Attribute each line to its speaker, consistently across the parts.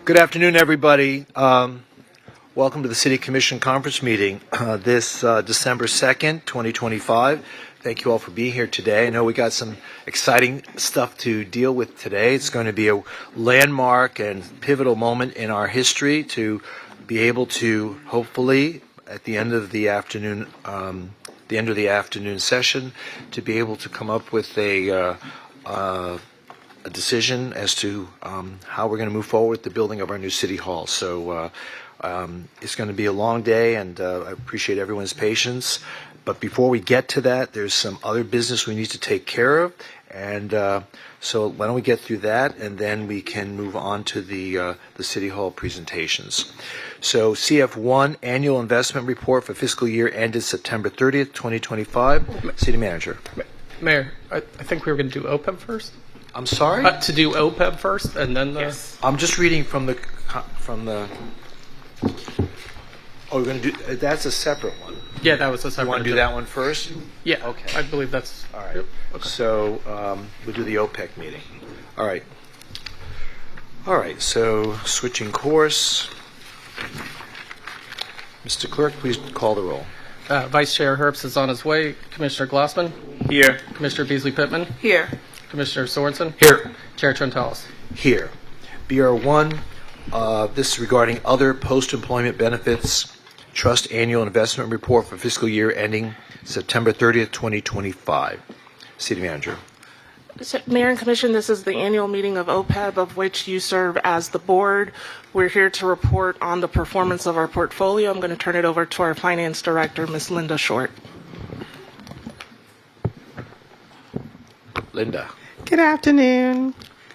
Speaker 1: Good afternoon, everybody. Welcome to the City Commission Conference Meeting this December 2nd, 2025. Thank you all for being here today. I know we got some exciting stuff to deal with today. It's going to be a landmark and pivotal moment in our history to be able to, hopefully, at the end of the afternoon, session, to be able to come up with a decision as to how we're going to move forward with the building of our new City Hall. So it's going to be a long day, and I appreciate everyone's patience. But before we get to that, there's some other business we need to take care of. And so why don't we get through that, and then we can move on to the City Hall presentations. So CF1, Annual Investment Report for fiscal year ended September 30th, 2025. City Manager.
Speaker 2: Mayor, I think we were going to do OPEB first.
Speaker 1: I'm sorry?
Speaker 2: To do OPEB first, and then the...
Speaker 1: Yes. I'm just reading from the... Oh, we're going to do... That's a separate one.
Speaker 2: Yeah, that was a separate...
Speaker 1: You want to do that one first?
Speaker 2: Yeah.
Speaker 1: Okay.
Speaker 2: I believe that's...
Speaker 1: All right.
Speaker 2: Yep. Okay.
Speaker 1: So we'll do the OPEC meeting. All right. All right. So switching course. Mr. Clerk, please call the roll.
Speaker 2: Vice Chair Herbst is on his way. Commissioner Glassman?
Speaker 3: Here.
Speaker 2: Commissioner Beasley-Pittman?
Speaker 3: Here.
Speaker 2: Commissioner Sorensen?
Speaker 1: Here.
Speaker 2: Chair Trentalis?
Speaker 1: Here. BR1, this is regarding other post-employment benefits trust annual investment report for fiscal year ending September 30th, 2025. City Manager.
Speaker 4: Mayor and Commission, this is the annual meeting of OPEB, of which you serve as the board. We're here to report on the performance of our portfolio. I'm going to turn it over to our Finance Director, Ms. Linda Short.
Speaker 1: Linda.
Speaker 5: Good afternoon,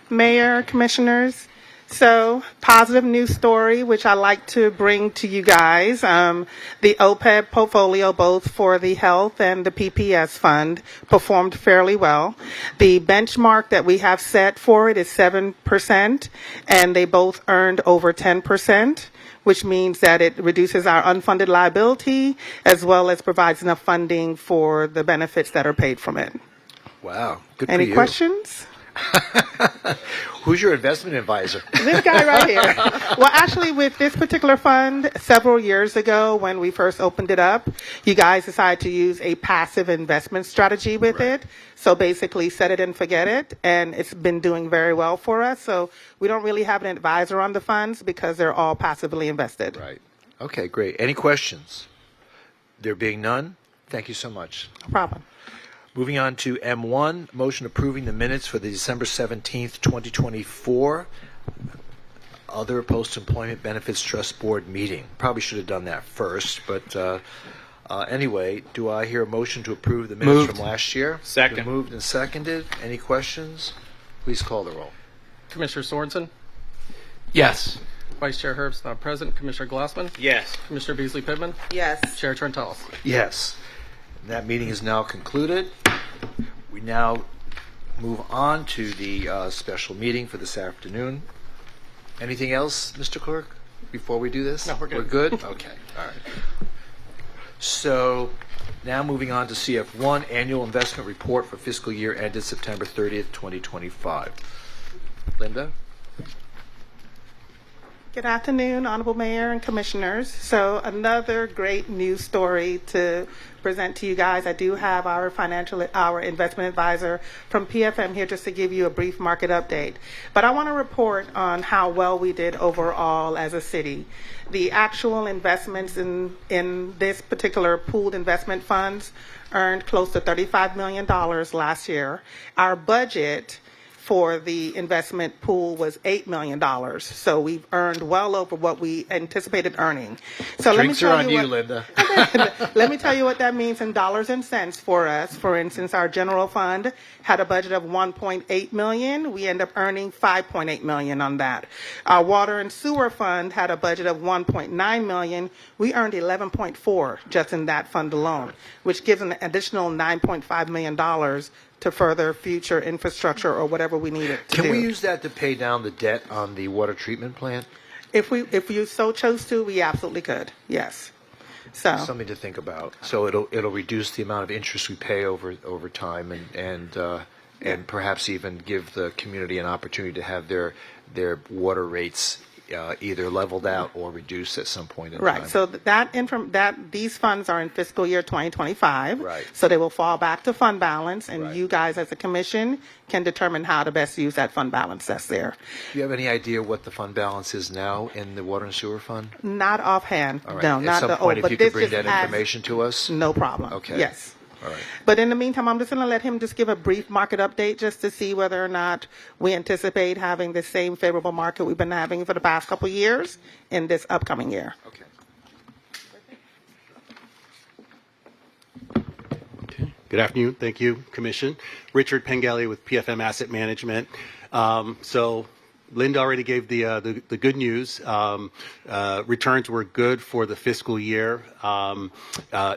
Speaker 5: Mayor, Commissioners. So, positive news story, which I like to bring to you guys. The OPEB portfolio, both for the health and the PPS fund, performed fairly well. The benchmark that we have set for it is 7%, and they both earned over 10%, which means that it reduces our unfunded liability as well as provides enough funding for the benefits that are paid from it.
Speaker 1: Wow. Good for you.
Speaker 5: Any questions?
Speaker 1: Who's your investment advisor?
Speaker 5: This guy right here. Well, actually, with this particular fund, several years ago when we first opened it up, you guys decided to use a passive investment strategy with it. So basically, set it and forget it. And it's been doing very well for us. So we don't really have an advisor on the funds because they're all passively invested.
Speaker 1: Right. Okay, great. Any questions? There being none, thank you so much.
Speaker 5: No problem.
Speaker 1: Moving on to M1, motion approving the minutes for the December 17th, 2024 other post-employment benefits trust board meeting. Probably should have done that first, but anyway, do I hear a motion to approve the minutes from last year?
Speaker 3: Second.
Speaker 1: Been moved and seconded. Any questions? Please call the roll.
Speaker 2: Commissioner Sorensen?
Speaker 3: Yes.
Speaker 2: Vice Chair Herbst not present. Commissioner Glassman?
Speaker 3: Yes.
Speaker 2: Commissioner Beasley-Pittman?
Speaker 5: Yes.
Speaker 2: Chair Trentalis?
Speaker 1: Yes. That meeting is now concluded. We now move on to the special meeting for this afternoon. Anything else, Mr. Clerk, before we do this?
Speaker 2: No, we're good.
Speaker 1: We're good? Okay. All right. So now moving on to CF1, Annual Investment Report for fiscal year ended September 30th, 2025. Linda?
Speaker 5: Good afternoon, Honorable Mayor and Commissioners. So another great news story to present to you guys. I do have our investment advisor from PFM here just to give you a brief market update. But I want to report on how well we did overall as a city. The actual investments in this particular pooled investment funds earned close to $35 million last year. Our budget for the investment pool was $8 million. So we've earned well over what we anticipated earning. So
Speaker 1: Drinks are on you, Linda.
Speaker 5: Let me tell you what that means in dollars and cents for us. For instance, our general fund had a budget of $1.8 million. We end up earning $5.8 million on that. Our water and sewer fund had a budget of $1.9 million. We earned $11.4 just in that fund alone, which gives an additional $9.5 million to further future infrastructure or whatever we need it to do.
Speaker 1: Can we use that to pay down the debt on the water treatment plant?
Speaker 5: If you so chose to, we absolutely could. Yes. So
Speaker 1: something to think about. So it'll reduce the amount of interest we pay over time, and perhaps even give the community an opportunity to have their water rates either leveled out or reduced at some point in time.
Speaker 5: Right. So these funds are in fiscal year 2025.
Speaker 1: Right.
Speaker 5: So they will fall back to fund balance, and
Speaker 1: Right.
Speaker 5: you guys as a commission can determine how to best use that fund balance that's there.
Speaker 1: Do you have any idea what the fund balance is now in the water and sewer fund?
Speaker 5: Not offhand.
Speaker 1: All right.
Speaker 5: No,
Speaker 1: At
Speaker 5: not
Speaker 1: some
Speaker 5: the
Speaker 1: point, if
Speaker 5: but
Speaker 1: you could
Speaker 5: this
Speaker 1: bring
Speaker 5: just
Speaker 1: that
Speaker 5: adds-
Speaker 1: information to us.
Speaker 5: No problem.
Speaker 1: Okay.
Speaker 5: Yes.
Speaker 1: All right.
Speaker 5: But in the meantime, I'm just going to let him just give a brief market update just to see whether or not we anticipate having the same favorable market we've been having for the past couple of years in this upcoming year.
Speaker 1: Okay.
Speaker 6: Good afternoon. Thank you, Commission. Richard Pengelly with PFM Asset Management. So Linda already gave the good news. Returns were good for the fiscal year,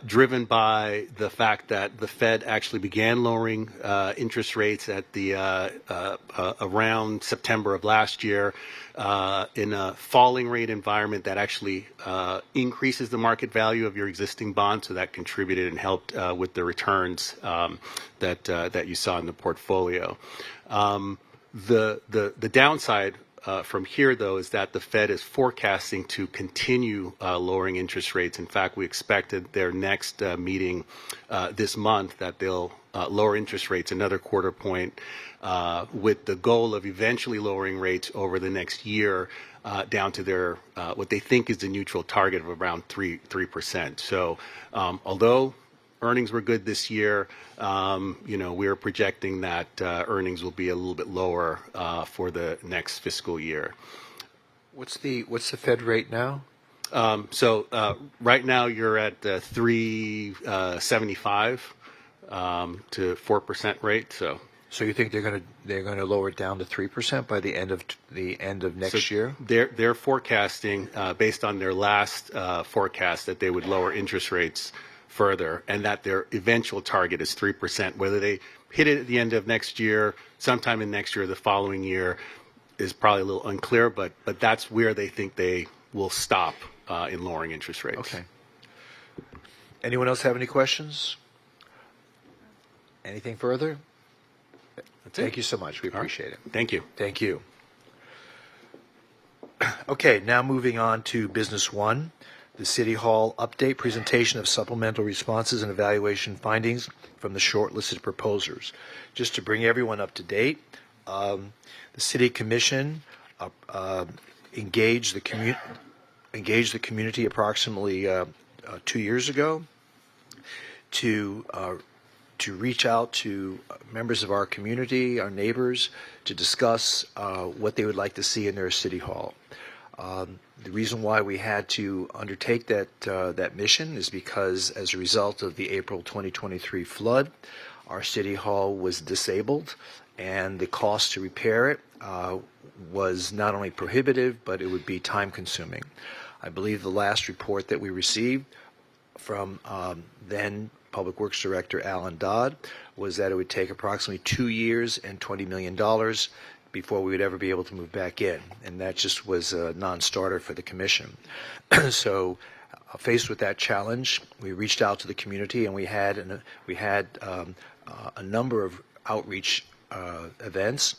Speaker 6: driven by the fact that the Fed actually began lowering interest rates at the around September of last year. In a falling rate environment that actually increases the market value of your existing bonds, so that contributed and helped with the returns that you saw in the portfolio. The downside from here, though, is that the Fed is forecasting to continue lowering interest rates. In fact, we expected their next meeting this month that they'll lower interest rates another quarter point, with the goal of eventually lowering rates over the next year down to their what they think is the neutral target of around 3%. So, although earnings were good this year, we're projecting that earnings will be a little bit lower for the next fiscal year.
Speaker 1: What's the Fed rate now?
Speaker 6: So right now you're at 3.75 to 4% rate. So
Speaker 1: So you think they're going to lower it down to 3% by the end of next year?
Speaker 6: they're forecasting based on their last forecast that they would lower interest rates further, and that their eventual target is 3%. Whether they hit it at the end of next year, sometime in next year, or the following year, is probably a little unclear. But that's where they think they will stop in lowering interest rates.
Speaker 1: Okay. Anyone else have any questions? Anything further?
Speaker 6: That's it.
Speaker 1: Thank you so much. We
Speaker 6: All right.
Speaker 1: appreciate it.
Speaker 6: Thank you.
Speaker 1: Thank you. Okay, now moving on to business one, the City Hall update presentation of supplemental responses and evaluation findings from the shortlisted proposers. Just to bring everyone up to date, the City Commission engaged the community approximately 2 years ago to reach out to members of our community, our neighbors, to discuss what they would like to see in their city hall. The reason why we had to undertake that mission is because, as a result of the April 2023 flood, our city hall was disabled, and the cost to repair it was not only prohibitive, but it would be time-consuming. I believe the last report that we received from then Public Works Director Alan Dodd was that it would take approximately 2 years and $20 million before we would ever be able to move back in, and that just was a non-starter for the commission. So, faced with that challenge, we reached out to the community, and we had a number of outreach events,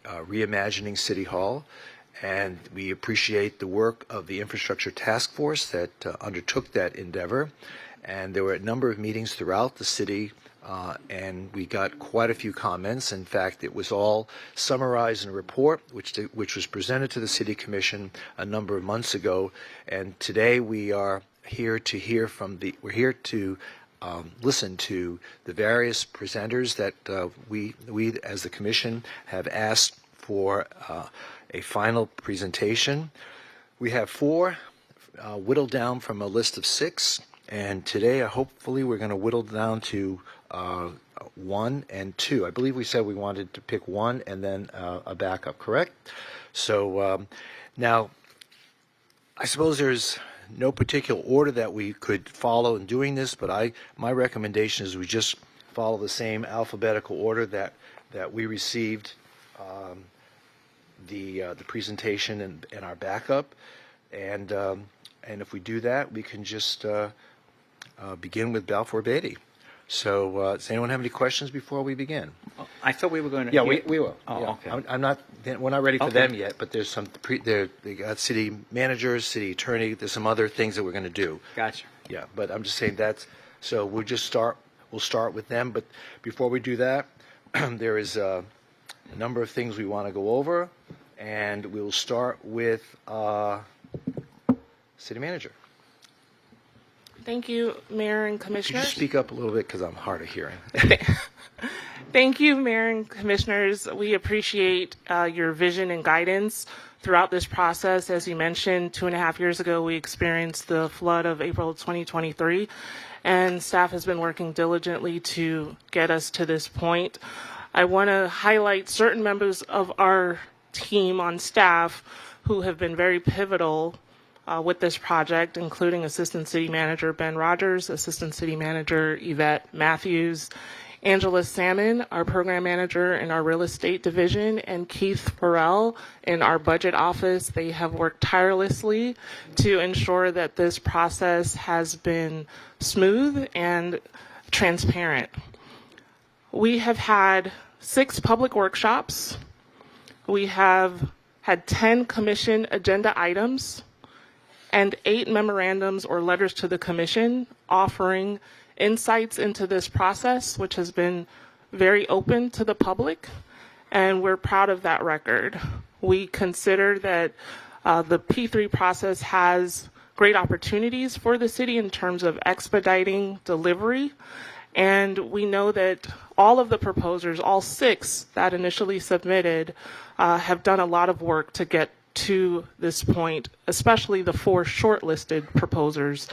Speaker 1: reimagining City Hall, and we appreciate the work of the Infrastructure Task Force that undertook that endeavor. And there were a number of meetings throughout the city, and we got quite a few comments. In fact, it was all summarized in a report which was presented to the City Commission a number of months ago. And today we are here to listen to the various presenters that we as the Commission have asked for a final presentation. We have 4 whittled down from a list of 6. And today, hopefully, we're going to whittle down to 1 and 2. I believe we said we wanted to pick 1 and then a backup, correct? So now, I suppose there's no particular order that we could follow in doing this, but my recommendation is we just follow the same alphabetical order that we received the presentation and our backup, and if we do that, we can just begin with Balfour Beatty. So does anyone have any questions before we begin?
Speaker 7: I thought we were going to.
Speaker 1: Yeah, we will.
Speaker 7: Oh,
Speaker 1: Yeah.
Speaker 7: okay.
Speaker 1: I'm not. We're not ready for
Speaker 7: Okay.
Speaker 1: them yet, but there's some. They got city managers, city attorney. There's some other things that we're going to do.
Speaker 7: Gotcha.
Speaker 1: Yeah, but I'm just saying that's. So we'll just start. We'll start with them. But before we do that, there is a number of things we want to go over, and we'll start with city manager.
Speaker 4: Thank you, Mayor and
Speaker 1: Could you
Speaker 4: Commissioners.
Speaker 1: speak up a little bit because I'm hard of hearing?
Speaker 4: Thank you, Mayor and Commissioners. We appreciate your vision and guidance throughout this process. As you mentioned, 2.5 years ago, we experienced the flood of April 2023, and staff has been working diligently to get us to this point. I want to highlight certain members of our team on staff who have been very pivotal with this project, including Assistant City Manager Ben Rogers, Assistant City Manager Yvette Matthews, Angela Salmon, our Program Manager in our Real Estate Division, and Keith Farrell in our Budget Office. They have worked tirelessly to ensure that this process has been smooth and transparent. We have had 6 public workshops. We have had 10 commission agenda items and 8 memorandums or letters to the commission offering insights into this process, which has been very open to the public, and we're proud of that record. We consider that the P3 process has great opportunities for the city in terms of expediting delivery, and we know that all of the proposers, all 6 that initially submitted, have done a lot of work to get to this point, especially the 4 shortlisted proposers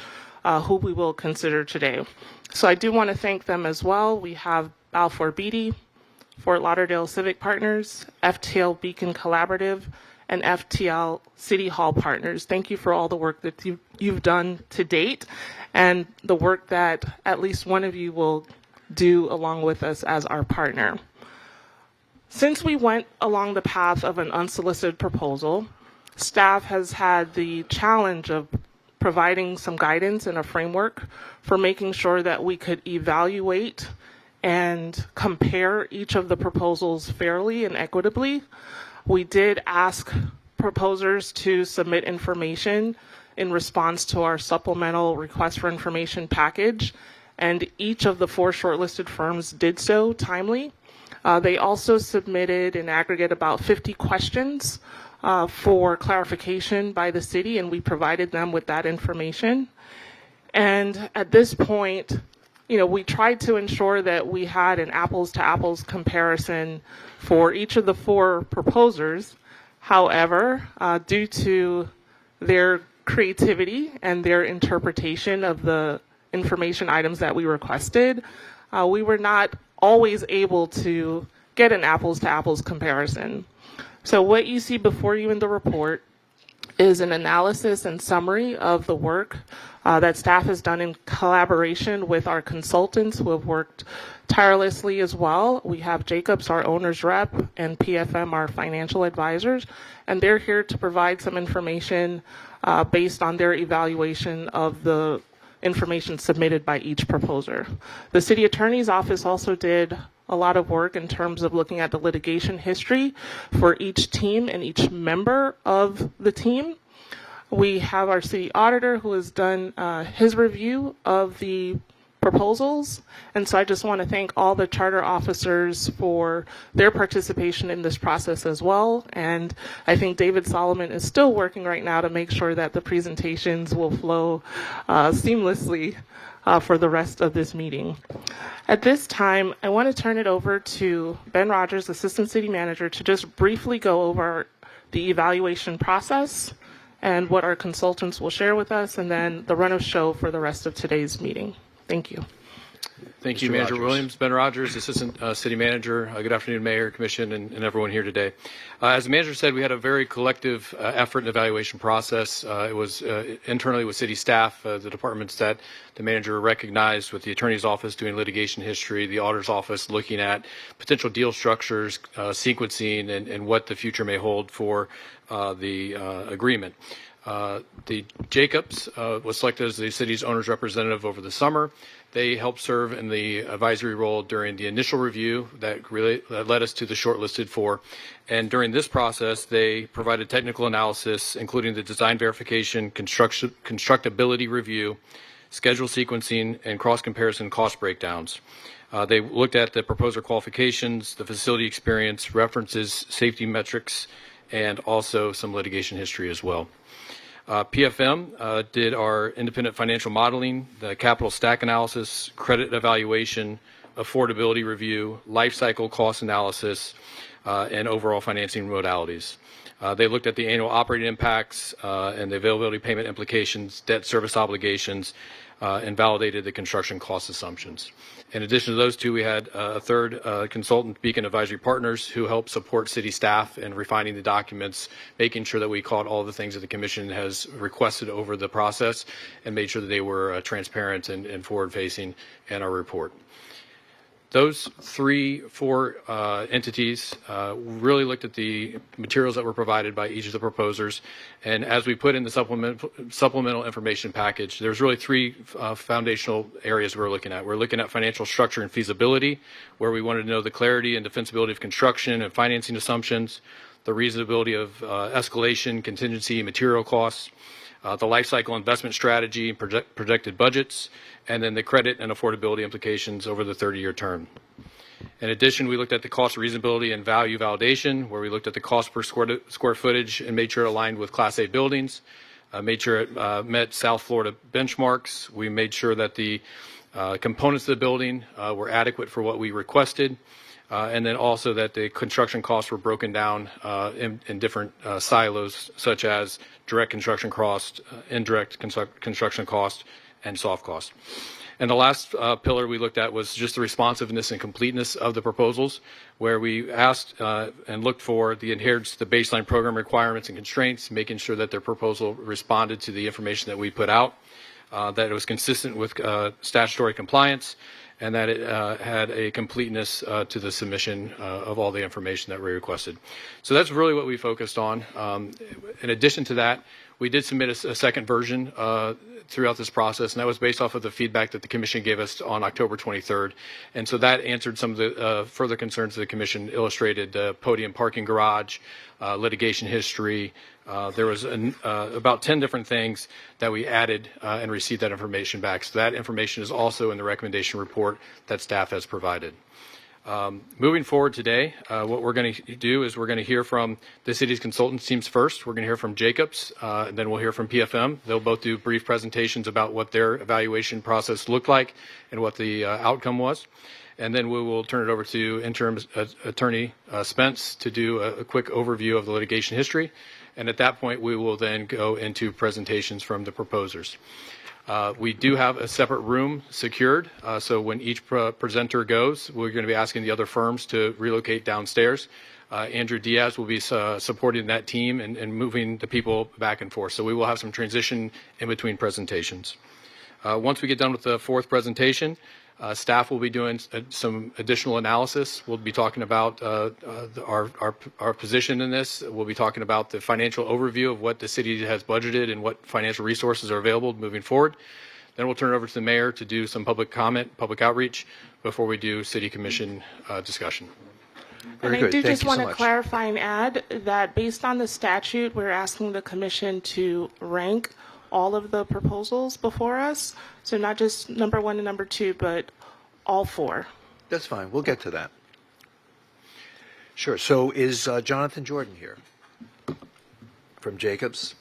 Speaker 4: who we will consider today. So I do want to thank them as well. We have Balfour Beatty, Fort Lauderdale Civic Partners, FTL Beacon Collaborative, and FTL City Hall Partners. Thank you for all the work that you've done to date and the work that at least one of you will do along with us as our partner. Since we went along the path of an unsolicited proposal, staff has had the challenge of providing some guidance and a framework for making sure that we could evaluate and compare each of the proposals fairly and equitably. We did ask proposers to submit information in response to our supplemental request for information package, and each of the 4 shortlisted firms did so timely. They also submitted in aggregate about 50 questions for clarification by the city, and we provided them with that information. And at this point, we tried to ensure that we had an apples-to-apples comparison for each of the 4 proposers. However, due to their creativity and their interpretation of the information items that we requested, we were not always able to get an apples-to-apples comparison. So what you see before you in the report is an analysis and summary of the work that staff has done in collaboration with our consultants who have worked tirelessly as well. We have Jacobs, our owner's rep, and PFM, our financial advisors, and they're here to provide some information based on their evaluation of the information submitted by each proposer. The city attorney's office also did a lot of work in terms of looking at the litigation history for each team and each member of the team. We have our city auditor who has done his review of the proposals. And so I just want to thank all the charter officers for their participation in this process as well. And I think David Solomon is still working right now to make sure that the presentations will flow seamlessly for the rest of this meeting. At this time, I want to turn it over to Ben Rogers, Assistant City Manager, to just briefly go over the evaluation process and what our consultants will share with us, and then the run of show for the rest of today's meeting. Thank you.
Speaker 3: Thank you,
Speaker 1: Mr.
Speaker 3: Manager
Speaker 1: Rogers.
Speaker 3: Williams. Ben Rogers, Assistant City Manager. Good afternoon, Mayor, Commission, and everyone here today. As the manager said, we had a very collective effort and evaluation process. It was internally with city staff, the departments that the manager recognized, with the attorney's office doing litigation history, the auditor's office looking at potential deal structures, sequencing, and what the future may hold for the agreement. The Jacobs was selected as the city's owner's representative over the summer. They helped serve in the advisory role during the initial review that led us to the shortlisted four. And during this process, they provided technical analysis, including the design verification, constructability review, schedule sequencing, and cross-comparison cost breakdowns. They looked at the proposer qualifications, the facility experience, references, safety metrics, and also some litigation history as well. PFM did our independent financial modeling, the capital stack analysis, credit evaluation, affordability review, life cycle cost analysis, and overall financing modalities. They looked at the annual operating impacts and the availability payment implications, debt service obligations, and validated the construction cost assumptions. In addition to those two, we had a third consultant, Beacon Advisory Partners, who helped support city staff in refining the documents, making sure that we caught all the things that the commission has requested over the process, and made sure that they were transparent and forward-facing in our report. Those four entities really looked at the materials that were provided by each of the proposers, and as we put in the supplemental information package, there's really three foundational areas we're looking at. We're looking at financial structure and feasibility, where we wanted to know the clarity and defensibility of construction and financing assumptions, the reasonability of escalation, contingency, and material costs, the life cycle investment strategy and projected budgets, and then the credit and affordability implications over the 30-year term. In addition, we looked at the cost reasonability and value validation, where we looked at the cost per square footage and made sure it aligned with Class A buildings, made sure it met South Florida benchmarks. We made sure that the components of the building were adequate for what we requested, and then also that the construction costs were broken down in different silos, such as direct construction cost, indirect construction cost, and soft cost. And the last pillar we looked at was just the responsiveness and completeness of the proposals, where we asked and looked for the adherence to the baseline program requirements and constraints, making sure that their proposal responded to the information that we put out, that it was consistent with statutory compliance, and that it had a completeness to the submission of all the information that we requested. So that's really what we focused on. In addition to that, we did submit a second version throughout this process, and that was based off of the feedback that the Commission gave us on October 23rd. And so that answered some of the further concerns that the Commission illustrated, podium parking garage, litigation history. There was about 10 different things that we added and received that information back. So that information is also in the recommendation report that staff has provided. Moving forward today, what we're going to do is we're going to hear from the city's consultants teams first. We're going to hear from Jacobs, and then we'll hear from PFM. They'll both do brief presentations about what their evaluation process looked like and what the outcome was. And then we will turn it over to interim attorney Spence to do a quick overview of the litigation history. And at that point, we will then go into presentations from the proposers. We do have a separate room secured, so when each presenter goes, we're going to be asking the other firms to relocate downstairs. Andrew Diaz will be supporting that team and moving the people back and forth. So we will have some transition in between presentations. Once we get done with the fourth presentation, staff will be doing some additional analysis. We'll be talking about our position in this. We'll be talking about the financial overview of what the city has budgeted and what financial resources are available moving forward. Then we'll turn it over to the mayor to do some public comment, public outreach, before we do city commission discussion.
Speaker 1: Very
Speaker 4: and
Speaker 1: good.
Speaker 4: I do
Speaker 1: Thank
Speaker 4: just
Speaker 1: you
Speaker 4: want
Speaker 1: so
Speaker 4: to
Speaker 1: much.
Speaker 4: clarify and add that based on the statute, we're asking the commission to rank all of the proposals before us. So not just number 1 and number 2, but all 4.
Speaker 1: That's fine. We'll get to that. Sure. So is Jonathan Jordan here from Jacobs?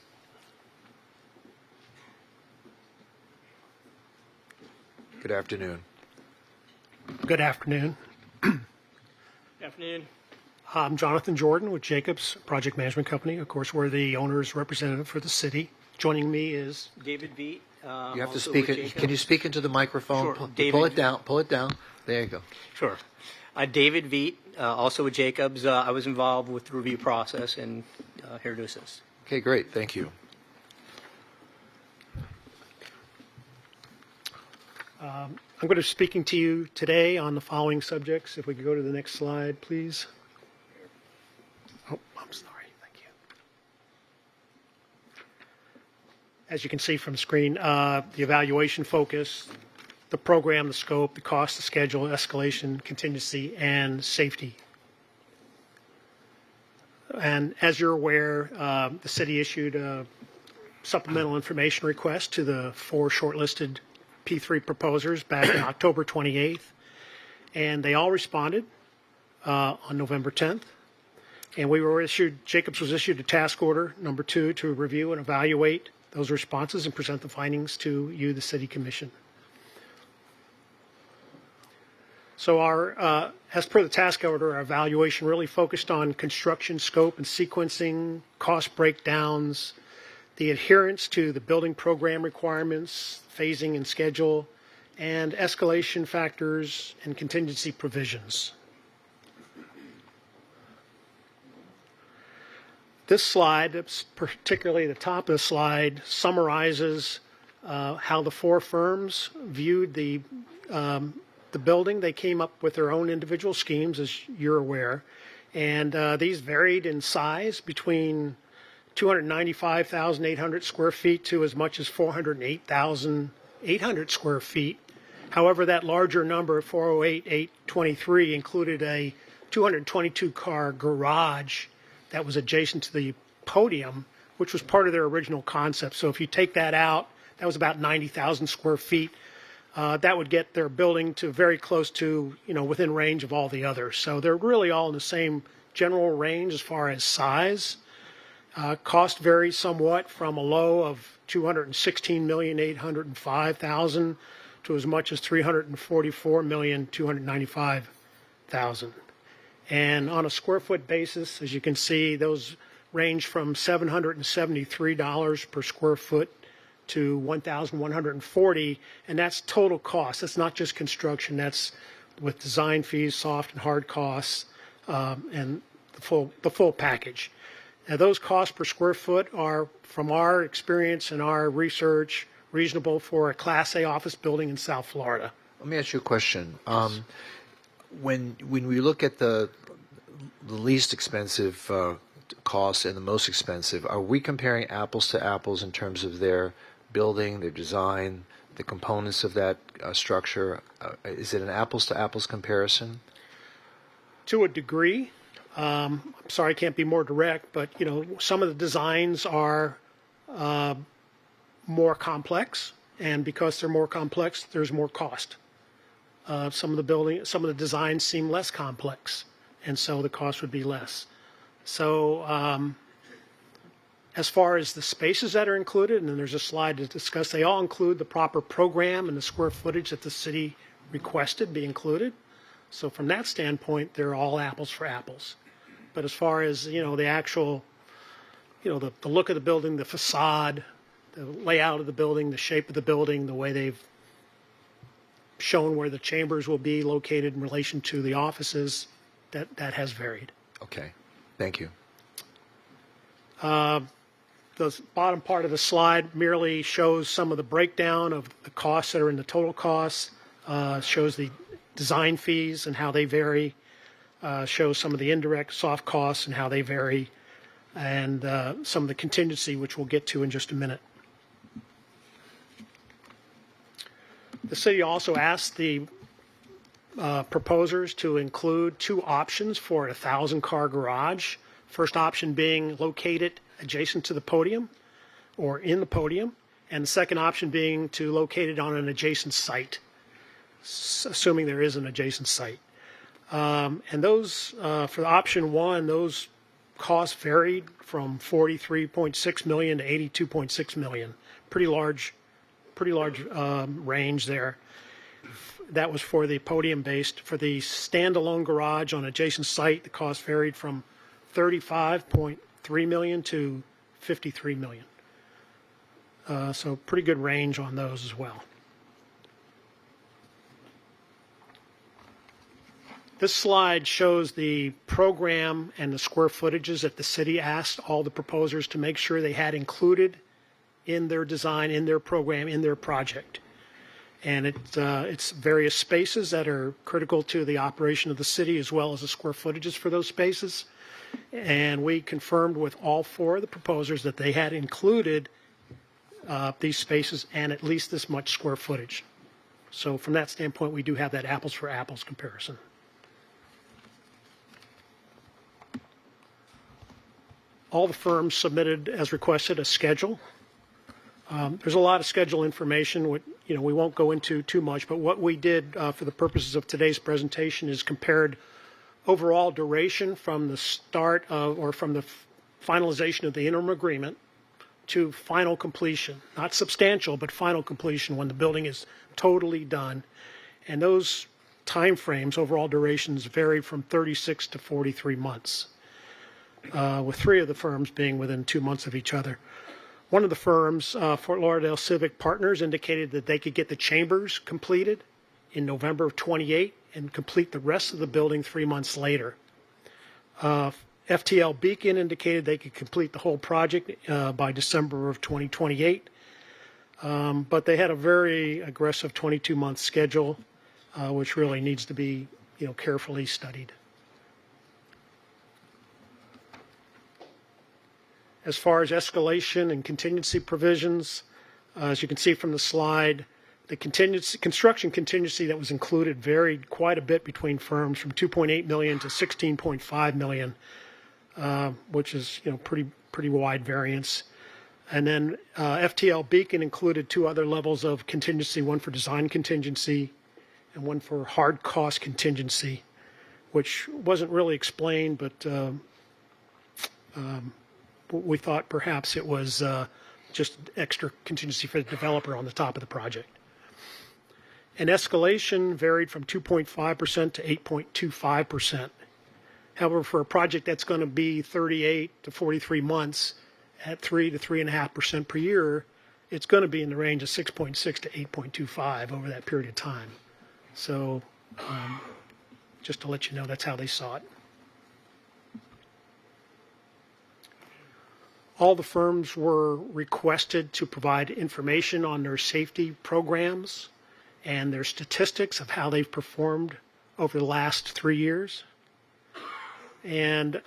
Speaker 1: Good afternoon.
Speaker 7: Good afternoon.
Speaker 8: Good afternoon.
Speaker 7: I'm Jonathan Jordan with Jacobs Project Management Company. Of course, we're the owner's representative for the city. Joining me is
Speaker 8: David Veet.
Speaker 1: You have to
Speaker 8: also
Speaker 1: speak.
Speaker 8: with
Speaker 1: Can
Speaker 8: Jacobs.
Speaker 1: you speak into the microphone?
Speaker 8: Sure.
Speaker 1: Pull
Speaker 8: David.
Speaker 1: it down. Pull it down. There you go.
Speaker 8: Sure. David Veet, also with Jacobs. I was involved with the review process and here to assist.
Speaker 1: Okay, great. Thank you.
Speaker 7: I'm going to be speaking to you today on the following subjects. If we could go to the next slide, please. Oh, I'm sorry. Thank you. As you can see from the screen, the evaluation focus, the program, the scope, the cost, the schedule, escalation, contingency, and safety. And as you're aware, the city issued a supplemental information request to the 4 shortlisted P3 proposers back on October 28th, and they all responded on November 10th. And Jacobs was issued a task order, number 2, to review and evaluate those responses and present the findings to you, the City Commission. So as per the task order, our evaluation really focused on construction scope and sequencing, cost breakdowns, the adherence to the building program requirements, phasing and schedule, and escalation factors and contingency provisions. This slide, particularly the top of the slide, summarizes how the 4 firms viewed the building. They came up with their own individual schemes, as you're aware, and these varied in size between 295,800 square feet to as much as 408,800 square feet. However, that larger number, 408,823, included a 222-car garage that was adjacent to the podium, which was part of their original concept. So if you take that out, that was about 90,000 square feet. That would get their building to very close to, within range of all the others. So they're really all in the same general range as far as size. Cost varies somewhat from a low of $216,805,000 to as much as $344,295,000. And on a square foot basis, as you can see, those range from $773 per square foot to $1,140, and that's total cost. That's not just construction. That's with design fees, soft and hard costs, and the full package. Now, those costs per square foot are, from our experience and our research, reasonable for a Class A office building in South Florida.
Speaker 1: Let me ask you a question. When we look at the least expensive costs and the most expensive, are we comparing apples to apples in terms of their building, their design, the components of that structure? Is it an apples to apples comparison?
Speaker 7: To a degree. I'm sorry I can't be more direct, but some of the designs are more complex, and because they're more complex, there's more cost. Some of the designs seem less complex, and so the cost would be less. So as far as the spaces that are included, and then there's a slide to discuss, they all include the proper program and the square footage that the city requested be included. So from that standpoint, they're all apples for apples. But as far as, the actual, the look of the building, the facade, the layout of the building, the shape of the building, the way they've shown where the chambers will be located in relation to the offices, that has varied.
Speaker 1: Okay, thank you.
Speaker 7: The bottom part of the slide merely shows some of the breakdown of the costs that are in the total costs, shows the design fees and how they vary, shows some of the indirect soft costs and how they vary, and some of the contingency, which we'll get to in just a minute. The city also asked the proposers to include 2 options for a 1,000-car garage. First option being located adjacent to the podium or in the podium, and the second option being to locate it on an adjacent site, assuming there is an adjacent site. And those, for option 1, those costs varied from $43.6 million to $82.6 million. Pretty large range there. That was for the podium-based. For the standalone garage on adjacent site, the cost varied from $35.3 million to $53 million. So pretty good range on those as well. This slide shows the program and the square footages that the city asked all the proposers to make sure they had included in their design, in their program, in their project. And it's various spaces that are critical to the operation of the city, as well as the square footages for those spaces. And we confirmed with all 4 of the proposers that they had included these spaces and at least this much square footage. So from that standpoint, we do have that apples for apples comparison. All the firms submitted, as requested, a schedule. There's a lot of schedule information, we won't go into too much, but what we did for the purposes of today's presentation is compared overall duration from the start of, or from the finalization of the interim agreement to final completion. Not substantial, but final completion when the building is totally done. And those time frames, overall durations, varied from 36 to 43 months, with 3 of the firms being within 2 months of each other. One of the firms, Fort Lauderdale Civic Partners, indicated that they could get the chambers completed in November of 28 and complete the rest of the building 3 months later. FTL Beacon indicated they could complete the whole project by December of 2028, but they had a very aggressive 22-month schedule, which really needs to be carefully studied. As far as escalation and contingency provisions, as you can see from the slide, the construction contingency that was included varied quite a bit between firms, from $2.8 million to $16.5 million, which is pretty wide variance. And then FTL Beacon included 2 other levels of contingency, one for design contingency and one for hard cost contingency, which wasn't really explained, but we thought perhaps it was just extra contingency for the developer on the top of the project. And escalation varied from 2.5% to 8.25%. However, for a project that's going to be 38 to 43 months at 3 to 3.5% per year, it's going to be in the range of 6.6 to 8.25 over that period of time. So just to let you know, that's how they saw it. All the firms were requested to provide information on their safety programs and their statistics of how they've performed over the last 3 years. And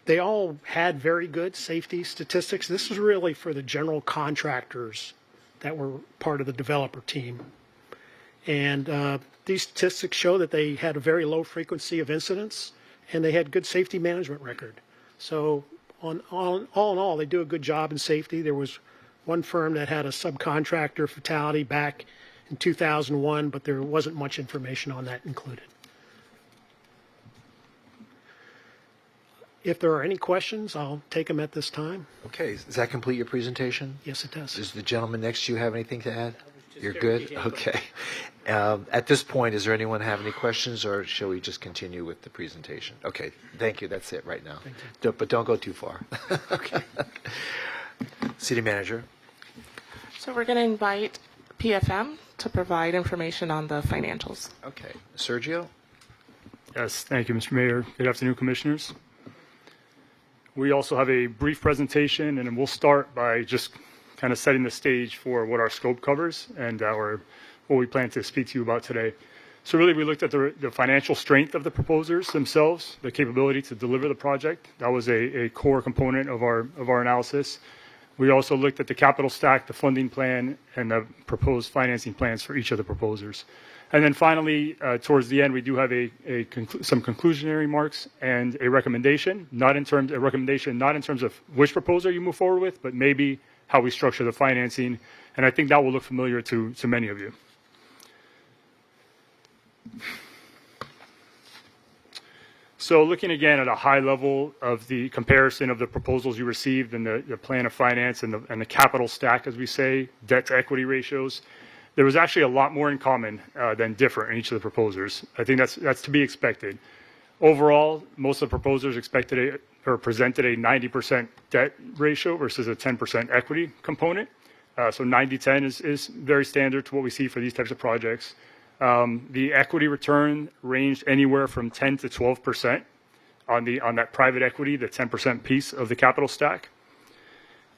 Speaker 7: they all had very good safety statistics. This was really for the general contractors that were part of the developer team. And these statistics show that they had a very low frequency of incidents and they had good safety management record. So all in all, they do a good job in safety. There was one firm that had a subcontractor fatality back in 2001, but there wasn't much information on that included. If there are any questions, I'll take them at this time.
Speaker 1: Okay, does that complete your presentation?
Speaker 7: Yes, it does.
Speaker 1: Does the gentleman next to you have anything to add? You're good? Okay. At this point, does there anyone have any questions, or shall we just continue with the presentation? Okay, thank you. That's it right now.
Speaker 7: Thank you.
Speaker 1: But don't go too far. Okay. City Manager.
Speaker 4: So we're going to invite PFM to provide information on the financials.
Speaker 1: Okay. Sergio?
Speaker 9: Yes, thank you, Mr. Mayor. Good afternoon, Commissioners. We also have a brief presentation, and we'll start by just kind of setting the stage for what our scope covers and what we plan to speak to you about today. So really, we looked at the financial strength of the proposers themselves, the capability to deliver the project. That was a core component of our analysis. We also looked at the capital stack, the funding plan, and the proposed financing plans for each of the proposers. And then finally, towards the end, we do have some conclusionary remarks and a recommendation, not in terms of which proposal you move forward with, but maybe how we structure the financing. And I think that will look familiar to many of you. So looking again at a high level of the comparison of the proposals you received and the plan of finance and the capital stack, as we say, debt to equity ratios, there was actually a lot more in common than different in each of the proposers. I think that's to be expected. Overall, most of the proposers presented a 90% debt ratio versus a 10% equity component. So 90-10 is very standard to what we see for these types of projects. The equity return ranged anywhere from 10 to 12% on that private equity, the 10% piece of the capital stack.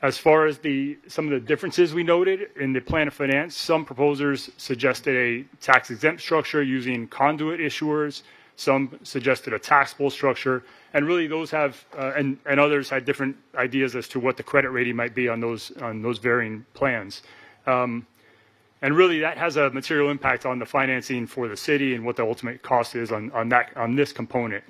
Speaker 9: As far as some of the differences we noted in the plan of finance, some proposers suggested a tax-exempt structure using conduit issuers. Some suggested a taxable structure, and really those have, and others had different ideas as to what the credit rating might be on those varying plans. And And really, that has a material impact on the financing for the city and what the ultimate cost is on this component.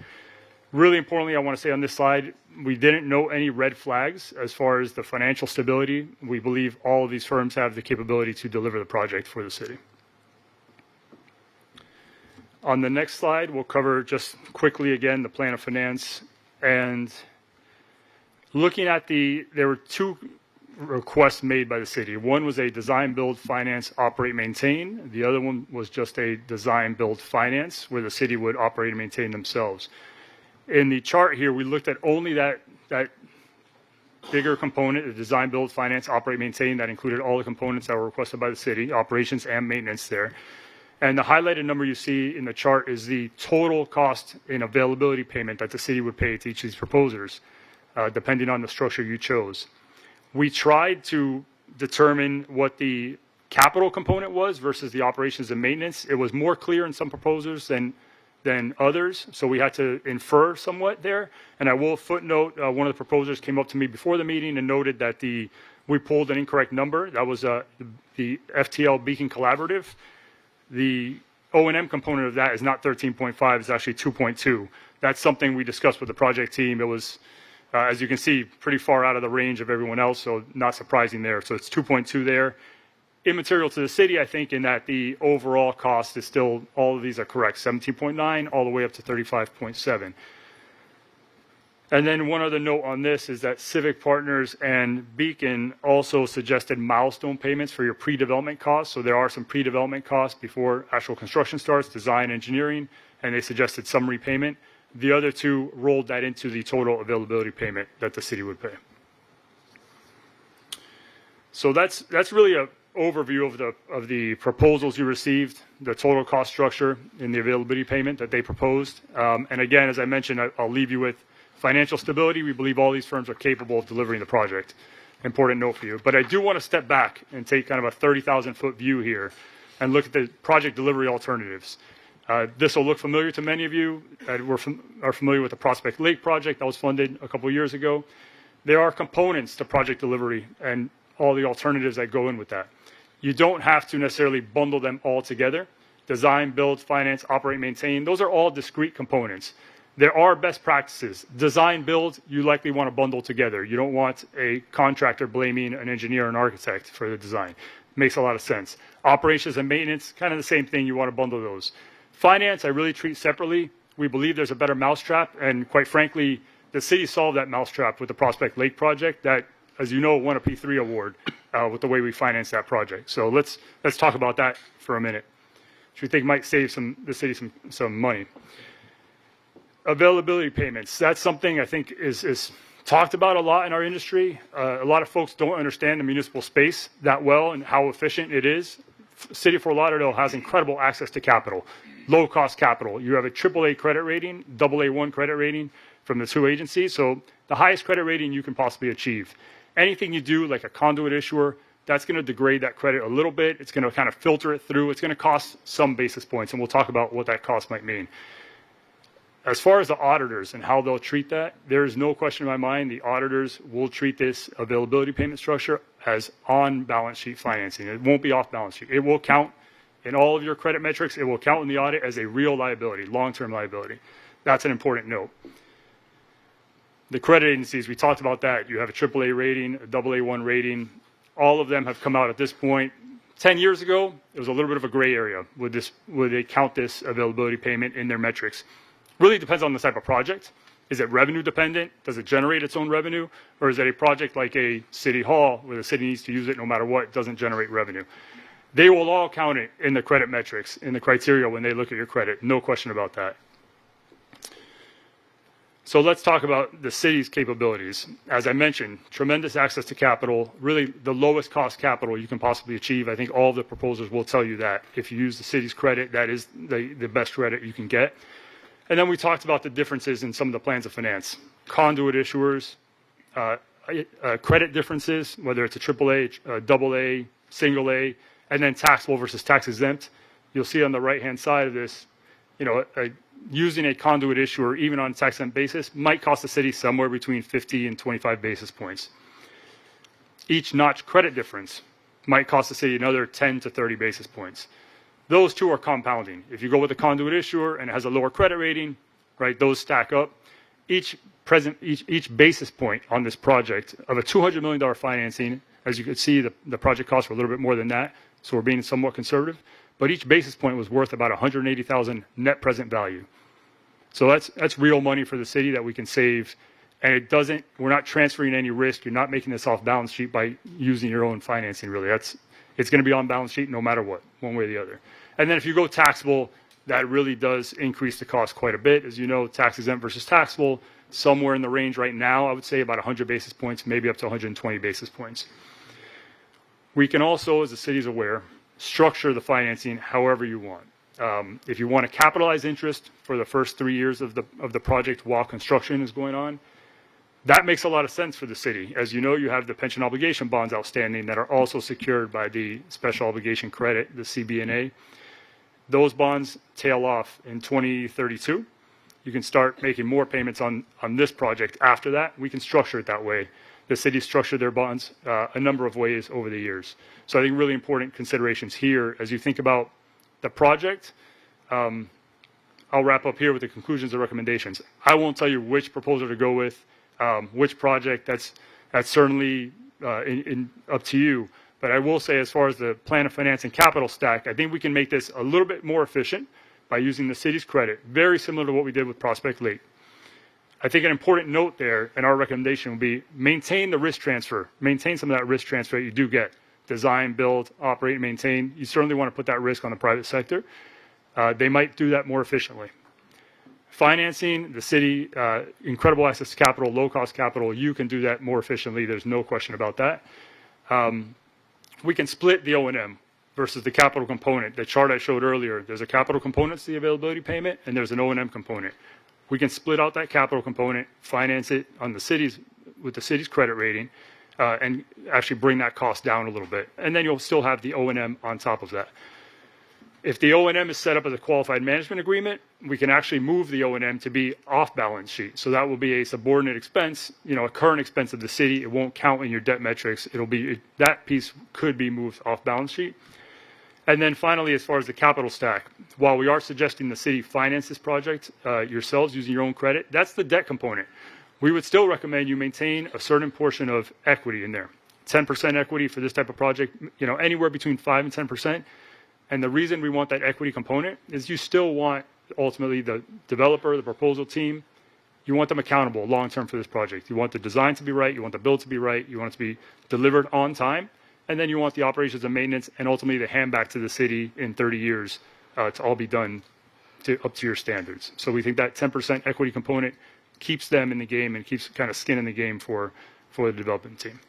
Speaker 9: Really importantly, I want to say on this slide, we didn't note any red flags as far as the financial stability. We believe all of these firms have the capability to deliver the project for the city. On the next slide, we'll cover just quickly again the plan of finance. And looking at there were two requests made by the city. One was a design, build, finance, operate, maintain. The other one was just a design, build, finance, where the city would operate and maintain themselves. In the chart here, we looked at only that bigger component, the design, build, finance, operate, maintain. That included all the components that were requested by the city, operations and maintenance there. And the highlighted number you see in the chart is the total cost in availability payment that the city would pay to each of these proposers, depending on the structure you chose. We tried to determine what the capital component was versus the operations and maintenance. It was more clear in some proposers than others, so we had to infer somewhat there. And I will footnote, one of the proposers came up to me before the meeting and noted that we pulled an incorrect number. That was the FTL Beacon Collaborative. The O&M component of that is not 13.5, it's actually 2.2. That's something we discussed with the project team. It was, as you can see, pretty far out of the range of everyone else, so not surprising there. So it's 2.2 there. Immaterial to the city, I think, in that the overall cost is still, all of these are correct, 17.9 all the way up to 35.7. And then one other note on this is that Civic Partners and Beacon also suggested milestone payments for your pre-development costs. So there are some pre-development costs before actual construction starts, design, engineering, and they suggested some repayment. The other two rolled that into the total availability payment that the city would pay. So that's really a overview of the proposals you received, the total cost structure in the availability payment that they proposed. And again, as I mentioned, I'll leave you with financial stability. We believe all these firms are capable of delivering the project. Important note for you. But I do want to step back and take kind of a 30,000-foot view here and look at the project delivery alternatives. This will look familiar to many of you that are familiar with the Prospect Lake project that was funded a couple of years ago. There are components to project delivery and all the alternatives that go in with that. You don't have to necessarily bundle them all together. Design, build, finance, operate, maintain, those are all discrete components. There are best practices. Design, build, you likely want to bundle together. You don't want a contractor blaming an engineer or an architect for the design. Makes a lot of sense. Operations and maintenance, kind of the same thing. You want to bundle those. Finance, I really treat separately. We believe there's a better mousetrap, and quite frankly, the city solved that mousetrap with the Prospect Lake project that, as you know, won a P3 award with the way we financed that project. So let's talk about that for a minute, which we think might save the city some money. Availability payments, that's something I think is talked about a lot in our industry. A lot of folks don't understand the municipal space that well and how efficient it is. City of Fort Lauderdale has incredible access to capital, low-cost capital. You have a AAA credit rating, AA1 credit rating from the two agencies, so the highest credit rating you can possibly achieve. Anything you do, like a conduit issuer, that's going to degrade that credit a little bit. It's going to kind of filter it through. It's going to cost some basis points, and we'll talk about what that cost might mean. As far as the auditors and how they'll treat that, there is no question in my mind the auditors will treat this availability payment structure as on-balance sheet financing. It won't be off-balance sheet. It will count in all of your credit metrics. It will count in the audit as a real liability, long-term liability. That's an important note. The credit agencies, we talked about that. You have a AAA rating, a AA1 rating. All of them have come out at this point. 10 years ago, it was a little bit of a gray area. Would they count this availability payment in their metrics? Really depends on the type of project. Is it revenue dependent? Does it generate its own revenue? Or is it a project like a city hall where the city needs to use it no matter what, it doesn't generate revenue? They will all count it in the credit metrics, in the criteria when they look at your credit. No question about that. So let's talk about the city's capabilities. As I mentioned, tremendous access to capital, really the lowest cost capital you can possibly achieve. I think all the proposals will tell you that. If you use the city's credit, that is the best credit you can get. And then we talked about the differences in some of the plans of finance. Conduit issuers, credit differences, whether it's a AAA, AA, single A, and then taxable versus tax exempt. You'll see on the right-hand side of this, using a conduit issuer, even on a tax exempt basis, might cost the city somewhere between 50 and 25 basis points. Each notch credit difference might cost the city another 10 to 30 basis points. Those two are compounding. If you go with a conduit issuer and it has a lower credit rating, right, those stack up. Each basis point on this project of a $200 million financing, as you can see, the project costs were a little bit more than that, so we're being somewhat conservative. But each basis point was worth about $180,000 net present value. So that's real money for the city that we can save, and we're not transferring any risk. You're not making this off balance sheet by using your own financing, really. It's going to be on balance sheet no matter what, one way or the other. And then if you go taxable, that really does increase the cost quite a bit. As you know, tax exempt versus taxable, somewhere in the range right now, I would say about 100 basis points, maybe up to 120 basis points. We can also, as the city's aware, structure the financing however you want. If you want to capitalize interest for the first 3 years of the project while construction is going on, that makes a lot of sense for the city. As you know, you have the pension obligation bonds outstanding that are also secured by the special obligation credit, the CB&A. Those bonds tail off in 2032. You can start making more payments on this project after that. We can structure it that way. The city structured their bonds a number of ways over the years. So I think really important considerations here as you think about the project. I'll wrap up here with the conclusions and recommendations. I won't tell you which proposal to go with, which project. That's certainly up to you. But I will say, as far as the plan of finance and capital stack, I think we can make this a little bit more efficient by using the city's credit, very similar to what we did with Prospect Lake. I think an important note there, and our recommendation will be maintain the risk transfer, maintain some of that risk transfer that you do get. Design, build, operate, maintain. You certainly want to put that risk on the private sector. They might do that more efficiently. Financing, the city, incredible access to capital, low-cost capital, you can do that more efficiently. There's no question about that. We can split the O&M versus the capital component. The chart I showed earlier, there's a capital component to the availability payment, and there's an O&M component. We can split out that capital component, finance it on with the city's credit rating, and actually bring that cost down a little bit. And then you'll still have the O&M on top of that. If the O&M is set up as a qualified management agreement, we can actually move the O&M to be off balance sheet. So that will be a subordinate expense, a current expense of the city. It won't count in your debt metrics. That piece could be moved off balance sheet. And then finally, as far as the capital stack, while we are suggesting the city finance this project yourselves using your own credit, that's the debt component. We would still recommend you maintain a certain portion of equity in there. 10% equity for this type of project, anywhere between 5 and 10%. And the reason we want that equity component is you still want, ultimately, the developer, the proposal team, you want them accountable long-term for this project. You want the design to be right. You want the build to be right. You want it to be delivered on time. And then you want the operations and maintenance and ultimately the hand back to the city in 30 years to all be done up to your standards. So we think that 10% equity component keeps them in the game and keeps kind of skin in the game for the development team.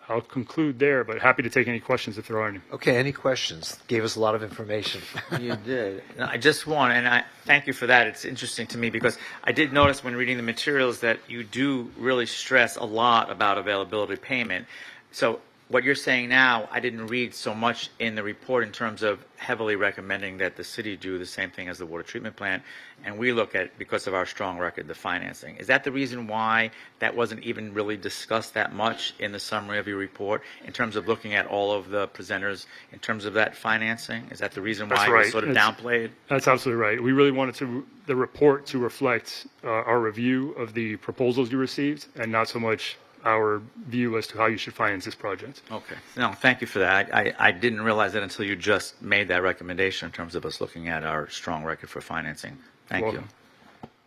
Speaker 9: I'll conclude there, but happy to take any questions if there are any.
Speaker 1: Okay, any questions? Gave us a lot of information.
Speaker 10: You did. I just want, and I thank you for that. It's interesting to me because I did notice when reading the materials that you do really stress a lot about availability payment. So what you're saying now, I didn't read so much in the report in terms of heavily recommending that the city do the same thing as the water treatment plant, and we look at, because of our strong record, the financing. Is that the reason why that wasn't even really discussed that much in the summary of your report in terms of looking at all of the presenters in terms of that financing? Is that the reason why it was sort of downplayed?
Speaker 9: That's absolutely right. We really wanted the report to reflect our review of the proposals you received and not so much our view as to how you should finance this project.
Speaker 10: Okay. No, thank you for that. I didn't realize that until you just made that recommendation in terms of us looking at our strong record for financing. Thank you.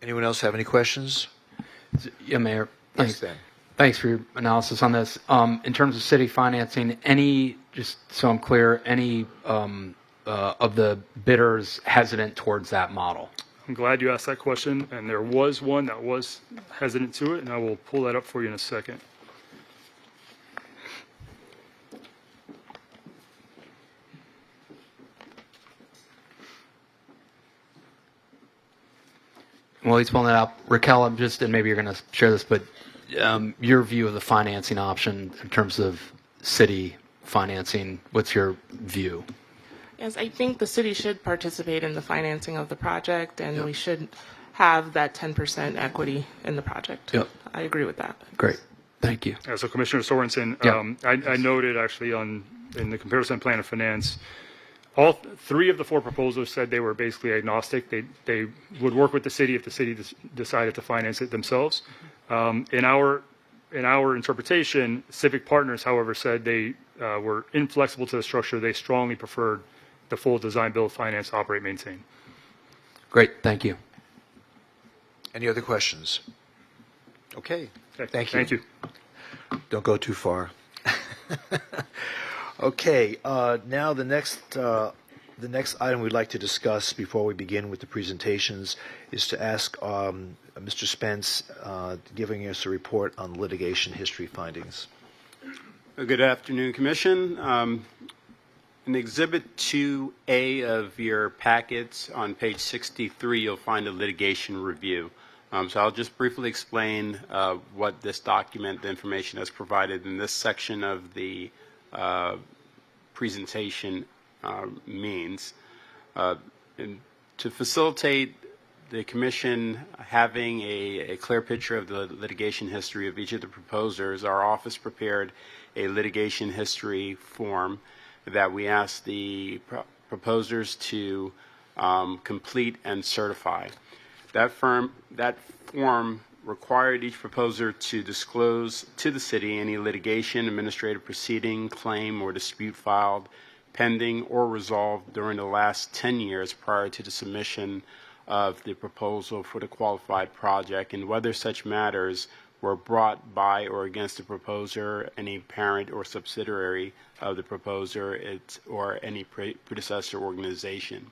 Speaker 1: Anyone else have any questions?
Speaker 11: Yeah, Mayor.
Speaker 1: Thanks, Dan.
Speaker 11: Thanks for your analysis on this. In terms of city financing, just so I'm clear, any of the bidders hesitant towards that model?
Speaker 9: I'm glad you asked that question, and there was one that was hesitant to it, and I will pull that up for you in a second.
Speaker 11: Well, he's pulling that up. Raquel, and maybe you're going to share this, but your view of the financing option in terms of city financing, what's your view?
Speaker 4: Yes, I think the city should participate in the financing of the project, and we should have that 10% equity in the project.
Speaker 11: Yep.
Speaker 4: I agree with that.
Speaker 11: Great. Thank you.
Speaker 9: So Commissioner Sorensen, I noted actually in the comparison plan of finance, all three of the four proposals said they were basically agnostic. They would work with the city if the city decided to finance it themselves. In our interpretation, Civic Partners, however, said they were inflexible to the structure. They strongly preferred the full design, build, finance, operate, maintain.
Speaker 11: Great. Thank you.
Speaker 1: Any other questions? Okay. Thank you.
Speaker 9: Thank you.
Speaker 1: Don't go too far. Okay. Now the next item we'd like to discuss before we begin with the presentations is to ask Mr. Spence giving us a report on litigation history findings.
Speaker 12: Good afternoon, Commission. In Exhibit 2A of your packets on page 63, you'll find a litigation review. So I'll just briefly explain what this document, the information that's provided in this section of the presentation means. And to facilitate the Commission having a clear picture of the litigation history of each of the proposers, our office prepared a litigation history form that we asked the proposers to complete and certify. That form required each proposer to disclose to the city any litigation, administrative proceeding, claim, or dispute filed, pending, or resolved during the last 10 years prior to the submission of the proposal for the qualified project, and whether such matters were brought by or against the proposer, any parent or subsidiary of the proposer, or any predecessor organization.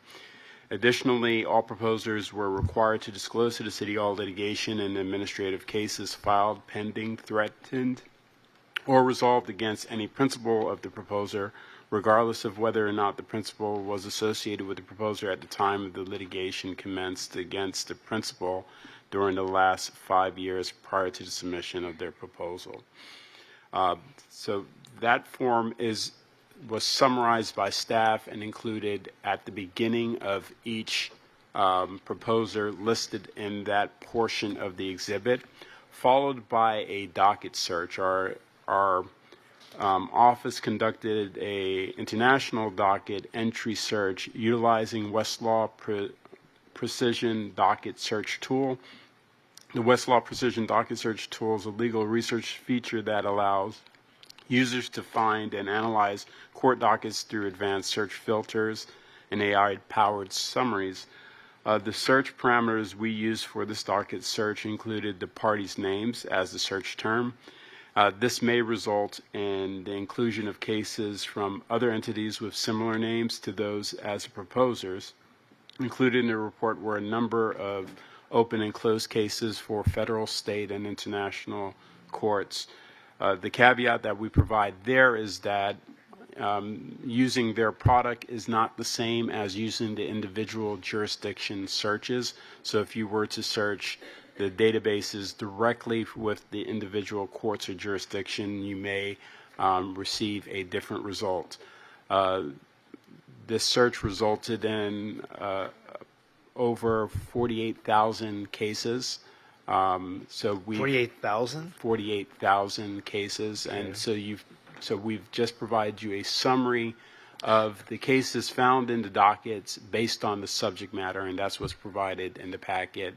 Speaker 12: Additionally, all proposers were required to disclose to the city all litigation and administrative cases filed, pending, threatened, or resolved against any principal of the proposer, regardless of whether or not the principal was associated with the proposer at the time of the litigation commenced against the principal during the last 5 years prior to the submission of their proposal. So that form was summarized by staff and included at the beginning of each proposer listed in that portion of the exhibit, followed by a docket search. Our office conducted a international docket entry search utilizing Westlaw Precision Docket Search Tool. The Westlaw Precision Docket Search Tool is a legal research feature that allows users to find and analyze court dockets through advanced search filters and AI-powered summaries. The search parameters we used for this docket search included the parties' names as the search term. This may result in the inclusion of cases from other entities with similar names to those as the proposers. Included in the report were a number of open and closed cases for federal, state, and international courts. The caveat that we provide there is that using their product is not the same as using the individual jurisdiction searches. So if you were to search the databases directly with the individual courts or jurisdiction, you may receive a different result. This search resulted in over 48,000 cases. So
Speaker 1: 48,000?
Speaker 12: 48,000 cases, and so we've just provided you a summary of the cases found in the dockets based on the subject matter, and that's what's provided in the packet.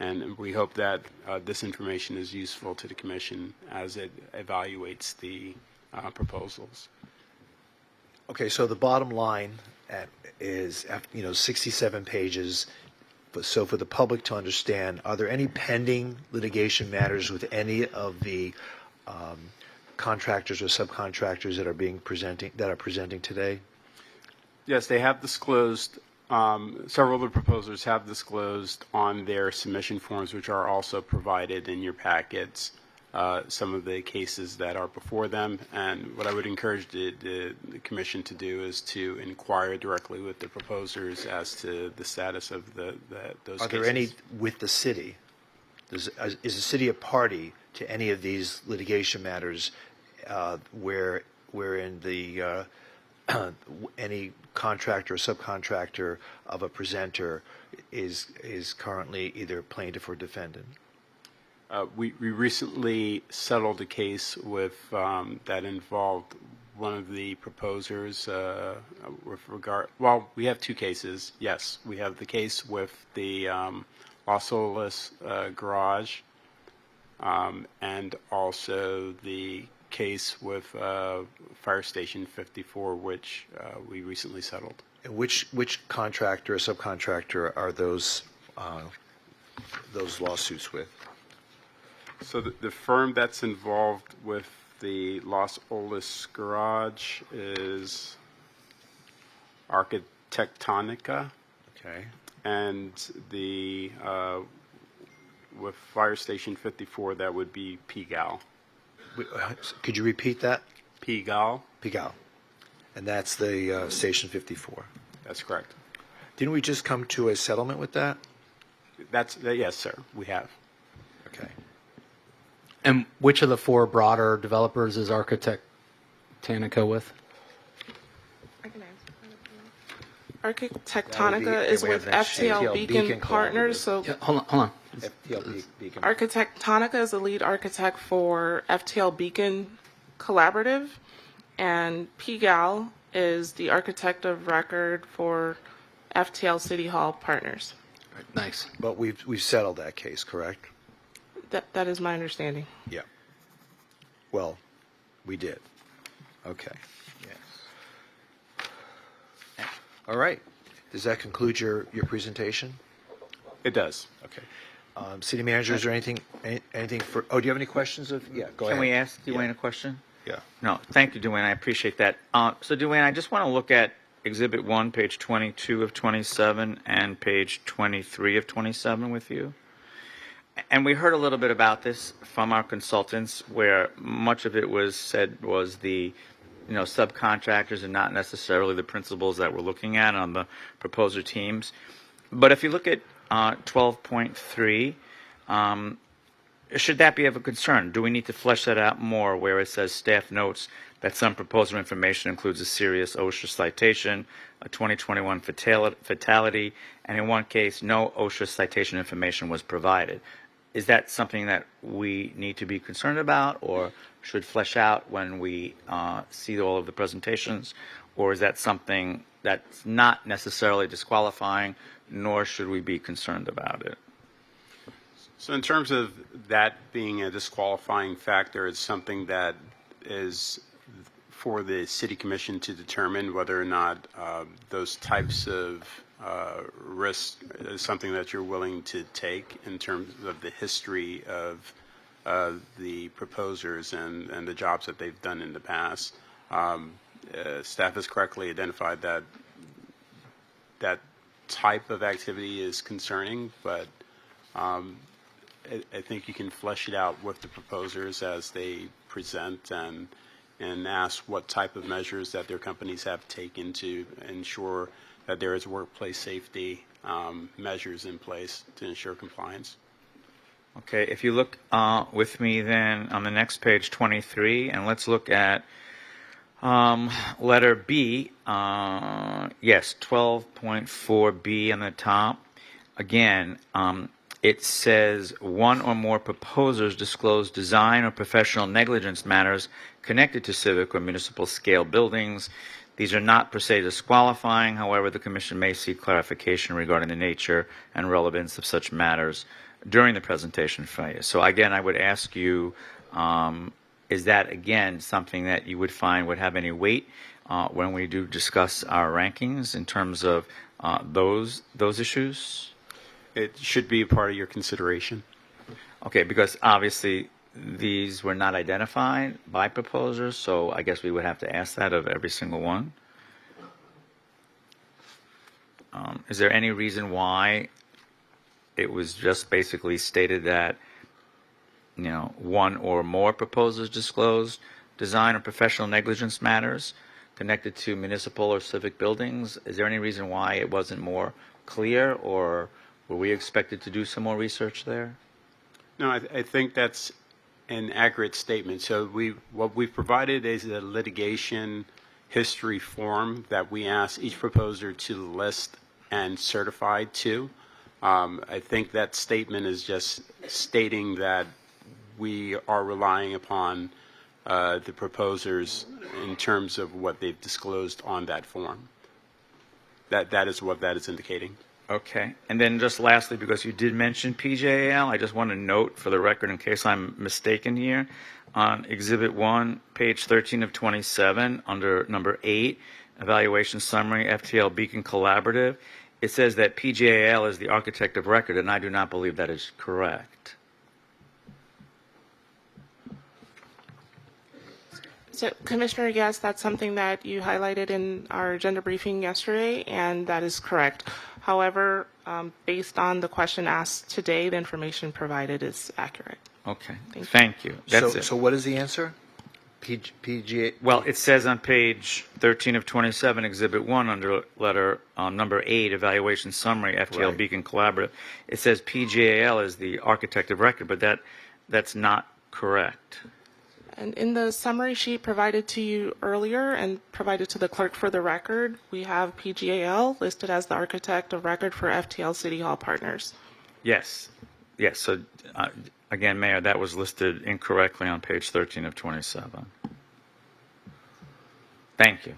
Speaker 12: And we hope that this information is useful to the Commission as it evaluates the proposals.
Speaker 1: Okay, so the bottom line is 67 pages. So for the public to understand, are there any pending litigation matters with any of the contractors or subcontractors that are presenting today?
Speaker 12: Yes, they have disclosed. Several of the proposers have disclosed on their submission forms, which are also provided in your packets, some of the cases that are before them. And what I would encourage the Commission to do is to inquire directly with the proposers as to the status of those cases.
Speaker 1: Are there any with the city? Is the city a party to any of these litigation matters wherein the any contractor or subcontractor of a presenter is currently either plaintiff or defendant?
Speaker 12: We recently settled a case with that involved one of the proposers with regard. Well, we have two cases. Yes, we have the case with the Los Olas garage, and also the case with Fire Station 54, which we recently settled.
Speaker 1: And which contractor or subcontractor are those lawsuits with?
Speaker 12: So the firm that's involved with the Los Olas garage is Architectonica,
Speaker 1: Okay.
Speaker 12: and the with Fire Station 54, that would be PGAL.
Speaker 1: Could you repeat that?
Speaker 12: PGAL.
Speaker 1: Pigal. And that's the Station 54.
Speaker 12: That's correct.
Speaker 1: Didn't we just come to a settlement with that?
Speaker 12: Yes, sir. We have.
Speaker 1: Okay.
Speaker 11: And which of the four broader developers is Architectonica with?
Speaker 4: I can answer. Architectonica is
Speaker 1: we have
Speaker 4: with
Speaker 1: that
Speaker 4: FTL Beacon
Speaker 1: Beacon
Speaker 4: Partners. So
Speaker 11: Yeah, hold on.
Speaker 1: FTL Beacon.
Speaker 4: Architectonica is the lead architect for FTL Beacon Collaborative, and PGAL is the architect of record for FTL City Hall Partners.
Speaker 11: Nice.
Speaker 1: But we've settled that case, correct?
Speaker 4: That is my understanding.
Speaker 1: Yeah. Well, we did. Okay.
Speaker 10: Yes.
Speaker 1: All right. Does that conclude your presentation?
Speaker 12: It does.
Speaker 1: Okay. City Manager, is there anything for? Oh, do you have any questions? Yeah. Go ahead.
Speaker 10: Can we ask Dwayne a question?
Speaker 1: Yeah.
Speaker 10: No, thank you, Dwayne. I appreciate that. So, Dwayne, I just want to look at Exhibit 1, page 22 of 27, and page 23 of 27 with you. And we heard a little bit about this from our consultants, where much of it was said was the subcontractors and not necessarily the principals that we're looking at on the proposer teams. But if you look at 12.3, should that be of a concern? Do we need to flesh that out more, where it says staff notes that some proposer information includes a serious OSHA citation, a 2021 fatality, and in one case, no OSHA citation information was provided? Is that something that we need to be concerned about, or should flesh out when we see all of the presentations? Or is that something that's not necessarily disqualifying, nor should we be concerned about it?
Speaker 12: So in terms of that being a disqualifying factor, it's something that is for the City Commission to determine whether or not those types of risk is something that you're willing to take in terms of the history of the proposers and the jobs that they've done in the past. Staff has correctly identified that type of activity is concerning, but I think you can flesh it out with the proposers as they present and ask what type of measures that their companies have taken to ensure that there is workplace safety measures in place to ensure compliance.
Speaker 10: Okay, if you look with me then on the next page, 23, and let's look at letter B. Yes, 12.4B on the top. Again, it says one or more proposers disclose design or professional negligence matters connected to civic or municipal scale buildings. These are not per se disqualifying. However, the Commission may seek clarification regarding the nature and relevance of such matters during the presentation phase. So again, I would ask you, is that again something that you would find would have any weight when we do discuss our rankings in terms of those issues?
Speaker 12: It should be a part of your consideration.
Speaker 10: Okay, because obviously these were not identified by proposers, so I guess we would have to ask that of every single one. Is there any reason why it was just basically stated that one or more proposers disclosed design or professional negligence matters connected to municipal or civic buildings? Is there any reason why it wasn't more clear, or were we expected to do some more research there?
Speaker 12: No, I think that's an accurate statement. So what we've provided is a litigation history form that we ask each proposer to list and certify to. I think that statement is just stating that we are relying upon the proposers in terms of what they've disclosed on that form. That is what that is indicating.
Speaker 10: Okay. And then just lastly, because you did mention PJAL, I just want to note for the record, in case I'm mistaken here, on Exhibit 1, page 13 of 27, under number 8, Evaluation Summary, FTL Beacon Collaborative, it says that PJAL is the architect of record, and I do not believe that is correct.
Speaker 4: So, Commissioner, yes, that's something that you highlighted in our agenda briefing yesterday, and that is correct. However, based on the question asked today, the information provided is accurate.
Speaker 10: Okay. Thank you. That's it.
Speaker 1: So what is the answer? PGA?
Speaker 10: Well, it says on page 13 of 27, Exhibit 1, under letter number 8, Evaluation Summary, FTL
Speaker 1: Right.
Speaker 10: Beacon Collaborative, it says PJAL is the architect of record, but that's not correct.
Speaker 4: And in the summary sheet provided to you earlier and provided to the clerk for the record, we have PGAL listed as the architect of record for FTL City Hall Partners.
Speaker 10: Yes. Yes. So, again, Mayor, that was listed incorrectly on page 13 of 27. Thank you.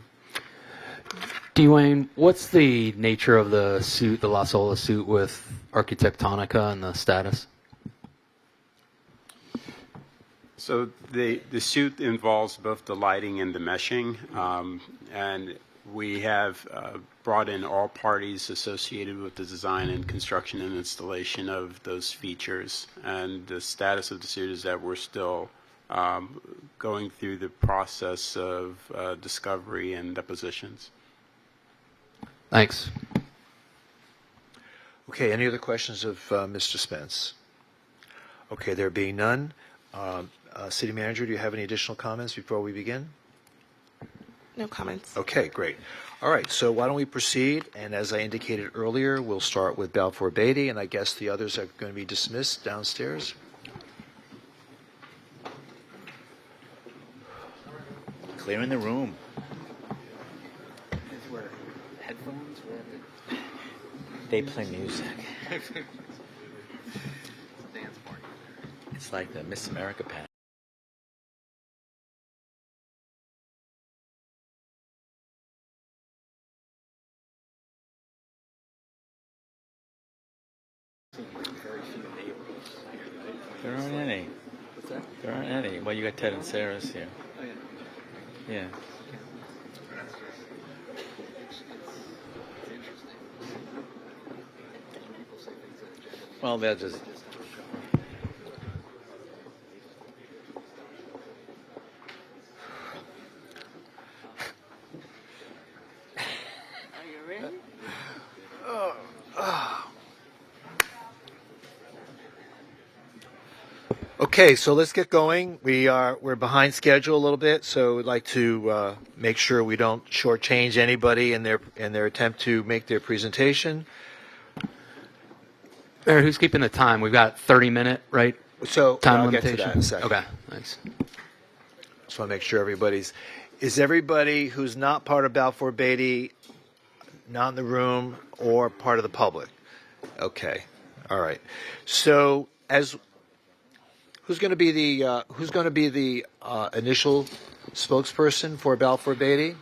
Speaker 11: Dwayne, what's the nature of the suit, the La Sola suit with Arquitectonica and the status?
Speaker 12: So the suit involves both the lighting and the meshing, and we have brought in all parties associated with the design and construction and installation of those features. And the status of the suit is that we're still going through the process of discovery and depositions.
Speaker 11: Thanks.
Speaker 1: Okay, any other questions of Mr. Spence? Okay, there being none, City Manager, do you have any additional comments before we begin?
Speaker 4: No comments.
Speaker 1: Okay, great. All right, so why don't we proceed? And as I indicated earlier, we'll start with Balfour Beatty, and I guess the others are going to be dismissed downstairs.
Speaker 10: Clearing the room. They play music. It's like the Miss America pageant. There aren't any. What's that? There aren't any. Well, you got Ted and Sarah's here. Oh, yeah. Yeah. Well, they're just.
Speaker 1: Okay, so let's get going. We're behind schedule a little bit, so we'd like to make sure we don't shortchange anybody in their attempt to make their presentation.
Speaker 11: Mayor, who's keeping the time? We've got 30-minute, right?
Speaker 1: So
Speaker 11: Time
Speaker 1: I'll get to
Speaker 11: limitation?
Speaker 1: that in a second.
Speaker 11: Okay, thanks.
Speaker 1: Just want to make sure is everybody who's not part of Balfour Beatty not in the room or part of the public? Okay, all right. So who's going to be the initial spokesperson for Balfour Beatty?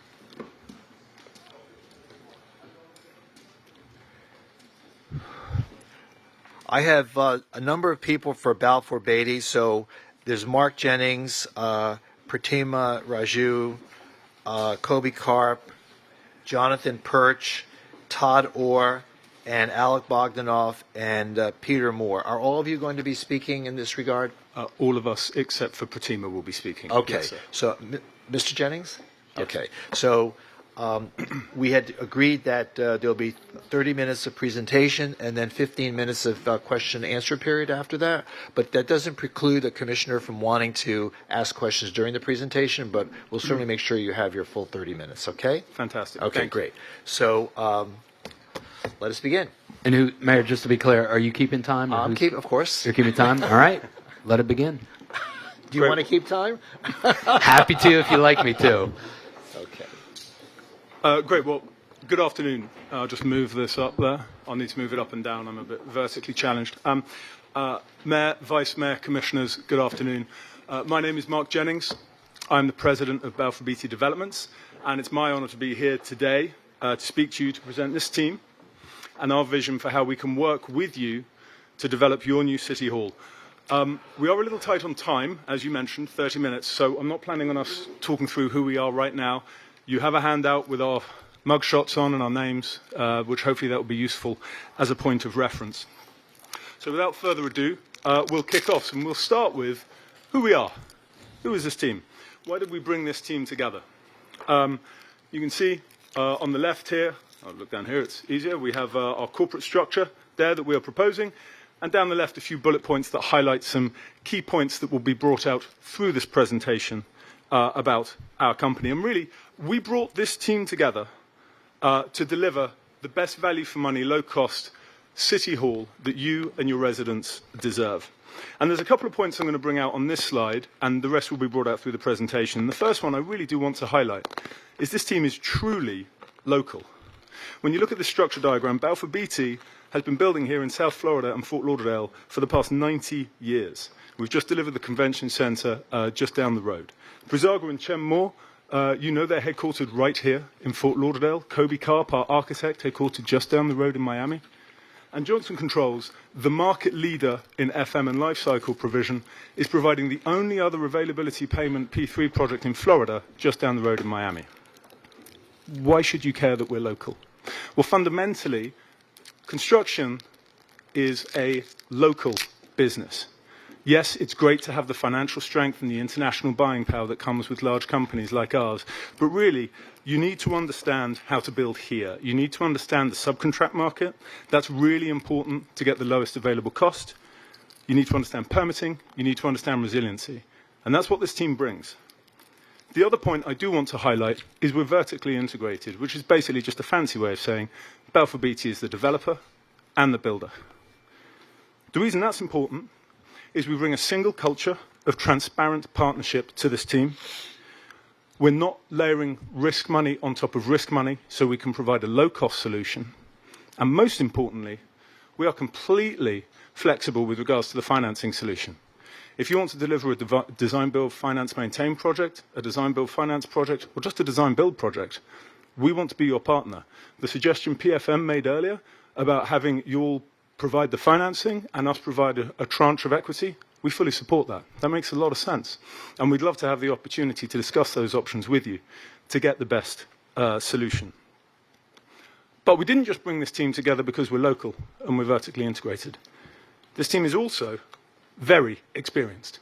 Speaker 1: I have a number of people for Balfour Beatty. So there's Mark Jennings, Pratima Raju, Kobe Karp, Jonathan Perch, Todd Orr, and Alec Bogdanoff, and Peter Moore. Are all of you going to be speaking in this regard?
Speaker 13: All of us, except for Pratima, will be speaking.
Speaker 1: Okay.
Speaker 13: Yes, sir.
Speaker 1: So, Mr. Jennings? Yes. Okay. So we had agreed that there'll be 30 minutes of presentation and then 15 minutes of question and answer period after that. But that doesn't preclude a commissioner from wanting to ask questions during the presentation, but we'll certainly make sure you have your full 30 minutes, okay?
Speaker 13: Fantastic.
Speaker 1: Okay,
Speaker 13: Thank you.
Speaker 1: great. So let us begin.
Speaker 11: And Mayor, just to be clear, are you keeping time? Or
Speaker 1: Of course.
Speaker 11: You're keeping time? All right. Let it begin.
Speaker 1: Do you want to keep time?
Speaker 11: Happy to if you like me to.
Speaker 1: Okay.
Speaker 13: Great. Well, Good afternoon. I'll just move this up there. I'll need to move it up and down. I'm a bit vertically challenged. Mayor, Vice Mayor, Commissioners, good afternoon. My name is Mark Jennings. I'm the President of Balfour Beatty Developments, and it's my honour to be here today to speak to you to present this team and our vision for how we can work with you to develop your new City Hall. We are a little tight on time, as you mentioned, 30 minutes, so I'm not planning on us talking through who we are right now. You have a handout with our mugshots on and our names, which hopefully that will be useful as a point of reference. So without further ado, we'll kick off, and we'll start with who we are. Who is this team? Why did we bring this team together? You can see on the left here, I'll look down here, it's easier, we have our corporate structure there that we are proposing, and down the left a few bullet points that highlight some key points that will be brought out through this presentation about our company. And really, we brought this team together to deliver the best value for money, low cost City Hall that you and your residents deserve. And there's a couple of points I'm going to bring out on this slide, and the rest will be brought out through the presentation. And the first one I really do want to highlight is this team is truly local. When you look at the structure diagram, Balfour Beatty has been building here in South Florida and Fort Lauderdale for the past 90 years. We've just delivered the convention center just down the road. Brizaga and Chem Moore, you know they're headquartered right here in Fort Lauderdale. Kobe Karp, our architect, headquartered just down the road in Miami. And Johnson Controls, the market leader in FM and lifecycle provision, is providing the only other availability payment P3 project in Florida just down the road in Miami. Why should you care that we're local? Well, fundamentally, construction is a local business. Yes, it's great to have the financial strength and the international buying power that comes with large companies like ours, but really, you need to understand how to build here. You need to understand the subcontract market. That's really important to get the lowest available cost. You need to understand permitting. You need to understand resiliency. And that's what this team brings. The other point I do want to highlight is we're vertically integrated, which is basically just a fancy way of saying Balfour Beatty is the developer and the builder. The reason that's important is we bring a single culture of transparent partnership to this team. We're not layering risk money on top of risk money, so we can provide a low-cost solution. And most importantly, we are completely flexible with regards to the financing solution. If you want to deliver a design, build, finance, maintain project, a design, build, finance project, or just a design, build project, we want to be your partner. The suggestion PFM made earlier about having you all provide the financing and us provide a tranche of equity, we fully support that. That makes a lot of sense. And we'd love to have the opportunity to discuss those options with you to get the best solution. But we didn't just bring this team together because we're local and we're vertically integrated. This team is also very experienced.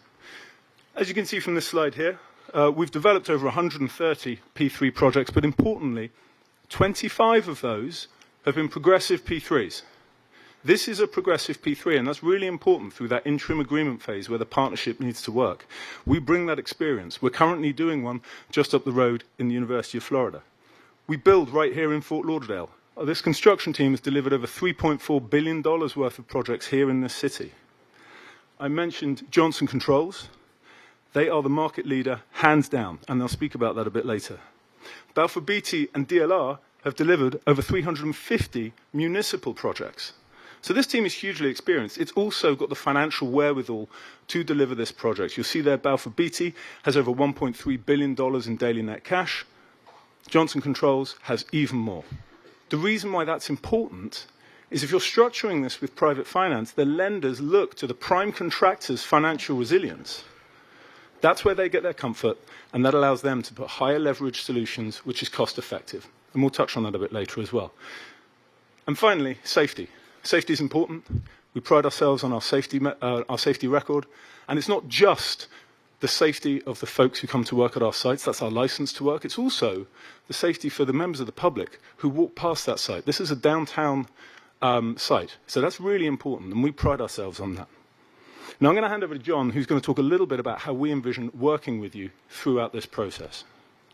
Speaker 13: As you can see from this slide here, we've developed over 130 P3 projects, but importantly, 25 of those have been progressive P3s. This is a progressive P3, and that's really important through that interim agreement phase where the partnership needs to work. We bring that experience. We're currently doing one just up the road in the University of Florida. We build right here in Fort Lauderdale. This construction team has delivered over $3.4 billion worth of projects here in this city. I mentioned Johnson Controls. They are the market leader, hands down, and they'll speak about that a bit later. Balfour Beatty and DLR have delivered over 350 municipal projects. So this team is hugely experienced. It's also got the financial wherewithal to deliver this project. You'll see there Balfour Beatty has over $1.3 billion in daily net cash. Johnson Controls has even more. The reason why that's important is if you're structuring this with private finance, the lenders look to the prime contractor's financial resilience. That's where they get their comfort, and that allows them to put higher leverage solutions, which is cost effective. And we'll touch on that a bit later as well. And finally, safety. Safety is important. We pride ourselves on our safety record. And it's not just the safety of the folks who come to work at our sites. That's our license to work. It's also the safety for the members of the public who walk past that site. This is a downtown site. So that's really important, and we pride ourselves on that. Now I'm going to hand over to John, who's going to talk a little bit about how we envision working with you throughout this process.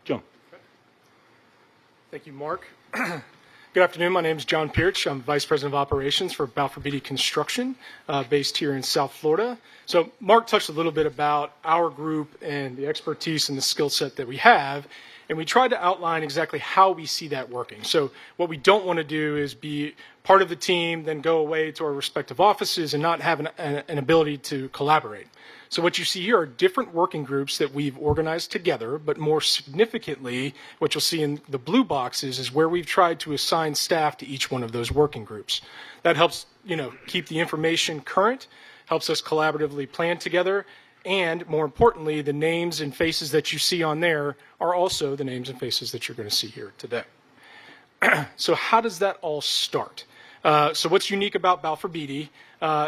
Speaker 13: John.
Speaker 14: Thank you, Mark. Good afternoon. My name is John Pierce. I'm Vice President of Operations for Balfour Beatty Construction, based here in South Florida. So Mark touched a little bit about our group and the expertise and the skill set that we have. And we tried to outline exactly how we see that working. So what we don't want to do is be part of the team, then go away to our respective offices and not have an ability to collaborate. So what you see here are different working groups that we've organized together, but more significantly, what you'll see in the blue boxes is where we've tried to assign staff to each one of those working groups. That helps, keep the information current, helps us collaboratively plan together, and more importantly, the names and faces that you see on there are also the names and faces that you're going to see here today. So how does that all start? So what's unique about Balfour Beatty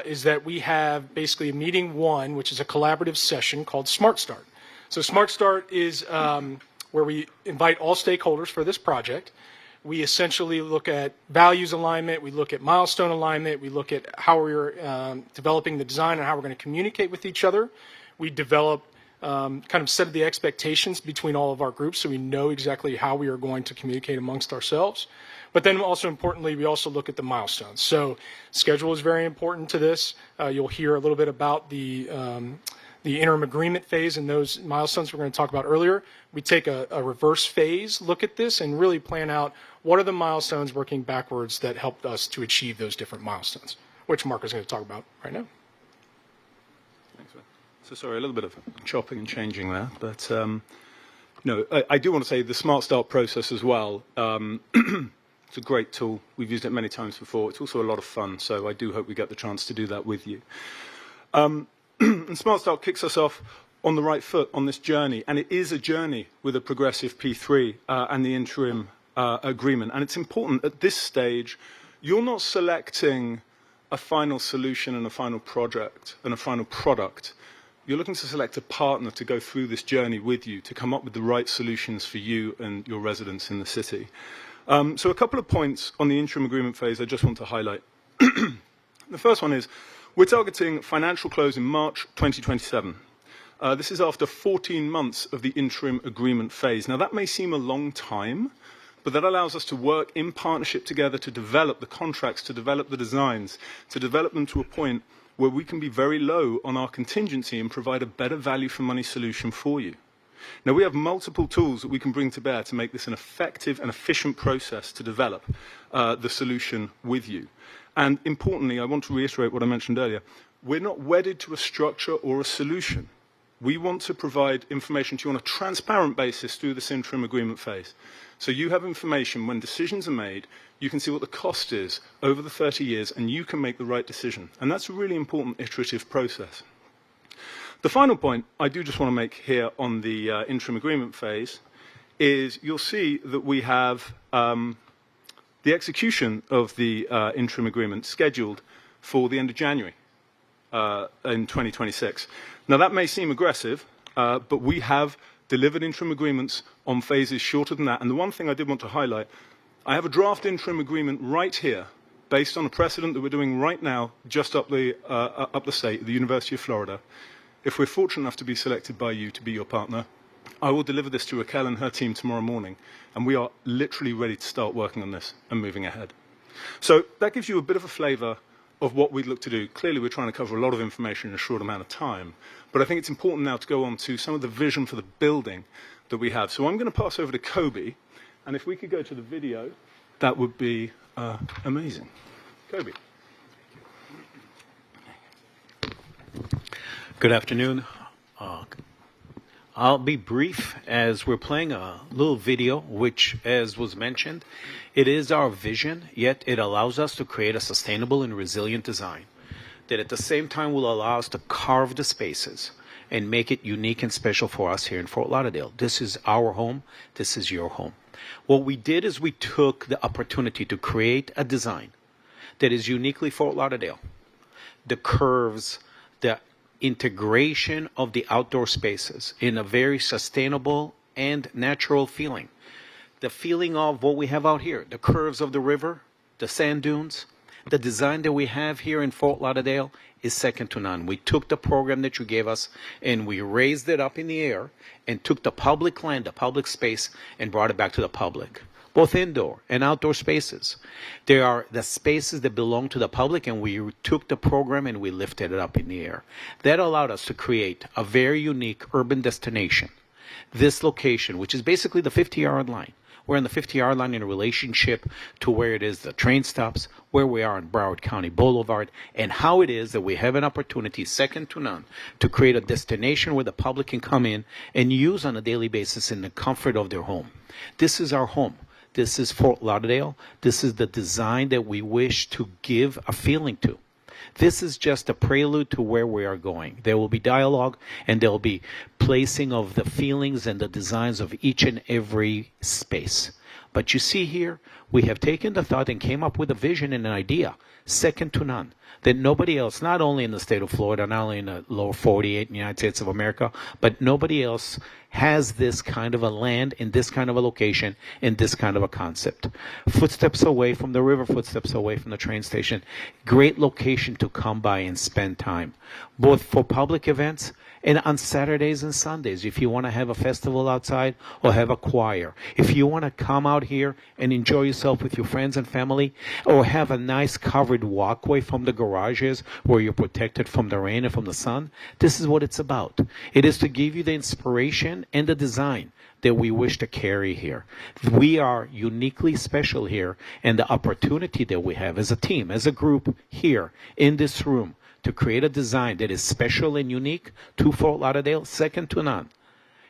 Speaker 14: is that we have basically a meeting one, which is a collaborative session called Smart Start. So Smart Start is where we invite all stakeholders for this project. We essentially look at values alignment, we look at milestone alignment, we look at how we're developing the design and how we're going to communicate with each other. We develop kind of set the expectations between all of our groups so we know exactly how we are going to communicate amongst ourselves. But then also importantly, we also look at the milestones. So schedule is very important to this. You'll hear a little bit about the interim agreement phase and those milestones we're going to talk about earlier. We take a reverse phase look at this and really plan out what are the milestones working backwards that helped us to achieve those different milestones, which Mark is going to talk about right now.
Speaker 13: Thanks, man. So sorry, a little bit of chopping and changing there, but I do want to say the Smart Start process as well. It's a great tool. We've used it many times before. It's also a lot of fun, so I do hope we get the chance to do that with you. And Smart Start kicks us off on the right foot on this journey, and it is a journey with a progressive P3 and the interim agreement. And it's important at this stage, you're not selecting a final solution and a final project and a final product. You're looking to select a partner to go through this journey with you, to come up with the right solutions for you and your residents in the city. So a couple of points on the interim agreement phase I just want to highlight. The first one is we're targeting financial close in March 2027. This is after 14 months of the interim agreement phase. Now, that may seem a long time, but that allows us to work in partnership together to develop the contracts, to develop the designs, to develop them to a point where we can be very low on our contingency and provide a better value for money solution for you. Now, we have multiple tools that we can bring to bear to make this an effective and efficient process to develop the solution with you. And importantly, I want to reiterate what I mentioned earlier. We're not wedded to a structure or a solution. We want to provide information to you on a transparent basis through this interim agreement phase. So you have information when decisions are made, you can see what the cost is over the 30 years, and you can make the right decision. And that's a really important iterative process. The final point I do just want to make here on the interim agreement phase is you'll see that we have the execution of the interim agreement scheduled for the end of January in 2026. Now, that may seem aggressive, but we have delivered interim agreements on phases shorter than that. And the one thing I did want to highlight, I have a draft interim agreement right here based on a precedent that we're doing right now just up the state, the University of Florida. If we're fortunate enough to be selected by you to be your partner, I will deliver this to Raquel and her team tomorrow morning, and we are literally ready to start working on this and moving ahead. So that gives you a bit of a flavor of what we'd look to do. Clearly, we're trying to cover a lot of information in a short amount of time, but I think it's important now to go on to some of the vision for the building that we have. So I'm going to pass over to Kobe, and if we could go to the video, that would be amazing. Kobe.
Speaker 15: Good afternoon. I'll be brief as we're playing a little video, which, as was mentioned, it is our vision, yet it allows us to create a sustainable and resilient design that at the same time will allow us to carve the spaces and make it unique and special for us here in Fort Lauderdale. This is our home. This is your home. What we did is we took the opportunity to create a design that is uniquely Fort Lauderdale. The curves, the integration of the outdoor spaces in a very sustainable and natural feeling. The feeling of what we have out here, the curves of the river, the sand dunes, the design that we have here in Fort Lauderdale is second to none. We took the program that you gave us and we raised it up in the air and took the public land, the public space, and brought it back to the public. Both indoor and outdoor spaces. There are the spaces that belong to the public, and we took the program and we lifted it up in the air. That allowed us to create a very unique urban destination This location, which is basically the 50-yard line, we're on the 50-yard line in relationship to where it is the train stops, where we are on Broward County Boulevard, and how it is that we have an opportunity second to none to create a destination where the public can come in and use on a daily basis in the comfort of their home. This is our home. This is Fort Lauderdale. This is the design that we wish to give a feeling to. This is just a prelude to where we are going. There will be dialogue, and there will be placing of the feelings and the designs of each and every space. But you see here, we have taken the thought and came up with a vision and an idea, second to none, that nobody else, not only in the state of Florida, not only in the lower 48 in the United States of America, but nobody else has this kind of a land in this kind of a location in this kind of a concept. Footsteps away from the river, footsteps away from the train station. Great location to come by and spend time, both for public events and on Saturdays and Sundays. If you want to have a festival outside or have a choir, if you want to come out here and enjoy yourself with your friends and family, or have a nice covered walkway from the garages where you're protected from the rain and from the sun, this is what it's about. It is to give you the inspiration and the design that we wish to carry here. We are uniquely special here, and the opportunity that we have as a team, as a group here in this room, to create a design that is special and unique to Fort Lauderdale, second to none.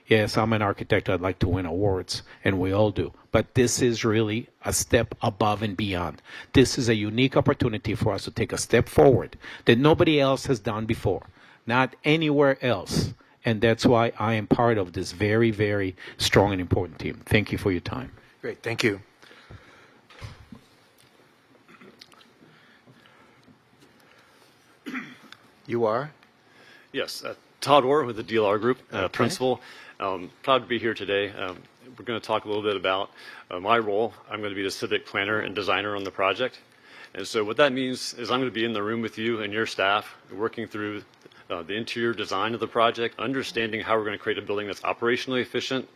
Speaker 15: Yes, I'm an architect. I'd like to win awards, and we all do. But this is really a step above and beyond. This is a unique opportunity for us to take a step forward that nobody else has done before, not anywhere else. And that's why I am part of this very, very strong and important team. Thank you for your time.
Speaker 1: Great, thank you. You are?
Speaker 16: Yes, Todd Orr with the DLR Group, principal. Proud to be here today. We're going to talk a little bit about my role. I'm going to be the civic planner and designer on the project. And so what that means is I'm going to be in the room with you and your staff, working through the interior design of the project, understanding how we're going to create a building that's operationally efficient,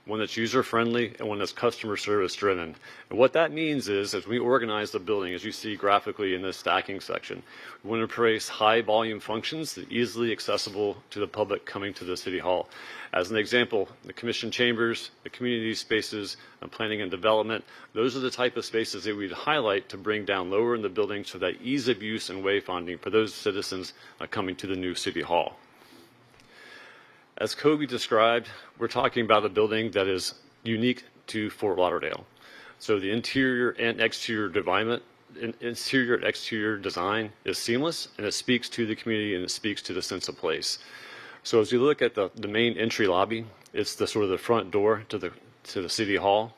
Speaker 16: one that's user-friendly, and one that's customer service-driven. And what that means is, as we organize the building, as you see graphically in this stacking section, we want to place high-volume functions that are easily accessible to the public coming to the City Hall. As an example, the commission chambers, the community spaces, and planning and development, those are the type of spaces that we'd highlight to bring down lower in the building so that ease of use and wayfinding for those citizens coming to the new City Hall. As Kobe described, we're talking about a building that is unique to Fort Lauderdale. So the interior and exterior design is seamless, and it speaks to the community and it speaks to the sense of place. So as you look at the main entry lobby, it's the sort of the front door to the City Hall,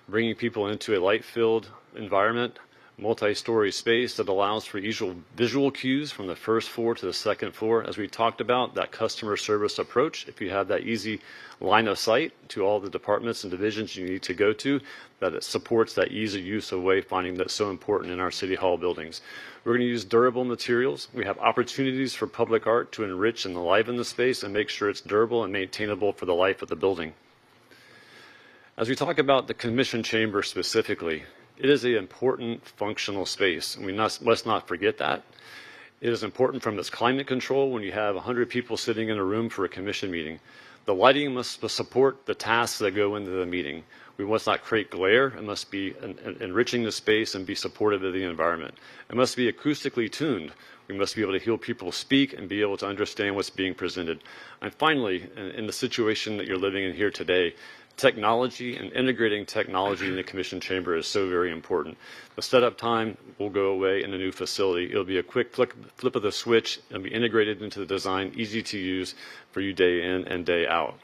Speaker 16: bringing people into a light-filled environment, multi-story space that allows for visual cues from the first floor to the second floor. As we talked about, that customer service approach, if you have that easy line of sight to all the departments and divisions you need to go to, that it supports that ease of use of wayfinding that's so important in our City Hall buildings. We're going to use durable materials. We have opportunities for public art to enrich and enliven the space and make sure it's durable and maintainable for the life of the building. As we talk about the commission chamber specifically, it is an important functional space, and we must not forget that. It is important from its climate control when you have 100 people sitting in a room for a commission meeting. The lighting must support the tasks that go into the meeting. We must not create glare. It must be enriching the space and be supportive of the environment. It must be acoustically tuned. We must be able to hear people speak and be able to understand what's being presented. And finally, in the situation that you're living in here today, technology and integrating technology in the commission chamber is so very important. The setup time will go away in the new facility. It'll be a quick flip of the switch and be integrated into the design, easy to use for you day in and day out.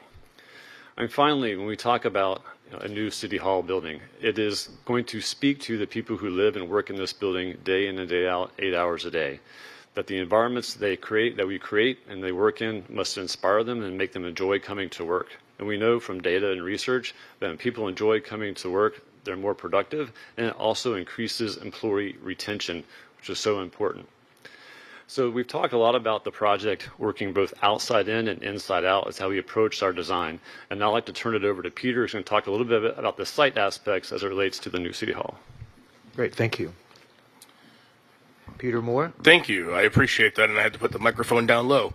Speaker 16: And finally, when we talk about a new City Hall building, it is going to speak to the people who live and work in this building day in and day out, 8 hours a day. That the environments that we create and they work in must inspire them and make them enjoy coming to work. And we know from data and research that when people enjoy coming to work, they're more productive, and it also increases employee retention, which is so important. So we've talked a lot about the project working both outside in and inside out as how we approached our design. And now I'd like to turn it over to Peter, who's going to talk a little bit about the site aspects as it relates to the new City Hall.
Speaker 1: Great, thank you. Peter Moore.
Speaker 17: Thank you. I appreciate that, and I had to put the microphone down low.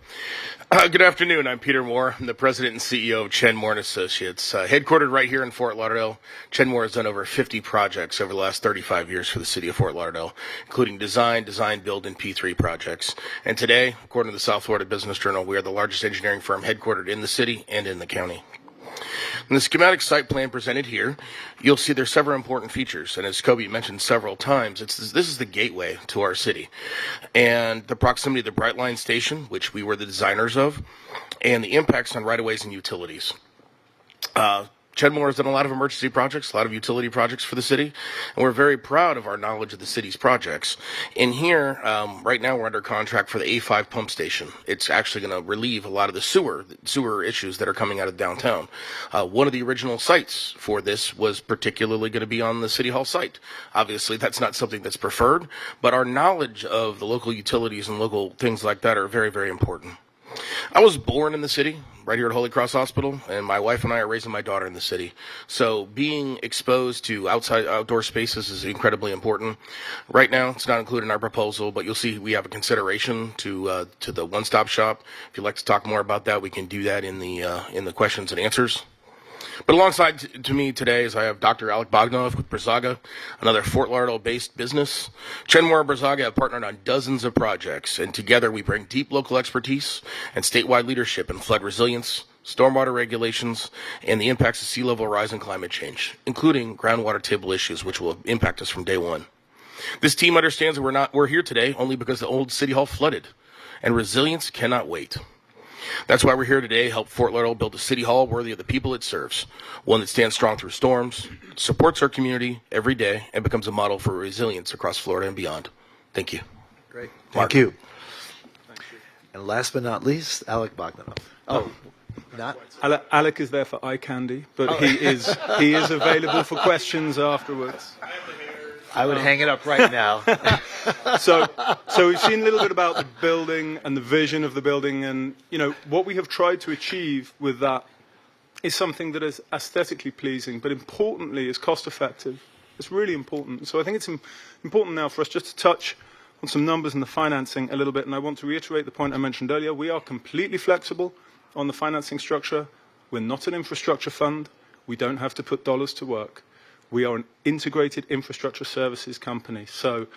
Speaker 17: Good afternoon. I'm Peter Moore. I'm the president and CEO of Chen Moore & Associates, headquartered right here in Fort Lauderdale. Chen Moore has done over 50 projects over the last 35 years for the city of Fort Lauderdale, including design, build, and P3 projects. And today, according to the South Florida Business Journal, we are the largest engineering firm headquartered in the city and in the county. In the schematic site plan presented here, you'll see there's several important features, and as Kobe mentioned several times, this is the gateway to our city. And the proximity to the Brightline Station, which we were the designers of, and the impacts on right-of-ways and utilities. Chen Moore has done a lot of emergency projects, a lot of utility projects for the city, and we're very proud of our knowledge of the city's projects. In here, right now we're under contract for the A5 pump station. It's actually going to relieve a lot of the sewer issues that are coming out of downtown. One of the original sites for this was particularly going to be on the City Hall site. Obviously, that's not something that's preferred, but our knowledge of the local utilities and local things like that are very, very important. I was born in the city, right here at Holy Cross Hospital, and my wife and I are raising my daughter in the city. So being exposed to outdoor spaces is incredibly important. Right now, it's not included in our proposal, but you'll see we have a consideration to the one-stop shop. If you'd like to talk more about that, we can do that in the questions and answers. But alongside to me today is I have Dr. Alec Bogdanov with Brazaga, another Fort Lauderdale-based business. Chen Moore and Brazaga have partnered on dozens of projects, and together we bring deep local expertise and statewide leadership in flood resilience, stormwater regulations, and the impacts of sea level rise and climate change, including groundwater table issues, which will impact us from day one. This team understands that we're here today only because the old City Hall flooded, and resilience cannot wait. That's why we're here today to help Fort Lauderdale build a city hall worthy of the people it serves, one that stands strong through storms, supports our community every day, and becomes a model for resilience across Florida and beyond. Thank you.
Speaker 1: Great.
Speaker 17: Mark.
Speaker 1: Thank you. And last but not least, Alec Bogdanov. Oh, not?
Speaker 13: Alec is there for eye candy, but he is available for questions afterwards.
Speaker 1: I would hang it up right now.
Speaker 13: So we've seen a little bit about the building and the vision of the building, and what we have tried to achieve with that is something that is aesthetically pleasing, but importantly is cost effective. It's really important. So I think it's important now for us just to touch on some numbers and the financing a little bit, and I want to reiterate the point I mentioned earlier. We are completely flexible on the financing structure. We're not an infrastructure fund. We don't have to put dollars to work. We are an integrated infrastructure services company. So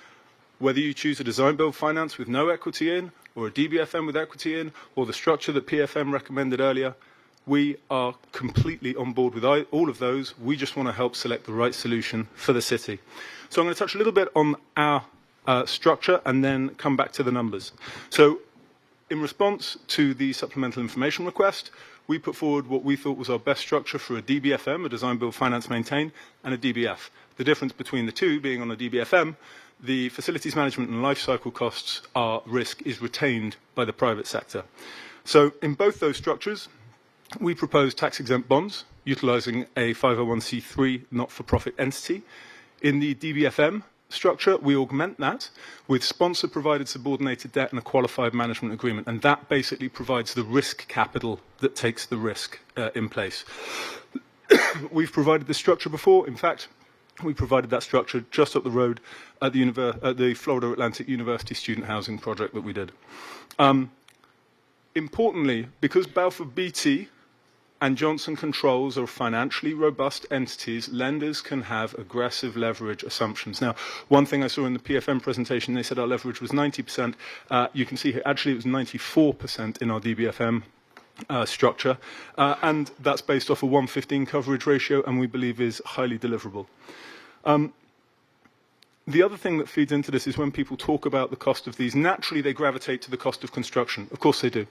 Speaker 13: whether you choose a design build finance with no equity in, or a DBFM with equity in, or the structure that PFM recommended earlier, we are completely on board with all of those. We just want to help select the right solution for the city. So I'm going to touch a little bit on our structure and then come back to the numbers. So in response to the supplemental information request, we put forward what we thought was our best structure for a DBFM, a design, build, finance, maintain, and a DBF. The difference between the two being on a DBFM, the facilities management and life cycle costs risk is retained by the private sector. So in both those structures, we propose tax-exempt bonds utilizing a 501c3 not-for-profit entity. In the DBFM structure, we augment that with sponsor-provided subordinated debt and a qualified management agreement, and that basically provides the risk capital that takes the risk in place. We've provided this structure before. In fact, we provided that structure just up the road at the Florida Atlantic University student housing project that we did. Importantly, because Balfour Beatty and Johnson Controls are financially robust entities, lenders can have aggressive leverage assumptions. Now, one thing I saw in the PFM presentation, they said our leverage was 90%. You can see here, actually, it was 94% in our DBFM structure, and that's based off a 115 coverage ratio, and we believe is highly deliverable. The other thing that feeds into this is when people talk about the cost of these, naturally they gravitate to the cost of construction. Of course they do.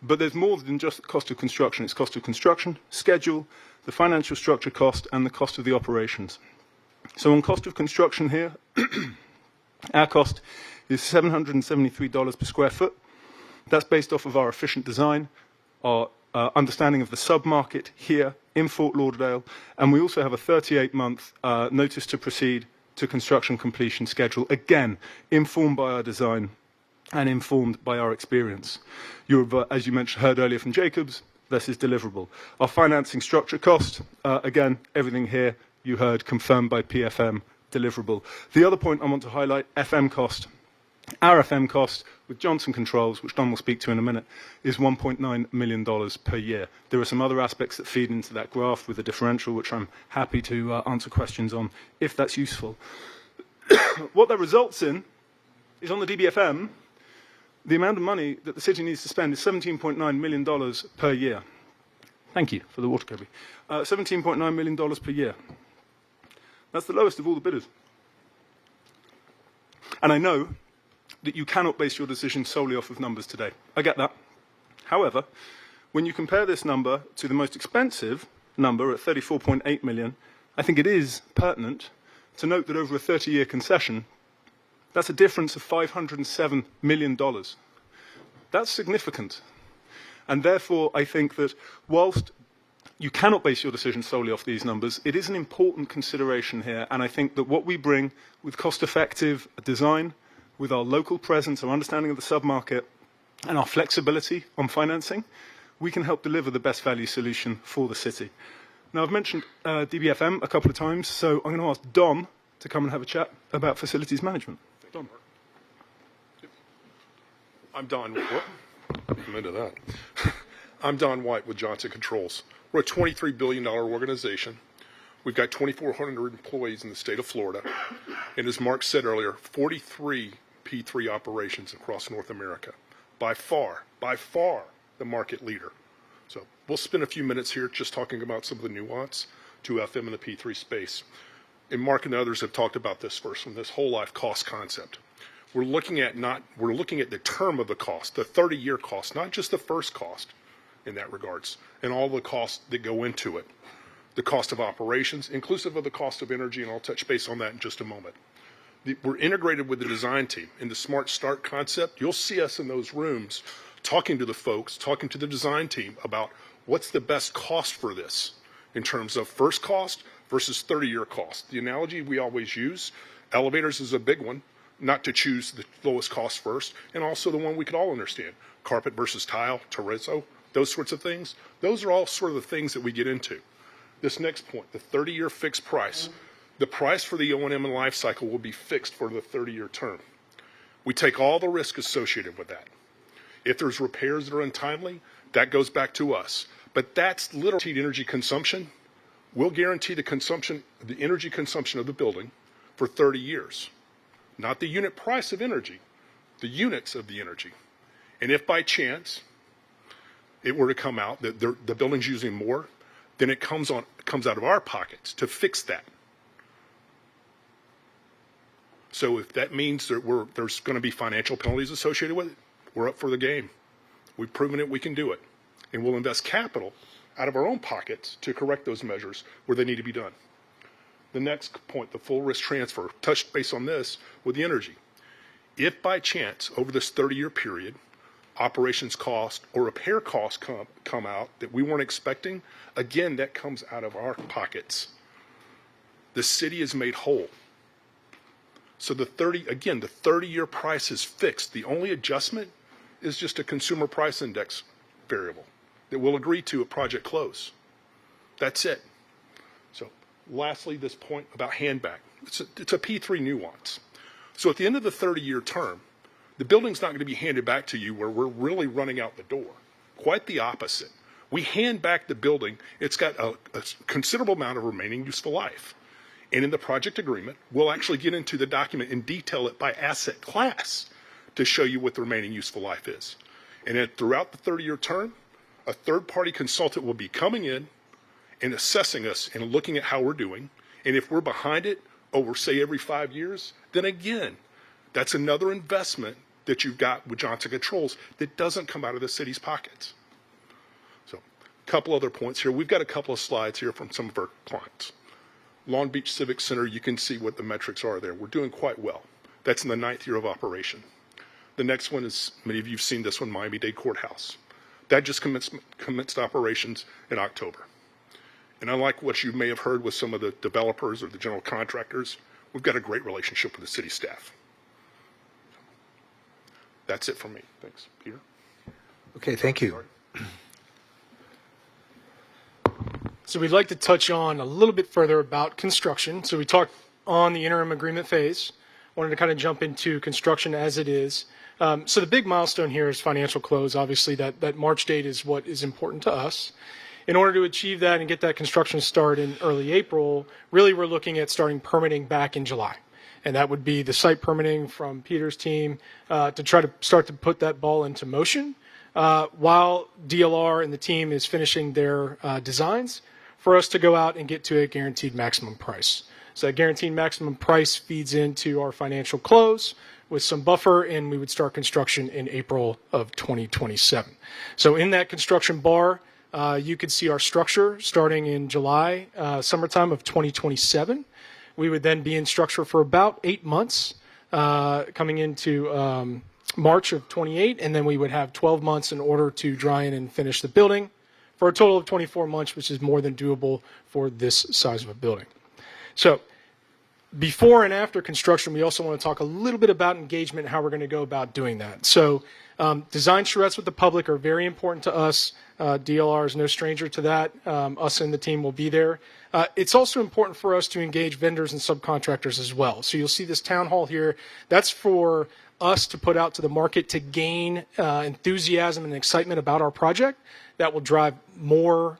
Speaker 13: But there's more than just the cost of construction. It's cost of construction, schedule, the financial structure cost, and the cost of the operations. So on cost of construction here, our cost is $773 per square foot. That's based off of our efficient design, our understanding of the sub-market here in Fort Lauderdale, and we also have a 38-month notice to proceed to construction completion schedule, again, informed by our design and informed by our experience. As you heard earlier from Jacobs, this is deliverable. Our financing structure cost, again, everything here you heard confirmed by PFM, deliverable. The other point I want to highlight, FM cost. Our FM cost with Johnson Controls, which Don will speak to in a minute, is $1.9 million per year. There are some other aspects that feed into that graph with the differential, which I'm happy to answer questions on if that's useful. What that results in is on the DBFM, the amount of money that the city needs to spend is $17.9 million per year. Thank you for the water, Kobe. $17.9 million per year. That's the lowest of all the bidders. And I know that you cannot base your decision solely off of numbers today. I get that. However, when you compare this number to the most expensive number at $34.8 million, I think it is pertinent to note that over a 30-year concession, that's a difference of $507 million. That's significant. And therefore, I think that whilst you cannot base your decision solely off these numbers, it is an important consideration here. And I think that what we bring with cost-effective design, with our local presence, our understanding of the sub-market, and our flexibility on financing, we can help deliver the best value solution for the city. Now, I've mentioned DBFM a couple of times, so I'm going to ask Don to come and have a chat about facilities management. Don.
Speaker 18: I'm Don. What? I'm into that. I'm Don White with Johnson Controls. We're a $23 billion organization. We've got 2,400 employees in the state of Florida. And as Mark said earlier, 43 P3 operations across North America. By far, the market leader. So we'll spend a few minutes here just talking about some of the nuance to FM in the P3 space. And Mark and others have talked about this first one, this whole life cost concept. We're looking at the term of the cost, the 30-year cost, not just the first cost in that regards, and all the costs that go into it. The cost of operations, inclusive of the cost of energy, and I'll touch base on that in just a moment. We're integrated with the design team. In the Smart Start concept, you'll see us in those rooms talking to the folks, talking to the design team about what's the best cost for this in terms of first cost versus 30-year cost. The analogy we always use, elevators is a big one, not to choose the lowest cost first, and also the one we could all understand, carpet versus tile, terrazzo, those sorts of things. Those are all sort of the things that we get into. This next point, the 30-year fixed price. The price for the O&M and life cycle will be fixed for the 30-year term. We take all the risk associated with that. If there's repairs that are untimely, that goes back to us. But that's literally energy consumption. We'll guarantee the energy consumption of the building for 30 years. Not the unit price of energy, the units of the energy. And if by chance it were to come out that the building's using more, then it comes out of our pockets to fix that. So if that means that there's going to be financial penalties associated with it, we're up for the game. We've proven it, we can do it. And we'll invest capital out of our own pockets to correct those measures where they need to be done. The next point, the full risk transfer, touched base on this with the energy. If by chance, over this 30-year period, operations cost or repair costs come out that we weren't expecting, again, that comes out of our pockets. The city is made whole. So the 30-year price is fixed. The only adjustment is just a consumer price index variable that we'll agree to at project close. That's it. So lastly, this point about handback. It's a P3 nuance. So at the end of the 30-year term, the building's not going to be handed back to you where we're really running out the door. Quite the opposite. We hand back the building. It's got a considerable amount of remaining useful life. And in the project agreement, we'll actually get into the document and detail it by asset class to show you what the remaining useful life is. And then throughout the 30-year term, a third-party consultant will be coming in and assessing us and looking at how we're doing. And if we're behind it over, say, every 5 years, then again, that's another investment that you've got with Johnson Controls that doesn't come out of the city's pockets. So a couple other points here. We've got a couple of slides here from some of our clients. Long Beach Civic Center, you can see what the metrics are there. We're doing quite well. That's in the 9th year of operation. The next one is, many of you have seen this one, Miami-Dade Courthouse. That just commenced operations in October. And unlike what you may have heard with some of the developers or the general contractors, we've got a great relationship with the city staff. That's it from me. Thanks. Peter?
Speaker 1: Okay, thank you.
Speaker 14: So we'd like to touch on a little bit further about construction. So we talked on the interim agreement phase. wanted to kind of jump into construction as it is. So the big milestone here is financial close. Obviously, that March date is what is important to us. In order to achieve that and get that construction start in early April, really we're looking at starting permitting back in July. And that would be the site permitting from Peter's team to try to start to put that ball into motion while DLR and the team is finishing their designs for us to go out and get to a guaranteed maximum price. So that guaranteed maximum price feeds into our financial close with some buffer, and we would start construction in April of 2027. So in that construction bar, you could see our structure starting in July, summertime of 2027. We would then be in structure for about 8 months, coming into March of 28, and then we would have 12 months in order to dry in and finish the building for a total of 24 months, which is more than doable for this size of a building. So before and after construction, we also want to talk a little bit about engagement and how we're going to go about doing that. So design charrettes with the public are very important to us. DLR is no stranger to that. Us and the team will be there. It's also important for us to engage vendors and subcontractors as well. So you'll see this town hall here. That's for us to put out to the market to gain enthusiasm and excitement about our project. That will drive more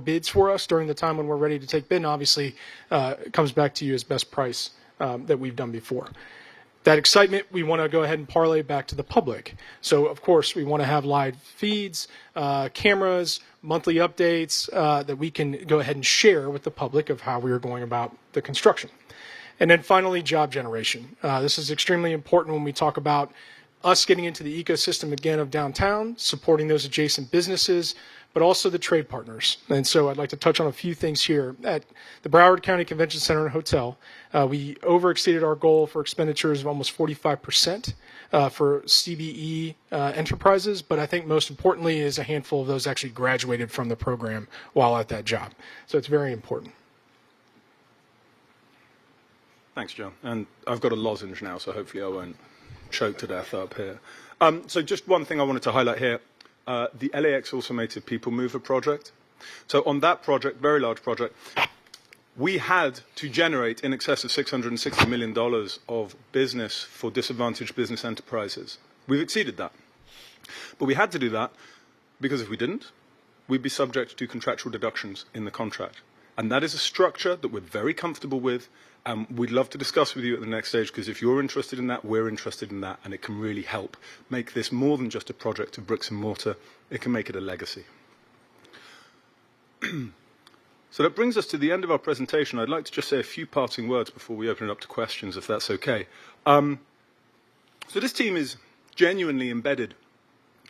Speaker 14: bids for us during the time when we're ready to take bid. And obviously, it comes back to you as best price that we've done before. That excitement, we want to go ahead and parlay back to the public. So, of course, we want to have live feeds, cameras, monthly updates that we can go ahead and share with the public of how we are going about the construction. And then finally, job generation. This is extremely important when we talk about us getting into the ecosystem again of downtown, supporting those adjacent businesses, but also the trade partners. And so I'd like to touch on a few things here. At the Broward County Convention Center and Hotel, we overexceeded our goal for expenditures of almost 45% for CBE enterprises, but I think most importantly is a handful of those actually graduated from the program while at that job. So it's very important.
Speaker 13: Thanks, John. And I've got a lozenge now, so hopefully I won't choke to death up here. So just one thing I wanted to highlight here. The LAX Automated People Mover project. So on that project, very large project, we had to generate in excess of $660 million of business for disadvantaged business enterprises. We've exceeded that. But we had to do that because if we didn't, we'd be subject to contractual deductions in the contract. And that is a structure that we're very comfortable with. We'd love to discuss with you at the next stage, because if you're interested in that, we're interested in that, and it can really help make this more than just a project of bricks and mortar. It can make it a legacy. So that brings us to the end of our presentation. I'd like to just say a few parting words before we open it up to questions, if that's okay. So this team is genuinely embedded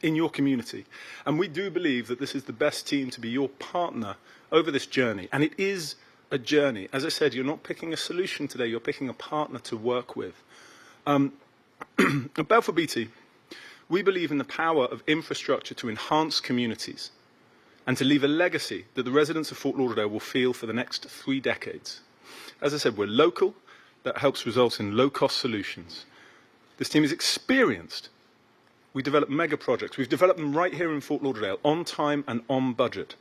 Speaker 13: in your community, and we do believe that this is the best team to be your partner over this journey, and it is a journey. As I said, you're not picking a solution today, you're picking a partner to work with. At Balfour Beatty, we believe in the power of infrastructure to enhance communities and to leave a legacy that the residents of Fort Lauderdale will feel for the next 3 decades. As I said, we're local. That helps result in low-cost solutions. This team is experienced. We develop mega projects. We've developed them right here in Fort Lauderdale, on time and on budget.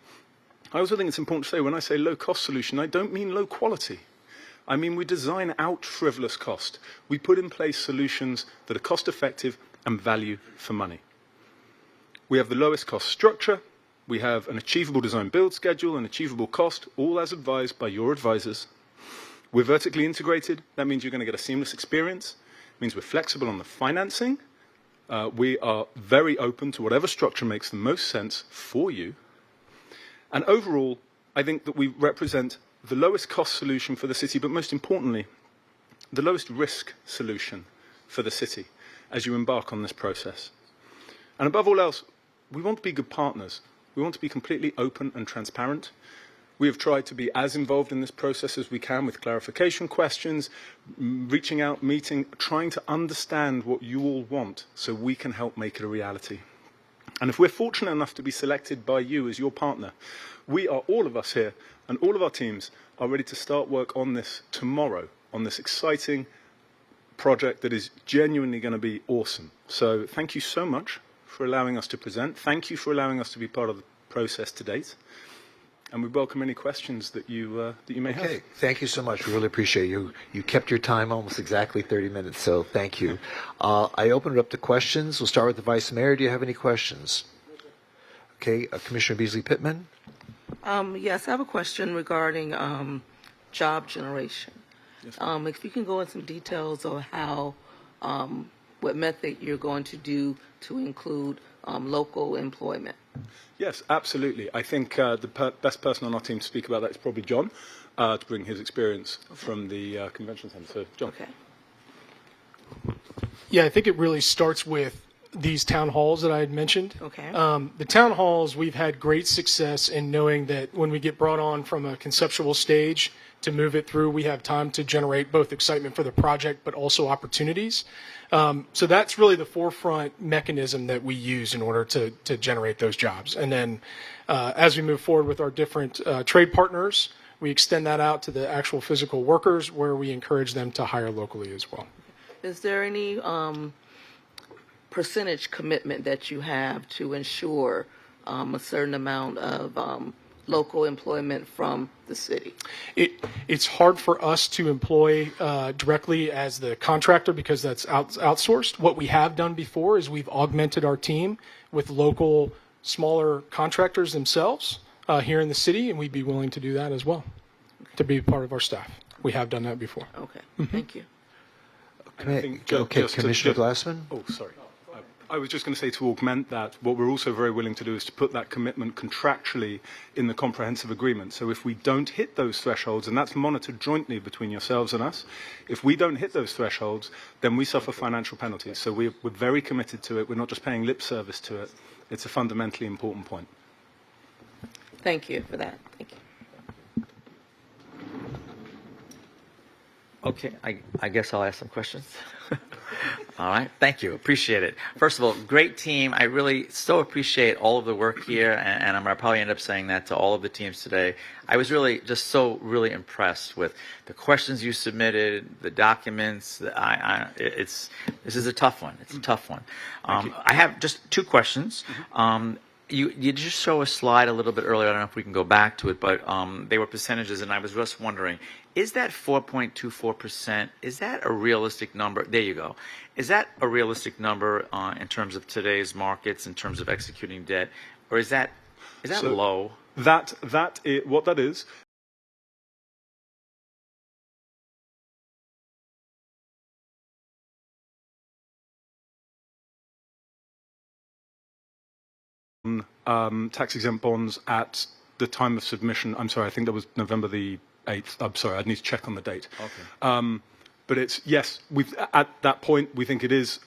Speaker 13: I also think it's important to say, when I say low-cost solution, I don't mean low quality. I mean we design out frivolous cost. We put in place solutions that are cost-effective and value for money. We have the lowest cost structure. We have an achievable design build schedule, an achievable cost, all as advised by your advisors. We're vertically integrated. That means you're going to get a seamless experience. It means we're flexible on the financing. We are very open to whatever structure makes the most sense for you. And overall, I think that we represent the lowest cost solution for the city, but most importantly, the lowest risk solution for the city as you embark on this process. And above all else, we want to be good partners. We want to be completely open and transparent. We have tried to be as involved in this process as we can with clarification questions, reaching out, meeting, trying to understand what you all want so we can help make it a reality. And if we're fortunate enough to be selected by you as your partner, we are, all of us here, and all of our teams are ready to start work on this tomorrow, on this exciting project that is genuinely going to be awesome. So thank you so much for allowing us to present. Thank you for allowing us to be part of the process to date. and we welcome any questions that you may have.
Speaker 1: Okay, thank you so much. We really appreciate you. You kept your time almost exactly 30 minutes, so thank you. I open it up to questions. We'll start with the Vice Mayor. Do you have any questions? Okay, Commissioner Beasley Pittman.
Speaker 19: Yes, I have a question regarding job generation. If you can go into some details of how, what method you're going to do to include local employment.
Speaker 13: Yes, absolutely. I think the best person on our team to speak about that is probably John, to bring his experience from the convention center. So, John.
Speaker 19: Okay.
Speaker 14: Yeah, I think it really starts with these town halls that I had mentioned.
Speaker 19: Okay.
Speaker 14: The town halls, we've had great success in knowing that when we get brought on from a conceptual stage to move it through, we have time to generate both excitement for the project, but also opportunities. So that's really the forefront mechanism that we use in order to generate those jobs. And then as we move forward with our different trade partners, we extend that out to the actual physical workers where we encourage them to hire locally as well.
Speaker 19: Is there any percentage commitment that you have to ensure a certain amount of local employment from the city?
Speaker 14: It's hard for us to employ directly as the contractor because that's outsourced. What we have done before is we've augmented our team with local smaller contractors themselves here in the city, and we'd be willing to do that as well, to be part of our staff. We have done that before.
Speaker 19: Okay, thank you.
Speaker 1: Commissioner Glassman?
Speaker 13: Oh, sorry. I was just going to say, to augment that, what we're also very willing to do is to put that commitment contractually in the comprehensive agreement. So if we don't hit those thresholds, and that's monitored jointly between yourselves and us, if we don't hit those thresholds, then we suffer financial penalties. So we're very committed to it. We're not just paying lip service to it. It's a fundamentally important point.
Speaker 19: Thank you for that. Thank you.
Speaker 10: Okay, I guess I'll ask some questions. All right, thank you, appreciate it. First of all, great team. I really so appreciate all of the work here, and I'm going to probably end up saying that to all of the teams today. I was really just really impressed with the questions you submitted, the documents. This is a tough one. It's a tough one. I have just two questions. You just show a slide a little bit earlier. I don't know if we can go back to it, but they were percentages, and I was just wondering, is that 4.24%, is that a realistic number? There you go. Is that a realistic number in terms of today's markets, in terms of executing debt, or is that low?
Speaker 13: What that is tax-exempt bonds at the time of submission. I'm sorry, I think that was November the 8th. I'm sorry, I'd need to check on the date. Okay. But it's, yes, at that point, we think it is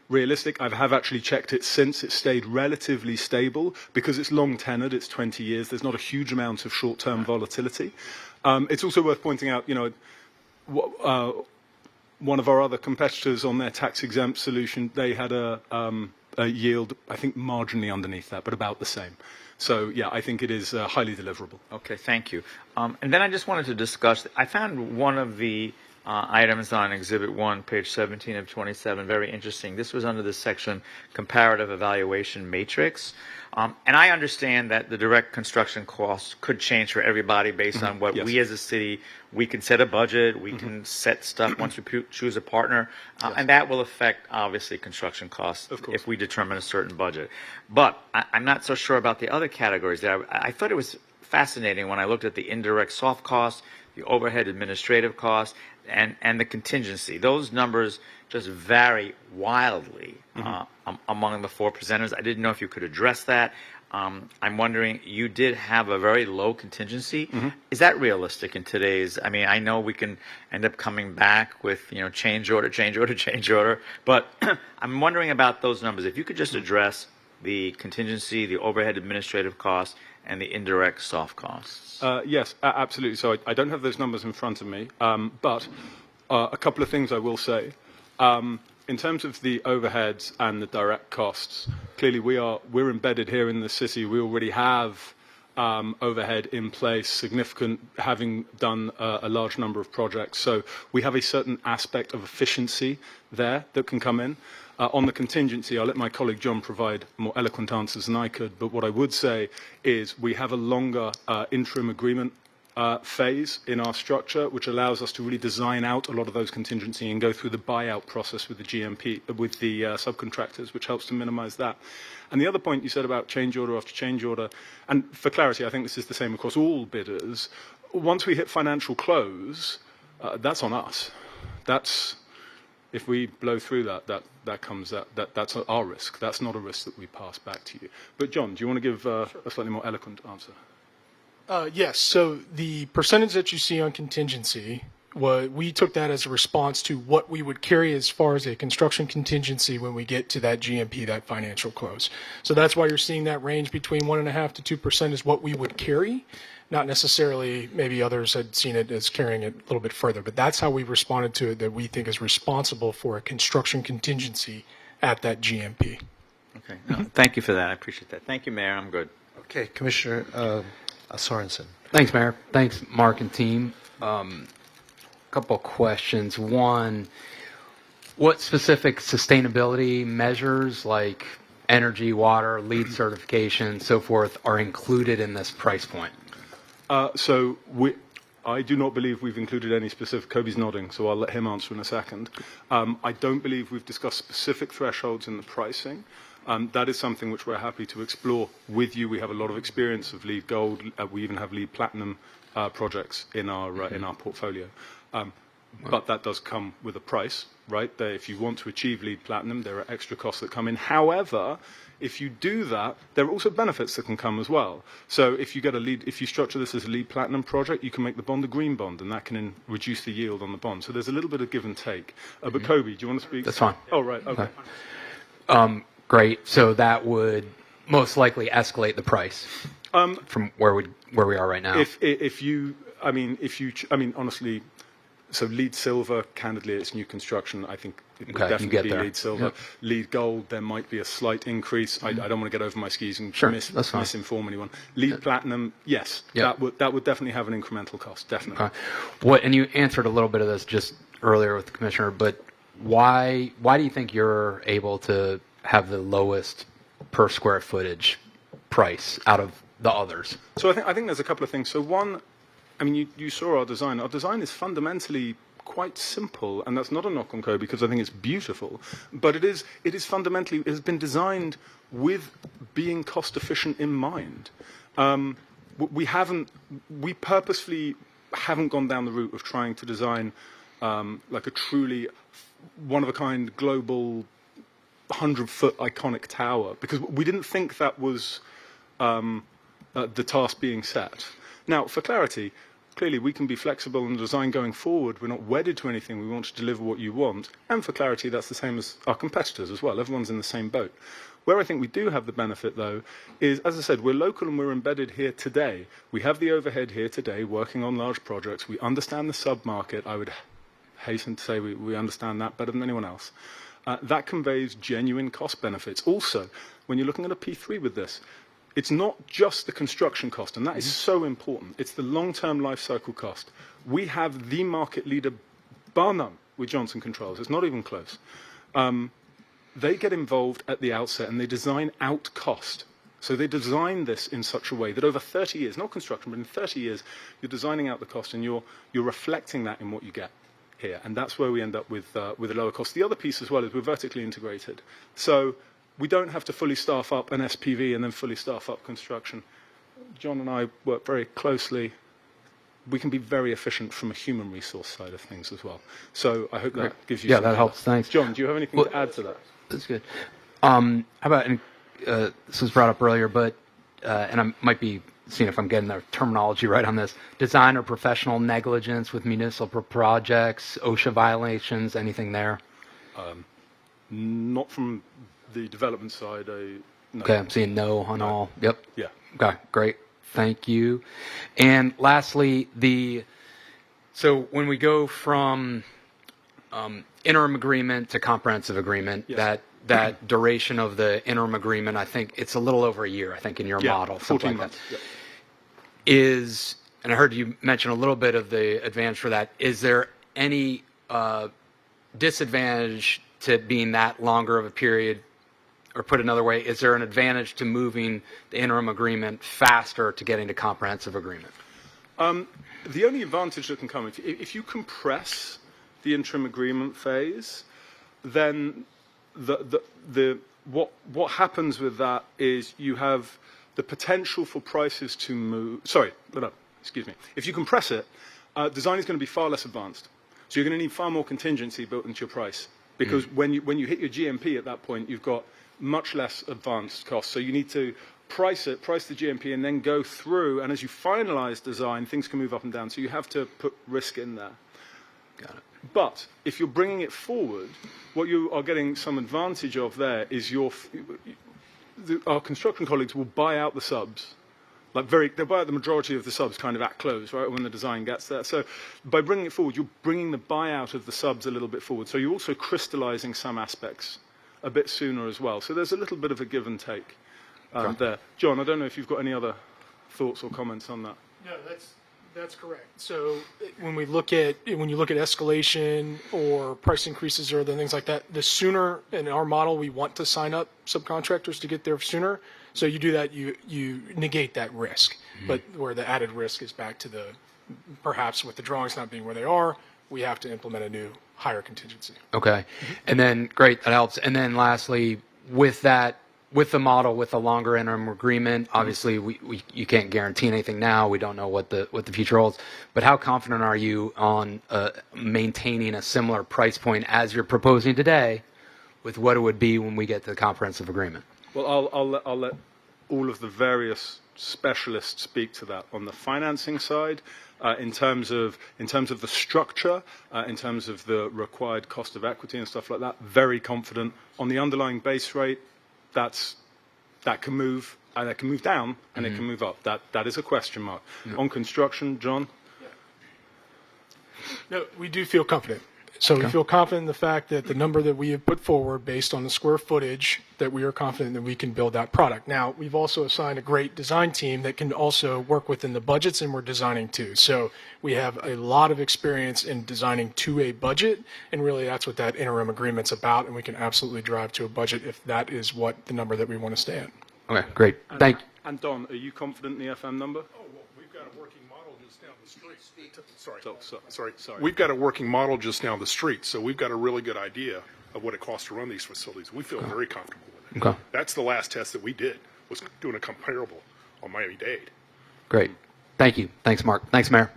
Speaker 13: realistic. I have actually checked it since. It stayed relatively stable because it's long tenured. It's 20 years. There's not a huge amount of short-term volatility. It's also worth pointing out, one of our other competitors on their tax-exempt solution, they had a yield, I think, marginally underneath that, but about the same. So, yeah, I think it is highly deliverable.
Speaker 10: Okay, thank you. And then I just wanted to discuss, I found one of the items on Exhibit 1, page 17 of 27, very interesting. This was under the section Comparative Evaluation Matrix. And I understand that the direct construction costs could change for everybody based on what we as a city, we can set a budget, we can set stuff once we choose a partner, and that will affect, obviously, construction costs if we determine a certain budget. But I'm not so sure about the other categories there. I thought it was fascinating when I looked at the indirect soft costs, the overhead administrative costs, and the contingency. Those numbers just vary wildly among the four presenters. I didn't know if you could address that. I'm wondering, you did have a very low contingency. Is that realistic in today's? I mean, I know we can end up coming back with, change order, but I'm wondering about those numbers. If you could just address the contingency, the overhead administrative costs, and the indirect soft costs.
Speaker 13: Yes, absolutely. So I don't have those numbers in front of me, but a couple of things I will say. In terms of the overheads and the direct costs, clearly we're embedded here in the city. We already have overhead in place, significant, having done a large number of projects. So we have a certain aspect of efficiency there that can come in. On the contingency, I'll let my colleague John provide more eloquent answers than I could, but what I would say is we have a longer interim agreement phase in our structure, which allows us to really design out a lot of those contingency and go through the buyout process with the GMP, with the subcontractors, which helps to minimize that. And the other point you said about change order after change order, and for clarity, I think this is the same across all bidders. Once we hit financial close, that's on us. That's, if we blow through that's our risk. That's not a risk that we pass back to you. But John, do you want to give a slightly more eloquent answer?
Speaker 14: Yes. So the percentage that you see on contingency, we took that as a response to what we would carry as far as a construction contingency when we get to that GMP, that financial close. So that's why you're seeing that range between 1.5% to 2% is what we would carry. Not necessarily, maybe others had seen it as carrying it a little bit further, but that's how we responded to it, that we think is responsible for a construction contingency at that GMP.
Speaker 10: Okay. No, thank you for that. I appreciate that. Thank you, Mayor. I'm good.
Speaker 1: Okay, Commissioner Sorensen.
Speaker 11: Thanks, Mayor. Thanks, Mark and team. Couple of questions. One, what specific sustainability measures like energy, water, LEED certification, so forth, are included in this price point?
Speaker 13: I do not believe we've included any specific. Kobe's nodding, so I'll let him answer in a second. I don't believe we've discussed specific thresholds in the pricing. That is something which we're happy to explore with you. We have a lot of experience of LEED Gold. We even have LEED Platinum projects in our portfolio. But that does come with a price, right? If you want to achieve LEED Platinum, there are extra costs that come in. However, if you do that, there are also benefits that can come as well. So if you structure this as a LEED Platinum project, you can make the bond a green bond, and that can reduce the yield on the bond. So there's a little bit of give and take. But Kobe, do you want to speak?
Speaker 11: That's fine.
Speaker 13: Oh, right. Okay.
Speaker 11: Great. So that would most likely escalate the price from where we are right now.
Speaker 13: Honestly, so LEED Silver, candidly, it's new construction. I think it would
Speaker 11: Okay, you
Speaker 13: definitely
Speaker 11: get
Speaker 13: be
Speaker 11: there.
Speaker 13: LEED Silver.
Speaker 11: Yep.
Speaker 13: LEED Gold, there might be a slight increase. I don't want to get over my skis and
Speaker 11: Sure, that's fine.
Speaker 13: misinform anyone. LEED Platinum, yes,
Speaker 11: Yep.
Speaker 13: that would definitely have an incremental cost, definitely.
Speaker 11: Okay. And you answered a little bit of this just earlier with the commissioner, but why do you think you're able to have the lowest per square footage price out of the others?
Speaker 13: So I think there's a couple of things. So one, you saw our design. Our design is fundamentally quite simple, and that's not a knock on Kobe because I think it's beautiful. But it is fundamentally, it has been designed with being cost efficient in mind. We purposefully haven't gone down the route of trying to design like a truly one-of-a-kind global 100-foot iconic tower, because we didn't think that was the task being set. Now, for clarity, clearly we can be flexible in the design going forward. We're not wedded to anything. We want to deliver what you want. And for clarity, that's the same as our competitors as well. Everyone's in the same boat. Where I think we do have the benefit, though, is, as I said, we're local and we're embedded here today. We have the overhead here today working on large projects. We understand the sub-market. I would hasten to say we understand that better than anyone else. That conveys genuine cost benefits. Also, when you're looking at a P3 with this, it's not just the construction cost, and that is so important. It's the long-term life cycle cost. We have the market leader, bar none, with Johnson Controls. It's not even close. They get involved at the outset, and they design out cost. So they design this in such a way that over 30 years, not construction, but in 30 years, you're designing out the cost, and you're reflecting that in what you get here. And that's where we end up with a lower cost. The other piece as well is we're vertically integrated. So we don't have to fully staff up an SPV and then fully staff up construction. John and I work very closely. We can be very efficient from a human resource side of things as well. So I hope that gives you some
Speaker 11: that helps. Thanks.
Speaker 13: John, do you have anything to add to that?
Speaker 11: That's good. How about, this was brought up earlier, but, and I might be seeing if I'm getting the terminology right on this, design or professional negligence with municipal projects, OSHA violations, anything there?
Speaker 13: Not from the development side. No.
Speaker 11: Okay, I'm seeing no on all. Yep.
Speaker 13: Yeah.
Speaker 11: Okay, great. Thank you. And lastly, so when we go from interim agreement to comprehensive agreement,
Speaker 13: yes.
Speaker 11: that duration of the interim agreement, I think it's a little over a year, I think, in your model, something like
Speaker 13: 14 months.
Speaker 11: that. is, and I heard you mention a little bit of the advantage for that, is there any disadvantage to being that longer of a period? Or put another way, is there an advantage to moving the interim agreement faster to getting to comprehensive agreement?
Speaker 13: The only advantage that can come, if you compress the interim agreement phase, then what happens with that is you have the potential for prices to move. Excuse me. If you compress it, design is going to be far less advanced. So you're going to need far more contingency built into your price, because when you hit your GMP at that point, you've got much less advanced costs. So you need to price the GMP, and then go through. And as you finalize design, things can move up and down. So you have to put risk in there.
Speaker 11: Got it.
Speaker 13: But if you're bringing it forward, what you are getting some advantage of there is our construction colleagues will buy out the subs. They'll buy out the majority of the subs kind of at close, right, when the design gets there. So by bringing it forward, you're bringing the buyout of the subs a little bit forward. So you're also crystallizing some aspects a bit sooner as well. So there's a little bit of a give and take there. John, I don't know if you've got any other thoughts or comments on that.
Speaker 14: No, that's correct. So when you look at escalation or price increases or other things like that, the sooner in our model we want to sign up subcontractors to get there sooner. So you do that, you negate that risk. But where the added risk is back to perhaps with the drawings not being where they are, we have to implement a new higher contingency.
Speaker 11: Okay. And then, great, that helps. And then lastly, with the model, with the longer interim agreement, obviously you can't guarantee anything now. We don't know what the future holds. But how confident are you on maintaining a similar price point as you're proposing today with what it would be when we get to the comprehensive agreement?
Speaker 13: Well, I'll let all of the various specialists speak to that. On the financing side, in terms of the structure, in terms of the required cost of equity and stuff like that, very confident. On the underlying base rate, that can move, and it can move down, and it can move up. That is a question mark. On construction, John?
Speaker 14: No, we do feel confident. So we feel confident in the fact that the number that we have put forward based on the square footage, that we are confident that we can build that product. Now, we've also assigned a great design team that can also work within the budgets, and we're designing too. So we have a lot of experience in designing to a budget, and really that's what that interim agreement's about, and we can absolutely drive to a budget if that is what the number that we want to stay at.
Speaker 11: Okay, great. Thank you.
Speaker 13: And Don, are you confident in the FM number?
Speaker 18: Oh, well, we've got a working model just down the street. Sorry. We've got a working model just down the street, so we've got a really good idea of what it costs to run these facilities. We feel very comfortable with it.
Speaker 11: Okay.
Speaker 18: That's the last test that we did, was doing a comparable on Miami-Dade.
Speaker 11: Great. Thank you. Thanks, Mark. Thanks, Mayor.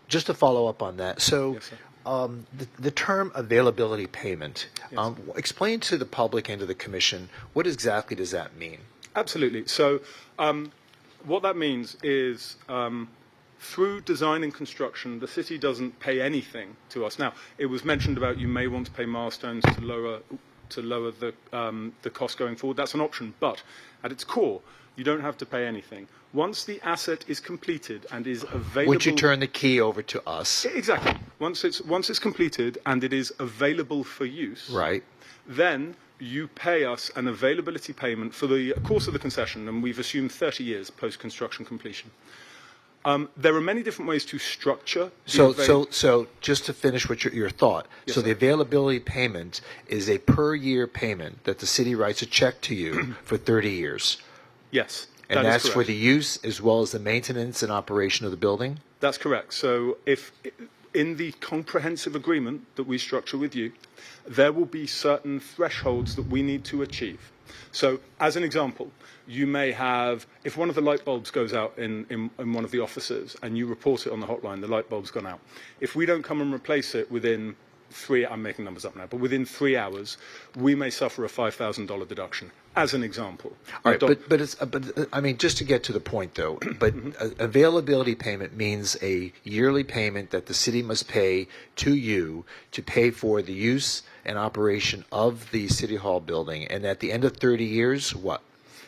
Speaker 1: Just to follow up on that, so the term availability payment, explain to the public and to the commission, what exactly does that mean?
Speaker 13: Absolutely. So what that means is through design and construction, the city doesn't pay anything to us. Now, it was mentioned about you may want to pay milestones to lower the cost going forward. That's an option. But at its core, you don't have to pay anything. Once the asset is completed and is available...
Speaker 1: Would you turn the key over to us?
Speaker 13: Exactly. Once it's completed and it is available for use,
Speaker 1: right,
Speaker 13: then you pay us an availability payment for the course of the concession, and we've assumed 30 years post-construction completion. There are many different ways to structure.
Speaker 1: So just to finish with your thought,
Speaker 13: Yes,
Speaker 1: so
Speaker 13: sir.
Speaker 1: the availability payment is a per-year payment that the city writes a check to you for 30 years.
Speaker 13: Yes.
Speaker 1: And
Speaker 13: that is
Speaker 1: that's for
Speaker 13: correct.
Speaker 1: the use as well as the maintenance and operation of the building?
Speaker 13: That's correct. So if in the comprehensive agreement that we structure with you, there will be certain thresholds that we need to achieve. So as an example, you may have, if one of the light bulbs goes out in one of the offices and you report it on the hotline, the light bulb's gone out. If we don't come and replace it within I'm making numbers up now, but within 3 hours, we may suffer a $5,000 deduction, as an example.
Speaker 1: All right, but I mean, just to get to the point, though, but availability payment means a yearly payment that the city must pay to you to pay for the use and operation of the City Hall building. And at the end of 30 years, what?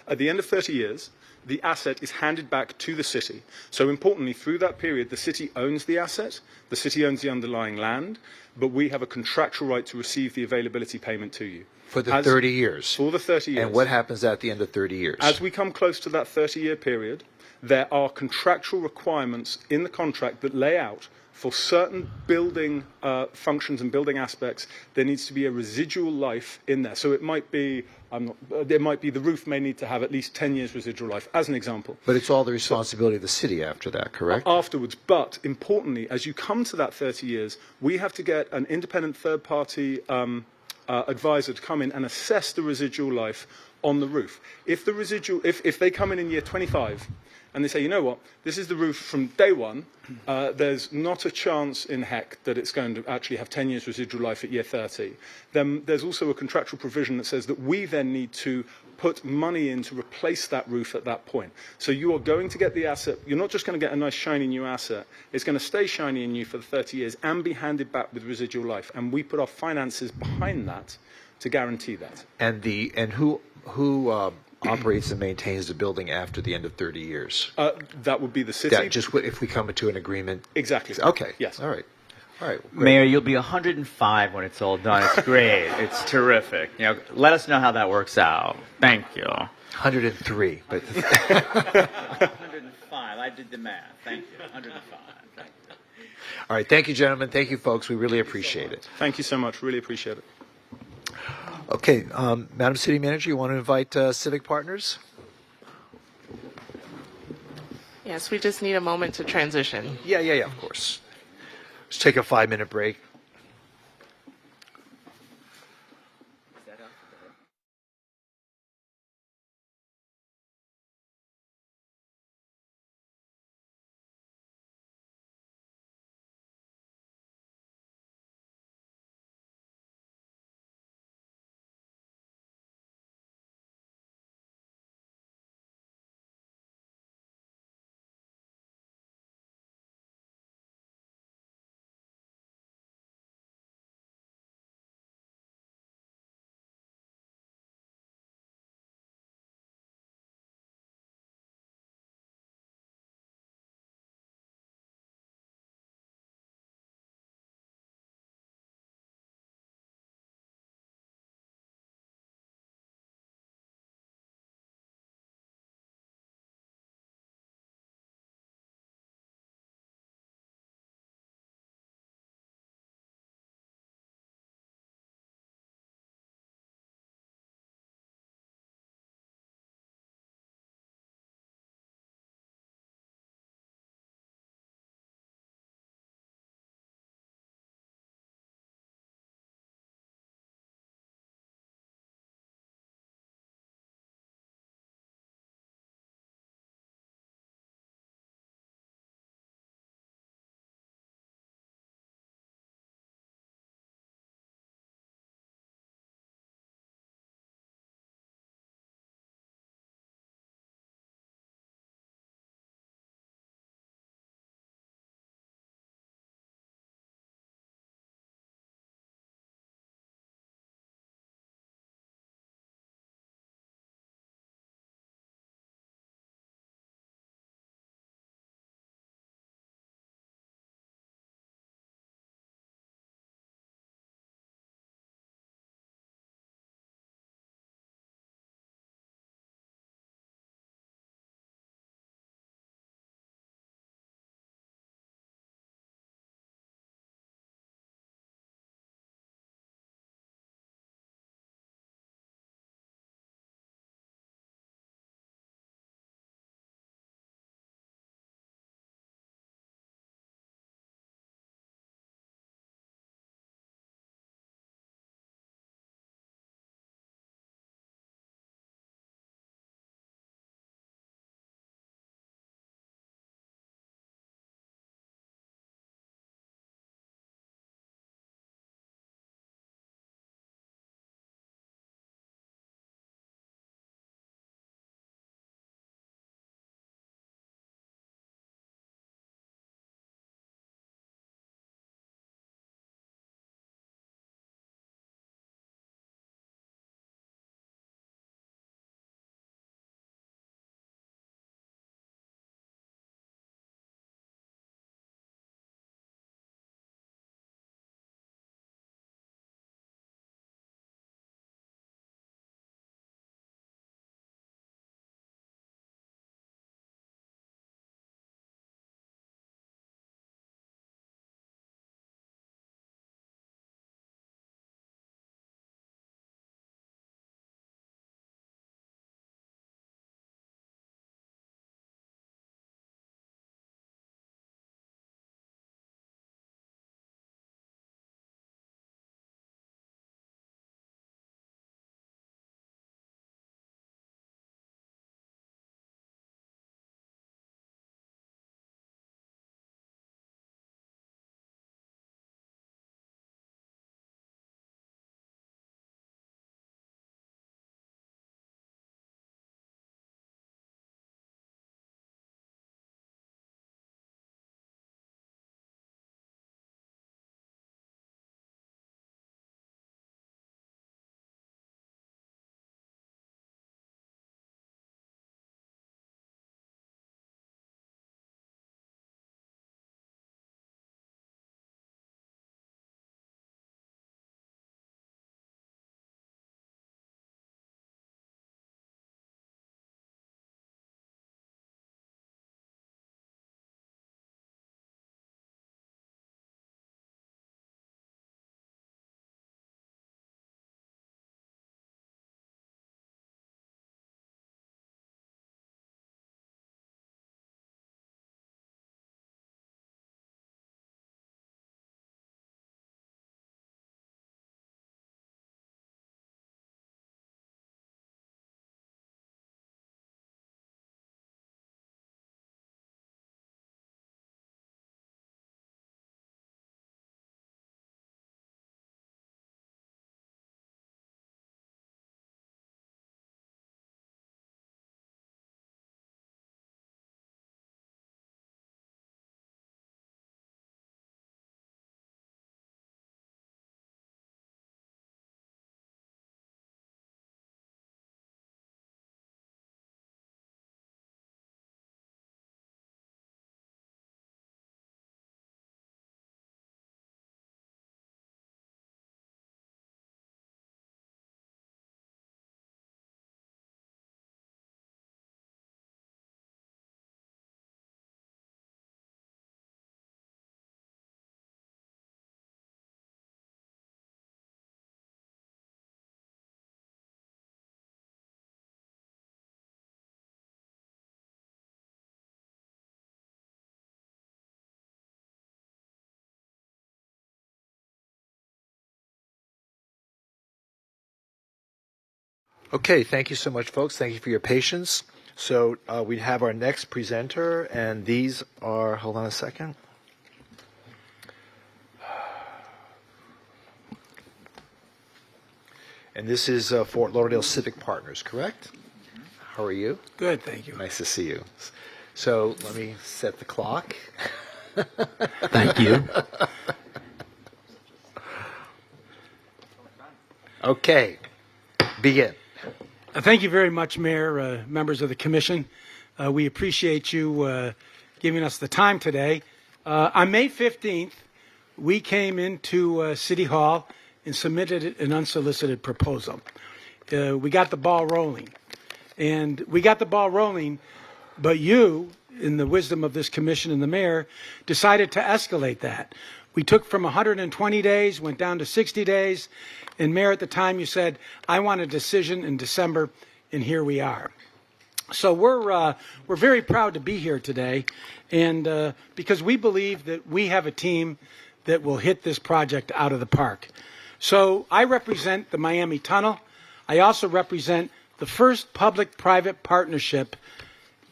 Speaker 13: At the end of 30 years, the asset is handed back to the city. So importantly, through that period, the city owns the asset, the city owns the underlying land, but we have a contractual right to receive the availability payment to you.
Speaker 1: For the 30 years.
Speaker 13: For the 30 years.
Speaker 1: And what happens at the end of 30 years?
Speaker 13: As we come close to that 30-year period, there are contractual requirements in the contract that lay out for certain building functions and building aspects, there needs to be a residual life in there. So it might be, the roof may need to have at least 10 years residual life, as an example.
Speaker 1: But it's all the responsibility of the city after that, correct?
Speaker 13: Afterwards. But importantly, as you come to that 30 years, we have to get an independent third-party advisor to come in and assess the residual life on the roof. If they come in year 25 and they say, you know what, this is the roof from day one, there's not a chance in heck that it's going to actually have 10 years residual life at year 30, then there's also a contractual provision that says that we then need to put money in to replace that roof at that point. So you are going to get the asset, you're not just going to get a nice shiny new asset, it's going to stay shiny and new for the 30 years and be handed back with residual life. And we put our finances behind that to guarantee that.
Speaker 1: And who operates and maintains the building after the end of 30 years?
Speaker 13: That would be the city.
Speaker 1: That just if we come to an agreement.
Speaker 13: Exactly.
Speaker 1: Okay.
Speaker 13: Yes.
Speaker 1: All right. All right. Great.
Speaker 10: Mayor, you'll be 105 when it's all done. It's great. It's terrific. Let us know how that works out. Thank you.
Speaker 1: 103, but
Speaker 10: 105. I did the math. Thank you. 105. Thank you.
Speaker 1: All right. Thank you, gentlemen. Thank you, folks. We really appreciate it.
Speaker 13: Thank you so much. Really appreciate it.
Speaker 1: Okay, Madam City Manager, you want to invite Civic Partners?
Speaker 4: Yes, we just need a moment to transition.
Speaker 1: Yeah, of course. Let's take a 5-minute break. Okay, thank you so much, folks. Thank you for your patience. So we have our next presenter, and these are, hold on a second. And this is Fort Lauderdale Civic Partners, correct? How are you?
Speaker 20: Good, thank you.
Speaker 1: Nice to see you. So let me set the clock.
Speaker 20: Thank you.
Speaker 1: Okay, begin.
Speaker 20: Thank you very much, Mayor, members of the Commission. We appreciate you giving us the time today. On May 15th, we came into City Hall and submitted an unsolicited proposal. We got the ball rolling. And we got the ball rolling, but you, in the wisdom of this commission and the mayor, decided to escalate that. We took from 120 days, went down to 60 days, and Mayor, at the time you said, I want a decision in December, and here we are. So we're very proud to be here today, and because we believe that we have a team that will hit this project out of the park. So I represent the Miami Tunnel. I also represent the first public-private partnership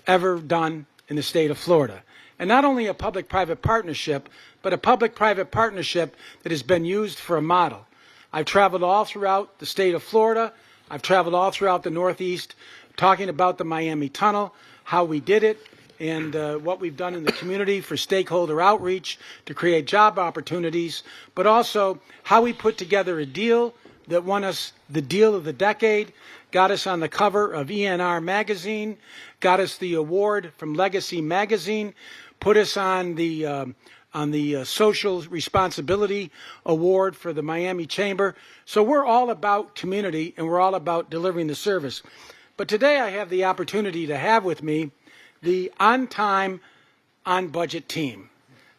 Speaker 20: ever done in the state of Florida. And not only a public-private partnership, but a public-private partnership that has been used for a model. I've traveled all throughout the state of Florida. I've traveled all throughout the Northeast talking about the Miami Tunnel, how we did it, and what we've done in the community for stakeholder outreach to create job opportunities, but also how we put together a deal that won us the deal of the decade, got us on the cover of ENR magazine, got us the award from Legacy magazine, put us on the Social Responsibility Award for the Miami Chamber. So we're all about community, and we're all about delivering the service. But today I have the opportunity to have with me the on-time, on-budget team.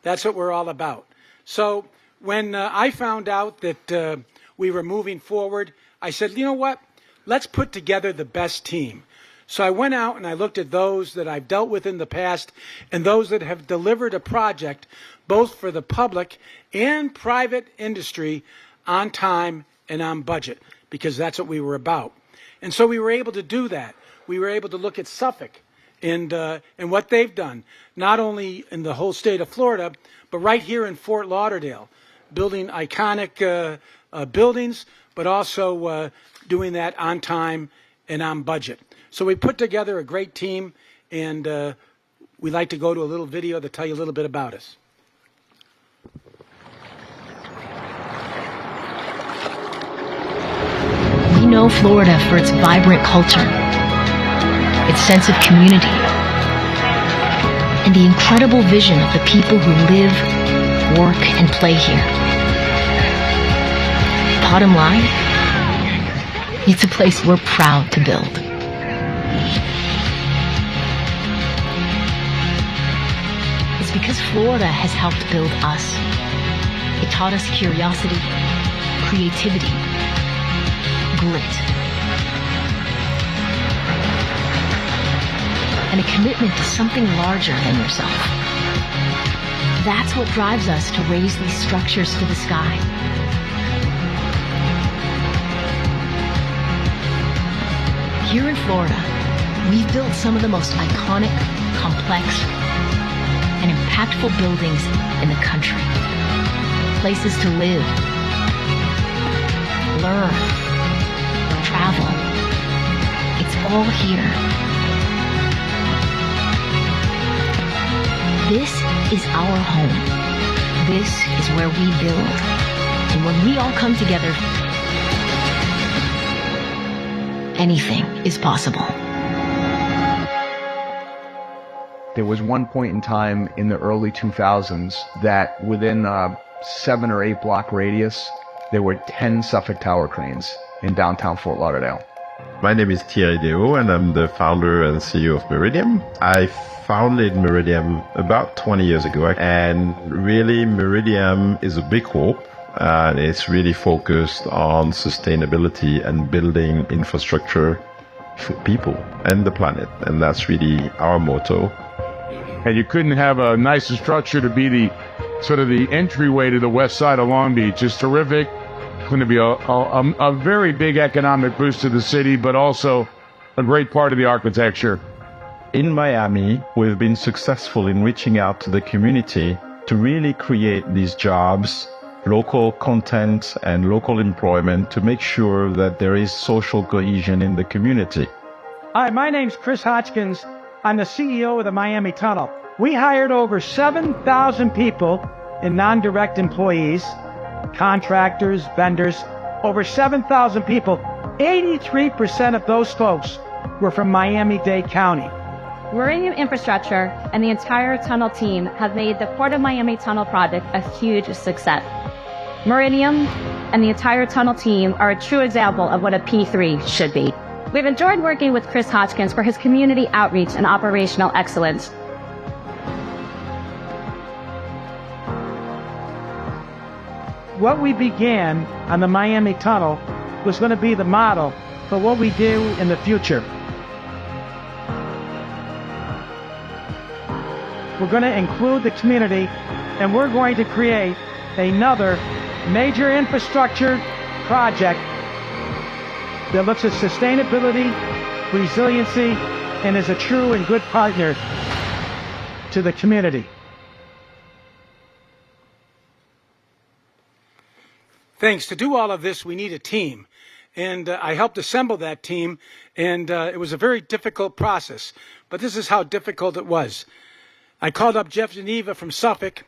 Speaker 20: That's what we're all about. So when I found out that we were moving forward, I said, you know what? Let's put together the best team. So I went out and I looked at those that I've dealt with in the past and those that have delivered a project both for the public and private industry on time and on budget, because that's what we were about. And so we were able to do that. We were able to look at Suffolk and what they've done, not only in the whole state of Florida, but right here in Fort Lauderdale, building iconic buildings, but also doing that on time and on budget. So we put together a great team, and we'd like to go to a little video to tell you a little bit about us.
Speaker 21: We know Florida for its vibrant culture, its sense of community, and the incredible vision of the people who live, work, and play here. Bottom line, it's a place we're proud to build. It's because Florida has helped build us. It taught us curiosity, creativity, grit, and a commitment to something larger than yourself. That's what drives us to raise these structures to the sky. Here in Florida, we've built some of the most iconic, complex, and impactful buildings in the country. Places to live, learn, travel. It's all here. This is our home. This is where we build. And when we all come together, anything is possible.
Speaker 22: There was one point in time in the early 2000s that within a 7 or 8 block radius, there were 10 Suffolk Tower cranes in downtown Fort Lauderdale.
Speaker 23: My name is Thierry Deo, and I'm the founder and CEO of Meridiam. I founded Meridiam about 20 years ago, and really Meridiam is a big hope. And it's really focused on sustainability and building infrastructure for people and the planet. And that's really our motto.
Speaker 24: And you couldn't have a nicer structure to be the sort of the entryway to the west side of Long Beach. It's terrific. going to be a very big economic boost to the city, but also a great part of the architecture.
Speaker 23: In Miami, we've been successful in reaching out to the community to really create these jobs, local content and local employment to make sure that there is social cohesion in the community.
Speaker 2: Hi, my name's Chris Hodgkins. I'm the CEO of the Miami Tunnel. We hired over 7,000 people in non-direct employees, contractors, vendors, over 7,000 people. 83% of those folks were from Miami-Dade County.
Speaker 3: Meridian Infrastructure and the entire tunnel team have made the Port of Miami Tunnel project a huge success. Meridian and the entire tunnel team are a true example of what a P3 should be. We've enjoyed working with Chris Hodgkins for his community outreach and operational excellence.
Speaker 2: What we began on the Miami Tunnel was going to be the model for what we do in the future. We're going to include the community, and we're going to create another major infrastructure project that looks at sustainability, resiliency, and is a true and good partner to the community.
Speaker 20: Thanks. To do all of this, we need a team. And I helped assemble that team, and it was a very difficult process. But this is how difficult it was. I called up Jeff Geneva from Suffolk.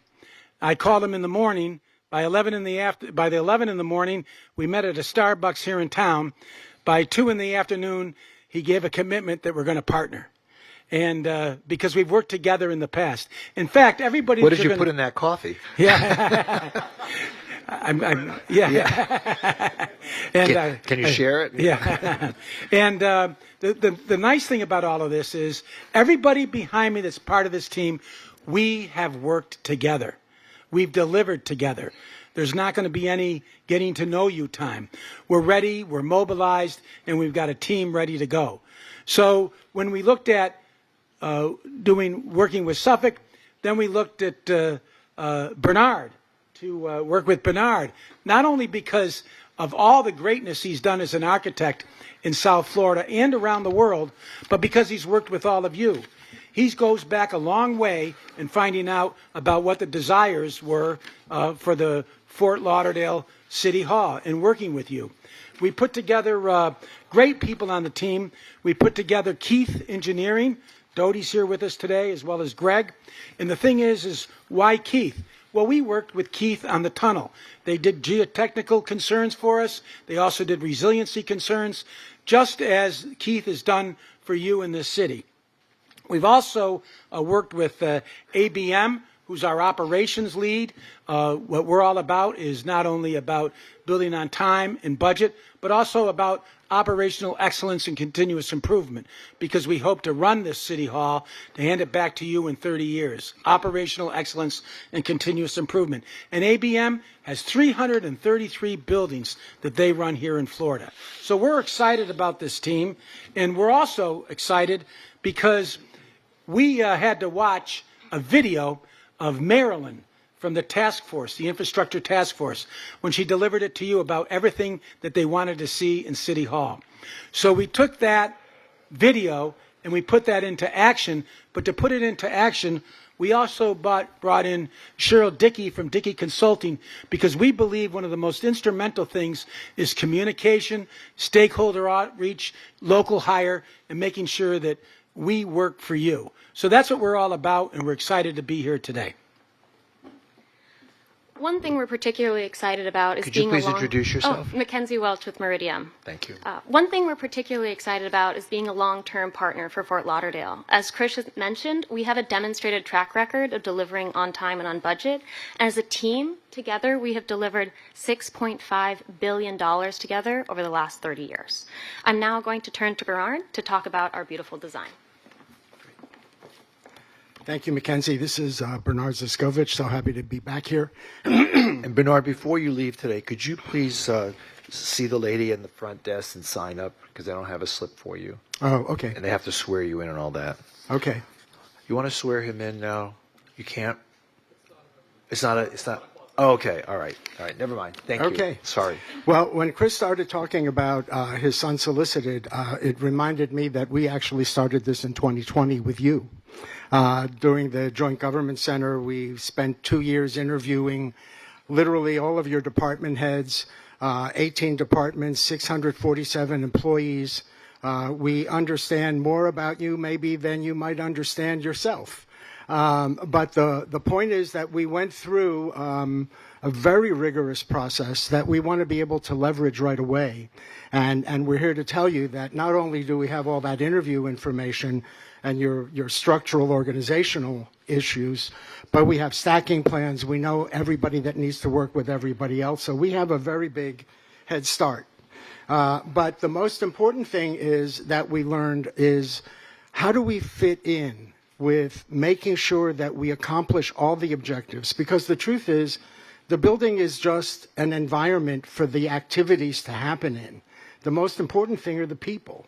Speaker 20: I called him in the morning. By the 11 in the morning, we met at a Starbucks here in town. By 2 in the afternoon, he gave a commitment that we're going to partner. And because we've worked together in the past. In fact, everybody...
Speaker 1: What did you put in that coffee?
Speaker 20: Yeah. Yeah. And,
Speaker 1: can you share it?
Speaker 20: Yeah. And the nice thing about all of this is everybody behind me that's part of this team, we have worked together. We've delivered together. There's not going to be any getting to know you time. We're ready, we're mobilized, and we've got a team ready to go. So when we looked at working with Suffolk, then we looked at Bernard, to work with Bernard, not only because of all the greatness he's done as an architect in South Florida and around the world, but because he's worked with all of you. He goes back a long way in finding out about what the desires were for the Fort Lauderdale City Hall and working with you. We put together great people on the team. We put together Keith Engineering. Doty's here with us today, as well as Greg. And the thing is why Keith? Well, we worked with Keith on the tunnel. They did geotechnical concerns for us. They also did resiliency concerns, just as Keith has done for you in this city. We've also worked with ABM, who's our operations lead. What we're all about is not only about building on time and budget, but also about operational excellence and continuous improvement, because we hope to run this city hall to hand it back to you in 30 years. Operational excellence and continuous improvement. And ABM has 333 buildings that they run here in Florida. So we're excited about this team, and we're also excited because we had to watch a video of Marilyn from the task force, the infrastructure task force, when she delivered it to you about everything that they wanted to see in City Hall. So we took that video and we put that into action, but to put it into action, we also brought in Cheryl Dickey from Dickey Consulting, because we believe one of the most instrumental things is communication, stakeholder outreach, local hire, and making sure that we work for you. So that's what we're all about, and we're excited to be here today.
Speaker 5: One thing we're particularly excited about is
Speaker 1: Could you please introduce yourself?
Speaker 5: Oh, Mackenzie Welch with Meridian.
Speaker 1: Thank you.
Speaker 5: One thing we're particularly excited about is being a long-term partner for Fort Lauderdale. As Chris has mentioned, we have a demonstrated track record of delivering on time and on budget. And as a team, together, we have delivered $6.5 billion together over the last 30 years. I'm now going to turn to Bernard to talk about our beautiful design.
Speaker 6: Thank you, Mackenzie. This is Bernard Zaskovich. So happy to be back here.
Speaker 1: And Bernard, before you leave today, could you please see the lady in the front desk and sign up, because I don't have a slip for you.
Speaker 6: Oh, okay.
Speaker 1: And they have to swear you in and all that.
Speaker 6: Okay.
Speaker 1: You want to swear him in now? You can't? It's not. Okay, all right, never mind. Thank you.
Speaker 6: Okay.
Speaker 1: Sorry.
Speaker 6: Well, when Chris started talking about his unsolicited, it reminded me that we actually started this in 2020 with you. During the Joint Government Center, we spent 2 years interviewing literally all of your department heads, 18 departments, 647 employees. We understand more about you maybe than you might understand yourself. But the point is that we went through a very rigorous process that we want to be able to leverage right away. And we're here to tell you that not only do we have all that interview information and your structural organizational issues, but we have stacking plans. We know everybody that needs to work with everybody else. So we have a very big head start. But the most important thing is that we learned is how do we fit in with making sure that we accomplish all the objectives? Because the truth is, the building is just an environment for the activities to happen in. The most important thing are the people.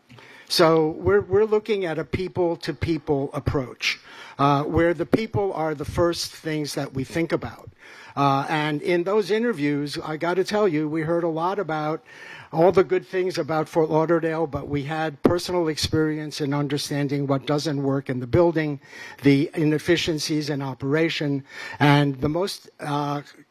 Speaker 6: So we're looking at a people-to-people approach, where the people are the first things that we think about. And in those interviews, I got to tell you, we heard a lot about all the good things about Fort Lauderdale, but we had personal experience in understanding what doesn't work in the building, the inefficiencies in operation, and the most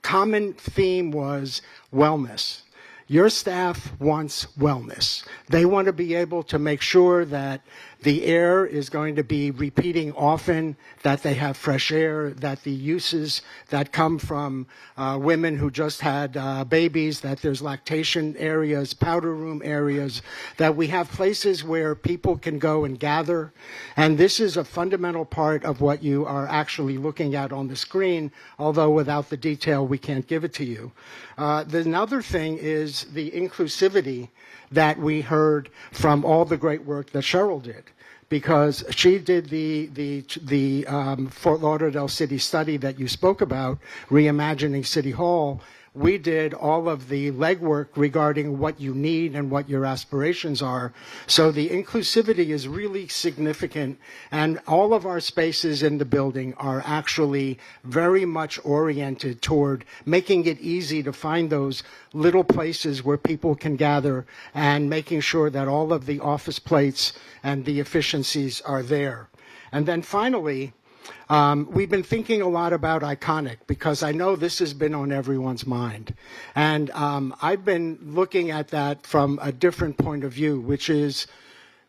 Speaker 6: common theme was wellness. Your staff wants wellness. They want to be able to make sure that the air is going to be repeating often, that they have fresh air, that the uses that come from women who just had babies, that there's lactation areas, powder room areas, that we have places where people can go and gather. And this is a fundamental part of what you are actually looking at on the screen, although without the detail, we can't give it to you. Another thing is the inclusivity that we heard from all the great work that Cheryl did, because she did the Fort Lauderdale City study that you spoke about, reimagining City Hall. We did all of the legwork regarding what you need and what your aspirations are. So the inclusivity is really significant, and all of our spaces in the building are actually very much oriented toward making it easy to find those little places where people can gather and making sure that all of the office plates and the efficiencies are there. And then finally, we've been thinking a lot about iconic, because I know this has been on everyone's mind. And I've been looking at that from a different point of view, which is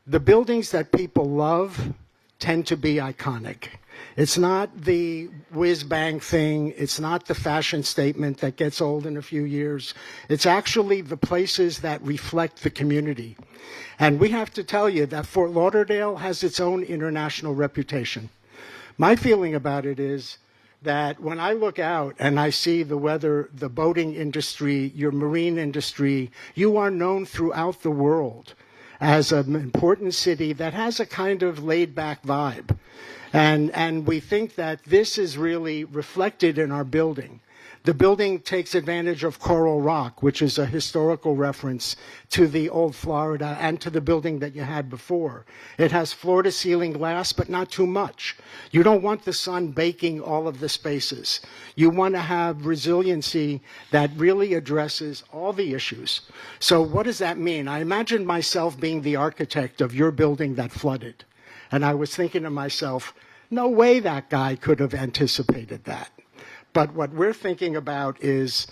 Speaker 6: the buildings that people love tend to be iconic. It's not the whiz-bang thing. It's not the fashion statement that gets old in a few years. It's actually the places that reflect the community. And we have to tell you that Fort Lauderdale has its own international reputation. My feeling about it is that when I look out and I see the weather, the boating industry, your marine industry, you are known throughout the world as an important city that has a kind of laid-back vibe. And we think that this is really reflected in our building. The building takes advantage of Coral Rock, which is a historical reference to the old Florida and to the building that you had before. It has floor-to-ceiling glass, but not too much. You don't want the sun baking all of the spaces. You want to have resiliency that really addresses all the issues. So what does that mean? I imagine myself being the architect of your building that flooded. And I was thinking to myself, no way that guy could have anticipated that. But what we're thinking about is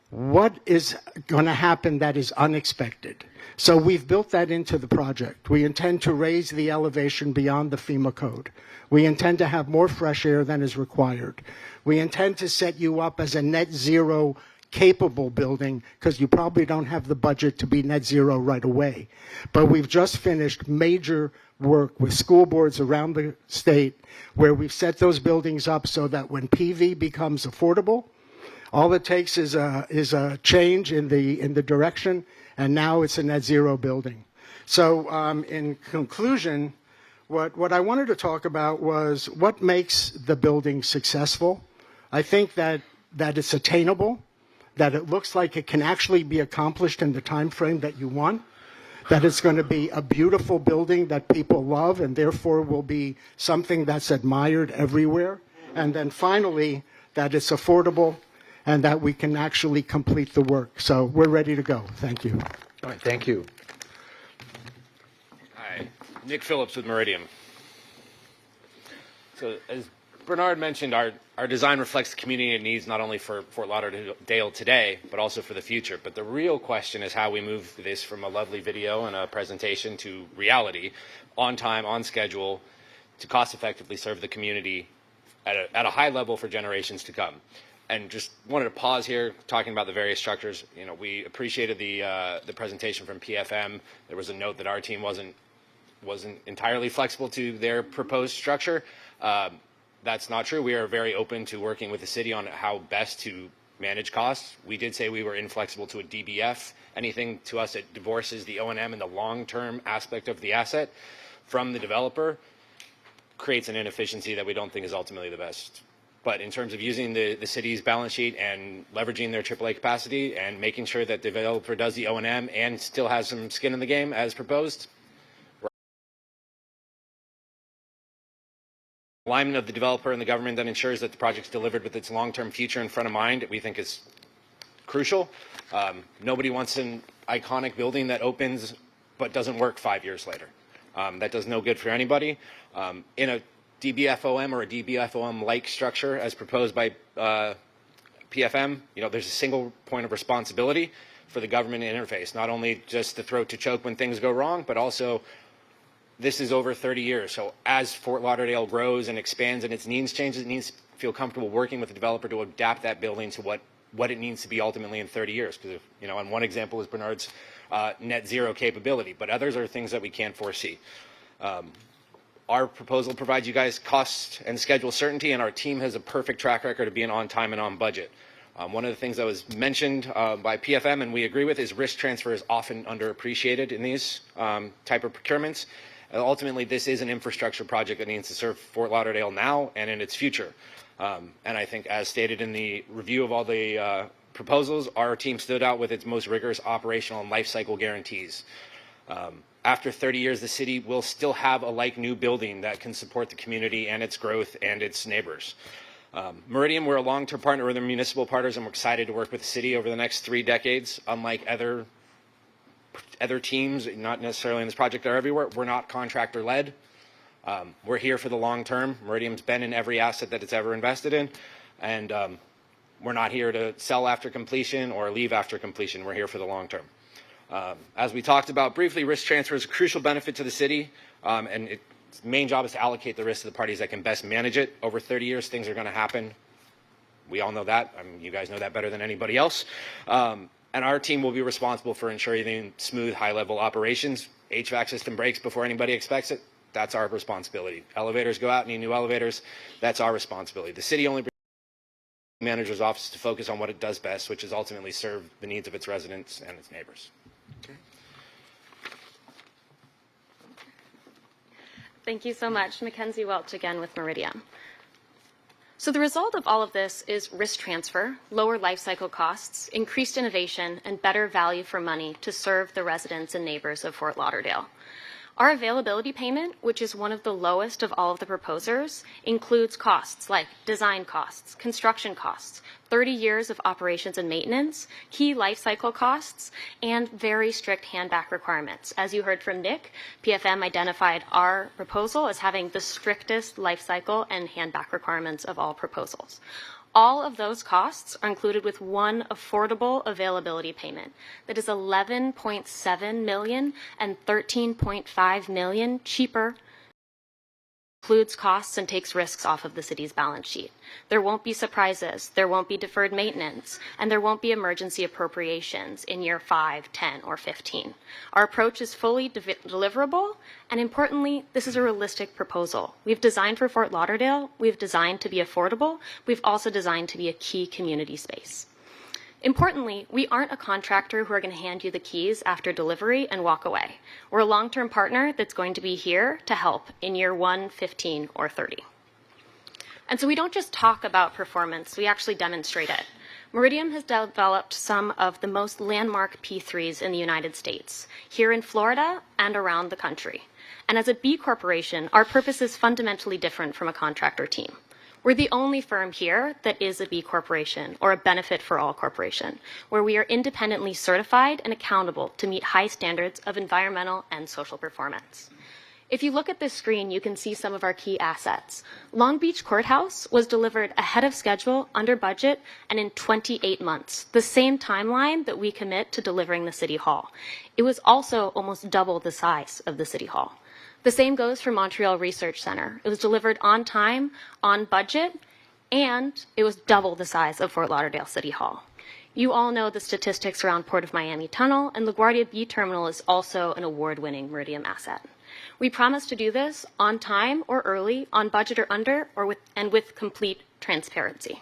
Speaker 6: what is going to happen that is unexpected. So we've built that into the project. We intend to raise the elevation beyond the FEMA code. We intend to have more fresh air than is required. We intend to set you up as a net zero capable building, because you probably don't have the budget to be net zero right away. But we've just finished major work with school boards around the state where we've set those buildings up so that when PV becomes affordable, all it takes is a change in the direction, and now it's a net zero building. So in conclusion, what I wanted to talk about was what makes the building successful. I think that it's attainable, that it looks like it can actually be accomplished in the time frame that you want, that it's going to be a beautiful building that people love and therefore will be something that's admired everywhere. And then finally, that it's affordable and that we can actually complete the work. So we're ready to go. Thank you.
Speaker 1: All right, thank you.
Speaker 7: Hi, Nick Phillips with Meridian. So as Bernard mentioned, our design reflects the community needs not only for Fort Lauderdale today, but also for the future. But the real question is how we move this from a lovely video and a presentation to reality, on time, on schedule, to cost effectively serve the community at a high level for generations to come. And just wanted to pause here talking about the various structures. You know, we appreciated the presentation from PFM. There was a note that our team wasn't entirely flexible to their proposed structure. That's not true. We are very open to working with the city on how best to manage costs. We did say we were inflexible to a DBF. Anything to us that divorces the O&M and the long-term aspect of the asset from the developer creates an inefficiency that we don't think is ultimately the best. But in terms of using the city's balance sheet and leveraging their AAA capacity and making sure that the developer does the O&M and still has some skin in the game as proposed, alignment of the developer and the government that ensures that the project's delivered with its long-term future in front of mind, we think is crucial. Nobody wants an iconic building that opens but doesn't work 5 years later. That does no good for anybody. In a DBFOM or a DBFOM-like structure as proposed by PFM, you know, there's a single point of responsibility for the government interface, not only just the throat to choke when things go wrong, but also this is over 30 years. So as Fort Lauderdale grows and expands and its needs changes, it needs to feel comfortable working with the developer to adapt that building to what it needs to be ultimately in 30 years. Because, you know, and one example is Bernard's net zero capability, but others are things that we can't foresee. Our proposal provides you guys cost and schedule certainty, and our team has a perfect track record of being on time and on budget. One of the things that was mentioned by PFM, and we agree with, is risk transfer is often underappreciated in these type of procurements. Ultimately, this is an infrastructure project that needs to serve Fort Lauderdale now and in its future. And I think, as stated in the review of all the proposals, our team stood out with its most rigorous operational and life cycle guarantees. After 30 years, the city will still have a like-new building that can support the community and its growth and its neighbors. Meridian, we're a long-term partner with the municipal partners, and we're excited to work with the city over the next 3 decades. Unlike other teams, not necessarily in this project, are everywhere. We're not contractor-led. We're here for the long term. Meridian's been in every asset that it's ever invested in, and we're not here to sell after completion or leave after completion. We're here for the long term. As we talked about briefly, risk transfer is a crucial benefit to the city, and its main job is to allocate the risk to the parties that can best manage it. Over 30 years, things are going to happen. We all know that. I mean, you guys know that better than anybody else. And our team will be responsible for ensuring smooth, high-level operations. HVAC system breaks before anybody expects it. That's our responsibility. Elevators go out, need new elevators. That's our responsibility. The city only brings the manager's office to focus on what it does best, which is ultimately serve the needs of its residents and its neighbors.
Speaker 5: Okay. Thank you so much. Mackenzie Welch again with Meridian. So the result of all of this is risk transfer, lower life cycle costs, increased innovation, and better value for money to serve the residents and neighbors of Fort Lauderdale. Our availability payment, which is one of the lowest of all of the proposers, includes costs like design costs, construction costs, 30 years of operations and maintenance, key life cycle costs, and very strict handback requirements. As you heard from Nick, PFM identified our proposal as having the strictest life cycle and handback requirements of all proposals. All of those costs are included with one affordable availability payment that is $11.7 million and $13.5 million cheaper, includes costs and takes risks off of the city's balance sheet. There won't be surprises, there won't be deferred maintenance, and there won't be emergency appropriations in year 5, 10, or 15. Our approach is fully deliverable, and importantly, this is a realistic proposal. We've designed for Fort Lauderdale, we've designed to be affordable, we've also designed to be a key community space. Importantly, we aren't a contractor who are going to hand you the keys after delivery and walk away. We're a long-term partner that's going to be here to help in year 1, 15, or 30. And so we don't just talk about performance, we actually demonstrate it. Meridian has developed some of the most landmark P3s in the United States, here in Florida and around the country. And as a B corporation, our purpose is fundamentally different from a contractor team. We're the only firm here that is a B corporation or a benefit for all corporation, where we are independently certified and accountable to meet high standards of environmental and social performance. If you look at this screen, you can see some of our key assets. Long Beach Courthouse was delivered ahead of schedule, under budget, and in 28 months, the same timeline that we commit to delivering the City Hall. It was also almost double the size of the City Hall. The same goes for Montreal Research Center. It was delivered on time, on budget, and it was double the size of Fort Lauderdale City Hall. You all know the statistics around Port of Miami Tunnel, and LaGuardia B Terminal is also an award-winning Meridian asset. We promise to do this on time or early, on budget or under, and with complete transparency.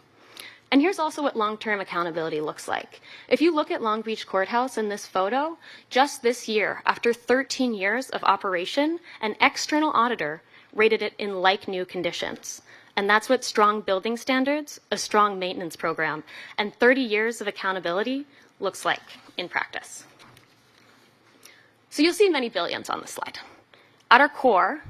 Speaker 5: And here's also what long-term accountability looks like. If you look at Long Beach Courthouse in this photo, just this year, after 13 years of operation, an external auditor rated it in like-new conditions. And that's what strong building standards, a strong maintenance program, and 30 years of accountability looks like in practice. So you'll see many billions on this slide. At our core,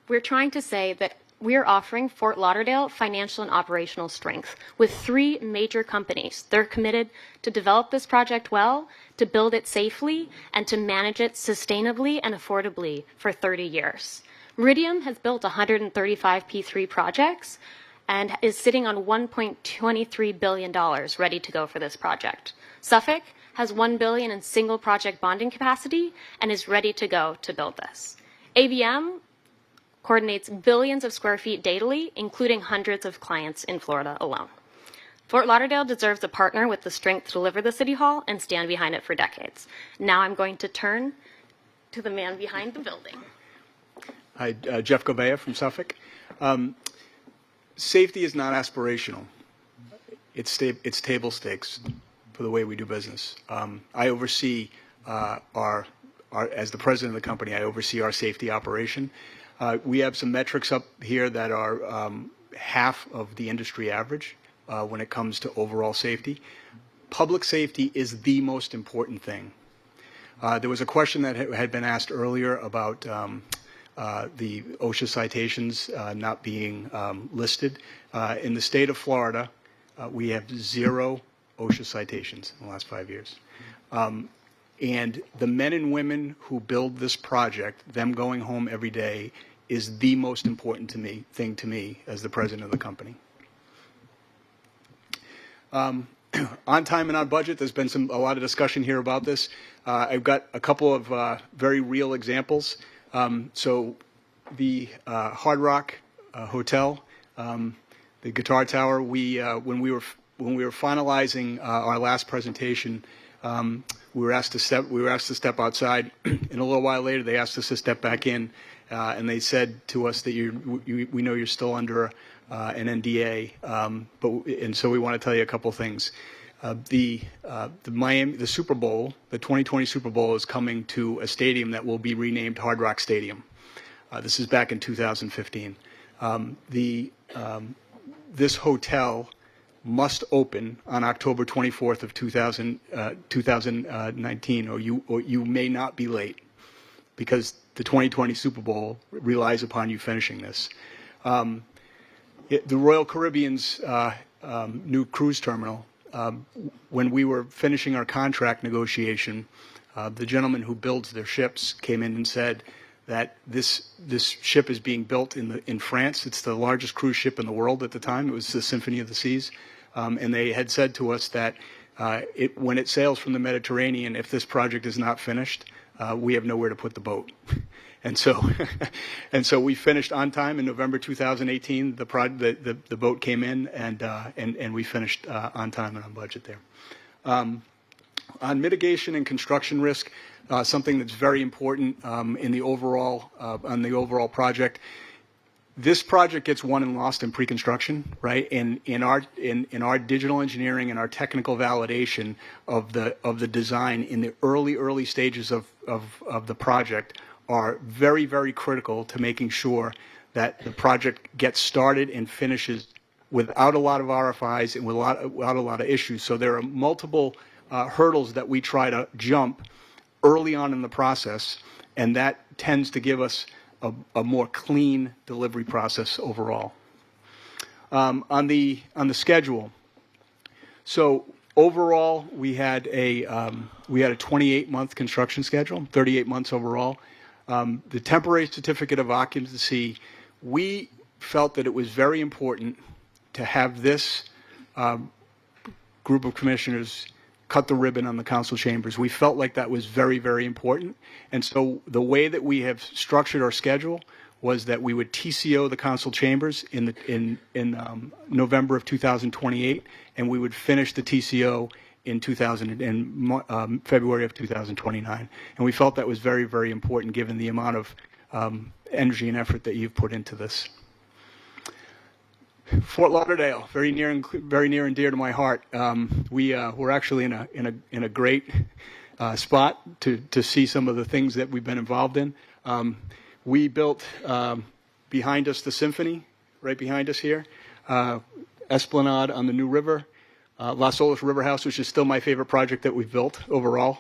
Speaker 5: we're trying to say that we're offering Fort Lauderdale financial and operational strength with 3 major companies. They're committed to develop this project well, to build it safely, and to manage it sustainably and affordably for 30 years. Meridian has built 135 P3 projects and is sitting on $1.23 billion ready to go for this project. Suffolk has $1 billion in single project bonding capacity and is ready to go to build this. ABM coordinates billions of square feet daily, including hundreds of clients in Florida alone. Fort Lauderdale deserves a partner with the strength to deliver the City Hall and stand behind it for decades. Now I'm going to turn to the man behind the building.
Speaker 8: Hi, Jeff Gobea from Suffolk. Safety is not aspirational. It's table stakes for the way we do business. I oversee as the president of the company, I oversee our safety operation. We have some metrics up here that are half of the industry average when it comes to overall safety. Public safety is the most important thing. There was a question that had been asked earlier about the OSHA citations not being listed. In the state of Florida, we have 0 OSHA citations in the last 5 years. And the men and women who build this project, them going home every day, is the most important thing to me as the president of the company. On time and on budget, there's been a lot of discussion here about this. I've got a couple of very real examples. So the Hard Rock Hotel, the Guitar Tower, when we were finalizing our last presentation, we were asked to step outside, and a little while later they asked us to step back in, and they said to us that we know you're still under an NDA, and so we want to tell you a couple things. The Super Bowl, the 2020 Super Bowl, is coming to a stadium that will be renamed Hard Rock Stadium. This is back in 2015. This hotel must open on October 24th of 2019, or you may not be late, because the 2020 Super Bowl relies upon you finishing this. The Royal Caribbean's new cruise terminal, when we were finishing our contract negotiation, the gentleman who builds their ships came in and said that this ship is being built in France. It's the largest cruise ship in the world at the time. It was the Symphony of the Seas. And they had said to us that when it sails from the Mediterranean, if this project is not finished, we have nowhere to put the boat. And so we finished on time in November 2018. The boat came in, and we finished on time and on budget there. On mitigation and construction risk, something that's very important in the overall on the overall project. This project gets won and lost in pre-construction, right? In our digital engineering and our technical validation of the design in the early stages of the project are very, very critical to making sure that the project gets started and finishes without a lot of RFIs and without a lot of issues. So there are multiple hurdles that we try to jump early on in the process, and that tends to give us a more clean delivery process overall. On the schedule, so overall we had a 28-month construction schedule, 38 months overall. The temporary certificate of occupancy, we felt that it was very important to have this group of commissioners cut the ribbon on the council chambers. We felt like that was very, very important. And so the way that we have structured our schedule was that we would TCO the council chambers in November of 2028, and we would finish the TCO in February of 2029. And we felt that was very, very important given the amount of energy and effort that you've put into this. Fort Lauderdale, very near and dear to my heart. We're actually in a great spot to see some of the things that we've been involved in. We built behind us the Symphony, right behind us here, Esplanade on the New River, Las Olas River House, which is still my favorite project that we've built overall.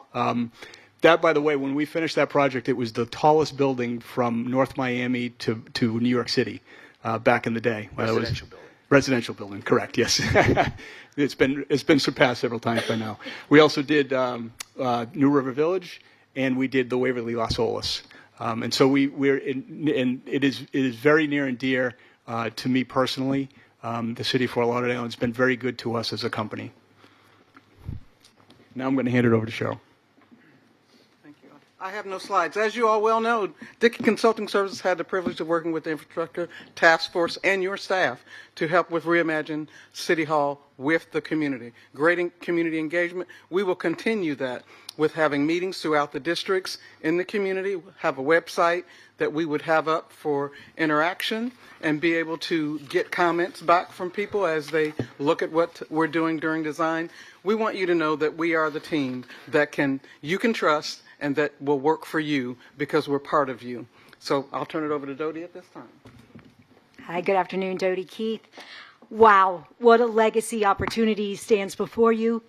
Speaker 8: That, by the way, when we finished that project, it was the tallest building from North Miami to New York City. Back in the day.
Speaker 1: Residential building.
Speaker 8: Residential building, correct, yes. It's been surpassed several times by now. We also did New River Village, and we did the Waverly Las Olas. And so it is very near and dear to me personally, the city of Fort Lauderdale, and it's been very good to us as a company. Now I'm going to hand it over to Cheryl.
Speaker 9: I have no slides. As you all well know, Dickey Consulting Services had the privilege of working with the Infrastructure Task Force and your staff to help with Reimagine City Hall with the community. Great community engagement. We will continue that with having meetings throughout the districts in the community, have a website that we would have up for interaction and be able to get comments back from people as they look at what we're doing during design. We want you to know that we are the team that you can trust and that will work for you because we're part of you. So I'll turn it over to Dodie at this time.
Speaker 12: Hi, good afternoon, Dodie Keith. Wow, what a legacy opportunity stands before you.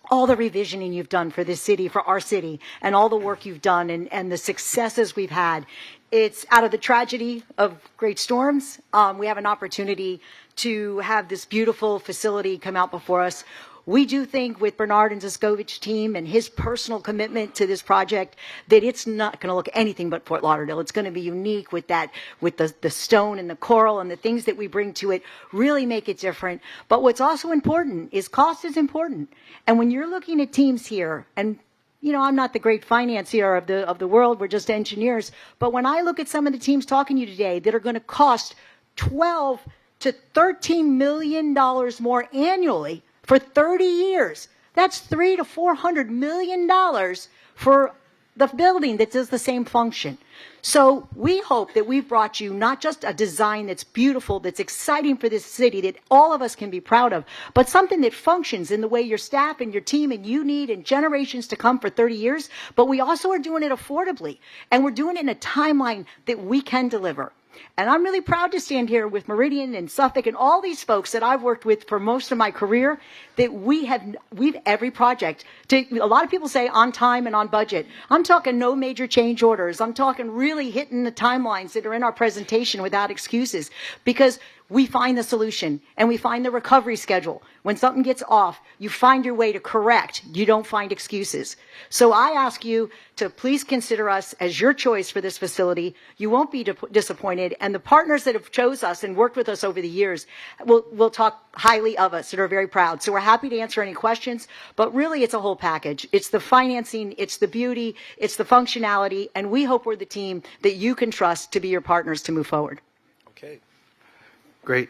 Speaker 12: All the revisioning you've done for this city, for our city, and all the work you've done and the successes we've had. It's out of the tragedy of great storms. We have an opportunity to have this beautiful facility come out before us. We do think with Bernard and Ziskovic's team and his personal commitment to this project that it's not going to look anything but Fort Lauderdale. It's going to be unique with the stone and the coral and the things that we bring to it really make it different. But what's also important is cost is important. And when you're looking at teams here, and you know, I'm not the great financier of the world, we're just engineers, but when I look at some of the teams talking to you today that are going to cost $12 to $13 million more annually for 30 years. That's $300 to $400 million for the building that does the same function. So we hope that we've brought you not just a design that's beautiful, that's exciting for this city, that all of us can be proud of, but something that functions in the way your staff and your team and you need and generations to come for 30 years. But we also are doing it affordably, and we're doing it in a timeline that we can deliver. And I'm really proud to stand here with Meridian and Suffolk and all these folks that I've worked with for most of my career, that we've every project. A lot of people say on time and on budget. I'm talking no major change orders. I'm talking really hitting the timelines that are in our presentation without excuses, because we find the solution and we find the recovery schedule. When something gets off, you find your way to correct. You don't find excuses. So I ask you to please consider us as your choice for this facility. You won't be disappointed. And the partners that have chose us and worked with us over the years will talk highly of us and are very proud. So we're happy to answer any questions, but really it's a whole package. It's the financing, it's the beauty, it's the functionality, and we hope we're the team that you can trust to be your partners to move forward.
Speaker 1: Okay. Great.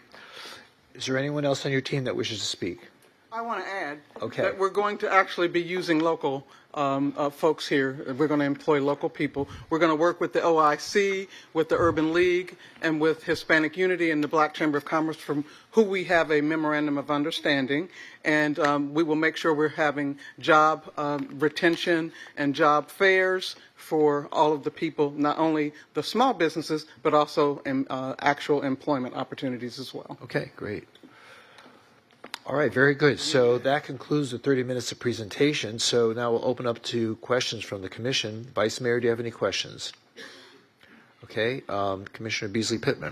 Speaker 1: Is there anyone else on your team that wishes to speak?
Speaker 9: I want to add
Speaker 1: Okay.
Speaker 9: that we're going to actually be using local folks here. We're going to employ local people. We're going to work with the OIC, with the Urban League, and with Hispanic Unity and the Black Chamber of Commerce, from who we have a memorandum of understanding. And we will make sure we're having job retention and job fairs for all of the people, not only the small businesses, but also actual employment opportunities as well.
Speaker 1: Okay, great. All right, very good. So that concludes the 30 minutes of presentation. So now we'll open up to questions from the commission. Vice Mayor, do you have any questions? Okay, Commissioner Beasley Pittman.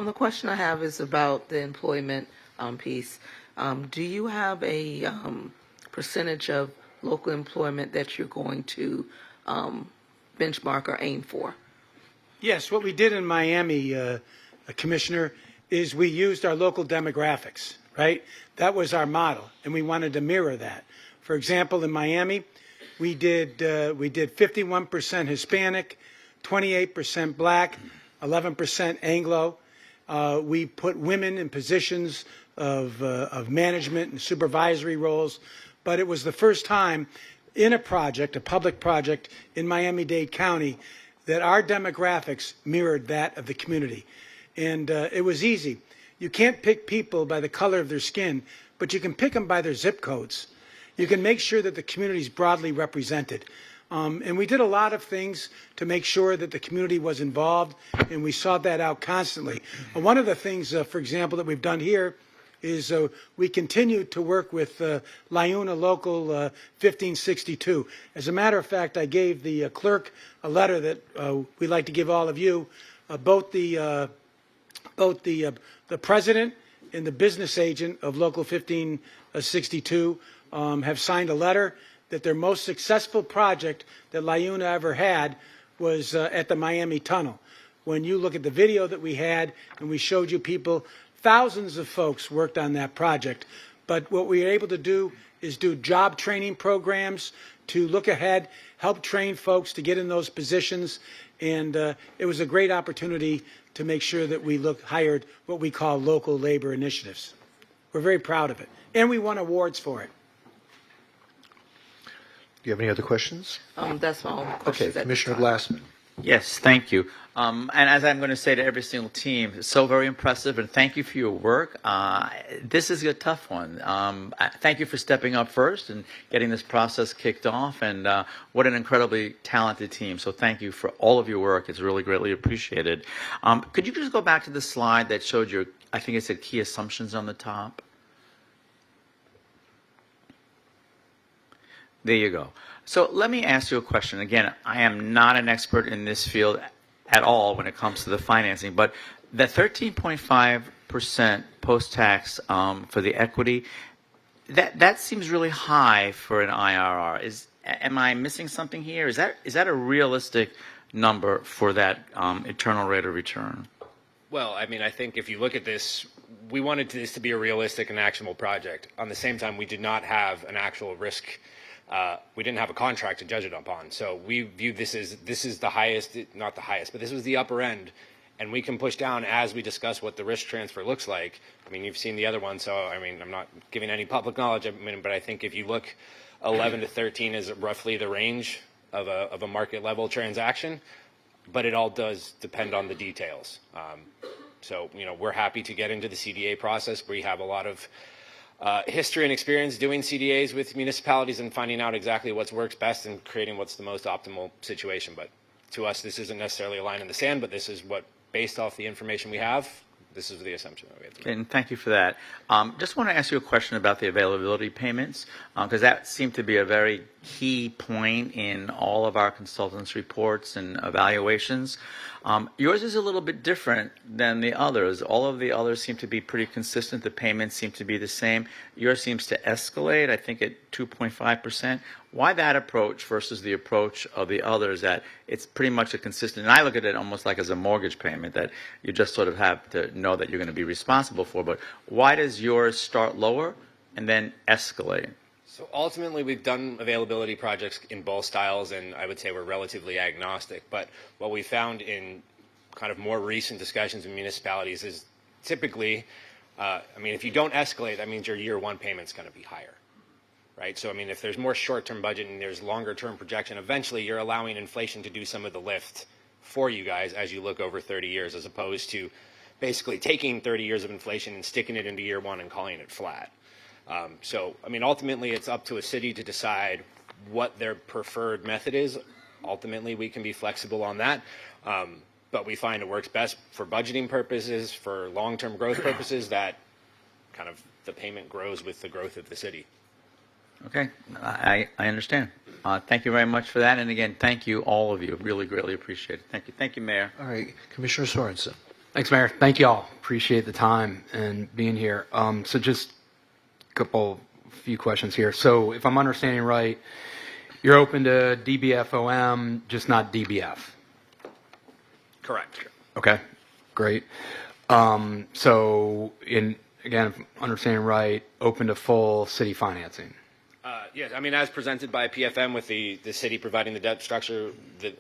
Speaker 15: The question I have is about the employment piece. Do you have a percentage of local employment that you're going to benchmark or aim for?
Speaker 20: Yes, what we did in Miami, Commissioner, is we used our local demographics, right? That was our model, and we wanted to mirror that. For example, in Miami, we did 51% Hispanic, 28% Black, 11% Anglo. We put women in positions of management and supervisory roles, but it was the first time in a project, a public project in Miami-Dade County, that our demographics mirrored that of the community. And it was easy. You can't pick people by the color of their skin, but you can pick them by their zip codes. You can make sure that the community is broadly represented. And we did a lot of things to make sure that the community was involved, and we sought that out constantly. One of the things, for example, that we've done here is we continue to work with LIUNA Local 1562. As a matter of fact, I gave the clerk a letter that we'd like to give all of you. Both the president and the business agent of Local 1562 have signed a letter that their most successful project that LIUNA ever had was at the Miami Tunnel. When you look at the video that we had and we showed you people, thousands of folks worked on that project. But what we were able to do is do job training programs to look ahead, help train folks to get in those positions. And it was a great opportunity to make sure that we hired what we call local labor initiatives. We're very proud of it. And we won awards for it.
Speaker 1: Do you have any other questions?
Speaker 15: That's my only question.
Speaker 1: Okay, Commissioner Glassman.
Speaker 10: Yes, thank you. And as I'm going to say to every single team, it's so very impressive, and thank you for your work. This is a tough one. Thank you for stepping up first and getting this process kicked off, and what an incredibly talented team. So thank you for all of your work. It's really greatly appreciated. Could you just go back to the slide that showed your, I think it said key assumptions on the top? There you go. So let me ask you a question. Again, I am not an expert in this field at all when it comes to the financing, but the 13.5% post-tax for the equity, that seems really high for an IRR. Am I missing something here? Is that a realistic number for that internal rate of return?
Speaker 7: Well, I mean, I think if you look at this, we wanted this to be a realistic and actionable project. On the same time, we did not have an actual risk. We didn't have a contract to judge it upon. So we viewed this as, this is the highest, not the highest, but this was the upper end. And we can push down as we discuss what the risk transfer looks like. I mean, you've seen the other one, so I mean, I'm not giving any public knowledge, but I think if you look, 11 to 13 is roughly the range of a market level transaction, but it all does depend on the details. So, you know, we're happy to get into the CDA process. We have a lot of history and experience doing CDAs with municipalities and finding out exactly what works best and creating what's the most optimal situation. But to us, this isn't necessarily a line in the sand, but this is what, based off the information we have, this is the assumption that we have to make.
Speaker 10: And thank you for that. Just want to ask you a question about the availability payments, because that seemed to be a very key point in all of our consultants' reports and evaluations. Yours is a little bit different than the others. All of the others seem to be pretty consistent. The payments seem to be the same. Yours seems to escalate, I think, at 2.5%. Why that approach versus the approach of the others that it's pretty much a consistent, and I look at it almost like as a mortgage payment that you just sort of have to know that you're going to be responsible for, but why does yours start lower and then escalate?
Speaker 7: So ultimately, we've done availability projects in both styles, and I would say we're relatively agnostic. But what we found in kind of more recent discussions in municipalities is typically, I mean, if you don't escalate, that means your year one payment's going to be higher, right? So, I mean, if there's more short-term budget and there's longer-term projection, eventually you're allowing inflation to do some of the lift for you guys as you look over 30 years, as opposed to basically taking 30 years of inflation and sticking it into year one and calling it flat. So, I mean, ultimately, it's up to a city to decide what their preferred method is. Ultimately, we can be flexible on that. But we find it works best for budgeting purposes, for long-term growth purposes, that kind of the payment grows with the growth of the city.
Speaker 10: Okay, I understand. Thank you very much for that. And again, thank you, all of you. Really greatly appreciate it. Thank you. Thank you, Mayor.
Speaker 1: All right, Commissioner Sorensen.
Speaker 11: Thanks, Mayor. Thank you all. Appreciate the time and being here. So just a few questions here. So if I'm understanding right, you're open to DBFOM, just not DBF.
Speaker 7: Correct.
Speaker 11: Okay, great. So again, if I'm understanding right, open to full city financing.
Speaker 7: Yes, I mean, as presented by PFM with the city providing the debt structure,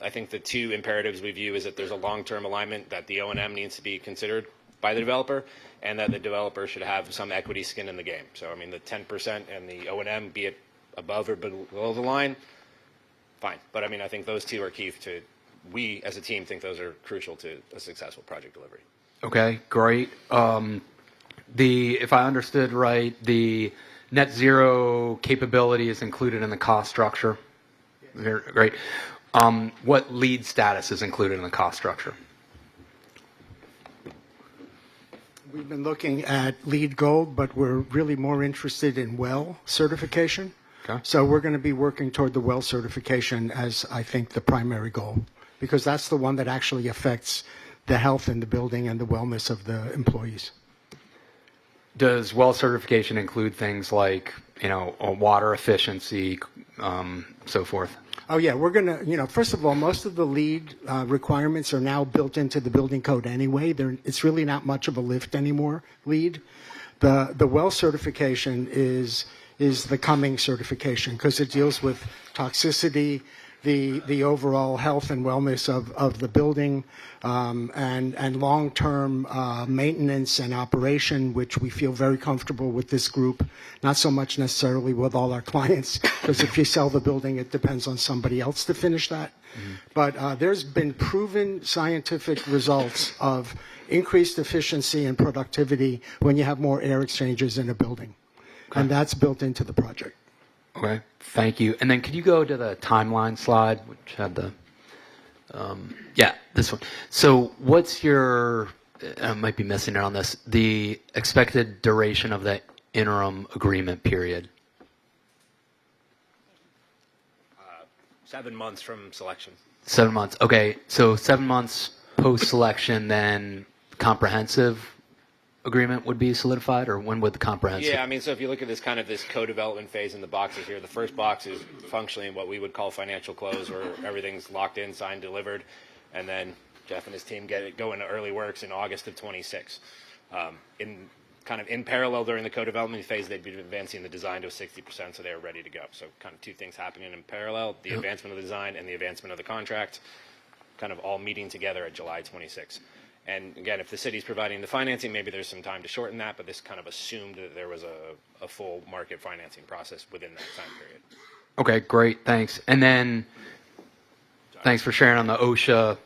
Speaker 7: I think the two imperatives we view is that there's a long-term alignment, that the O&M needs to be considered by the developer, and that the developer should have some equity skin in the game. So, I mean, the 10% and the O&M, be it above or below the line, fine. But, I mean, I think those two are key to, we as a team think those are crucial to a successful project delivery.
Speaker 11: Okay, great. If I understood right, the net zero capability is included in the cost structure. Very great. What lead status is included in the cost structure?
Speaker 6: We've been looking at LEED Gold, but we're really more interested in WELL certification.
Speaker 11: Okay.
Speaker 6: So we're going to be working toward the WELL certification as, I think, the primary goal, because that's the one that actually affects the health in the building and the wellness of the employees.
Speaker 11: Does WELL certification include things like, water efficiency, so forth?
Speaker 6: Oh, yeah. We're going to, first of all, most of the LEED requirements are now built into the building code anyway. It's really not much of a lift anymore, LEED. The WELL certification is the coming certification because it deals with toxicity, the overall health and wellness of the building, and long-term maintenance and operation, which we feel very comfortable with this group. Not so much necessarily with all our clients, because if you sell the building, it depends on somebody else to finish that. Mm-hmm. But there's been proven scientific results of increased efficiency and productivity when you have more air exchanges in a building. Okay. And that's built into the project.
Speaker 11: Okay, thank you. And then could you go to the timeline slide, which had the, this one. So what's your, I might be missing it on this, the expected duration of the interim agreement period?
Speaker 7: 7 months from selection.
Speaker 11: 7 months. Okay, so 7 months post-selection, then comprehensive agreement would be solidified, or when would the comprehensive?
Speaker 7: Yeah, I mean, so if you look at this this co-development phase in the boxes here, the first box is functionally what we would call financial close, where everything's locked in, signed, delivered, and then Jeff and his team go into early works in August of 26. In parallel during the co-development phase, they'd be advancing the design to 60%, so they were ready to go. So kind of two things happening in parallel: the advancement of the design and the advancement of the contract, kind of all meeting together at July 26. And again, if the city's providing the financing, maybe there's some time to shorten that, but this kind of assumed that there was a full market financing process within that time period.
Speaker 11: Okay, great, thanks. And then, thanks for sharing on the OSHA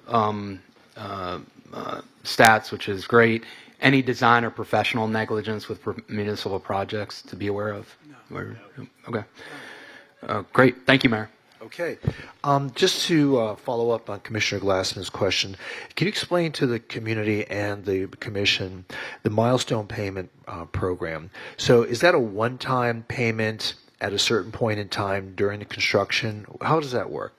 Speaker 11: stats, which is great. Any design or professional negligence with municipal projects to be aware of? No. Okay. Great, thank you, Mayor.
Speaker 1: Okay. Just to follow up on Commissioner Glassman's question, can you explain to the community and the commission the milestone payment program? So is that a one-time payment at a certain point in time during the construction? How does that work?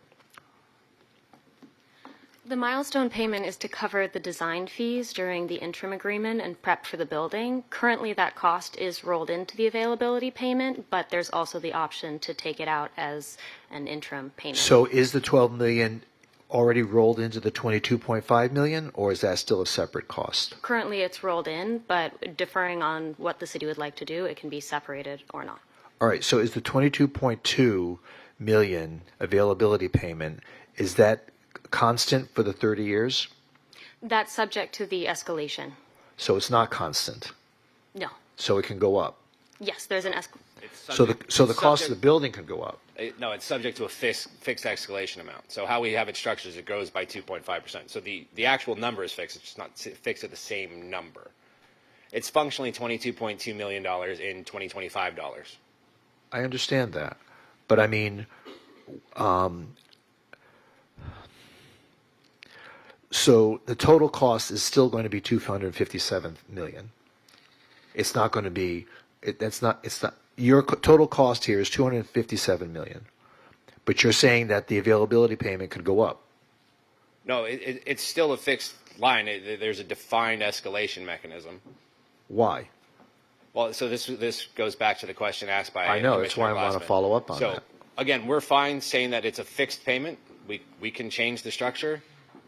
Speaker 5: The milestone payment is to cover the design fees during the interim agreement and prep for the building. Currently, that cost is rolled into the availability payment, but there's also the option to take it out as an interim payment.
Speaker 1: So is the $12 million already rolled into the $22.5 million, or is that still a separate cost?
Speaker 5: Currently, it's rolled in, but differing on what the city would like to do, it can be separated or not.
Speaker 1: All right. So is the $22.2 million availability payment, is that constant for the 30 years?
Speaker 5: That's subject to the escalation.
Speaker 1: So it's not constant.
Speaker 5: No.
Speaker 1: So it can go up.
Speaker 5: Yes, there's an
Speaker 1: So the cost of the building can go up.
Speaker 7: No, it's subject to a fixed escalation amount. So how we have it structured is it grows by 2.5%. So the actual number is fixed. It's just not fixed at the same number. It's functionally $22.2 million in 2025 dollars.
Speaker 1: I understand that. But I mean, so the total cost is still going to be $257 million. It's not going to be, it's not, your total cost here is $257 million. But you're saying that the availability payment could go up.
Speaker 7: No, it's still a fixed line, there's a defined escalation mechanism.
Speaker 1: Why?
Speaker 7: Well, so this goes back to the question asked by
Speaker 1: I know, that's why I want to
Speaker 7: Glassman.
Speaker 1: follow up on
Speaker 7: So
Speaker 1: that.
Speaker 7: again, we're fine saying that it's a fixed payment. We can change the structure.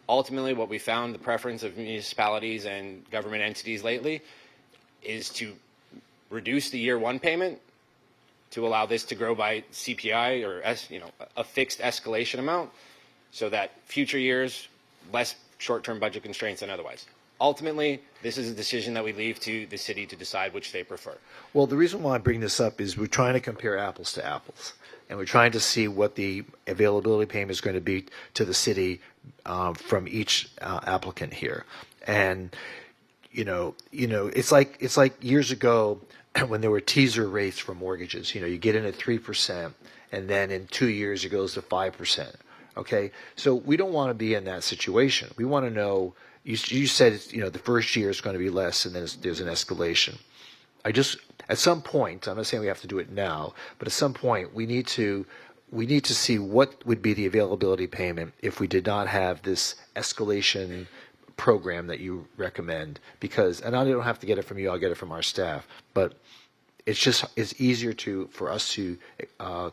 Speaker 7: Ultimately, what we found, the preference of municipalities and government entities lately, is to reduce the year one payment to allow this to grow by CPI or a fixed escalation amount, so that future years less short-term budget constraints than otherwise. Ultimately, this is a decision that we leave to the city to decide which they prefer.
Speaker 1: Well, the reason why I bring this up is we're trying to compare apples to apples, and we're trying to see what the availability payment is going to be to the city from each applicant here. And it's like years ago when there were teaser rates for mortgages. You get in at 3%, and then in 2 years it goes to 5%. Okay, so we don't want to be in that situation. We want to know. You said the first year is going to be less, and then there's an escalation. At some point, I'm not saying we have to do it now, but at some point we need to see what would be the availability payment if we did not have this escalation program that you recommend. And I don't have to get it from you; I'll get it from our staff. But it's easier for us to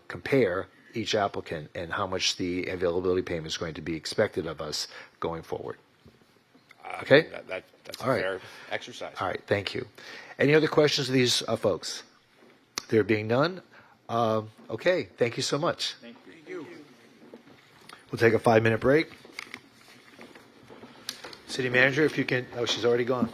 Speaker 1: compare each applicant and how much the availability payment is going to be expected of us going forward. Okay?
Speaker 7: That's
Speaker 1: All
Speaker 7: a
Speaker 1: right.
Speaker 7: fair exercise.
Speaker 1: All right, thank you. Any other questions of these folks? There being none, okay, thank you so much.
Speaker 8: Thank you.
Speaker 1: We'll take a 5-minute break. City manager, if you can, oh, she's already gone.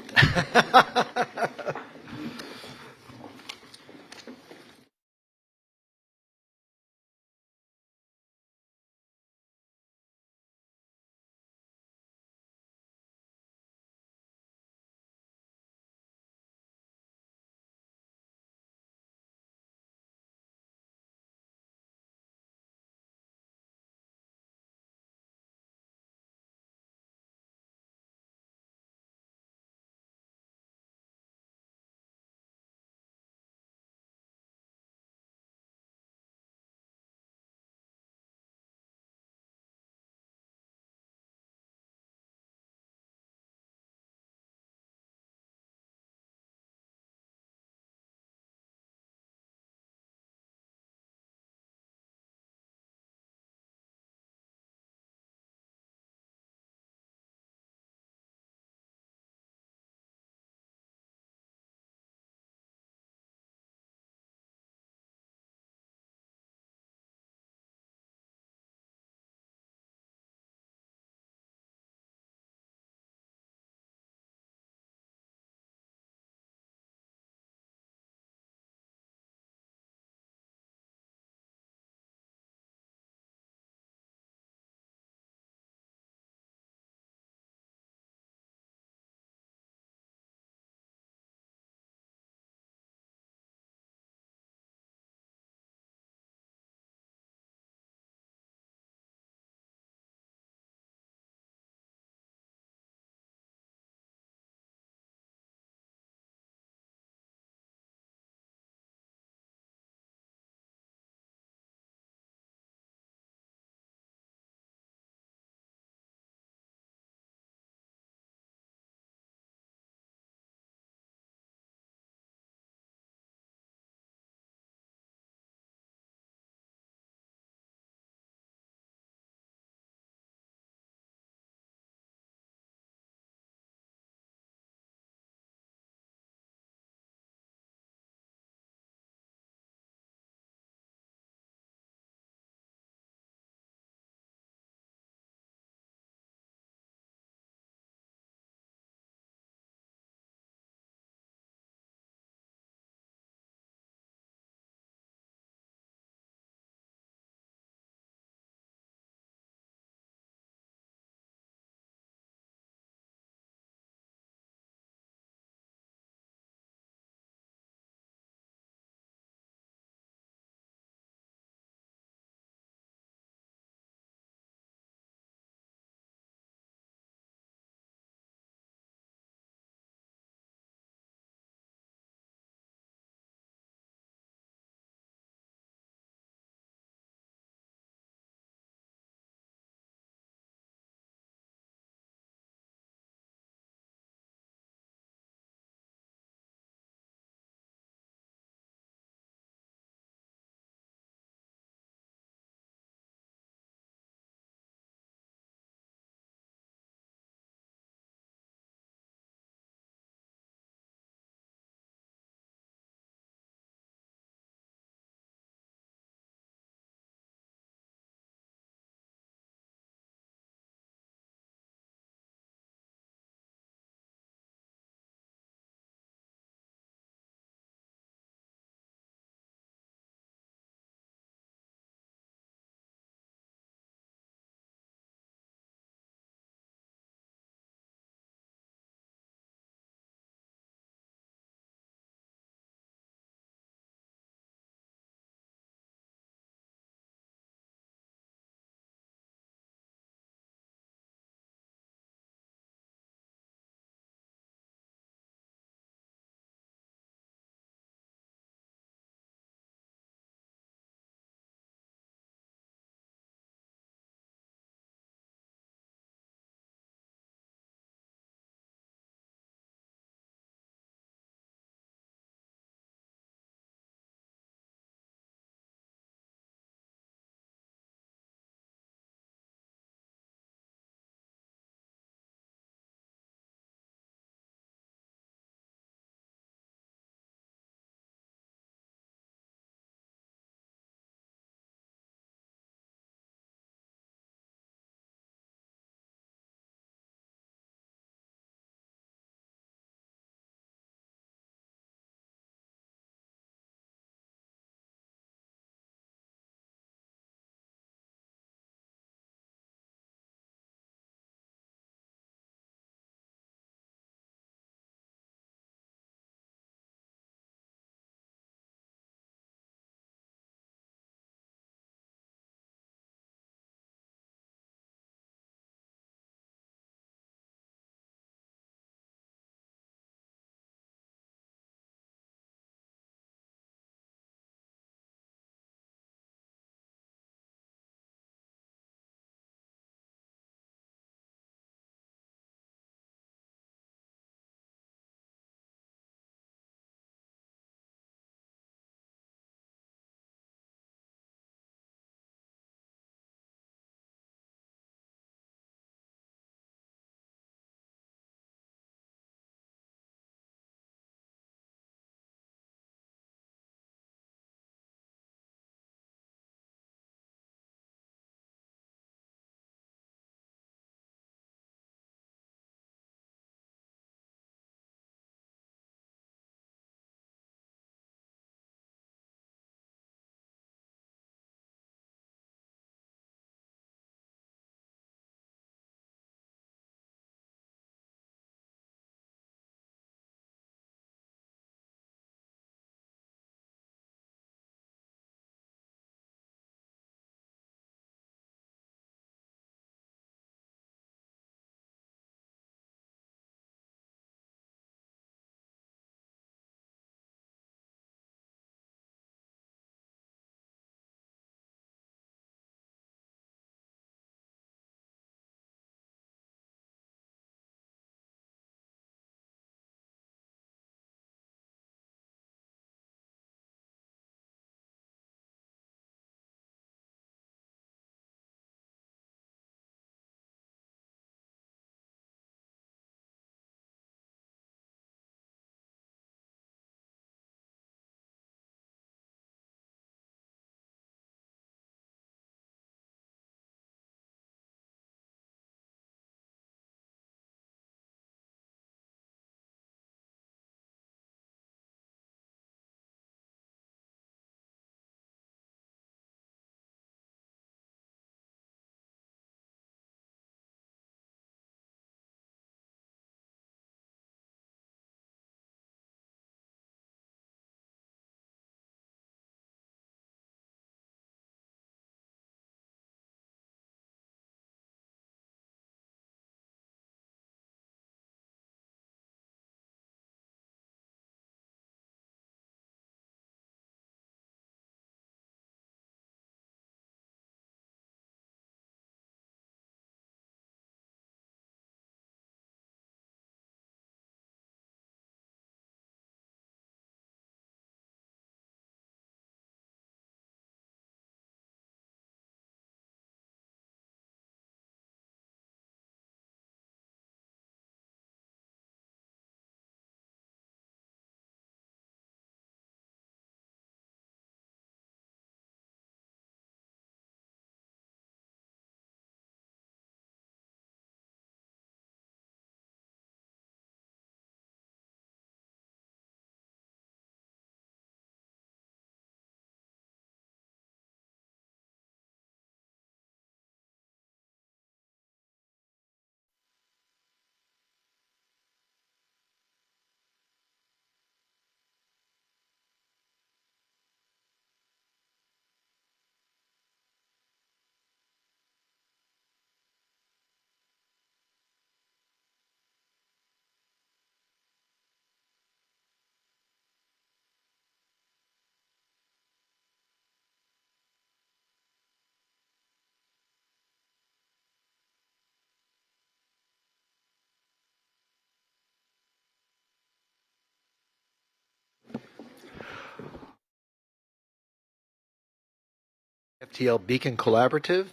Speaker 1: FTL Beacon Collaborative.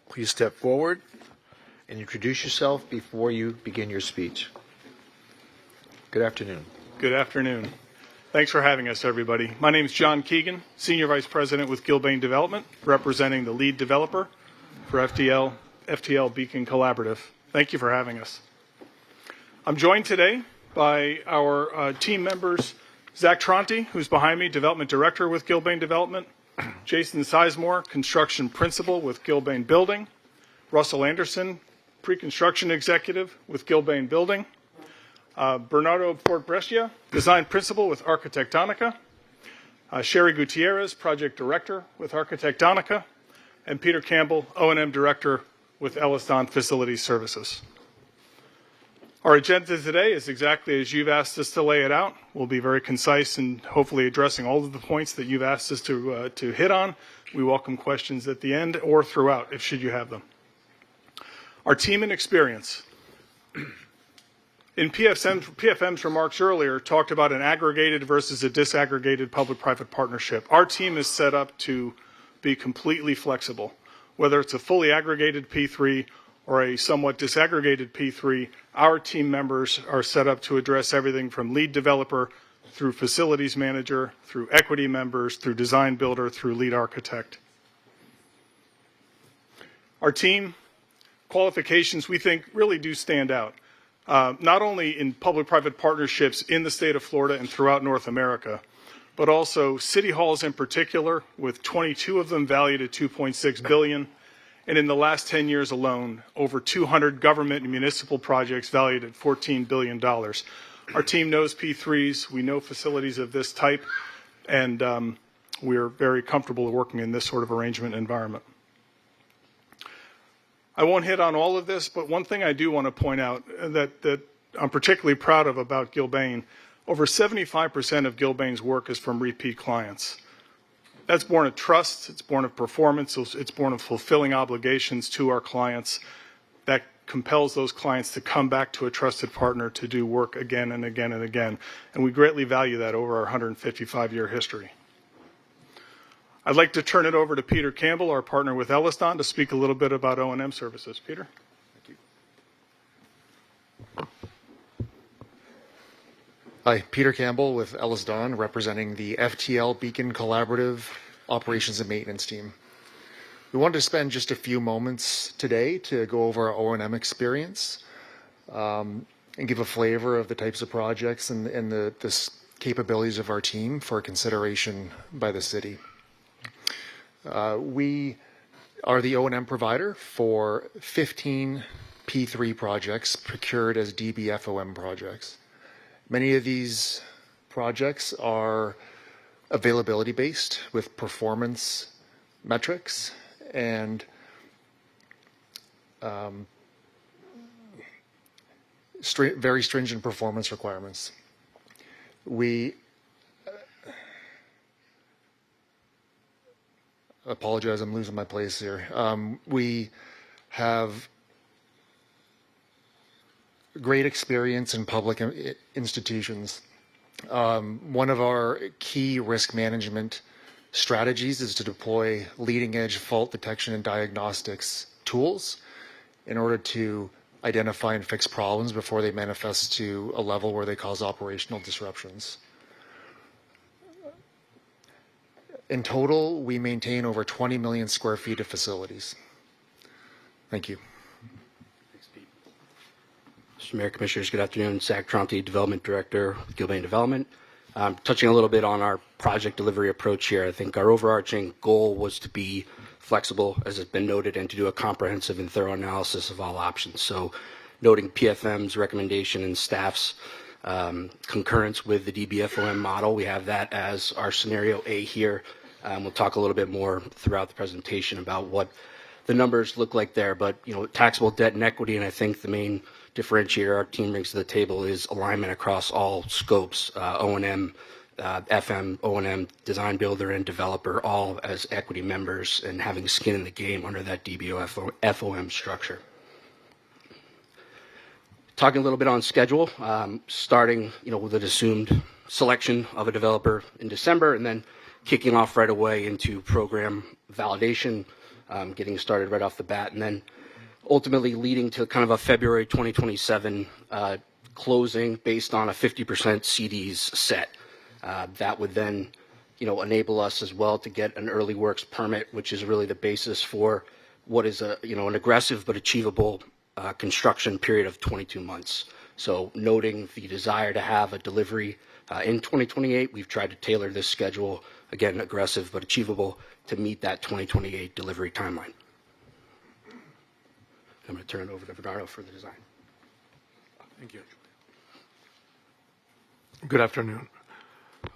Speaker 1: Please step forward and introduce yourself before you begin your speech. Good afternoon.
Speaker 13: Good afternoon. Thanks for having us, everybody. My name is John Keegan, Senior Vice President with Gilbane Development, representing the lead developer for FTL Beacon Collaborative. Thank you for having us. I'm joined today by our team members, Zach Tronte, who's behind me, Development Director with Gilbane Development, Jason Sizemore, Construction Principal with Gilbane Building, Russell Anderson, Pre-Construction Executive with Gilbane Building, Bernardo Portbrescia, Design Principal with Arquitectonica, Sherry Gutierrez, Project Director with Arquitectonica, and Peter Campbell, O&M Director with Elliston Facility Services. Our agenda today is exactly as you've asked us to lay it out. We'll be very concise and hopefully addressing all of the points that you've asked us to hit on. We welcome questions at the end or throughout, if should you have them. Our team and experience. In PFM's remarks earlier, talked about an aggregated versus a disaggregated public-private partnership. Our team is set up to be completely flexible. Whether it's a fully aggregated P3 or a somewhat disaggregated P3, our team members are set up to address everything from lead developer through facilities manager, through equity members, through design builder, through lead architect. Our team qualifications, we think, really do stand out. Not only in public-private partnerships in the state of Florida and throughout North America, but also city halls in particular, with 22 of them valued at $2.6 billion, and in the last 10 years alone, over 200 government and municipal projects valued at $14 billion. Our team knows P3s, we know facilities of this type, and we're very comfortable working in this sort of arrangement environment. I won't hit on all of this, but one thing I do want to point out that I'm particularly proud of about Gilbane, over 75% of Gilbane's work is from repeat clients. That's born of trust, it's born of performance, it's born of fulfilling obligations to our clients that compels those clients to come back to a trusted partner to do work again and again and again. And we greatly value that over our 155-year history. I'd like to turn it over to Peter Campbell, our partner with Elliston, to speak a little bit about O&M services. Peter?
Speaker 14: Thank you. Hi, Peter Campbell with Elliston, representing the FTL Beacon Collaborative Operations and Maintenance Team. We wanted to spend just a few moments today to go over our O&M experience and give a flavor of the types of projects and the capabilities of our team for consideration by the city. We are the O&M provider for 15 P3 projects procured as DBFOM projects. Many of these projects are availability based with performance metrics and very stringent performance requirements. We apologize, I'm losing my place here. We have great experience in public institutions. One of our key risk management strategies is to deploy leading edge fault detection and diagnostics tools in order to identify and fix problems before they manifest to a level where they cause operational disruptions. In total, we maintain over 20 million square feet of facilities. Thank you.
Speaker 16: Thanks, Pete. Mr. Mayor, Commissioners, good afternoon. Zach Tronte, Development Director with Gilbane Development. Touching a little bit on our project delivery approach here, I think our overarching goal was to be flexible, as has been noted, and to do a comprehensive and thorough analysis of all options. So noting PFM's recommendation and staff's concurrence with the DBFOM model, we have that as our scenario A here. We'll talk a little bit more throughout the presentation about what the numbers look like there, but taxable debt and equity, and I think the main differentiator our team brings to the table is alignment across all scopes, O&M, FM, O&M, design builder, and developer, all as equity members and having skin in the game under that DBFOM structure. Talking a little bit on schedule, starting with an assumed selection of a developer in December, and then kicking off right away into program validation, getting started right off the bat, and then ultimately leading to kind of a February 2027 closing based on a 50% CDs set. That would then, enable us as well to get an early works permit, which is really the basis for what is an aggressive but achievable construction period of 22 months. So noting the desire to have a delivery in 2028, we've tried to tailor this schedule, again, aggressive but achievable, to meet that 2028 delivery timeline. I'm going to turn it over to Bernardo for the design.
Speaker 4: Thank you. Good afternoon.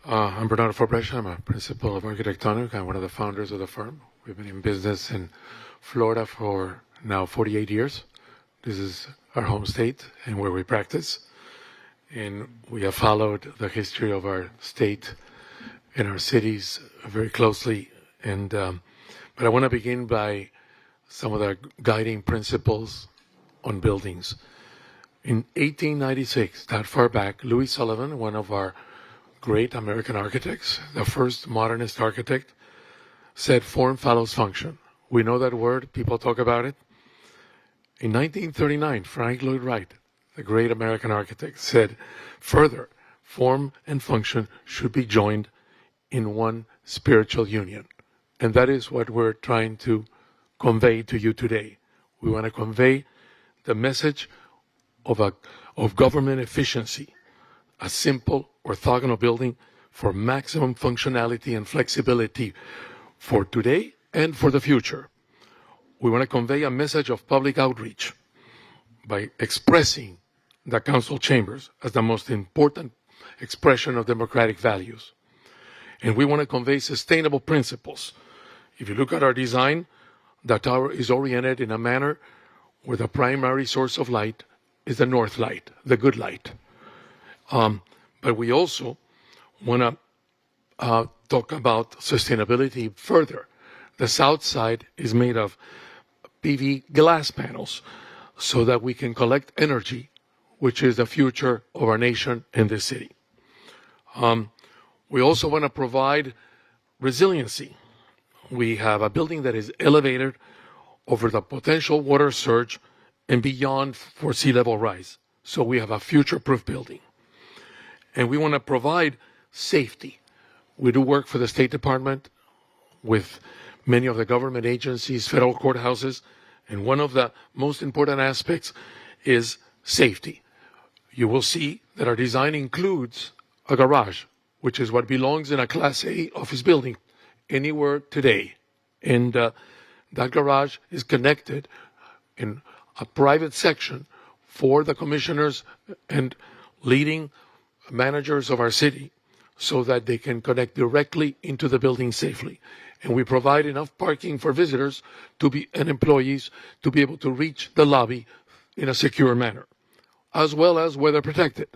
Speaker 4: I'm Bernardo Forbrecha. I'm a principal of Architectonic. I'm one of the founders of the firm. We've been in business in Florida for now 48 years. This is our home state and where we practice. And we have followed the history of our state and our cities very closely. And but I want to begin by some of the guiding principles on buildings. In 1896, that far back, Louis Sullivan, one of our great American architects, the first modernist architect, said form follows function. We know that word, people talk about it. In 1939, Frank Lloyd Wright, the great American architect, said further, form and function should be joined in one spiritual union. And that is what we're trying to convey to you today. We want to convey the message of government efficiency, a simple orthogonal building for maximum functionality and flexibility for today and for the future. We want to convey a message of public outreach by expressing the council chambers as the most important expression of democratic values. And we want to convey sustainable principles. If you look at our design, the tower is oriented in a manner where the primary source of light is the north light, the good light. But we also want to talk about sustainability further. The south side is made of PV glass panels so that we can collect energy, which is the future of our nation and the city. We also want to provide resiliency. We have a building that is elevated over the potential water surge and beyond for sea level rise. So we have a future-proof building. And we want to provide safety. We do work for the State Department with many of the government agencies, federal courthouses, and one of the most important aspects is safety. You will see that our design includes a garage, which is what belongs in a Class A office building anywhere today. And that garage is connected in a private section for the commissioners and leading managers of our city so that they can connect directly into the building safely. And we provide enough parking for visitors and employees to be able to reach the lobby in a secure manner, as well as weather protected.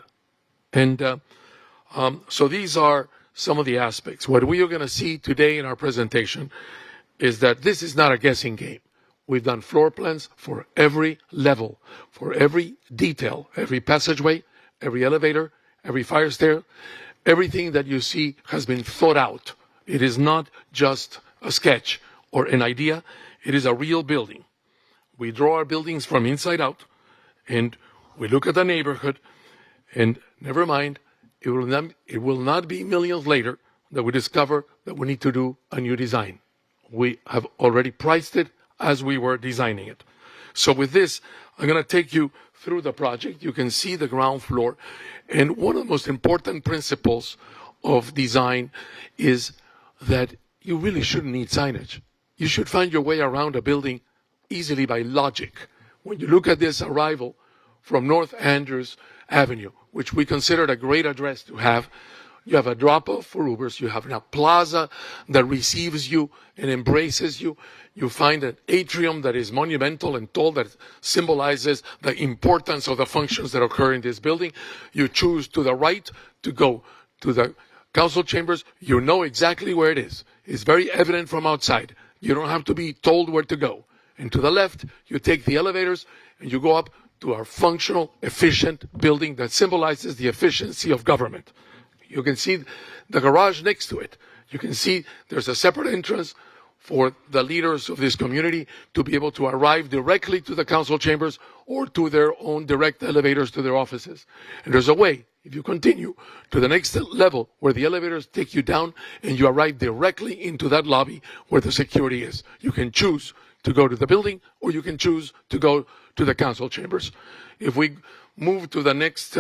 Speaker 4: And so these are some of the aspects. What we are going to see today in our presentation is that this is not a guessing game. We've done floor plans for every level, for every detail, every passageway, every elevator, every fire stair. Everything that you see has been thought out. It is not just a sketch or an idea. It is a real building. We draw our buildings from inside out, and we look at the neighborhood, and never mind, it will not be millions later that we discover that we need to do a new design. We have already priced it as we were designing it. So with this, I'm going to take you through the project. You can see the ground floor. And one of the most important principles of design is that you really shouldn't need signage. You should find your way around a building easily by logic. When you look at this arrival from North Andrews Avenue, which we considered a great address to have, you have a drop-off for Ubers. You have a plaza that receives you and embraces you. You find an atrium that is monumental and tall that symbolizes the importance of the functions that occur in this building. You choose to the right to go to the council chambers. You know exactly where it is. It's very evident from outside. You don't have to be told where to go. And to the left, you take the elevators and you go up to our functional, efficient building that symbolizes the efficiency of government. You can see the garage next to it. You can see there's a separate entrance for the leaders of this community to be able to arrive directly to the council chambers or to their own direct elevators to their offices. And there's a way, if you continue to the next level, where the elevators take you down and you arrive directly into that lobby where the security is. You can choose to go to the building or you can choose to go to the council chambers. If we move to the next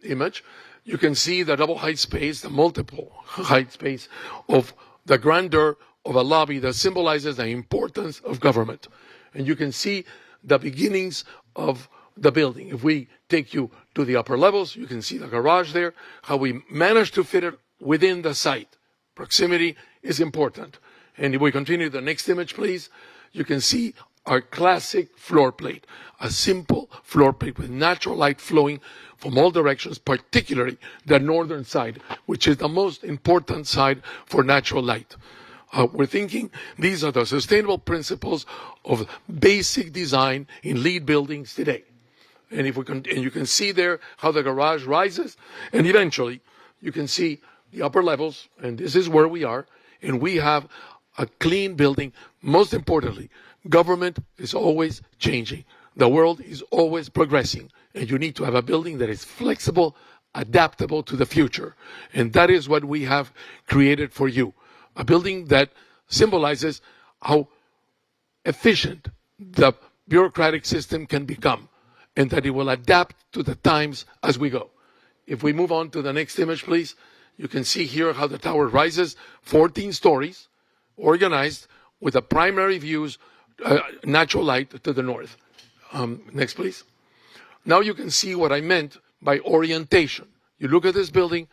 Speaker 4: image, you can see the double height space, the multiple height space of the grandeur of a lobby that symbolizes the importance of government. And you can see the beginnings of the building. If we take you to the upper levels, you can see the garage there, how we managed to fit it within the site. Proximity is important. And if we continue to the next image, please, you can see our classic floor plate, a simple floor plate with natural light flowing from all directions, particularly the northern side, which is the most important side for natural light. We're thinking these are the sustainable principles of basic design in LEED buildings today. And if we can, and you can see there how the garage rises, and eventually you can see the upper levels, and this is where we are, and we have a clean building. Most importantly, government is always changing. The world is always progressing, and you need to have a building that is flexible, adaptable to the future. And that is what we have created for you. A building that symbolizes how efficient the bureaucratic system can become and that it will adapt to the times as we go. If we move on to the next image, please, you can see here how the tower rises, 14 stories, organized with the primary views, natural light to the north. Next, please. Now you can see what I meant by orientation. You look at this building,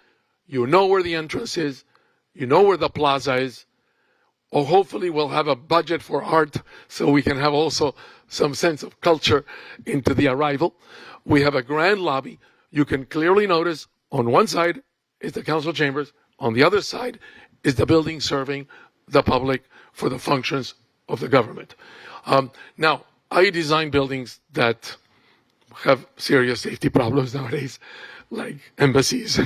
Speaker 4: you know where the entrance is, you know where the plaza is, or hopefully we'll have a budget for art so we can have also some sense of culture into the arrival. We have a grand lobby. You can clearly notice on one side is the council chambers, on the other side is the building serving the public for the functions of the government. Now, I design buildings that have serious safety problems nowadays, like embassies,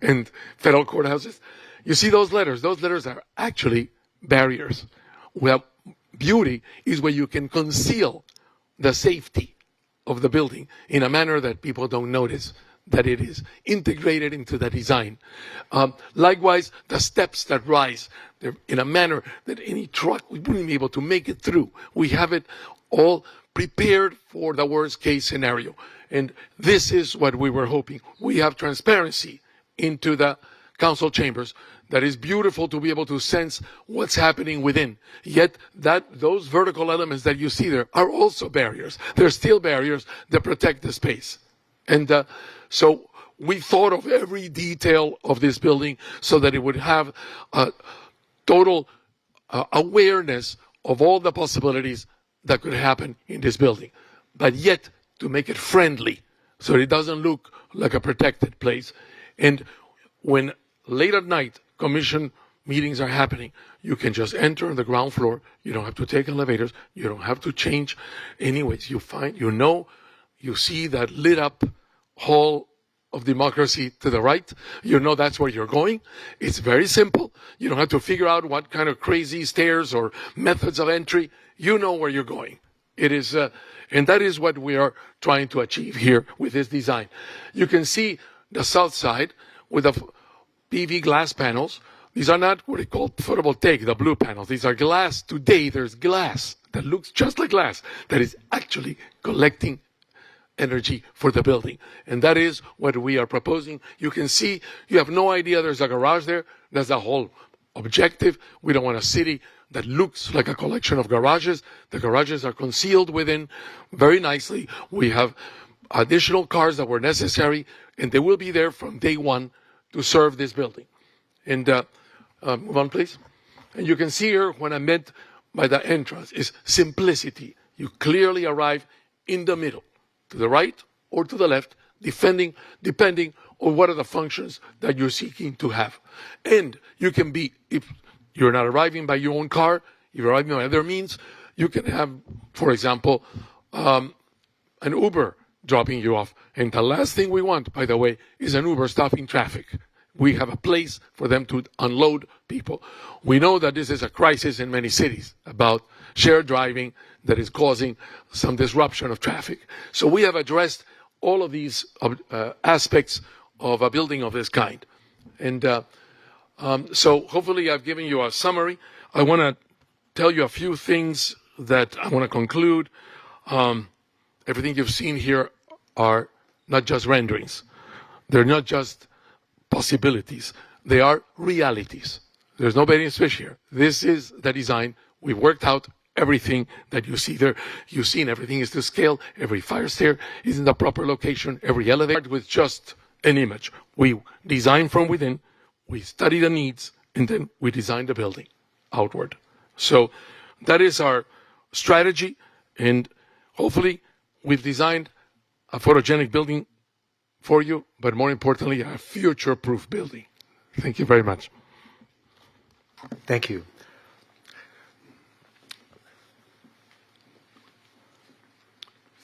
Speaker 4: and federal courthouses. You see those letters? Those letters are actually barriers. Well, beauty is where you can conceal the safety of the building in a manner that people don't notice that it is integrated into the design. Likewise, the steps that rise, they're in a manner that any truck wouldn't be able to make it through. We have it all prepared for the worst case scenario. And this is what we were hoping. We have transparency into the council chambers that is beautiful to be able to sense what's happening within. Yet those vertical elements that you see there are also barriers. They're still barriers that protect the space. And so we thought of every detail of this building so that it would have a total awareness of all the possibilities that could happen in this building, but yet to make it friendly so it doesn't look like a protected place. And when late at night commission meetings are happening, you can just enter on the ground floor. You don't have to take elevators. You don't have to change. Anyways, you see that lit up hall of democracy to the right. You know that's where you're going. It's very simple. You don't have to figure out what kind of crazy stairs or methods of entry. You know where you're going. It is, and that is what we are trying to achieve here with this design. You can see the south side with the PV glass panels. These are not what we call photovoltaic, the blue panels. These are glass. Today, there's glass that looks just like glass that is actually collecting energy for the building. And that is what we are proposing. You can see, you have no idea there's a garage there. That's the whole objective. We don't want a city that looks like a collection of garages. The garages are concealed within very nicely. We have additional cars that were necessary, and they will be there from day one to serve this building. And move on, please. And you can see here what I meant by the entrance is simplicity. You clearly arrive in the middle, to the right or to the left, depending on what are the functions that you're seeking to have. And you can be, if you're not arriving by your own car, if you're arriving by other means, you can have, for example, an Uber dropping you off. And the last thing we want, by the way, is an Uber stopping traffic. we have a place for them to unload people. We know that this is a crisis in many cities about shared driving that is causing some disruption of traffic. So we have addressed all of these aspects of a building of this kind. And so hopefully I've given you a summary. I want to tell you a few things that I want to conclude. Everything you've seen here are not just renderings. They're not just possibilities. They are realities. There's no baiting fish here. This is the design. We've worked out everything that you see there. You've seen everything is to scale. Every fire stair is in the proper location. Every elevator with just an image. We design from within. We study the needs, and then we design the building outward. So that is our strategy, and hopefully we've designed a photogenic building for you, but more importantly, a future-proof building. Thank you very much.
Speaker 1: Thank you.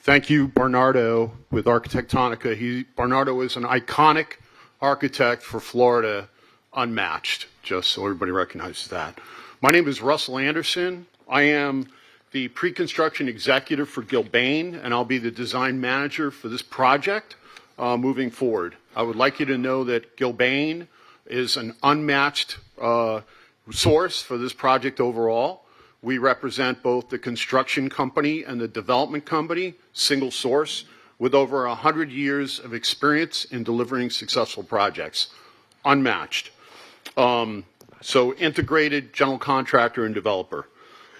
Speaker 17: Thank you, Bernardo, with Architectonica. Bernardo is an iconic architect for Florida, unmatched, just so everybody recognizes that. My name is Russell Anderson. I am the pre-construction executive for Gilbane, and I'll be the design manager for this project moving forward. I would like you to know that Gilbane is an unmatched source for this project overall. We represent both the construction company and the development company, single source, with over 100 years of experience in delivering successful projects. Unmatched. So integrated general contractor and developer.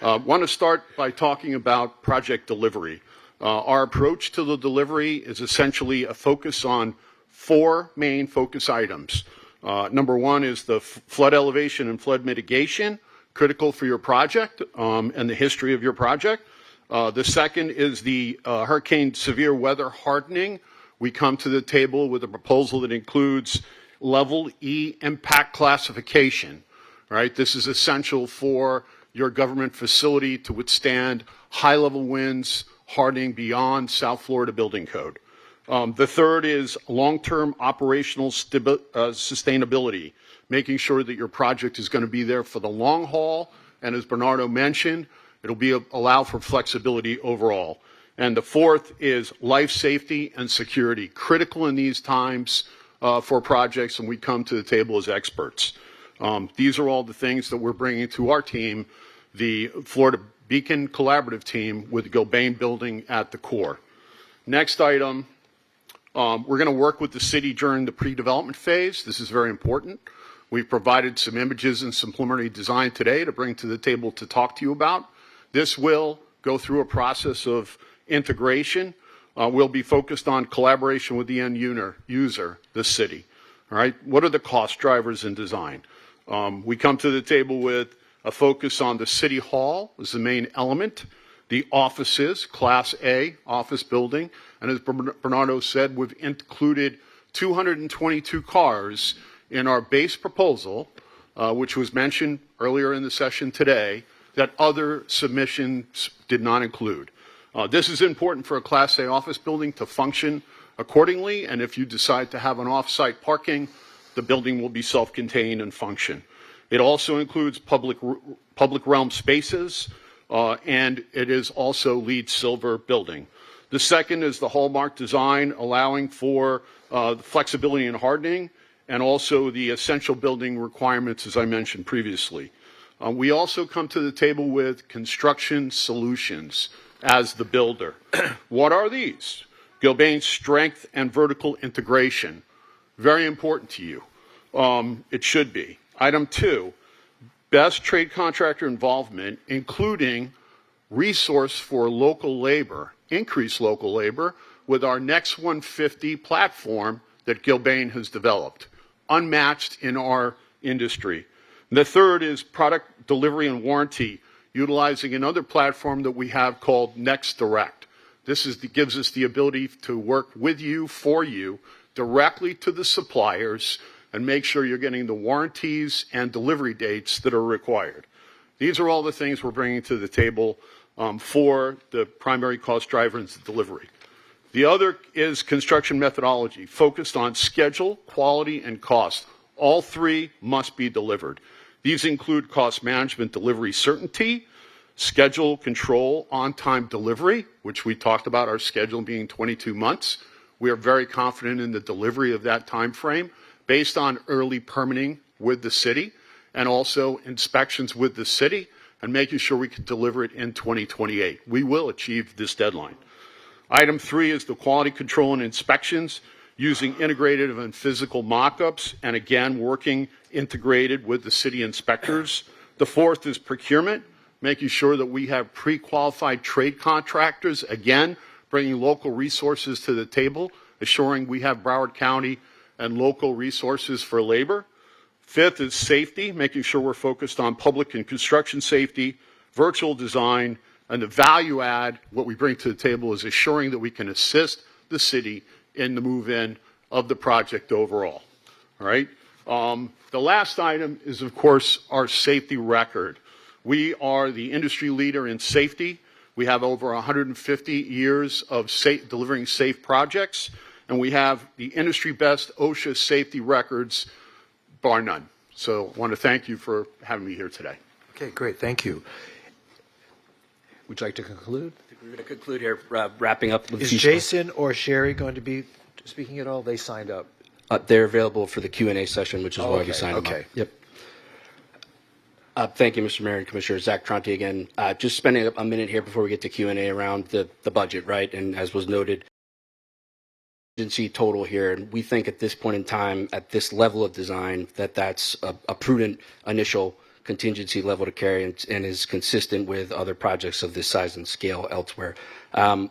Speaker 17: Want to start by talking about project delivery. Our approach to the delivery is essentially a focus on 4 main focus items. Number 1 is the flood elevation and flood mitigation, critical for your project and the history of your project. The second is the hurricane severe weather hardening. We come to the table with a proposal that includes level E impact classification. Right? This is essential for your government facility to withstand high-level winds, hardening beyond South Florida Building Code. The third is long-term operational sustainability, making sure that your project is going to be there for the long haul, and as Bernardo mentioned, it'll allow for flexibility overall. And the fourth is life safety and security, critical in these times for projects, and we come to the table as experts. These are all the things that we're bringing to our team, the Florida Beacon Collaborative team, with Gilbane Building at the core. Next item, we're going to work with the city during the pre-development phase. This is very important. We've provided some images and some preliminary design today to bring to the table to talk to you about. This will go through a process of integration. We'll be focused on collaboration with the end user, the city. All right, what are the cost drivers in design? We come to the table with a focus on the city hall as the main element, the offices, Class A office building, and as Bernardo said, we've included 222 cars in our base proposal, which was mentioned earlier in the session today, that other submissions did not include. This is important for a Class A office building to function accordingly, and if you decide to have an off-site parking, the building will be self-contained and function. It also includes public realm spaces, and it is also LEED Silver building. The second is the hallmark design, allowing for the flexibility and hardening, and also the essential building requirements, as I mentioned previously. We also come to the table with construction solutions as the builder. What are these? Gilbane's strength and vertical integration. Very important to you. It should be. Item 2, best trade contractor involvement, including resource for local labor, increased local labor, with our Next 150 platform that Gilbane has developed, unmatched in our industry. The third is product delivery and warranty, utilizing another platform that we have called Next Direct. This gives us the ability to work with you, for you, directly to the suppliers, and make sure you're getting the warranties and delivery dates that are required. These are all the things we're bringing to the table for the primary cost driver and delivery. The other is construction methodology, focused on schedule, quality, and cost. All three must be delivered. These include cost management delivery certainty, schedule control, on-time delivery, which we talked about our schedule being 22 months. We are very confident in the delivery of that time frame based on early permitting with the city and also inspections with the city and making sure we can deliver it in 2028. We will achieve this deadline. Item 3 is the quality control and inspections using integrated and physical mock-ups and again working integrated with the city inspectors. The 4th is procurement, making sure that we have pre-qualified trade contractors, again, bringing local resources to the table, assuring we have Broward County and local resources for labor. 5th is safety, making sure we're focused on public and construction safety, virtual design, and the value add, what we bring to the table is assuring that we can assist the city in the move-in of the project overall. All right. The last item is, of course, our safety record. We are the industry leader in safety. We have over 150 years of delivering safe projects, and we have the industry best OSHA safety records, bar none. So I want to thank you for having me here today.
Speaker 1: Okay, great. Thank you. Would you like to conclude?
Speaker 16: I think we're going to conclude here, wrapping up with
Speaker 1: Is Jason or Sherry going to be speaking at all? They signed up.
Speaker 16: They're available for the Q&A session, which is why we signed them up. Yep. Thank you, Mr. Mayor and Commissioner. Zach Tronte again. Just spending a minute here before we get to Q&A around the budget, right? And as was noted, agency total here, and we think at this point in time, at this level of design, that's a prudent initial contingency level to carry and is consistent with other projects of this size and scale elsewhere. In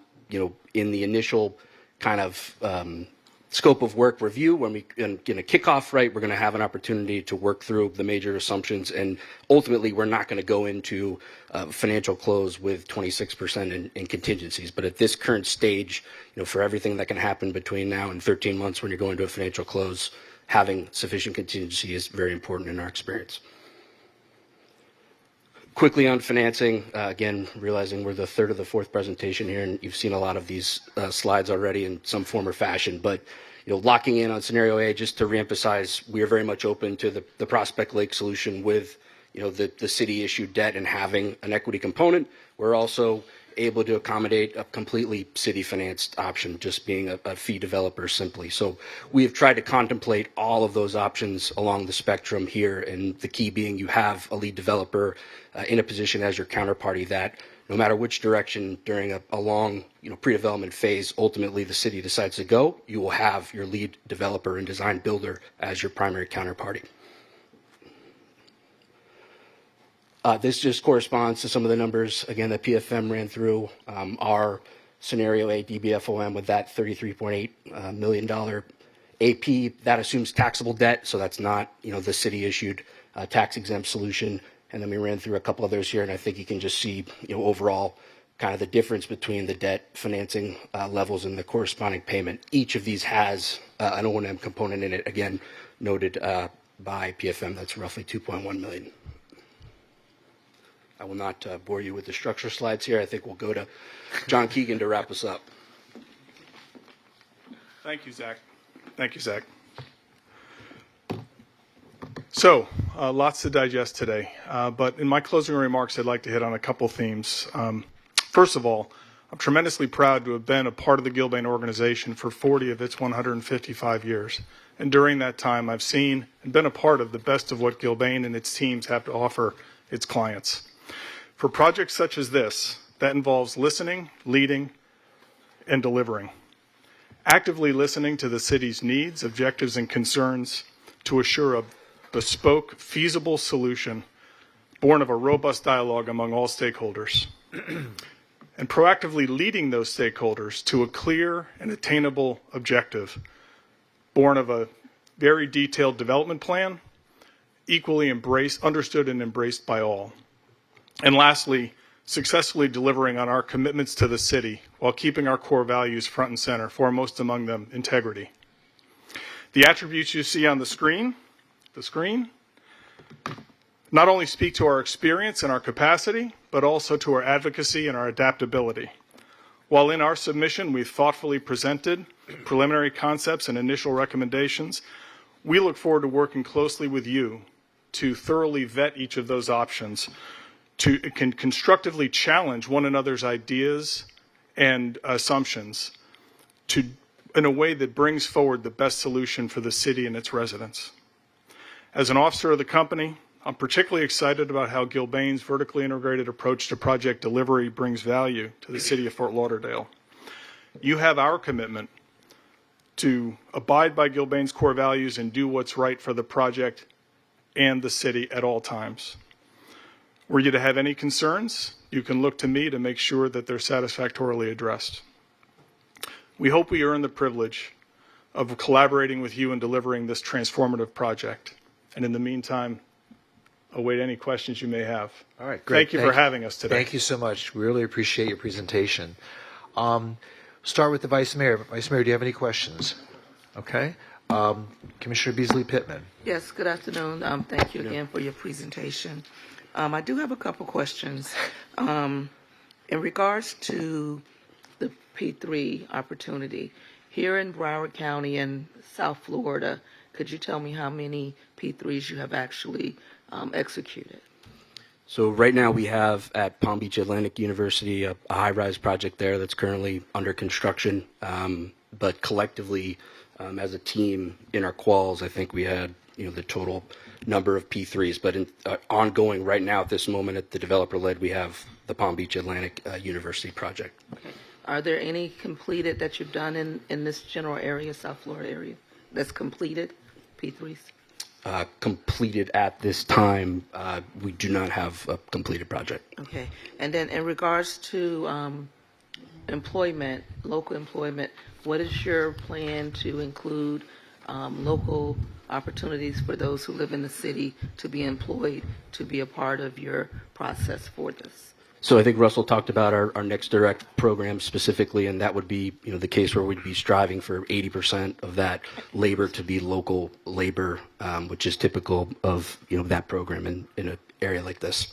Speaker 16: the initial kind of scope of work review, when we in a kickoff, right, we're going to have an opportunity to work through the major assumptions, and ultimately we're not going to go into financial close with 26% in contingencies. But at this current stage, for everything that can happen between now and 13 months when you're going to a financial close, having sufficient contingency is very important in our experience. Quickly on financing, again, realizing we're the third or the fourth presentation here, and you've seen a lot of these slides already in some form or fashion, but locking in on scenario A, just to reemphasize, we are very much open to the Prospect Lake solution with the city issued debt and having an equity component. We're also able to accommodate a completely city financed option, just being a fee developer simply. So we have tried to contemplate all of those options along the spectrum here, and the key being you have a lead developer in a position as your counterparty that no matter which direction during a long pre-development phase ultimately the city decides to go, you will have your lead developer and design builder as your primary counterparty. This just corresponds to some of the numbers, again, that PFM ran through. Our scenario A DBFOM with that $33.8 million AP, that assumes taxable debt, so that's not the city issued tax exempt solution. And then we ran through a couple others here, and I think you can just see overall kind of the difference between the debt financing levels and the corresponding payment. Each of these has an O&M component in it, again noted by PFM. That's roughly $2.1 million. I will not bore you with the structure slides here. I think we'll go to John Keegan to wrap us up.
Speaker 13: Thank you, Zach. Thank you, Zach. So, lots to digest today, but in my closing remarks, I'd like to hit on a couple themes. First of all, I'm tremendously proud to have been a part of the Gilbane organization for 40 of its 155 years. And during that time, I've seen and been a part of the best of what Gilbane and its teams have to offer its clients. For projects such as this, that involves listening, leading, and delivering. Actively listening to the city's needs, objectives, and concerns to assure a bespoke, feasible solution born of a robust dialogue among all stakeholders. And proactively leading those stakeholders to a clear and attainable objective born of a very detailed development plan, equally understood and embraced by all. And lastly, successfully delivering on our commitments to the city while keeping our core values front and center, foremost among them, integrity. The attributes you see on the screen, not only speak to our experience and our capacity, but also to our advocacy and our adaptability. While in our submission we've thoughtfully presented preliminary concepts and initial recommendations, We look forward to working closely with you to thoroughly vet each of those options, to can constructively challenge one another's ideas and assumptions in a way that brings forward the best solution for the city and its residents. As an officer of the company, I'm particularly excited about how Gilbane's vertically integrated approach to project delivery brings value to the city of Fort Lauderdale. You have our commitment to abide by Gilbane's core values and do what's right for the project and the city at all times. Were you to have any concerns, you can look to me to make sure that they're satisfactorily addressed. We hope we earn the privilege of collaborating with you in delivering this transformative project. And in the meantime, await any questions you may have.
Speaker 1: All right, great.
Speaker 13: Thank you for having us today.
Speaker 1: Thank you so much. We really appreciate your presentation. Start with the Vice Mayor. Vice Mayor, do you have any questions? Okay. Commissioner Beasley Pittman.
Speaker 15: Yes, good afternoon. Thank you again for your presentation. I do have a couple questions. In regards to the P3 opportunity, here in Broward County and South Florida, could you tell me how many P3s you have actually executed?
Speaker 16: So right now we have at Palm Beach Atlantic University a high-rise project there that's currently under construction. But collectively, as a team in our quals, I think we had the total number of P3s. But ongoing right now at this moment at the developer-led, we have the Palm Beach Atlantic University project.
Speaker 15: Okay. Are there any completed that you've done in this general area, South Florida area, that's completed, P3s?
Speaker 16: Completed at this time, we do not have a completed project.
Speaker 15: Okay. And then in regards to employment, local employment, what is your plan to include local opportunities for those who live in the city to be employed, to be a part of your process for this?
Speaker 16: So I think Russell talked about our Next Direct program specifically, and that would be the case where we'd be striving for 80% of that labor to be local labor, which is typical of that program in an area like this.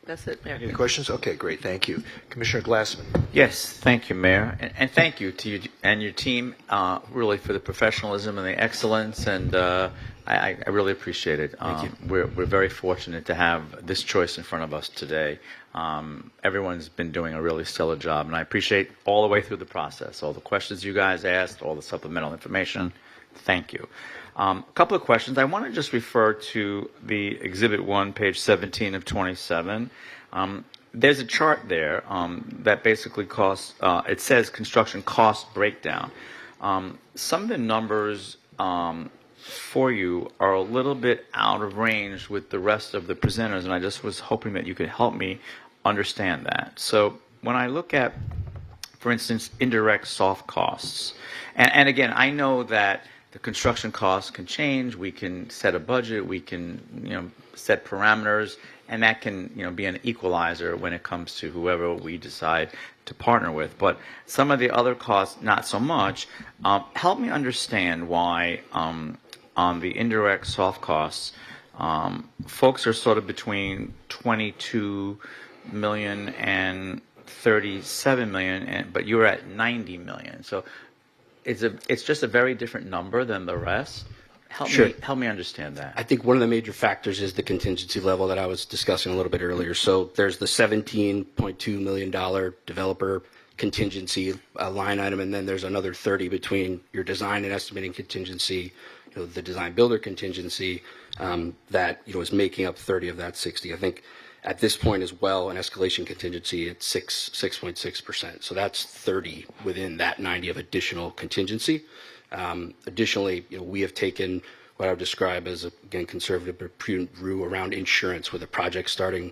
Speaker 15: That's it, Mayor.
Speaker 1: Any questions? Okay, great. Thank you. Commissioner Glassman.
Speaker 10: Yes, thank you, Mayor, and thank you to you and your team, really for the professionalism and the excellence, and I really appreciate it. We're very fortunate to have this choice in front of us today. Everyone's been doing a really stellar job, and I appreciate all the way through the process, all the questions you guys asked, all the supplemental information. Thank you. A couple of questions. I want to just refer to the Exhibit 1, page 17 of 27. There's a chart there that basically it says construction cost breakdown. Some of the numbers for you are a little bit out of range with the rest of the presenters, and I just was hoping that you could help me understand that. So when I look at, for instance, indirect soft costs, and again, I know that the construction costs can change. We can set a budget. We can, set parameters, and that can, be an equalizer when it comes to whoever we decide to partner with. But some of the other costs, not so much. Help me understand why on the indirect soft costs, folks are sort of between 22 million and 37 million, but you're at 90 million. So it's just a very different number than the rest. Help me understand that.
Speaker 16: I think one of the major factors is the contingency level that I was discussing a little bit earlier. So there's the $17.2 million developer contingency line item, and then there's another 30 between your design and estimating contingency, the design builder contingency that is making up 30 of that 60. I think at this point as well, an escalation contingency at 6.6%. So that's 30 within that 90 of additional contingency. Additionally, we have taken what I would describe as, again, conservative but prudent view around insurance with a project starting,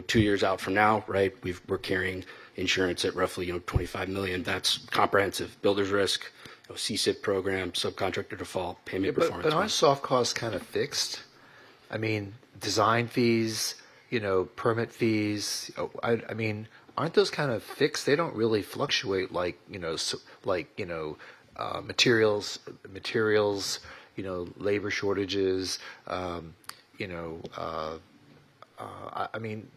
Speaker 16: 2 years out from now, right? We're carrying insurance at roughly, $25 million. That's comprehensive builder's risk, CSIP program, subcontractor default, payment performance.
Speaker 1: But aren't soft costs kind of fixed? I mean, design fees, permit fees. I mean, aren't those kind of fixed? They don't really fluctuate like materials, labor shortages. I mean,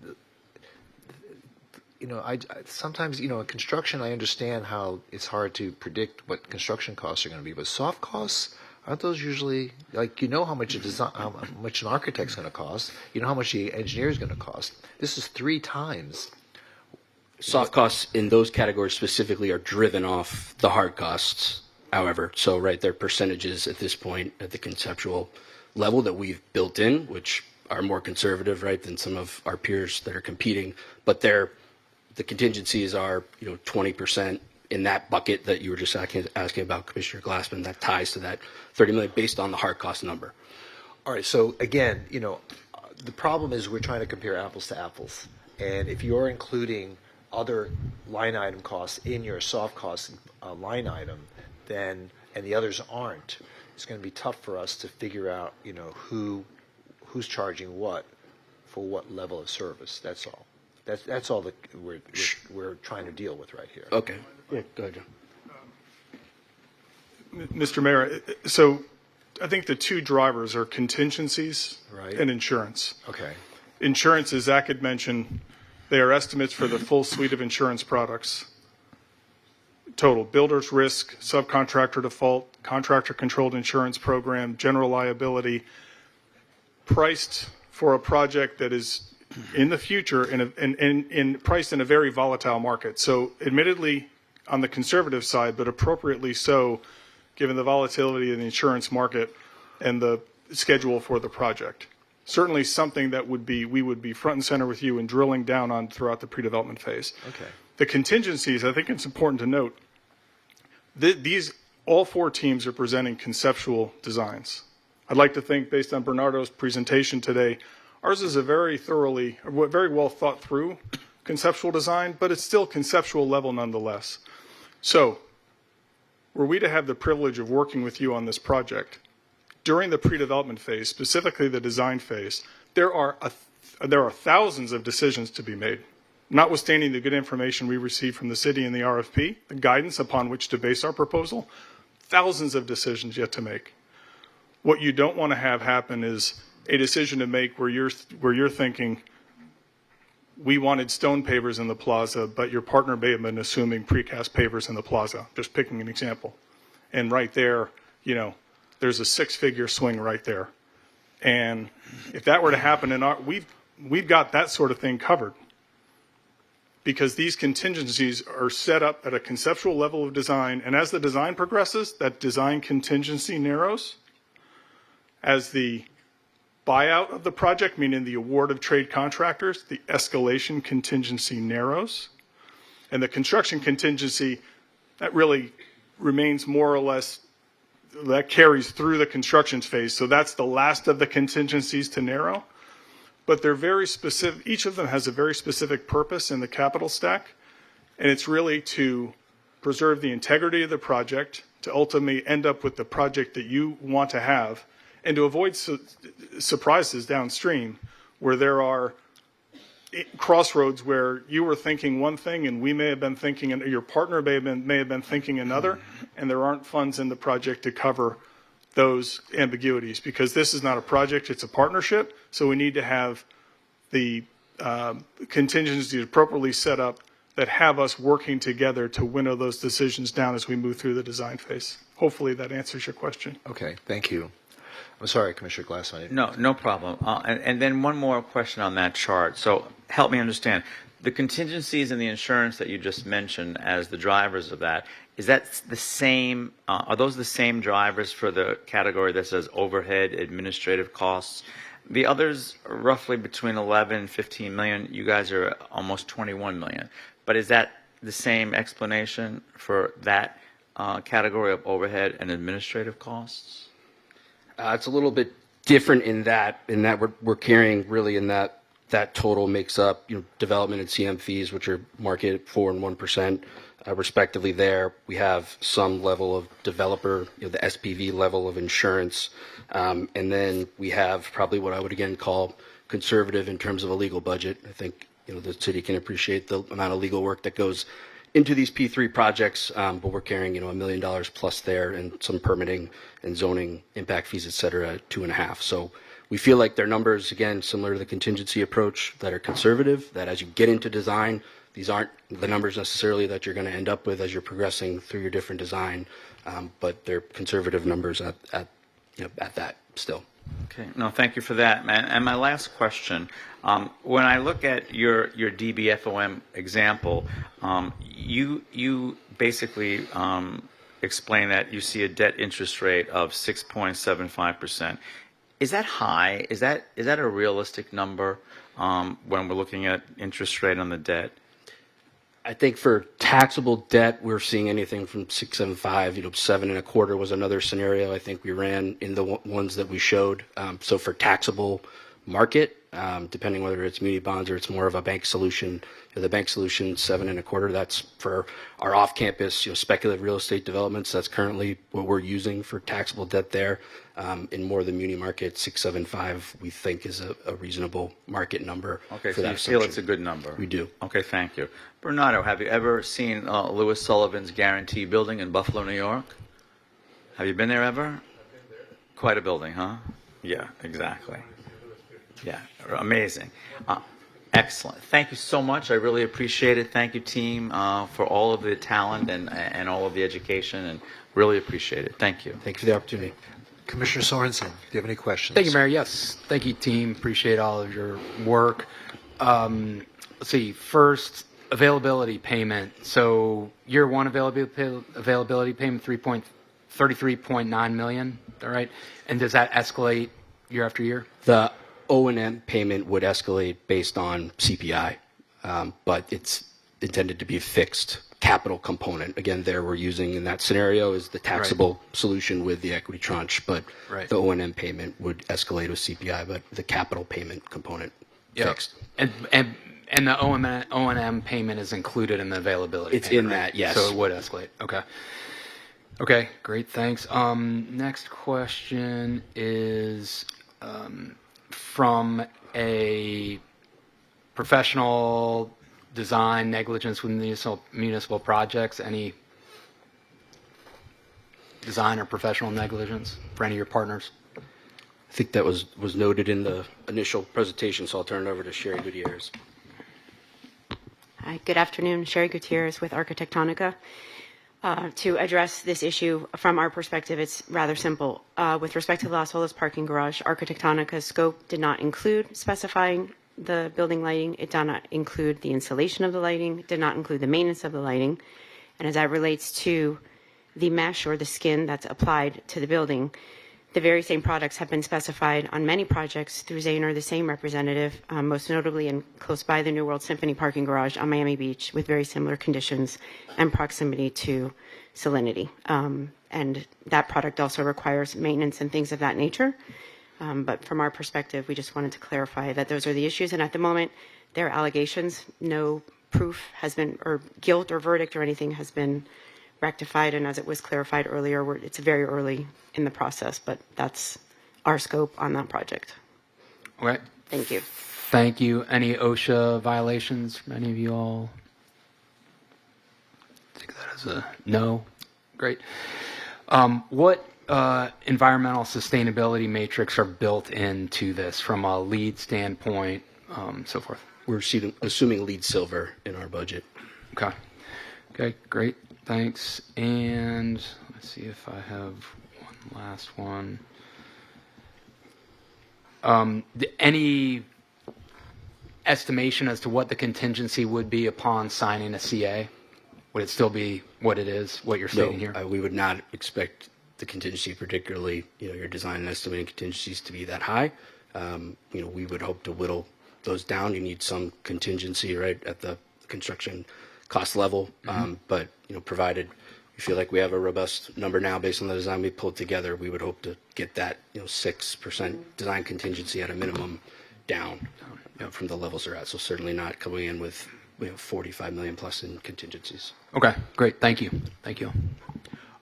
Speaker 1: sometimes, in construction, I understand how it's hard to predict what construction costs are going to be, but soft costs, aren't those usually, how much how much an architect's going to cost, how much the engineer is going to cost. This is 3 times.
Speaker 16: Soft costs in those categories specifically are driven off the hard costs, however. So, right, they're percentages at this point at the conceptual level that we've built in, which are more conservative, right, than some of our peers that are competing. But the contingencies are, 20% in that bucket that you were just asking about, Commissioner Glassman, that ties to that $30 million based on the hard cost number.
Speaker 1: All right, so again, the problem is we're trying to compare apples to apples. And if you're including other line item costs in your soft cost line item, then, and the others aren't, it's going to be tough for us to figure out, who's charging what for what level of service. That's all. That's all that we're trying to deal with right here.
Speaker 16: Okay. Yeah, go ahead, John.
Speaker 13: Mr. Mayor, so I think the 2 drivers are contingencies and insurance.
Speaker 1: Okay.
Speaker 13: Insurance, as Zach had mentioned, they are estimates for the full suite of insurance products. Total builder's risk, subcontractor default, contractor-controlled insurance program, general liability, priced for a project that is in the future and priced in a very volatile market. So admittedly on the conservative side, but appropriately so, given the volatility in the insurance market and the schedule for the project. Certainly something that we would be front and center with you and drilling down on throughout the pre-development phase.
Speaker 1: Okay.
Speaker 13: The contingencies, I think it's important to note, all 4 teams are presenting conceptual designs. I'd like to think, based on Bernardo's presentation today, ours is a very well thought through conceptual design, but it's still conceptual level nonetheless. So, were we to have the privilege of working with you on this project, during the pre-development phase, specifically the design phase, there are thousands of decisions to be made. Notwithstanding the good information we received from the city in the RFP, the guidance upon which to base our proposal, thousands of decisions yet to make. What you don't want to have happen is a decision to make where you're thinking, we wanted stone pavers in the plaza, but your partner may have been assuming precast pavers in the plaza. Just picking an example. And right there, there's a 6-figure swing right there. And if that were to happen, we've got that sort of thing covered. Because these contingencies are set up at a conceptual level of design, and as the design progresses, that design contingency narrows. As the buyout of the project, meaning the award of trade contractors, the escalation contingency narrows. And the construction contingency, that really remains more or less, that carries through the construction phase. So that's the last of the contingencies to narrow. But they're very specific. Each of them has a very specific purpose in the capital stack. And it's really to preserve the integrity of the project, to ultimately end up with the project that you want to have, and to avoid surprises downstream where there are crossroads where you were thinking one thing and we may have been thinking, and your partner may have been thinking another, and there aren't funds in the project to cover those ambiguities, because this is not a project, it's a partnership. So we need to have the contingencies appropriately set up that have us working together to winnow those decisions down as we move through the design phase. Hopefully that answers your question.
Speaker 1: Okay, thank you. I'm sorry, Commissioner Glassman.
Speaker 10: No problem. And then one more question on that chart. So help me understand. The contingencies and the insurance that you just mentioned as the drivers of that, is that the same, are those the same drivers for the category that says overhead administrative costs? The others are roughly between 11 and 15 million. You guys are almost 21 million. But is that the same explanation for that category of overhead and administrative costs?
Speaker 16: It's a little bit different in that we're carrying really in that total makes up development and CM fees, which are marketed at 4% and 1%, respectively. There we have some level of developer, the SPV level of insurance, and then we have probably what I would again call conservative in terms of a legal budget. I think the city can appreciate the amount of legal work that goes into these P3 projects, but we're carrying $1 million plus there, and some permitting and zoning impact fees, et cetera, at 2.5. So we feel like their numbers, again, similar to the contingency approach, that are conservative, that as you get into design, These aren't the numbers necessarily that you're going to end up with as you're progressing through your different design, but they're conservative numbers at that still.
Speaker 10: Okay. No, thank you for that, man. And my last question, when I look at your DBFOM example, you basically explain that you see a debt interest rate of 6.75%. Is that high? Is that a realistic number when we're looking at interest rate on the debt?
Speaker 16: I think for taxable debt, we're seeing anything from 6.75, 7.25 was another scenario I think we ran in the ones that we showed. So for taxable market, depending whether it's muni bonds or it's more of a bank solution, the bank solution 7.25. That's for our off-campus, speculative real estate developments. That's currently what we're using for taxable debt there. In more of the muni market, 6.75 we think is a reasonable market number.
Speaker 10: Okay,
Speaker 16: for
Speaker 10: so
Speaker 16: that
Speaker 10: you feel it's a good number.
Speaker 16: We do.
Speaker 10: Okay, thank you. Bernardo, have you ever seen Louis Sullivan's Guarantee Building in Buffalo, New York? Have you been there ever? I've been there. Quite a building, huh? Yeah, exactly. Yeah, amazing. Excellent. Thank you so much. I really appreciate it. Thank you, team, for all of the talent and all of the education, and really appreciate it. Thank you.
Speaker 16: Thank you for the opportunity.
Speaker 1: Commissioner Sorensen, do you have any questions?
Speaker 11: Thank you, Mayor. Yes. Thank you, team. Appreciate all of your work. Let's see. First, availability payment. So year one availability payment, $33.9 million. All right. And does that escalate year after year?
Speaker 16: The O&M payment would escalate based on CPI, but it's intended to be a fixed capital component. Again, there we're using in that scenario is the taxable solution with the equity tranche, but the O&M payment would escalate with CPI, but the capital payment component fixed.
Speaker 11: And the O&M payment is included in the availability
Speaker 16: It's
Speaker 11: payment,
Speaker 16: in that, yes.
Speaker 11: So it would escalate. Okay. Okay, great, thanks. Next question is from a professional design negligence with municipal projects. Any design or professional negligence for any of your partners?
Speaker 16: I think that was noted in the initial presentation, so I'll turn it over to Sherry Gutierrez.
Speaker 18: Hi, good afternoon. Sherry Gutierrez with Architectonica. To address this issue from our perspective, it's rather simple. With respect to the Las Olas parking garage, Architectonica's scope did not include specifying the building lighting. It did not include the installation of the lighting. It did not include the maintenance of the lighting. And as that relates to the mesh or the skin that's applied to the building, the very same products have been specified on many projects through Zaner, the same representative, most notably in close by the New World Symphony parking garage on Miami Beach with very similar conditions and proximity to salinity. And that product also requires maintenance and things of that nature. But from our perspective, we just wanted to clarify that those are the issues. And at the moment, there are allegations. No proof has been, or guilt or verdict or anything has been rectified. And as it was clarified earlier, it's very early in the process, but that's our scope on that project.
Speaker 11: Okay.
Speaker 18: Thank you.
Speaker 11: Thank you. Any OSHA violations from any of you all? Take that as a no. Great. What environmental sustainability matrix are built into this from a LEED standpoint, so forth?
Speaker 16: We're assuming LEED silver in our budget.
Speaker 11: Okay. Okay, great. Thanks. And let's see if I have one last one. Any estimation as to what the contingency would be upon signing a CA? Would it still be what it is, what you're stating here?
Speaker 16: We would not expect the contingency, particularly your design and estimating contingencies, to be that high. We would hope to whittle those down. You need some contingency right at the construction cost level, but provided we feel like we have a robust number now based on the design we pulled together, we would hope to get that 6% design contingency at a minimum down from the levels they're at. So certainly not coming in with $45 million plus in contingencies.
Speaker 11: Okay, great. Thank you. Thank you.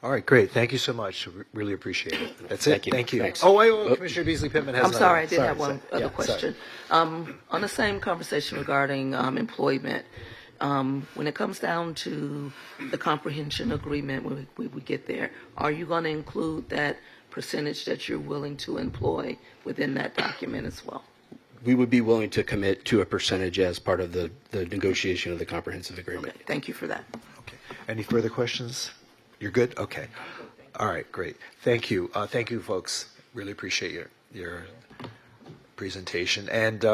Speaker 1: All right, great. Thank you so much. Really appreciate it. That's it. Thank you.
Speaker 16: Thanks.
Speaker 1: Oh, wait. Commissioner Beasley-Pittman has
Speaker 15: I'm
Speaker 1: another
Speaker 15: sorry,
Speaker 1: one.
Speaker 15: I did have one other question.
Speaker 1: Sorry.
Speaker 15: On the same conversation regarding employment, when it comes down to the comprehension agreement, when we get there, are you going to include that percentage that you're willing to employ within that document as well?
Speaker 16: we would be willing to commit to a percentage as part of the negotiation of the comprehensive agreement.
Speaker 15: Thank you for that.
Speaker 1: Any further questions? You're good? Okay. All right, great. Thank you. Thank you, folks. Really appreciate your presentation. And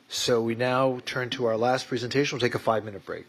Speaker 1: so we now turn to our last presentation. We'll take a 5-minute break.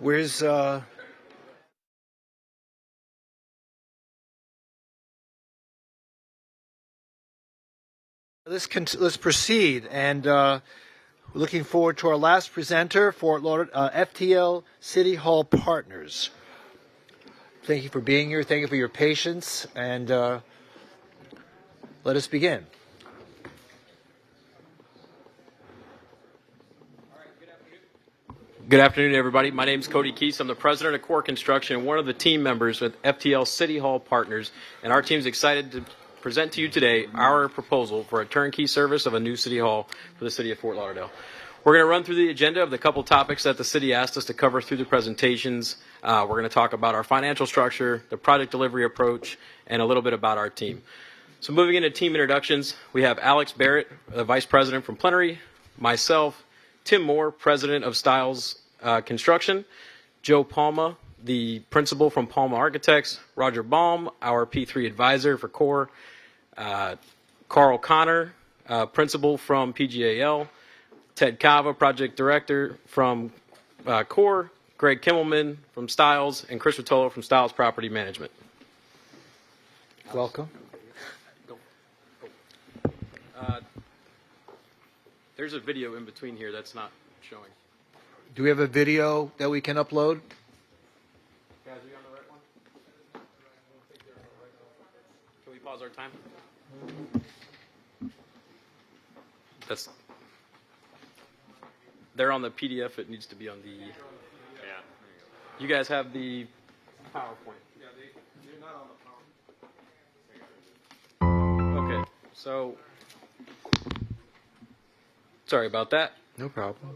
Speaker 1: Where's let's proceed, and we're looking forward to our last presenter, Fort Lauderdale, FTL City Hall Partners. Thank you for being here. Thank you for your patience, and let us begin.
Speaker 19: Good afternoon, everybody. My name is Cody Keese. I'm the president of Core Construction and one of the team members with FTL City Hall Partners. And our team is excited to present to you today our proposal for a turnkey service of a new city hall for the city of Fort Lauderdale. We're going to run through the agenda of the couple topics that the city asked us to cover through the presentations. We're going to talk about our financial structure, the project delivery approach, and a little bit about our team. So moving into team introductions, we have Alex Barrett, the vice president from Plenary, myself, Tim Moore, president of Stiles Construction, Joe Palma, the principal from Palma Architects, Roger Baum, our P3 advisor for Core, Carl Connor, principal from PGAL, Ted Cava, project director from Core, Greg Kimmelman from Stiles, and Chris Rotolo from Stiles Property Management.
Speaker 1: Welcome.
Speaker 19: There's a video in between here that's not showing.
Speaker 1: Do we have a video that we can upload?
Speaker 19: Guys, are you on the right one? Can we pause our time? They're on the PDF. It needs to be on the. Yeah. You guys have the PowerPoint. Yeah, they're not on the PowerPoint. Okay, so sorry about that.
Speaker 1: No problem.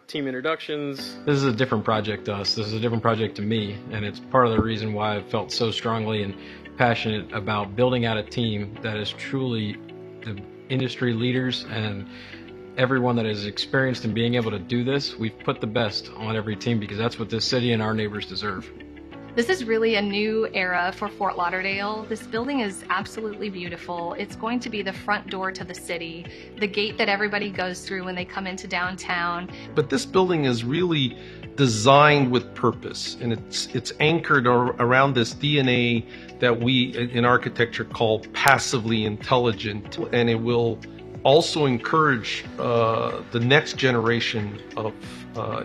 Speaker 19: Team introductions.
Speaker 21: This is a different project to us. This is a different project to me, and it's part of the reason why I felt so strongly and passionate about building out a team that is truly the industry leaders and everyone that is experienced in being able to do this. We've put the best on every team because that's what this city and our neighbors deserve.
Speaker 22: This is really a new era for Fort Lauderdale. This building is absolutely beautiful. It's going to be the front door to the city, the gate that everybody goes through when they come into downtown.
Speaker 24: But this building is really designed with purpose, and it's anchored around this DNA that we in architecture call passively intelligent, and it will also encourage the next generation of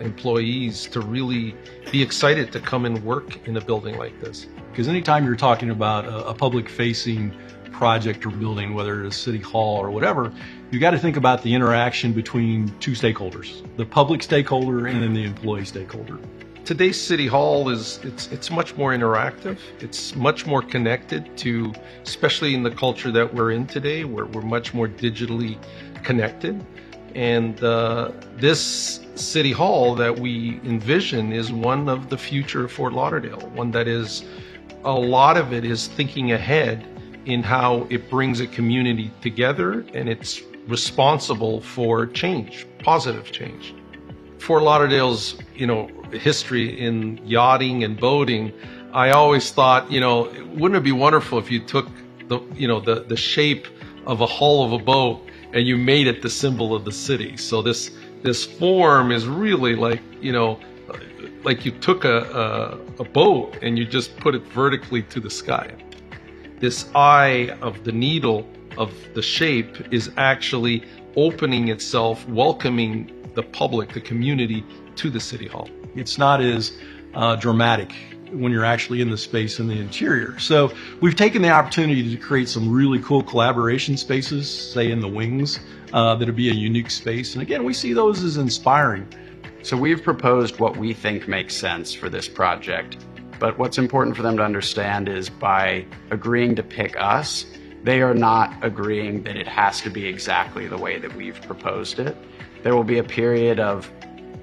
Speaker 24: employees to really be excited to come and work in a building like this.
Speaker 25: Because anytime you're talking about a public-facing project or building, whether it's City Hall or whatever, you got to think about the interaction between two stakeholders, the public stakeholder and then the employee stakeholder.
Speaker 24: Today's City Hall it's much more interactive. It's much more connected to, especially in the culture that we're in today, where we're much more digitally connected. And this City Hall that we envision is one of the future of Fort Lauderdale, one that is, a lot of it is thinking ahead in how it brings a community together, and it's responsible for change, positive change. Fort Lauderdale's, history in yachting and boating, I always thought, wouldn't it be wonderful if you took the shape of a hull of a boat and you made it the symbol of the city. So this form is really like you took a boat and you just put it vertically to the sky. This eye of the needle of the shape is actually opening itself, welcoming the public, the community, to the City Hall.
Speaker 25: It's not as dramatic when you're actually in the space in the interior. So we've taken the opportunity to create some really cool collaboration spaces, say in the wings, that'll be a unique space. And again, we see those as inspiring.
Speaker 26: So we've proposed what we think makes sense for this project. But what's important for them to understand is by agreeing to pick us, they are not agreeing that it has to be exactly the way that we've proposed it. There will be a period of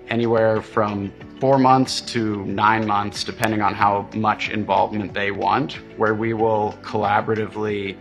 Speaker 26: anywhere from 4 months to 9 months, depending on how much involvement they want, where we will collaboratively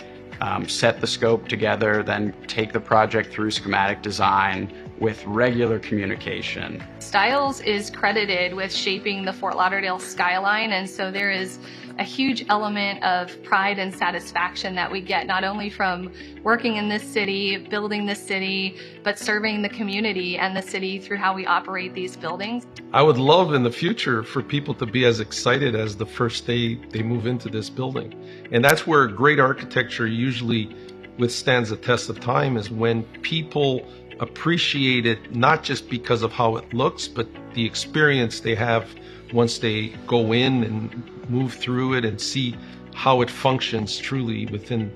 Speaker 26: set the scope together, then take the project through schematic design, with regular communication.
Speaker 22: Stiles is credited with shaping the Fort Lauderdale skyline, and so there is a huge element of pride and satisfaction that we get not only from working in this city, building this city, but serving the community and the city through how we operate these buildings.
Speaker 24: I would love in the future for people to be as excited as the first day they move into this building. And that's where great architecture usually withstands the test of time, is when people appreciate it not just because of how it looks, but the experience they have once they go in and move through it and see how it functions truly within,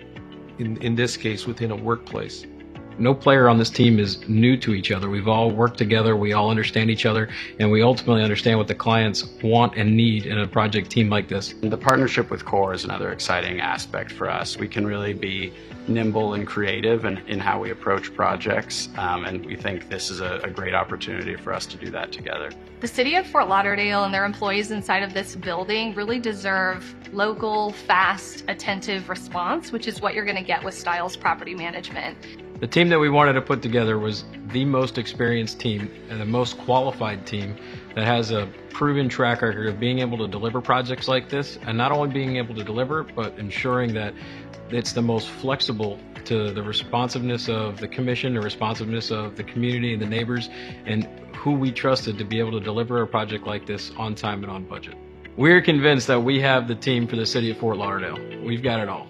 Speaker 24: in this case, within a workplace.
Speaker 21: No player on this team is new to each other. We've all worked together, we all understand each other, and we ultimately understand what the clients want and need in a project team like this.
Speaker 26: The partnership with CORE is another exciting aspect for us. We can really be nimble and creative in how we approach projects, and we think this is a great opportunity for us to do that together.
Speaker 22: The city of Fort Lauderdale and their employees inside of this building really deserve local, fast, attentive response, which is what you're going to get with Stiles Property Management.
Speaker 21: The team that we wanted to put together was the most experienced team and the most qualified team that has a proven track record of being able to deliver projects like this, and not only being able to deliver, but ensuring that it's the most flexible to the responsiveness of the commission, the responsiveness of the community and the neighbors, and who we trusted to be able to deliver a project like this on time and on budget. We're convinced that we have the team for the city of Fort Lauderdale. We've got it all.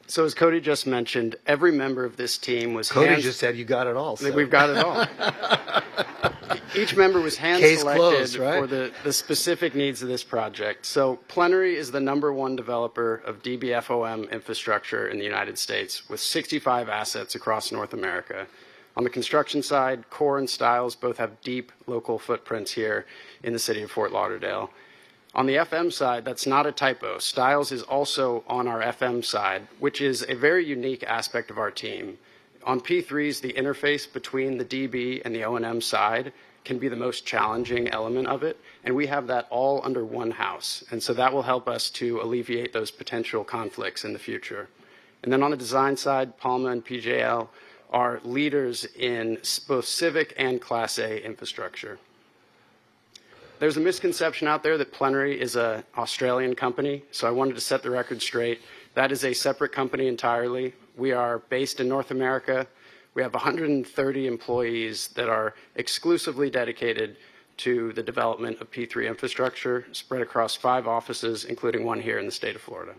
Speaker 2: So as Cody just mentioned, every member of this team was
Speaker 1: Cody just said you got it all. So.
Speaker 2: We've got it all. Each member was hand-selected
Speaker 1: closed, right?
Speaker 2: for the specific needs of this project. So Plenary is the #1 developer of DBFOM infrastructure in the United States, with 65 assets across North America. On the construction side, CORE and Stiles both have deep local footprints here in the city of Fort Lauderdale. On the FM side, that's not a typo. Stiles is also on our FM side, which is a very unique aspect of our team. On P3s, the interface between the DB and the O&M side can be the most challenging element of it, and we have that all under one house. And so that will help us to alleviate those potential conflicts in the future. And then on the design side, Palma and PJL are leaders in both civic and Class A infrastructure. There's a misconception out there that Plenary is an Australian company, so I wanted to set the record straight. That is a separate company entirely. We are based in North America. We have 130 employees that are exclusively dedicated to the development of P3 infrastructure, spread across 5 offices, including one here in the state of Florida.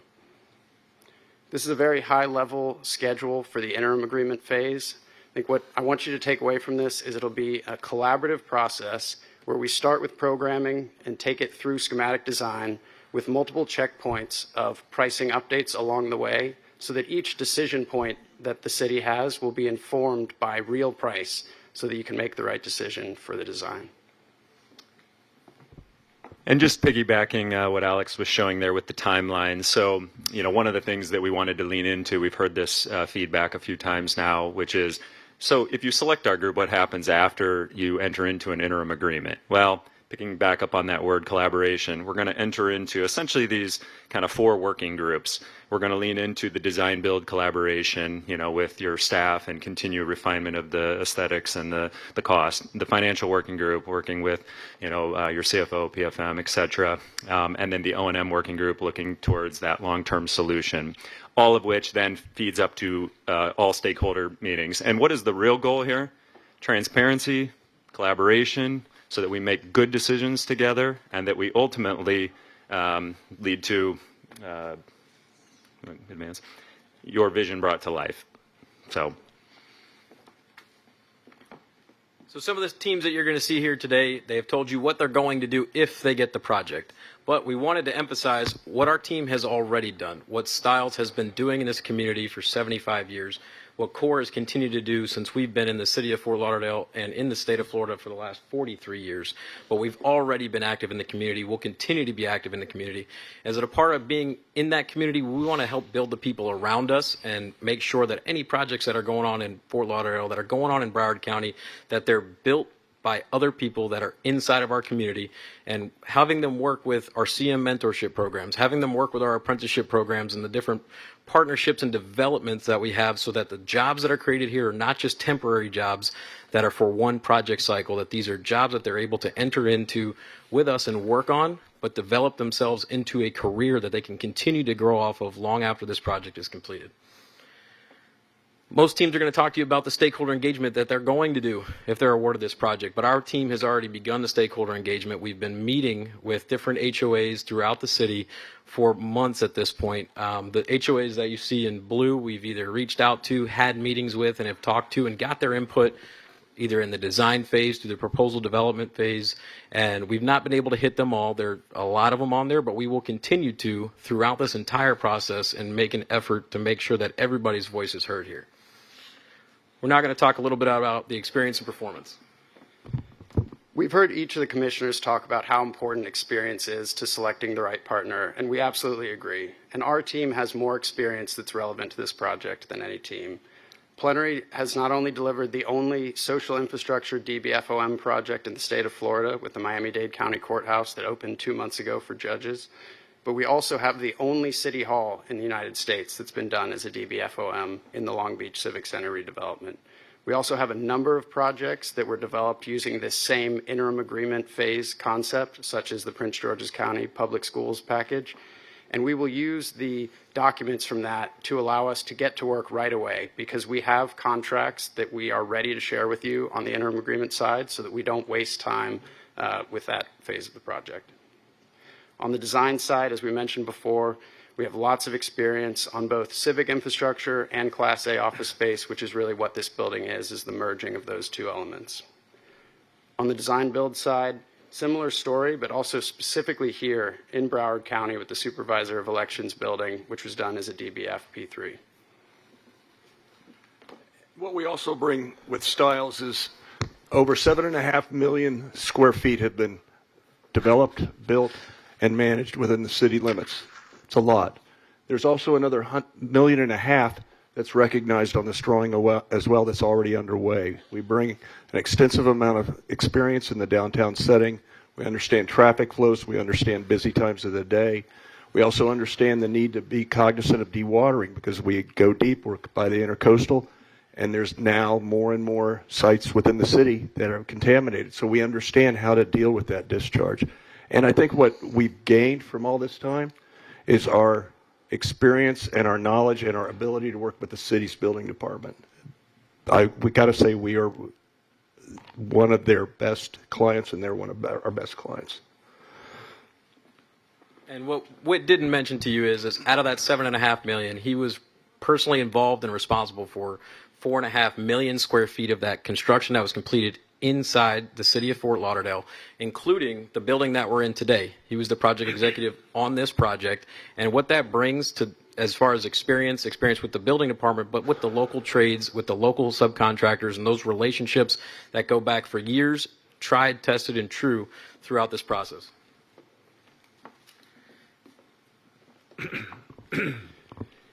Speaker 2: This is a very high-level schedule for the interim agreement phase. I think what I want you to take away from this is it'll be a collaborative process where we start with programming and take it through schematic design with multiple checkpoints of pricing updates along the way, so that each decision point that the city has will be informed by real price, so that you can make the right decision for the design.
Speaker 3: And just piggybacking what Alex was showing there with the timeline. So, one of the things that we wanted to lean into, we've heard this feedback a few times now, which is, so if you select our group, what happens after you enter into an interim agreement? Well, picking back up on that word collaboration, we're going to enter into essentially these kind of 4 working groups. We're going to lean into the design build collaboration, with your staff and continue refinement of the aesthetics and the cost. The financial working group working with, your CFO, PFM, et cetera. And then the O&M working group looking towards that long-term solution. All of which then feeds up to all stakeholder meetings. And what is the real goal here? Transparency, collaboration, so that we make good decisions together and that we ultimately lead to your vision brought to life. So
Speaker 19: some of the teams that you're going to see here today, they have told you what they're going to do if they get the project. But we wanted to emphasize what our team has already done, what Stiles has been doing in this community for 75 years, what CORE has continued to do since we've been in the city of Fort Lauderdale and in the state of Florida for the last 43 years. But we've already been active in the community. We'll continue to be active in the community. As a part of being in that community, we want to help build the people around us and make sure that any projects that are going on in Fort Lauderdale, that are going on in Broward County, that they're built by other people that are inside of our community, and having them work with our CM mentorship programs, having them work with our apprenticeship programs and the different partnerships and developments that we have, so that the jobs that are created here are not just temporary jobs that are for one project cycle, that these are jobs that they're able to enter into with us and work on, but develop themselves into a career that they can continue to grow off of long after this project is completed. Most teams are going to talk to you about the stakeholder engagement that they're going to do if they're awarded this project, but our team has already begun the stakeholder engagement. We've been meeting with different HOAs throughout the city for months at this point. The HOAs that you see in blue, we've either reached out to, had meetings with, and have talked to and got their input either in the design phase to the proposal development phase, and we've not been able to hit them all. There are a lot of them on there, but we will continue to throughout this entire process and make an effort to make sure that everybody's voice is heard here. We're now going to talk a little bit about the experience and performance.
Speaker 2: We've heard each of the commissioners talk about how important experience is to selecting the right partner, and we absolutely agree. And our team has more experience that's relevant to this project than any team. Plenary has not only delivered the only social infrastructure DBFOM project in the state of Florida with the Miami-Dade County Courthouse that opened 2 months ago for judges, but we also have the only city hall in the United States that's been done as a DBFOM in the Long Beach Civic Center redevelopment. We also have a number of projects that were developed using this same interim agreement phase concept, such as the Prince George's County Public Schools package. And we will use the documents from that to allow us to get to work right away, because we have contracts that we are ready to share with you on the interim agreement side so that we don't waste time with that phase of the project. On the design side, as we mentioned before, we have lots of experience on both civic infrastructure and Class A office space, which is really what this building is the merging of those two elements. On the design build side, similar story, but also specifically here in Broward County with the Supervisor of Elections building, which was done as a DBF P3.
Speaker 5: What we also bring with Stiles is over 7.5 million square feet have been developed, built, and managed within the city limits. It's a lot. There's also another 1.5 million that's recognized on this drawing as well that's already underway. We bring an extensive amount of experience in the downtown setting. We understand traffic flows. We understand busy times of the day. We also understand the need to be cognizant of dewatering because we go deep. We're by the intercoastal, and there's now more and more sites within the city that are contaminated. So we understand how to deal with that discharge. And I think what we've gained from all this time is our experience and our knowledge and our ability to work with the city's building department. We got to say we are one of their best clients, and they're one of our best clients.
Speaker 19: And what Whit didn't mention to you is out of that 7.5 million, he was personally involved and responsible for 4.5 million square feet of that construction that was completed inside the city of Fort Lauderdale, including the building that we're in today. He was the project executive on this project, and what that brings to as far as experience with the building department, but with the local trades, with the local subcontractors, and those relationships that go back for years, tried, tested, and true throughout this process.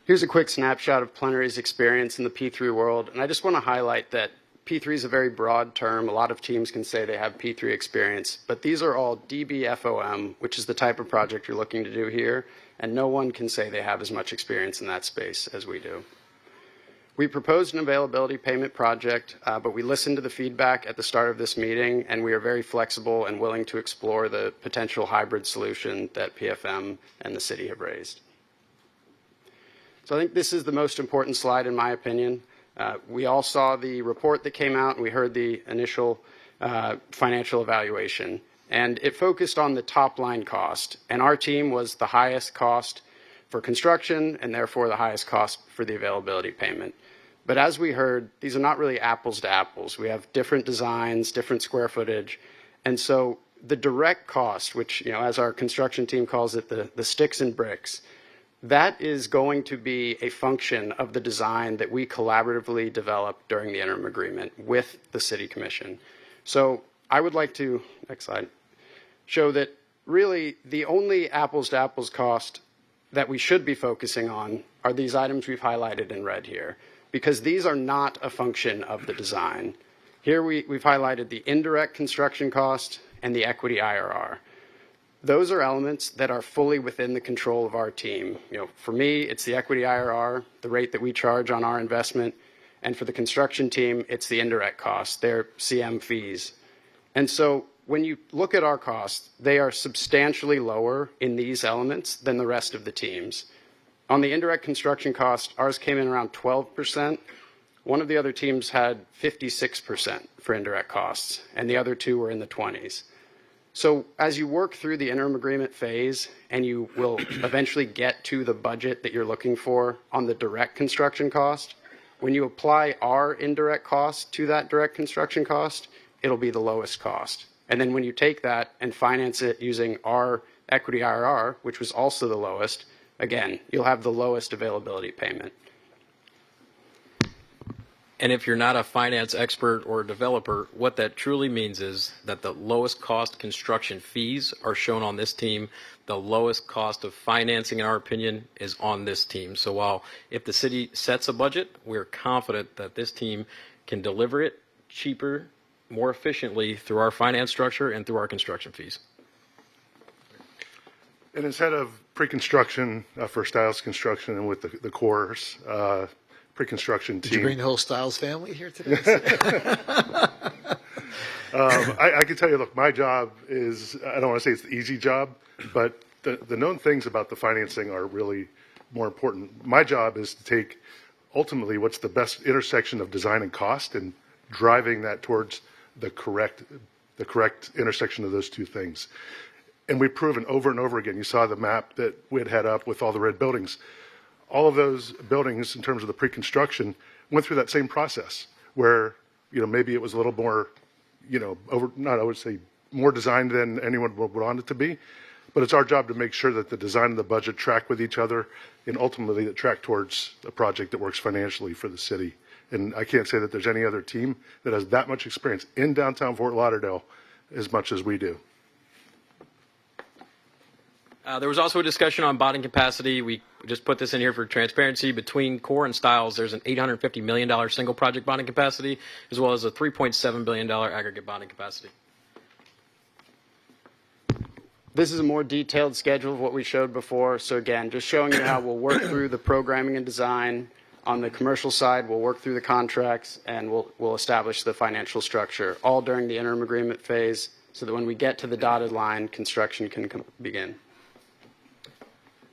Speaker 2: Here's a quick snapshot of Plenary's experience in the P3 world, and I just want to highlight that P3 is a very broad term. A lot of teams can say they have P3 experience, but these are all DBFOM, which is the type of project you're looking to do here, and no one can say they have as much experience in that space as we do. We proposed an availability payment project, but we listened to the feedback at the start of this meeting, and we are very flexible and willing to explore the potential hybrid solution that PFM and the city have raised. So I think this is the most important slide in my opinion. We all saw the report that came out, and we heard the initial financial evaluation. And it focused on the top line cost. And our team was the highest cost for construction, and therefore the highest cost for the availability payment. But as we heard, these are not really apples to apples. We have different designs, different square footage. And so the direct cost, which, as our construction team calls it, the sticks and bricks, that is going to be a function of the design that we collaboratively developed during the interim agreement with the City Commission. So I would like to, next slide, show that really the only apples to apples cost that we should be focusing on are these items we've highlighted in red here, because these are not a function of the design. Here we've highlighted the indirect construction cost and the equity IRR. Those are elements that are fully within the control of our team. For me, it's the equity IRR, the rate that we charge on our investment, and for the construction team, it's the indirect costs, their CM fees. And so when you look at our costs, they are substantially lower in these elements than the rest of the teams. On the indirect construction cost, ours came in around 12%. One of the other teams had 56% for indirect costs, and the other two were in the 20s. So as you work through the interim agreement phase, and you will eventually get to the budget that you're looking for on the direct construction cost, when you apply our indirect cost to that direct construction cost, it'll be the lowest cost. And then when you take that and finance it using our equity IRR, which was also the lowest, again, you'll have the lowest availability payment.
Speaker 19: And if you're not a finance expert or a developer, what that truly means is that the lowest cost construction fees are shown on this team. The lowest cost of financing, in our opinion, is on this team. So while if the city sets a budget, we're confident that this team can deliver it cheaper, more efficiently through our finance structure and through our construction fees.
Speaker 6: And instead of pre-construction for Styles Construction and with the cores, pre-construction team.
Speaker 14: Did you bring the whole Styles family here today?
Speaker 6: I can tell you, look, my job is, I don't want to say it's the easy job, but the known things about the financing are really more important. My job is to take ultimately what's the best intersection of design and cost and driving that towards the correct intersection of those two things. And we've proven over and over again, you saw the map that we had up with all the red buildings. All of those buildings, in terms of the pre-construction, went through that same process where, maybe it was a little more, I would say more designed than anyone would want it to be. But it's our job to make sure that the design and the budget track with each other and ultimately that track towards a project that works financially for the city. And I can't say that there's any other team that has that much experience in downtown Fort Lauderdale as much as we do.
Speaker 19: There was also a discussion on bonding capacity. We just put this in here for transparency. Between Core and Styles, there's an $850 million single project bonding capacity, as well as a $3.7 billion aggregate bonding capacity.
Speaker 2: This is a more detailed schedule of what we showed before. So again, just showing you how we'll work through the programming and design. On the commercial side, we'll work through the contracts, and we'll establish the financial structure, all during the interim agreement phase, so that when we get to the dotted line, construction can begin.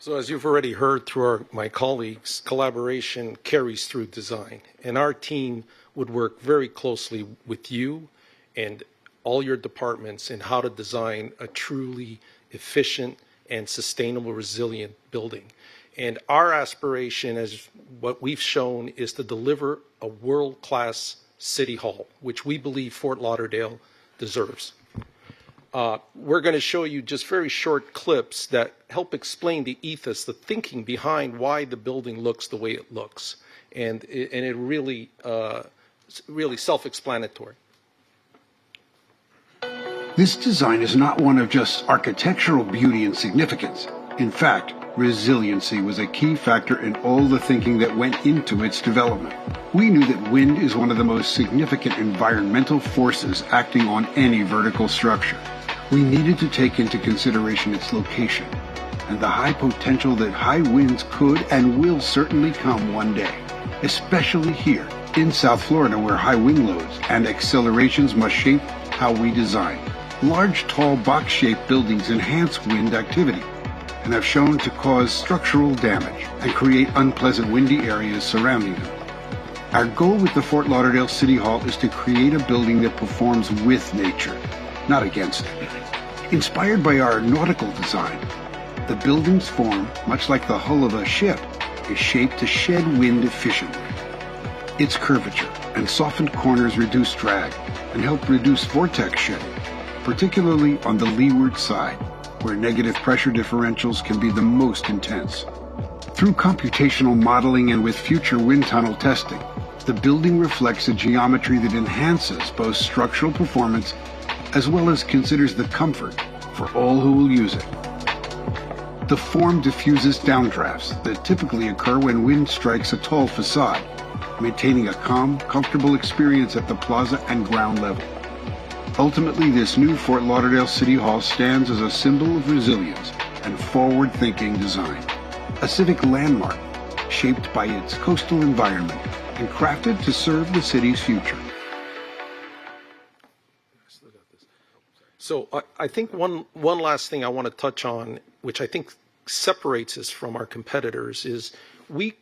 Speaker 24: So as you've already heard through my colleagues, collaboration carries through design. And our team would work very closely with you and all your departments in how to design a truly efficient and sustainable, resilient building. And our aspiration, as what we've shown, is to deliver a world-class city hall, which we believe Fort Lauderdale deserves. We're going to show you just very short clips that help explain the ethos, the thinking behind why the building looks the way it looks. And it really, really self-explanatory.
Speaker 7: This design is not one of just architectural beauty and significance. In fact, resiliency was a key factor in all the thinking that went into its development. We knew that wind is one of the most significant environmental forces acting on any vertical structure. We needed to take into consideration its location and the high potential that high winds could and will certainly come one day, especially here in South Florida, where high wind loads and accelerations must shape how we design. Large, tall, box-shaped buildings enhance wind activity and have shown to cause structural damage and create unpleasant windy areas surrounding them. Our goal with the Fort Lauderdale City Hall is to create a building that performs with nature, not against it. Inspired by our nautical design, the building's form, much like the hull of a ship, is shaped to shed wind efficiently. Its curvature and softened corners reduce drag and help reduce vortex shedding, particularly on the leeward side, where negative pressure differentials can be the most intense. Through computational modeling and with future wind tunnel testing, the building reflects a geometry that enhances both structural performance as well as considers the comfort for all who will use it. The form diffuses downdrafts that typically occur when wind strikes a tall facade, maintaining a calm, comfortable experience at the plaza and ground level. Ultimately, this new Fort Lauderdale City Hall stands as a symbol of resilience and forward-thinking design, a civic landmark shaped by its coastal environment and crafted to serve the city's future.
Speaker 24: So I think one last thing I want to touch on, which I think separates us from our competitors, is we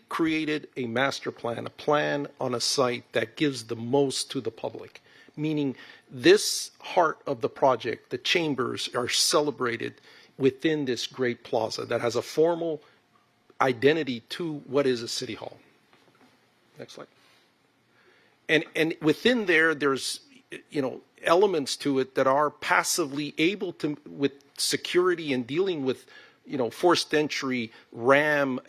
Speaker 24: created a master plan, a plan on a site that gives the most to the public, meaning this heart of the project, the chambers, are celebrated within this great plaza that has a formal identity to what is a city hall. Next slide. And within there's elements to it that are passively able to, with security and dealing with forced entry, RAM,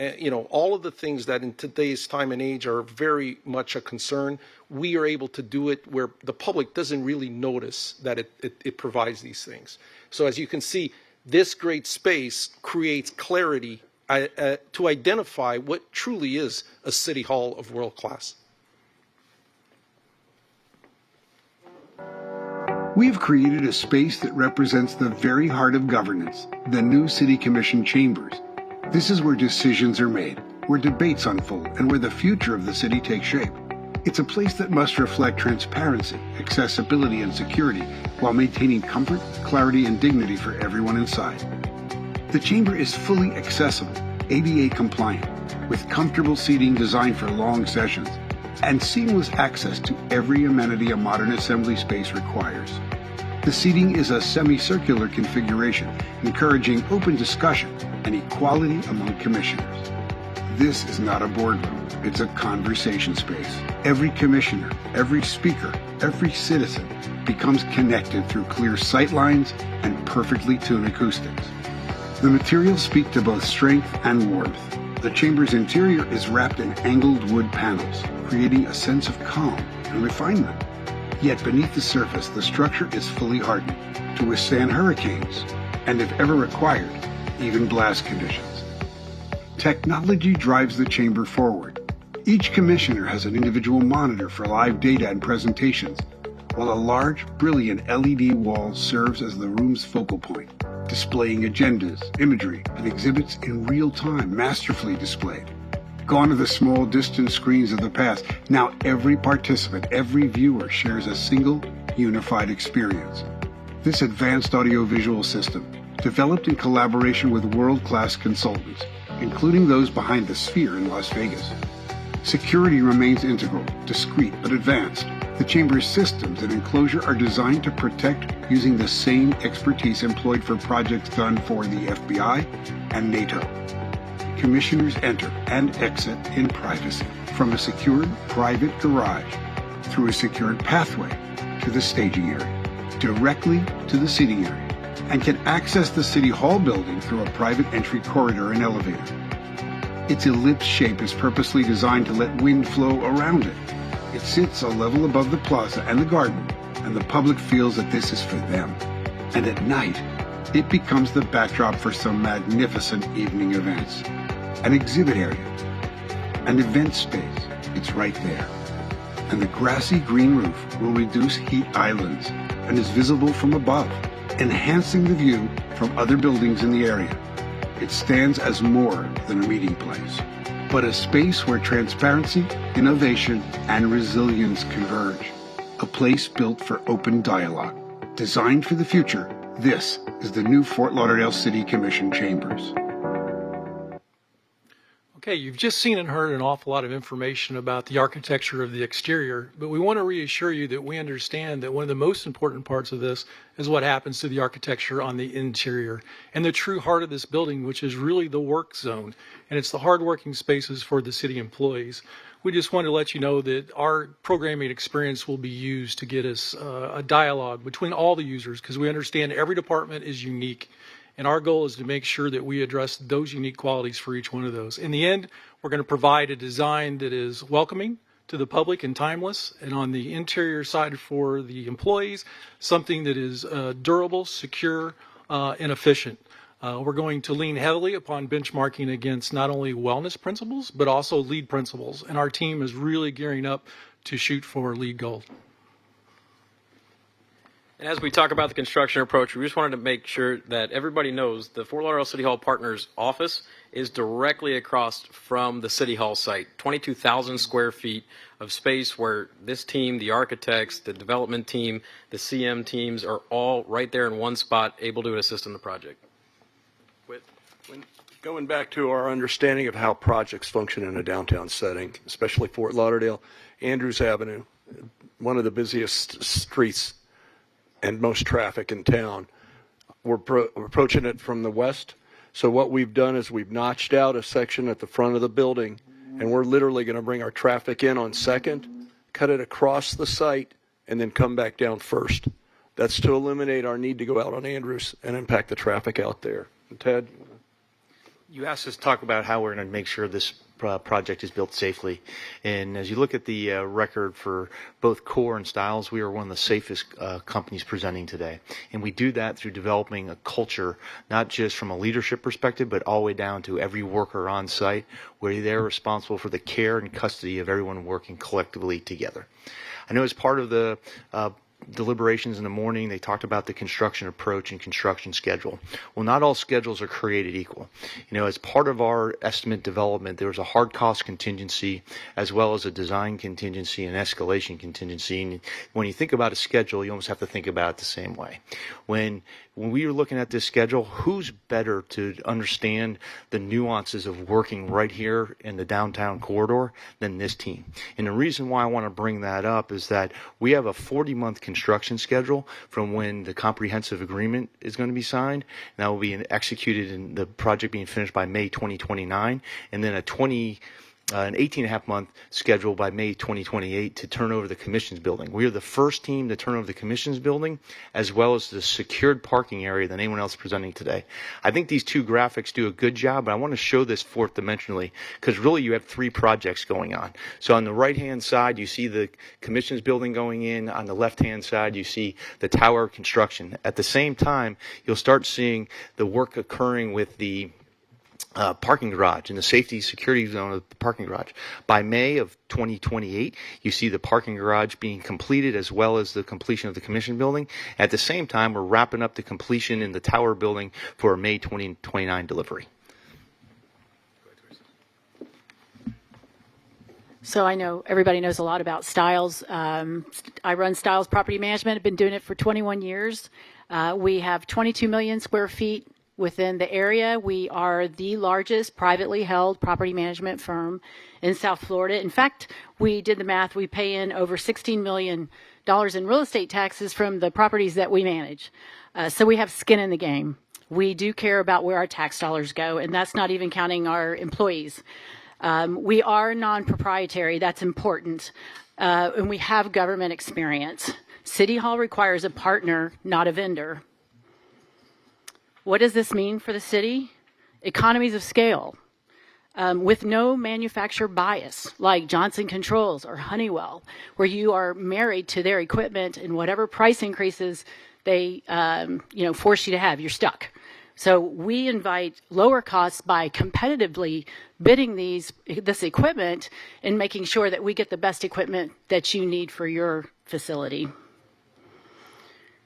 Speaker 24: all of the things that in today's time and age are very much a concern. We are able to do it where the public doesn't really notice that it provides these things. So as you can see, this great space creates clarity to identify what truly is a city hall of world class.
Speaker 7: We have created a space that represents the very heart of governance, the new City Commission chambers. This is where decisions are made, where debates unfold, and where the future of the city takes shape. It's a place that must reflect transparency, accessibility, and security, while maintaining comfort, clarity, and dignity for everyone inside. The chamber is fully accessible, ADA compliant, with comfortable seating designed for long sessions, and seamless access to every amenity a modern assembly space requires. The seating is a semicircular configuration, encouraging open discussion and equality among commissioners. This is not a boardroom, it's a conversation space. Every commissioner, every speaker, every citizen becomes connected through clear sight lines and perfectly tuned acoustics. The materials speak to both strength and warmth. The chamber's interior is wrapped in angled wood panels, creating a sense of calm and refinement. Yet beneath the surface, the structure is fully hardened to withstand hurricanes and, if ever required, even blast conditions. Technology drives the chamber forward. Each commissioner has an individual monitor for live data and presentations, while a large, brilliant LED wall serves as the room's focal point, displaying agendas, imagery, and exhibits in real time, masterfully displayed. Gone are the small, distant screens of the past. Now every participant, every viewer shares a single, unified experience. This advanced audiovisual system, developed in collaboration with world-class consultants, including those behind the Sphere in Las Vegas. Security remains integral, discreet, but advanced. The chamber's systems and enclosure are designed to protect using the same expertise employed for projects done for the FBI and NATO. Commissioners enter and exit in privacy from a secured private garage through a secured pathway to the staging area, directly to the seating area, and can access the City Hall building through a private entry corridor and elevator. Its ellipse shape is purposely designed to let wind flow around it. It sits a level above the plaza and the garden, and the public feels that this is for them. And at night, it becomes the backdrop for some magnificent evening events. An exhibit area, an event space, it's right there. And the grassy green roof will reduce heat islands and is visible from above, enhancing the view from other buildings in the area. It stands as more than a meeting place, but a space where transparency, innovation, and resilience converge. A place built for open dialogue. Designed for the future, this is the new Fort Lauderdale City Commission Chambers.
Speaker 24: Okay, you've just seen and heard an awful lot of information about the architecture of the exterior, but we want to reassure you that we understand that one of the most important parts of this is what happens to the architecture on the interior and the true heart of this building, which is really the work zone, and it's the hardworking spaces for the city employees. We just wanted to let you know that our programming experience will be used to get us a dialogue between all the users, because we understand every department is unique. And our goal is to make sure that we address those unique qualities for each one of those. In the end, we're going to provide a design that is welcoming to the public and timeless. And on the interior side for the employees, something that is durable, secure, and efficient.
Speaker 25: We're going to lean heavily upon benchmarking against not only wellness principles, but also LEED principles. And our team is really gearing up to shoot for LEED Gold.
Speaker 19: And as we talk about the construction approach, we just wanted to make sure that everybody knows the Fort Lauderdale City Hall Partners office is directly across from the City Hall site, 22,000 square feet of space where this team, the architects, the development team, the CM teams are all right there in one spot, able to assist in the project.
Speaker 5: Going back to our understanding of how projects function in a downtown setting, especially Fort Lauderdale, Andrews Avenue, one of the busiest streets and most traffic in town. We're approaching it from the west. So what we've done is we've notched out a section at the front of the building, and we're literally going to bring our traffic in on Second, cut it across the site, and then come back down First. That's to eliminate our need to go out on Andrews and impact the traffic out there. Ted?
Speaker 4: You asked us to talk about how we're going to make sure this project is built safely. And as you look at the record for both Core and Styles, we are one of the safest companies presenting today. And we do that through developing a culture, not just from a leadership perspective, but all the way down to every worker on site, where they're responsible for the care and custody of everyone working collectively together. I know as part of the deliberations in the morning, they talked about the construction approach and construction schedule. Well, not all schedules are created equal. As part of our estimate development, there was a hard cost contingency as well as a design contingency and escalation contingency. And when you think about a schedule, you almost have to think about it the same way. When we were looking at this schedule, who's better to understand the nuances of working right here in the downtown corridor than this team? And the reason why I want to bring that up is that we have a 40-month construction schedule from when the comprehensive agreement is going to be signed. And that will be executed in the project being finished by May 2029, and then an 18.5-month schedule by May 2028 to turn over the Commissions building. We are the first team to turn over the Commissions building, as well as the secured parking area than anyone else presenting today. I think these two graphics do a good job, but I want to show this fourth dimensionally, because really you have three projects going on. So on the right-hand side, you see the Commissions building going in. On the left-hand side, you see the tower construction. At the same time, you'll start seeing the work occurring with the parking garage and the safety security zone of the parking garage. By May of 2028, you see the parking garage being completed as well as the completion of the Commission building. At the same time, we're wrapping up the completion in the tower building for a May 2029 delivery.
Speaker 8: So I know everybody knows a lot about Styles. I run Styles Property Management. I've been doing it for 21 years. We have 22 million square feet within the area. We are the largest privately held property management firm in South Florida. In fact, we did the math. We pay in over $16 million in real estate taxes from the properties that we manage. So we have skin in the game. We do care about where our tax dollars go, and that's not even counting our employees. We are non-proprietary. That's important. And we have government experience. City Hall requires a partner, not a vendor. What does this mean for the city? Economies of scale. With no manufacturer bias like Johnson Controls or Honeywell, where you are married to their equipment and whatever price increases they force you to have, you're stuck. So we invite lower costs by competitively bidding this equipment and making sure that we get the best equipment that you need for your facility.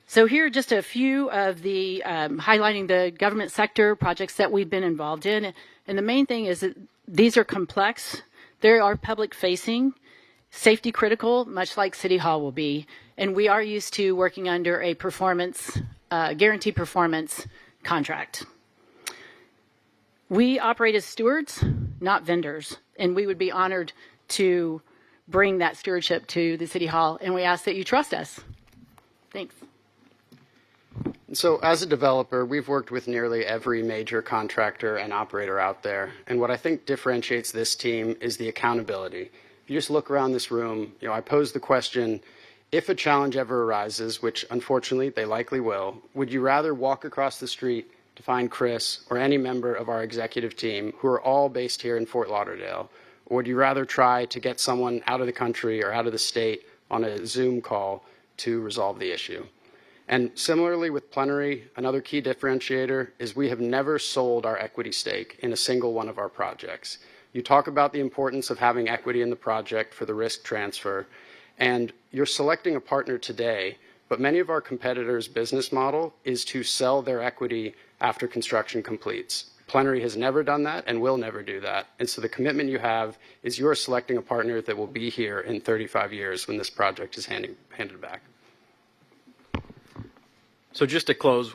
Speaker 8: So here are just a few of the highlighting the government sector projects that we've been involved in. And the main thing is that these are complex. They are public facing, safety critical, much like City Hall will be. And we are used to working under a guaranteed performance contract. We operate as stewards, not vendors. And we would be honored to bring that stewardship to the City Hall. And we ask that you trust us. Thanks.
Speaker 2: So as a developer, we've worked with nearly every major contractor and operator out there. And what I think differentiates this team is the accountability. If you just look around this room, I pose the question, if a challenge ever arises, which unfortunately they likely will, would you rather walk across the street to find Chris or any member of our executive team who are all based here in Fort Lauderdale? Or would you rather try to get someone out of the country or out of the state on a Zoom call to resolve the issue? And similarly with Plenary, another key differentiator is we have never sold our equity stake in a single one of our projects. You talk about the importance of having equity in the project for the risk transfer, and you're selecting a partner today, but many of our competitors' business model is to sell their equity after construction completes. Plenary has never done that and will never do that. And so the commitment you have is you're selecting a partner that will be here in 35 years when this project is handed back.
Speaker 19: So just to close,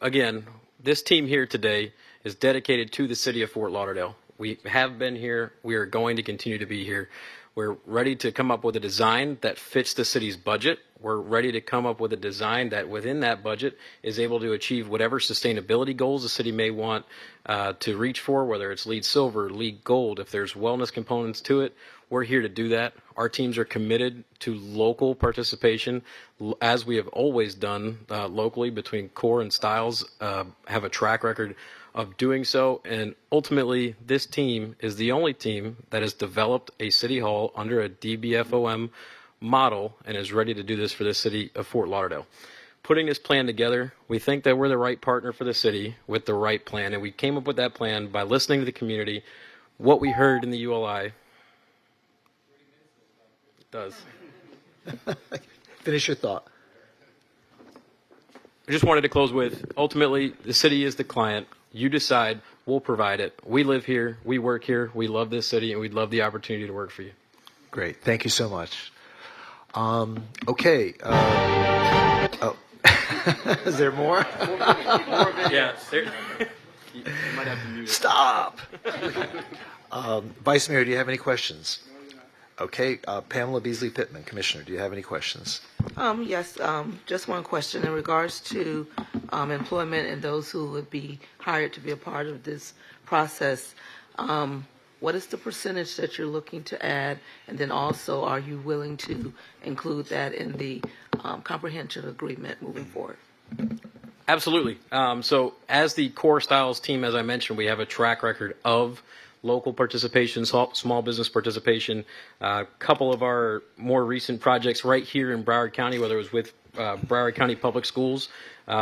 Speaker 19: again, this team here today is dedicated to the city of Fort Lauderdale. We have been here. We are going to continue to be here. We're ready to come up with a design that fits the city's budget. We're ready to come up with a design that within that budget is able to achieve whatever sustainability goals the city may want to reach for, whether it's LEED Silver, LEED Gold, if there's wellness components to it. We're here to do that. Our teams are committed to local participation, as we have always done locally between Core and Styles, have a track record of doing so. And ultimately, this team is the only team that has developed a city hall under a DBFOM model and is ready to do this for the city of Fort Lauderdale. Putting this plan together, we think that we're the right partner for the city with the right plan. And we came up with that plan by listening to the community, what we heard in the ULI. It does.
Speaker 1: Finish your thought.
Speaker 19: I just wanted to close with, ultimately, the city is the client. You decide, we'll provide it. We live here, we work here, we love this city, and we'd love the opportunity to work for you.
Speaker 1: Great. Thank you so much. Okay. Is there more?
Speaker 19: More of it, yeah. You might have to mute it.
Speaker 1: Stop. Vice Mayor, do you have any questions? Okay. Pamela Beasley Pittman, Commissioner, do you have any questions?
Speaker 15: Yes, just one question in regards to employment and those who would be hired to be a part of this process. What is the percentage that you're looking to add? And then also, are you willing to include that in the comprehensive agreement moving forward?
Speaker 19: Absolutely. So as the Core Styles team, as I mentioned, we have a track record of local participation, small business participation. A couple of our more recent projects right here in Broward County, whether it was with Broward County Public Schools,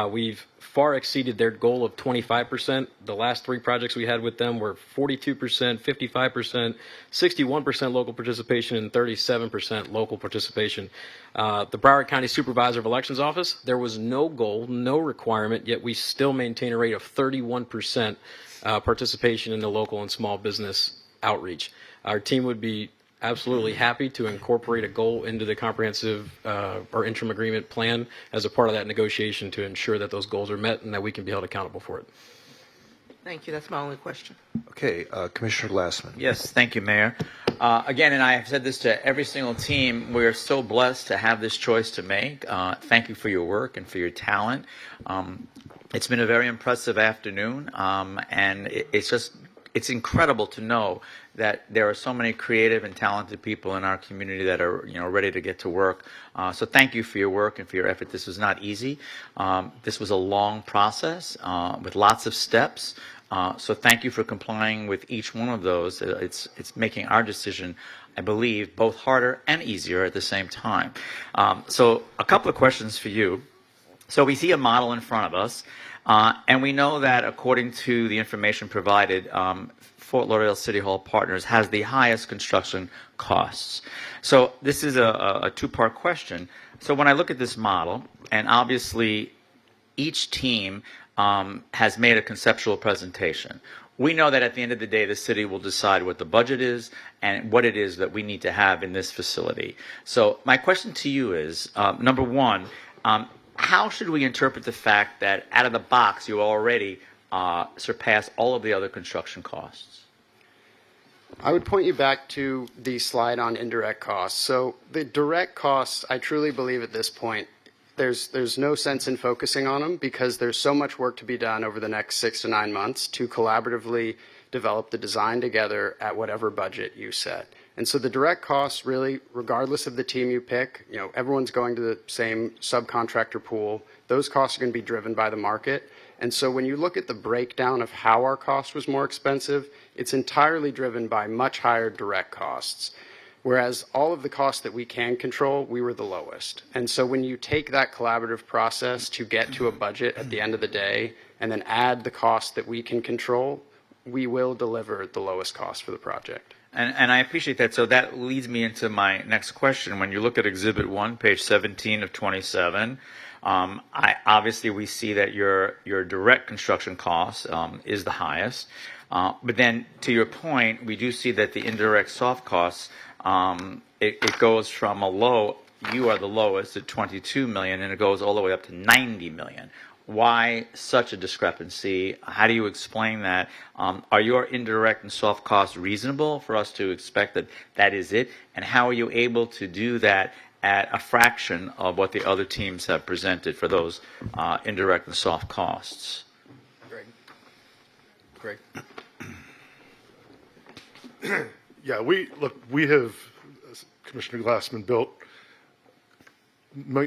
Speaker 19: we've far exceeded their goal of 25%. The last three projects we had with them were 42%, 55%, 61% local participation, and 37% local participation. The Broward County Supervisor of Elections Office, there was no goal, no requirement, yet we still maintain a rate of 31% participation in the local and small business outreach. Our team would be absolutely happy to incorporate a goal into the comprehensive or interim agreement plan as a part of that negotiation to ensure that those goals are met and that we can be held accountable for it.
Speaker 15: Thank you. That's my only question.
Speaker 1: Okay. Commissioner Glassman.
Speaker 10: Yes, thank you, Mayor. Again, and I have said this to every single team, we are so blessed to have this choice to make. Thank you for your work and for your talent. It's been a very impressive afternoon, and it's incredible to know that there are so many creative and talented people in our community that are ready to get to work. So thank you for your work and for your effort. This was not easy. This was a long process with lots of steps. So thank you for complying with each one of those. It's making our decision, I believe, both harder and easier at the same time. So a couple of questions for you. So we see a model in front of us, and we know that according to the information provided, Fort Lauderdale City Hall Partners has the highest construction costs. So this is a two-part question. So when I look at this model, and obviously each team has made a conceptual presentation, we know that at the end of the day, the city will decide what the budget is and what it is that we need to have in this facility. So my question to you is, number one, how should we interpret the fact that out of the box you already surpass all of the other construction costs?
Speaker 2: I would point you back to the slide on indirect costs. So the direct costs, I truly believe at this point, there's no sense in focusing on them because there's so much work to be done over the next 6 to 9 months to collaboratively develop the design together at whatever budget you set. And so the direct costs really, regardless of the team you pick, everyone's going to the same subcontractor pool. Those costs are going to be driven by the market. And so when you look at the breakdown of how our cost was more expensive, it's entirely driven by much higher direct costs. Whereas all of the costs that we can control, we were the lowest. And so when you take that collaborative process to get to a budget at the end of the day, and then add the costs that we can control, we will deliver the lowest cost for the project.
Speaker 10: And I appreciate that. So that leads me into my next question. When you look at Exhibit 1, page 17 of 27, obviously we see that your direct construction cost is the highest. But then, to your point, we do see that the indirect soft costs, it goes from a low, you are the lowest at $22 million, and it goes all the way up to $90 million. Why such a discrepancy? How do you explain that? Are your indirect and soft costs reasonable for us to expect that that is it? And how are you able to do that at a fraction of what the other teams have presented for those indirect and soft costs?
Speaker 6: Greg. Yeah, we have, Commissioner Glassman, built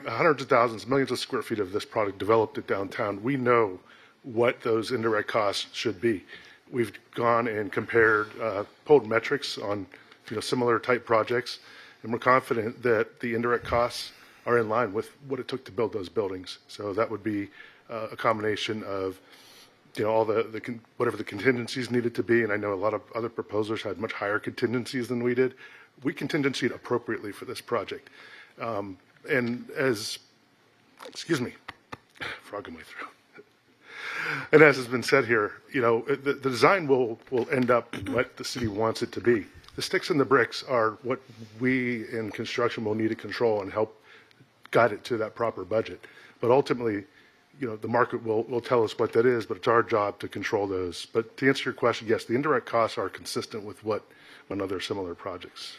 Speaker 6: hundreds of thousands, millions of square feet of this product, developed it downtown. We know what those indirect costs should be. We've gone and compared, pulled metrics on similar type projects, and we're confident that the indirect costs are in line with what it took to build those buildings. So that would be a combination of all whatever the contingencies needed to be, and I know a lot of other proposers had much higher contingencies than we did. We contingencyed appropriately for this project. And as, frog in my throat. And as has been said here, the design will end up what the city wants it to be. The sticks and the bricks are what we in construction will need to control and help guide it to that proper budget. But ultimately, the market will tell us what that is, but it's our job to control those. But to answer your question, yes, the indirect costs are consistent with what on other similar projects.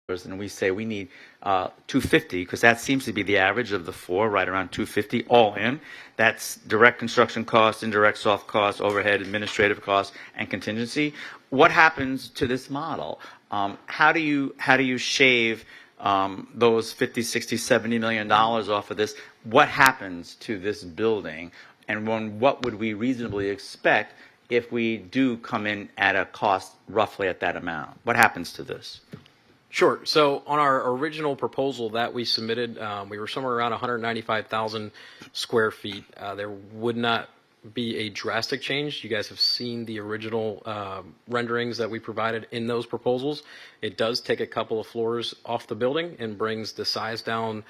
Speaker 10: And we say we need 250 because that seems to be the average of the four, right around 250 all in. That's direct construction costs, indirect soft costs, overhead, administrative costs, and contingency. What happens to this model? How do you shave those 50, 60, 70 million dollars off of this? What happens to this building, and what would we reasonably expect if we do come in at a cost roughly at that amount? What happens to this?
Speaker 19: Sure. So on our original proposal that we submitted, we were somewhere around 195,000 square feet. There would not be a drastic change. You guys have seen the original renderings that we provided in those proposals. It does take a couple of floors off the building and brings the size down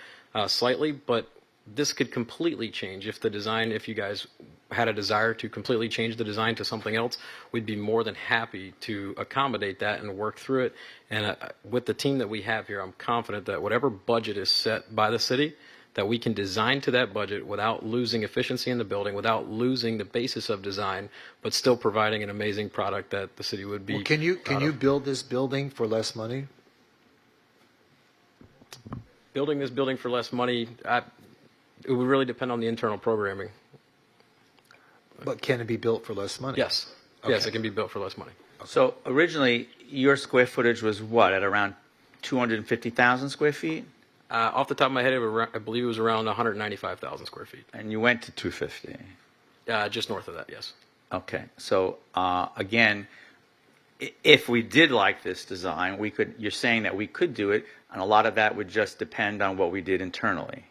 Speaker 19: slightly, but this could completely change if you guys had a desire to completely change the design to something else. We'd be more than happy to accommodate that and work through it. And with the team that we have here, I'm confident that whatever budget is set by the city, that we can design to that budget without losing efficiency in the building, without losing the basis of design, but still providing an amazing product that the city would be.
Speaker 1: Well, can you build this building for less money?
Speaker 19: Building this building for less money, it would really depend on the internal programming.
Speaker 1: But can it be built for less money?
Speaker 19: Yes. Okay. Yes, it can be built for less money.
Speaker 10: So originally, your square footage was what, at around 250,000 square feet?
Speaker 19: Off the top of my head, I believe it was around 195,000 square feet.
Speaker 10: And you went to 250?
Speaker 19: Just north of that, yes.
Speaker 10: Okay. So again, if we did like this design, you're saying that we could do it, and a lot of that would just depend on what we did internally.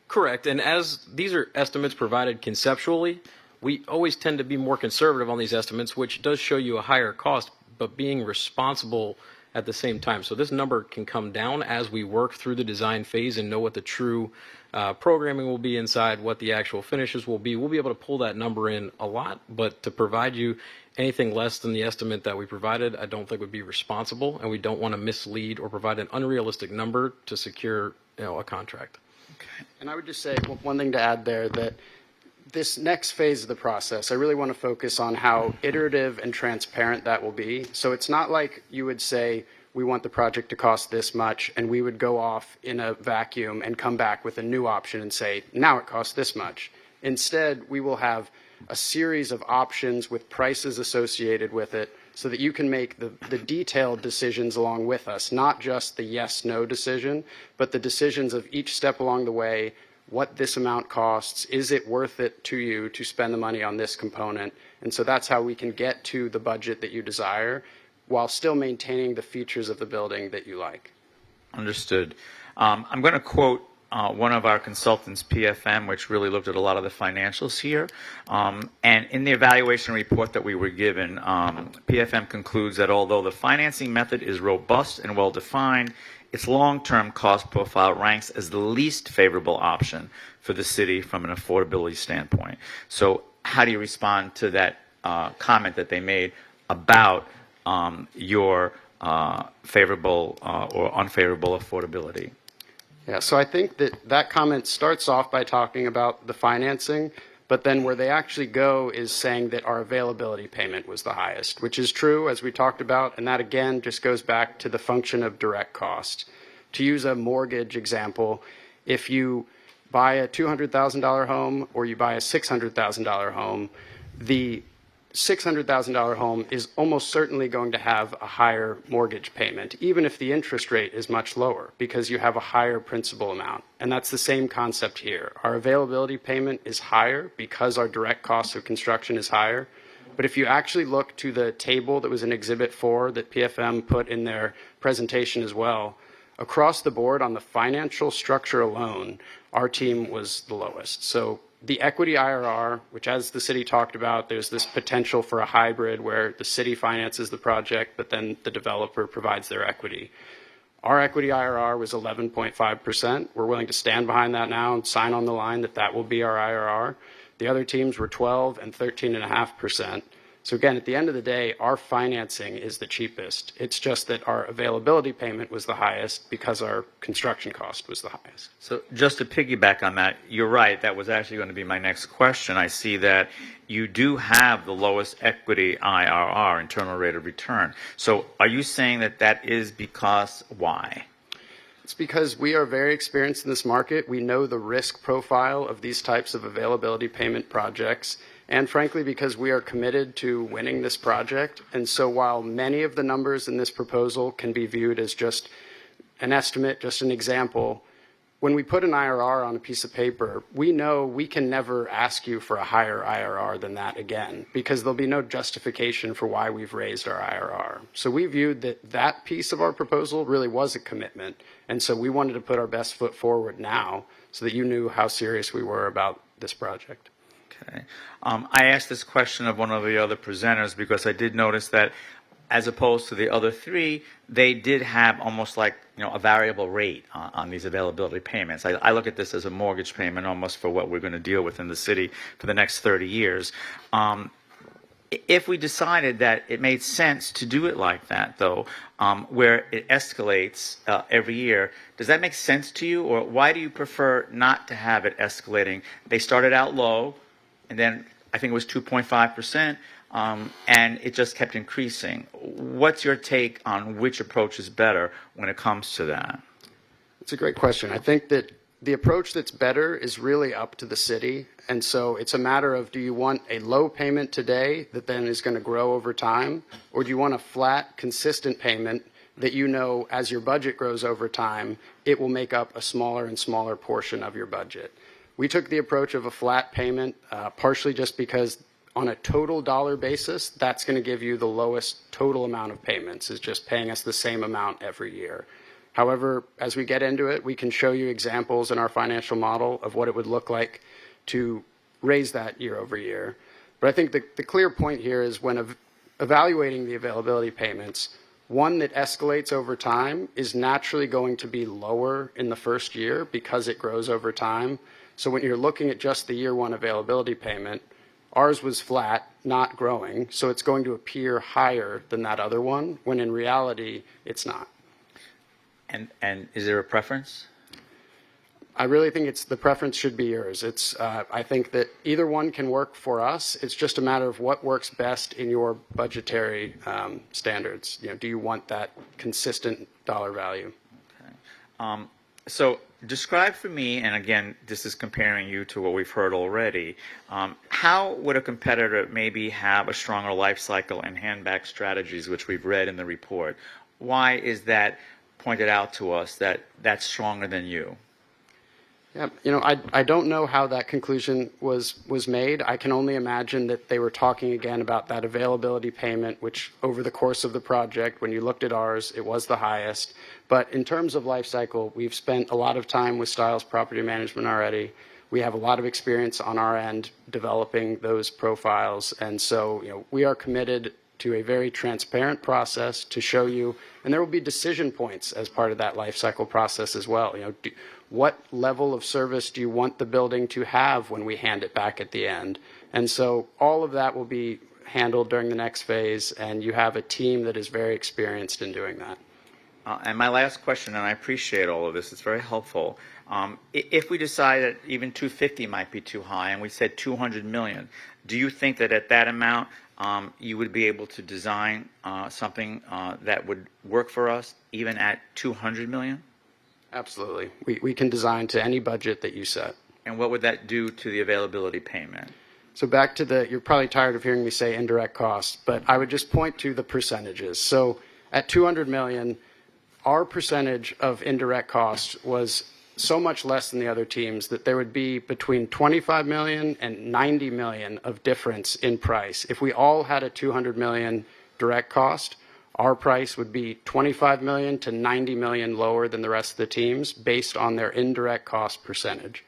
Speaker 19: Correct. And as these are estimates provided conceptually, we always tend to be more conservative on these estimates, which does show you a higher cost, but being responsible at the same time. So this number can come down as we work through the design phase and know what the true programming will be inside, what the actual finishes will be. We'll be able to pull that number in a lot, but to provide you anything less than the estimate that we provided, I don't think would be responsible, and we don't want to mislead or provide an unrealistic number to secure a contract.
Speaker 2: Okay. And I would just say one thing to add there, that this next phase of the process, I really want to focus on how iterative and transparent that will be. So it's not like you would say, we want the project to cost this much, and we would go off in a vacuum and come back with a new option and say, now it costs this much. Instead, we will have a series of options with prices associated with it so that you can make the detailed decisions along with us, not just the yes-no decision, but the decisions of each step along the way, what this amount costs. Is it worth it to you to spend the money on this component? And so that's how we can get to the budget that you desire while still maintaining the features of the building that you like.
Speaker 10: Understood. I'm going to quote one of our consultants, PFM, which really looked at a lot of the financials here. And in the evaluation report that we were given, PFM concludes that although the financing method is robust and well-defined, its long-term cost profile ranks as the least favorable option for the city from an affordability standpoint. So how do you respond to that comment that they made about your favorable or unfavorable affordability?
Speaker 2: Yeah, so I think that that comment starts off by talking about the financing, but then where they actually go is saying that our availability payment was the highest, which is true, as we talked about, and that again just goes back to the function of direct cost. To use a mortgage example, if you buy a $200,000 home or you buy a $600,000 home, the $600,000 home is almost certainly going to have a higher mortgage payment, even if the interest rate is much lower, because you have a higher principal amount. And that's the same concept here. Our availability payment is higher because our direct cost of construction is higher. But if you actually look to the table that was in Exhibit 4 that PFM put in their presentation as well, across the board on the financial structure alone, our team was the lowest. So the equity IRR, which as the city talked about, there's this potential for a hybrid where the city finances the project, but then the developer provides their equity. Our equity IRR was 11.5%. We're willing to stand behind that now and sign on the line that that will be our IRR. The other teams were 12 and 13.5%. So again, at the end of the day, our financing is the cheapest. It's just that our availability payment was the highest because our construction cost was the highest.
Speaker 10: So just to piggyback on that, you're right. That was actually going to be my next question. I see that you do have the lowest equity IRR, internal rate of return. So are you saying that that is because why?
Speaker 2: It's because we are very experienced in this market. We know the risk profile of these types of availability payment projects. And frankly, because we are committed to winning this project. And so while many of the numbers in this proposal can be viewed as just an estimate, just an example, when we put an IRR on a piece of paper, we know we can never ask you for a higher IRR than that again, because there'll be no justification for why we've raised our IRR. So we viewed that that piece of our proposal really was a commitment. And so we wanted to put our best foot forward now so that you knew how serious we were about this project.
Speaker 10: Okay. I asked this question of one of the other presenters because I did notice that as opposed to the other three, they did have almost like a variable rate on these availability payments. I look at this as a mortgage payment almost for what we're going to deal with in the city for the next 30 years. If we decided that it made sense to do it like that, though, where it escalates every year, does that make sense to you, or why do you prefer not to have it escalating? They started out low, and then I think it was 2.5%, and it just kept increasing. What's your take on which approach is better when it comes to that?
Speaker 2: It's a great question. I think that the approach that's better is really up to the city. And so it's a matter of, do you want a low payment today that then is going to grow over time? Or do you want a flat, consistent payment that you know as your budget grows over time, it will make up a smaller and smaller portion of your budget? We took the approach of a flat payment, partially just because on a total dollar basis, that's going to give you the lowest total amount of payments, is just paying us the same amount every year. However, as we get into it, we can show you examples in our financial model of what it would look like to raise that year over year. But I think the clear point here is when evaluating the availability payments, one that escalates over time is naturally going to be lower in the first year because it grows over time. So when you're looking at just the year one availability payment, ours was flat, not growing, so it's going to appear higher than that other one, when in reality, it's not.
Speaker 10: And is there a preference?
Speaker 2: I really think the preference should be yours. I think that either one can work for us. It's just a matter of what works best in your budgetary standards. Do you want that consistent dollar value?
Speaker 10: Okay. So describe for me, and again, this is comparing you to what we've heard already, how would a competitor maybe have a stronger life cycle and handback strategies, which we've read in the report? Why is that pointed out to us that that's stronger than you?
Speaker 2: Yeah, I don't know how that conclusion was made. I can only imagine that they were talking again about that availability payment, which over the course of the project, when you looked at ours, it was the highest. But in terms of life cycle, we've spent a lot of time with Styles Property Management already. We have a lot of experience on our end developing those profiles, and so we are committed to a very transparent process to show you, and there will be decision points as part of that life cycle process as well. What level of service do you want the building to have when we hand it back at the end? And so all of that will be handled during the next phase, and you have a team that is very experienced in doing that.
Speaker 10: And my last question, and I appreciate all of this, it's very helpful. If we decide that even 250 might be too high, and we said 200 million, do you think that at that amount you would be able to design something that would work for us even at 200 million?
Speaker 2: Absolutely. We can design to any budget that you set.
Speaker 10: And what would that do to the availability payment?
Speaker 2: So back to you're probably tired of hearing me say indirect costs, but I would just point to the percentages. So at 200 million, our percentage of indirect costs was so much less than the other teams that there would be between 25 million and 90 million of difference in price. If we all had a 200 million direct cost, our price would be 25 million to 90 million lower than the rest of the teams based on their indirect cost percentage.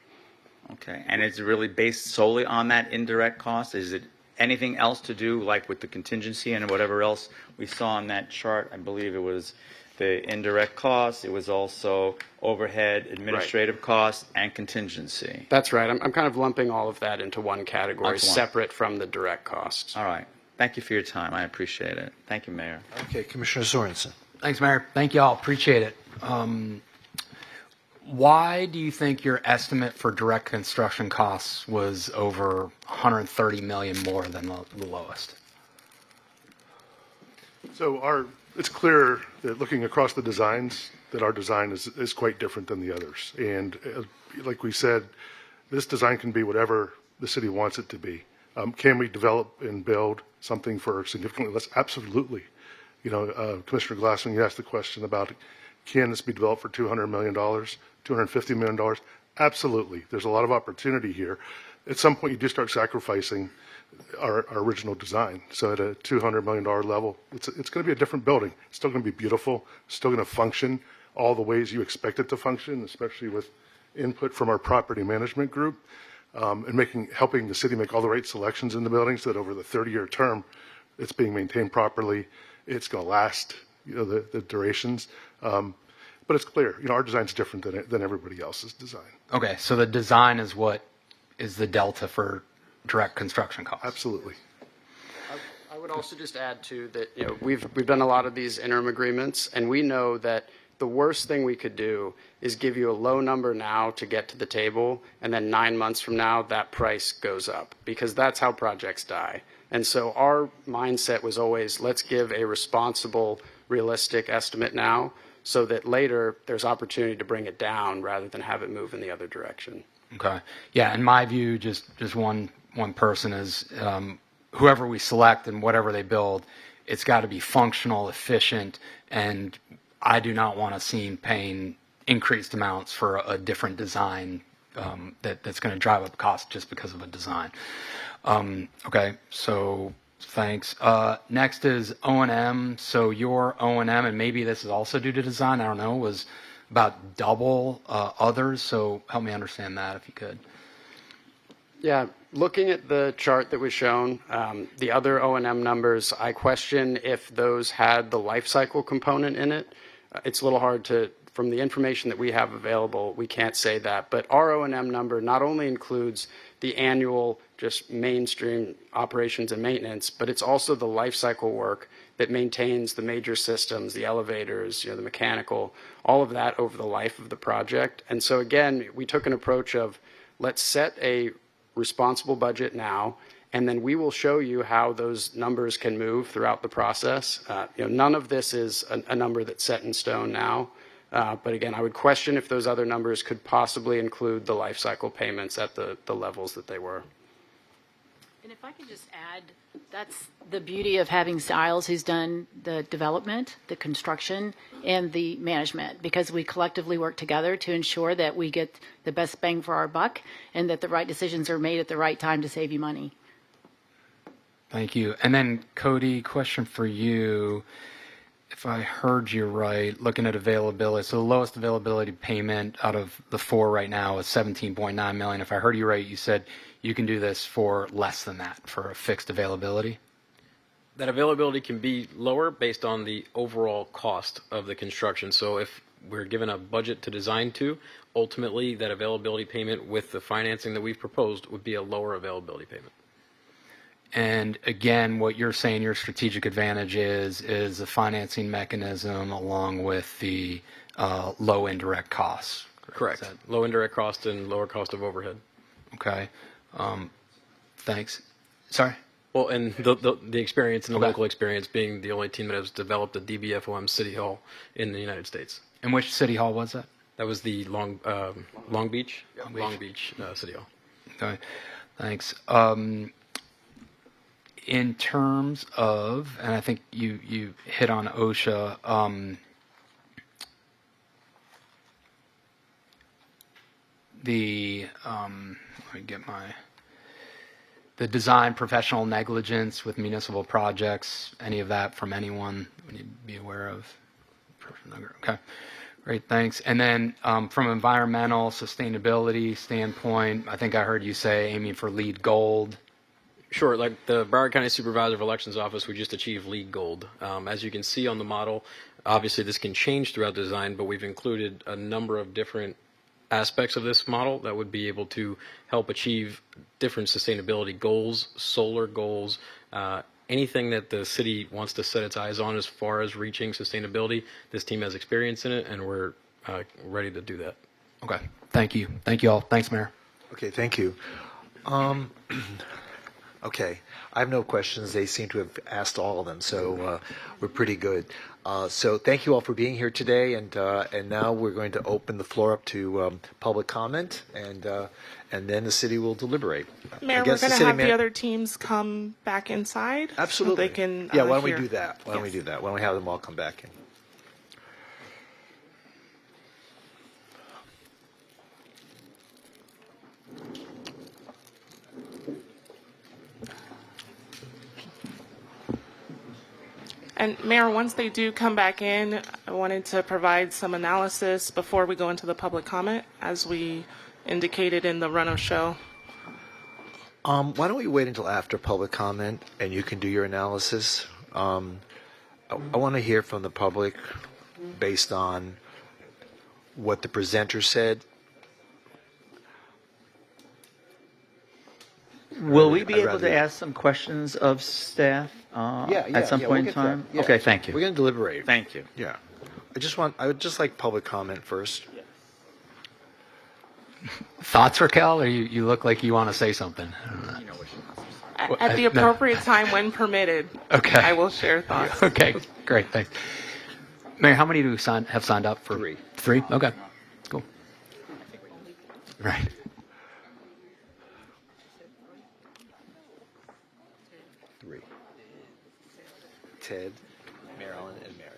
Speaker 10: Okay, and it's really based solely on that indirect cost? Is it anything else to do, like with the contingency and whatever else we saw on that chart? I believe it was the indirect costs, it was also overhead, administrative costs, and contingency.
Speaker 2: That's right. I'm kind of lumping all of that into one category,
Speaker 10: Excellent.
Speaker 2: Separate from the direct costs.
Speaker 10: All right. Thank you for your time. I appreciate it. Thank you, Mayor.
Speaker 1: Okay, Commissioner Sorensen.
Speaker 11: Thanks, Mayor. Thank you all. Appreciate it. Why do you think your estimate for direct construction costs was over 130 million more than the lowest?
Speaker 6: So it's clear that looking across the designs, that our design is quite different than the others. And like we said, this design can be whatever the city wants it to be. Can we develop and build something for significantly less? Absolutely. Commissioner Glassman, you asked the question about can this be developed for $200 million, $250 million? Absolutely. There's a lot of opportunity here. At some point, you do start sacrificing our original design. So at a $200 million level, it's going to be a different building. It's still going to be beautiful, still going to function all the ways you expect it to function, especially with input from our property management group. And helping the city make all the right selections in the building so that over the 30-year term, it's being maintained properly. It's going to last, the durations. But it's clear, our design's different than everybody else's design.
Speaker 11: Okay, so the design is what is the delta for direct construction costs?
Speaker 6: Absolutely.
Speaker 2: I would also just add too that we've done a lot of these interim agreements, and we know that the worst thing we could do is give you a low number now to get to the table, and then 9 months from now, that price goes up, because that's how projects die. And so our mindset was always, let's give a responsible, realistic estimate now, so that later there's opportunity to bring it down rather than have it move in the other direction.
Speaker 11: Okay. Yeah, in my view, just one person is whoever we select and whatever they build, it's got to be functional, efficient, and I do not want to see paying increased amounts for a different design that's going to drive up cost just because of a design. Okay, so thanks. Next is O&M. So your O&M, and maybe this is also due to design, I don't know, was about double others. So help me understand that if you could.
Speaker 2: Yeah, looking at the chart that was shown, the other O&M numbers, I question if those had the life cycle component in it. It's a little hard to, from the information that we have available, we can't say that. But our O&M number not only includes the annual just mainstream operations and maintenance, but it's also the life cycle work that maintains the major systems, the elevators, the mechanical, all of that over the life of the project. And so again, we took an approach of let's set a responsible budget now, and then we will show you how those numbers can move throughout the process. None of this is a number that's set in stone now. But again, I would question if those other numbers could possibly include the life cycle payments at the levels that they were.
Speaker 8: And if I can just add, that's the beauty of having Stiles, who's done the development, the construction, and the management, because we collectively work together to ensure that we get the best bang for our buck and that the right decisions are made at the right time to save you money.
Speaker 11: Thank you. And then, Cody, question for you. If I heard you right, looking at availability, so the lowest availability payment out of the four right now is $17.9 million. If I heard you right, you said you can do this for less than that for a fixed availability?
Speaker 19: That availability can be lower based on the overall cost of the construction. So if we're given a budget to design to, ultimately that availability payment with the financing that we've proposed would be a lower availability payment.
Speaker 11: And again, what you're saying your strategic advantage is the financing mechanism along with the low indirect costs.
Speaker 19: Correct. Low indirect cost and lower cost of overhead.
Speaker 11: Okay. Thanks. Sorry?
Speaker 19: Well, and the experience and the
Speaker 11: Okay.
Speaker 19: local experience being the only team that has developed a DBFOM City Hall in the United States.
Speaker 11: And which city hall was that?
Speaker 19: That was the Long Beach City Hall.
Speaker 11: Okay. Thanks. In terms of, and I think you hit on OSHA, let me get the design professional negligence with municipal projects, any of that from anyone we need to be aware of? Okay, great, thanks. And then from environmental sustainability standpoint, I think I heard you say aiming for LEED Gold.
Speaker 19: Sure, like the Broward County Supervisor of Elections Office, we just achieved LEED Gold. As you can see on the model, obviously this can change throughout design, but we've included a number of different aspects of this model that would be able to help achieve different sustainability goals, solar goals, anything that the city wants to set its eyes on as far as reaching sustainability. This team has experience in it, and we're ready to do that.
Speaker 11: Okay, thank you. Thank you all. Thanks, Mayor.
Speaker 1: Okay, thank you. Okay, I have no questions. They seem to have asked all of them, so we're pretty good. So thank you all for being here today, and now we're going to open the floor up to public comment, and then the city will deliberate.
Speaker 9: Mayor, we're going to have the other teams come back inside.
Speaker 1: Absolutely.
Speaker 9: So they can.
Speaker 1: Yeah, why don't
Speaker 9: hear.
Speaker 1: we do that? Why don't we do that? Why don't we have them all come back in?
Speaker 9: And Mayor, once they do come back in, I wanted to provide some analysis before we go into the public comment, as we indicated in the run of show.
Speaker 1: Why don't we wait until after public comment and you can do your analysis? I want to hear from the public based on what the presenter said.
Speaker 12: Will we be able to ask some questions of staff at some point in time?
Speaker 1: Yeah.
Speaker 12: Okay, thank you.
Speaker 1: We're going to deliberate.
Speaker 12: Thank you.
Speaker 1: Yeah. I would just like public comment first.
Speaker 11: Thoughts, Raquel, or you look like you want to say something?
Speaker 9: At the appropriate time, when permitted,
Speaker 11: Okay.
Speaker 9: I will share thoughts.
Speaker 11: Okay, great, thanks. Mayor, how many do we have signed up for?
Speaker 1: Three.
Speaker 11: Three? Okay, cool. Right.
Speaker 1: Three. Ted, Marilyn, and Mary.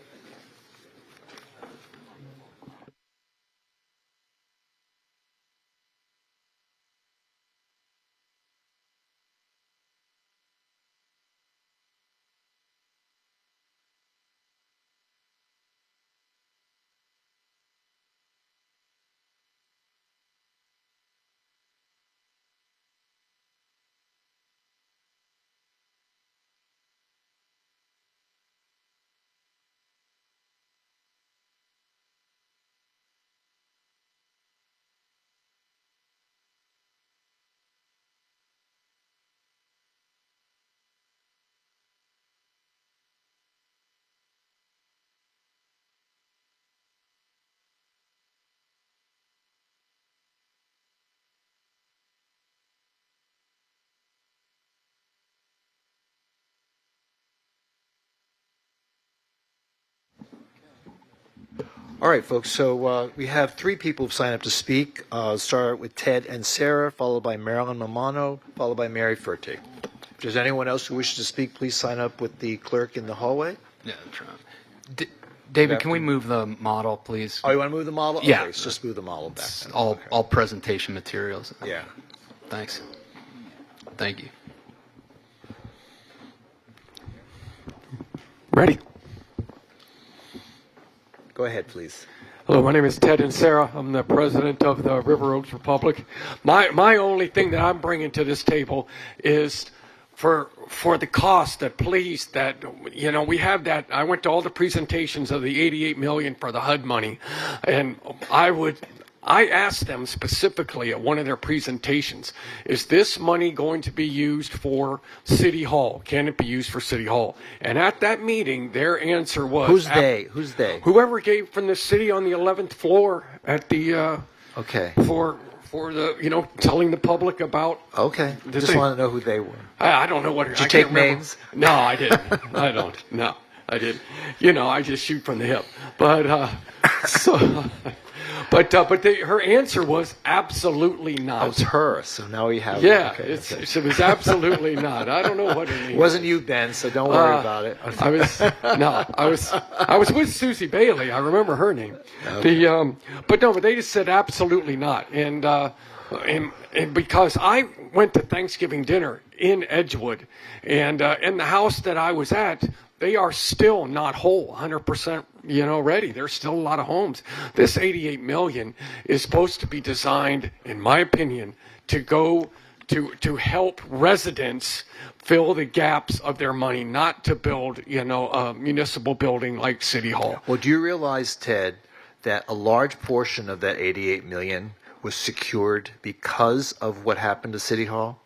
Speaker 1: All right, folks. So we have three people who've signed up to speak. Start with Ted and Sarah, followed by Marilyn Mamano, followed by Mary Furtick. If there's anyone else who wishes to speak, please sign up with the clerk in the hallway.
Speaker 11: Yeah, I'm trying. David, can we move the model, please?
Speaker 1: Oh, you want to move the model?
Speaker 11: Yeah.
Speaker 1: Okay, let's just move the model back. then.
Speaker 11: All presentation materials.
Speaker 1: Yeah.
Speaker 11: Thanks. Thank you.
Speaker 13: Ready?
Speaker 1: Go ahead, please.
Speaker 13: Hello, my name is Ted and Sarah. I'm the president of the River Oaks Republic. My only thing that I'm bringing to this table is for the cost that we have that. I went to all the presentations of the 88 million for the HUD money, and I asked them specifically at one of their presentations, is this money going to be used for City Hall? Can it be used for City Hall? And at that meeting, their answer was...
Speaker 1: Who's they? Who's they?
Speaker 13: Whoever gave from the city on the 11th floor at the...
Speaker 1: Okay.
Speaker 13: For the, telling the public about...
Speaker 1: Okay. Just
Speaker 13: thing.
Speaker 1: want to know who they were.
Speaker 13: I don't know what...
Speaker 1: Did you take names?
Speaker 13: No, I didn't. I don't. No, I didn't. I just shoot from the hip. But, her answer was absolutely not.
Speaker 1: Oh, it's her, so now we have...
Speaker 13: Yeah,
Speaker 1: okay,
Speaker 13: it was absolutely not. I don't know what her name
Speaker 1: It wasn't you, Ben, so don't worry about it.
Speaker 13: I was with Susie Bailey. I remember her name.
Speaker 1: Okay.
Speaker 13: But they just said absolutely not. And because I went to Thanksgiving dinner in Edgewood, and in the house that I was at, they are still not whole, 100%, ready. There's still a lot of homes. This 88 million is supposed to be designed, in my opinion, to go to help residents fill the gaps of their money, not to build, a municipal building like City Hall.
Speaker 1: Well, do you realize, Ted, that a large portion of that 88 million was secured because of what happened to City Hall?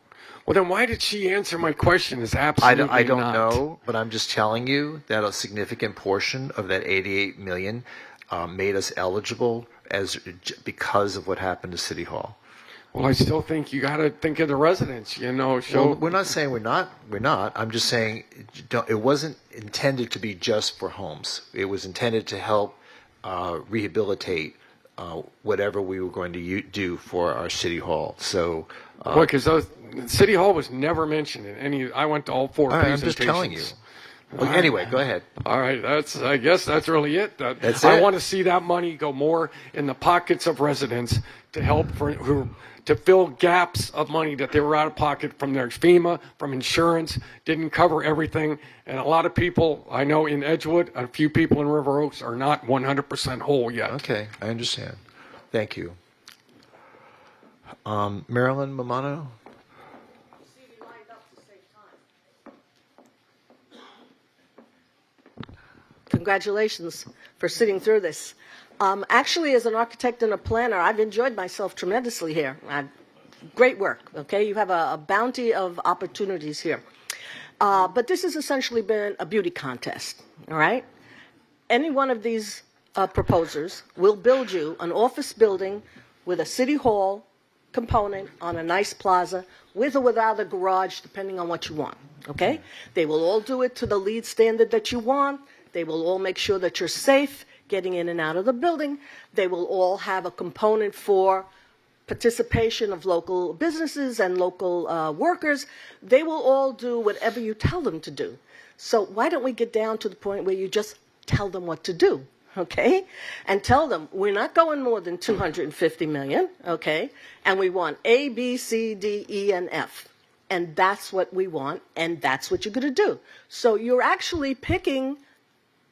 Speaker 13: Well, then why did she answer my question as absolutely
Speaker 1: I don't
Speaker 13: not?
Speaker 1: know, but I'm just telling you that a significant portion of that 88 million made us eligible because of what happened to City Hall.
Speaker 13: Well, I still think you got to think of the residents,
Speaker 1: Well, we're not saying we're not. I'm just saying it wasn't intended to be just for homes. It was intended to help rehabilitate whatever we were going to do for our City Hall. So...
Speaker 13: because City Hall was never mentioned in any. I went to all four presentations.
Speaker 1: I'm just telling you. Well, anyway, go ahead.
Speaker 13: All right, I guess that's really it.
Speaker 1: That's
Speaker 13: I
Speaker 1: it.
Speaker 13: want to see that money go more in the pockets of residents to help to fill gaps of money that they were out of pocket from their FEMA, from insurance, didn't cover everything. And a lot of people I know in Edgewood, a few people in River Oaks are not 100% whole yet.
Speaker 1: Okay, I understand. Thank you. Marilyn Mamano?
Speaker 16: Congratulations for sitting through this. Actually, as an architect and a planner, I've enjoyed myself tremendously here. Great work, okay? You have a bounty of opportunities here. But this has essentially been a beauty contest, all right? Any one of these proposers will build you an office building with a city hall component on a nice plaza, with or without a garage, depending on what you want, okay? They will all do it to the LEED standard that you want. They will all make sure that you're safe getting in and out of the building. They will all have a component for participation of local businesses and local workers. They will all do whatever you tell them to do. So why don't we get down to the point where you just tell them what to do, okay? And tell them, we're not going more than 250 million, okay? And we want A, B, C, D, E, and F. And that's what we want, and that's what you're going to do. So you're actually picking...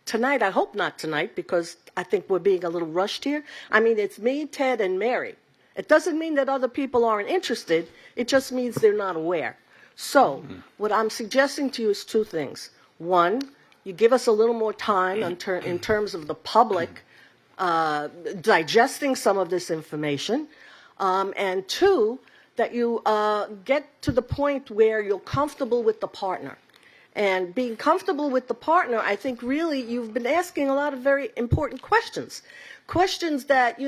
Speaker 16: Tonight, I hope not tonight, because I think we're being a little rushed here. I mean, it's me, Ted, and Mary. It doesn't mean that other people aren't interested. It just means they're not aware. So what I'm suggesting to you is two things. One, you give us a little more time in terms of the public digesting some of this information. And two, that you get to the point where you're comfortable with the partner. And being comfortable with the partner, I think really you've been asking a lot of very important questions. Questions that,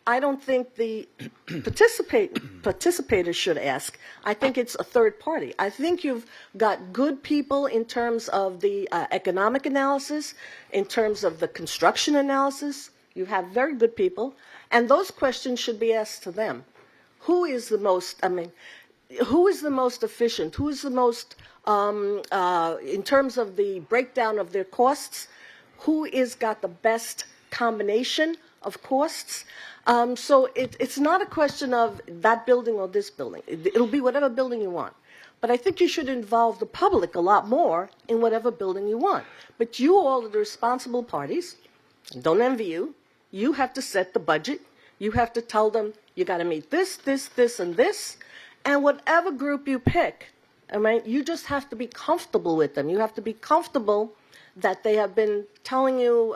Speaker 16: I don't think the participators should ask. I think it's a third party. I think you've got good people in terms of the economic analysis, in terms of the construction analysis. You have very good people. And those questions should be asked to them. Who is the most, who is the most efficient? Who is the most, in terms of the breakdown of their costs, who is got the best combination of costs? So it's not a question of that building or this building. It'll be whatever building you want. But I think you should involve the public a lot more in whatever building you want. But you all are the responsible parties. Don't envy you. You have to set the budget. You have to tell them you got to meet this, this, this, and this. And whatever group you pick, I mean, you just have to be comfortable with them. You have to be comfortable that they have been telling you,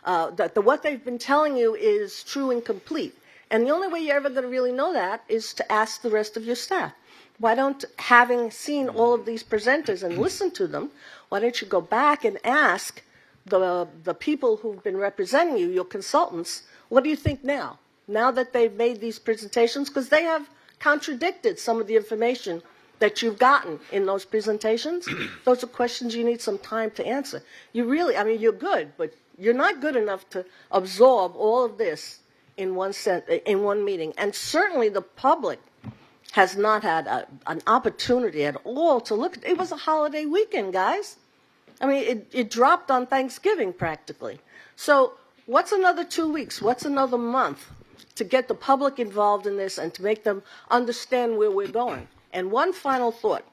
Speaker 16: that what they've been telling you is true and complete. And the only way you're ever going to really know that is to ask the rest of your staff. Why don't, having seen all of these presenters and listened to them, why don't you go back and ask the people who've been representing you, your consultants, what do you think now? Now that they've made these presentations, because they have contradicted some of the information that you've gotten in those presentations. Those are questions you need some time to answer. You really, I mean, you're good, but you're not good enough to absorb all of this in one meeting. And certainly the public has not had an opportunity at all to look. It was a holiday weekend, guys. I mean, it dropped on Thanksgiving practically. So what's another 2 weeks? What's another month to get the public involved in this and to make them understand where we're going? And one final thought.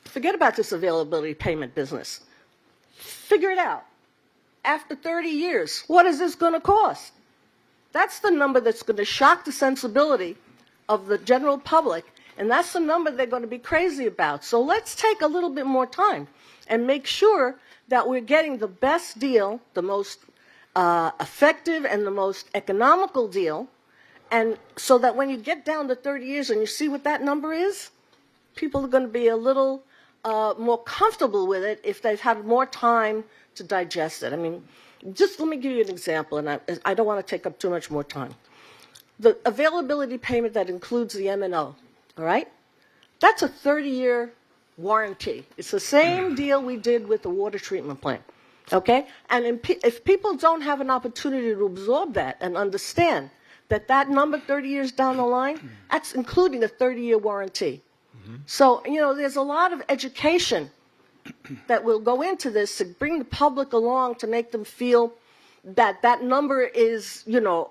Speaker 16: Forget about this availability payment business. Figure it out. After 30 years, what is this going to cost? That's the number that's going to shock the sensibility of the general public, and that's the number they're going to be crazy about. So let's take a little bit more time and make sure that we're getting the best deal, the most effective and the most economical deal, and so that when you get down to 30 years and you see what that number is, people are going to be a little more comfortable with it if they've had more time to digest it. I mean, just let me give you an example, and I don't want to take up too much more time. The availability payment that includes the M&O, all right? That's a 30-year warranty. It's the same deal we did with the water treatment plant, okay? And if people don't have an opportunity to absorb that and understand that that number 30 years down the line, that's including a 30-year warranty. So, you know, there's a lot of education that will go into this to bring the public along to make them feel that that number is, you know,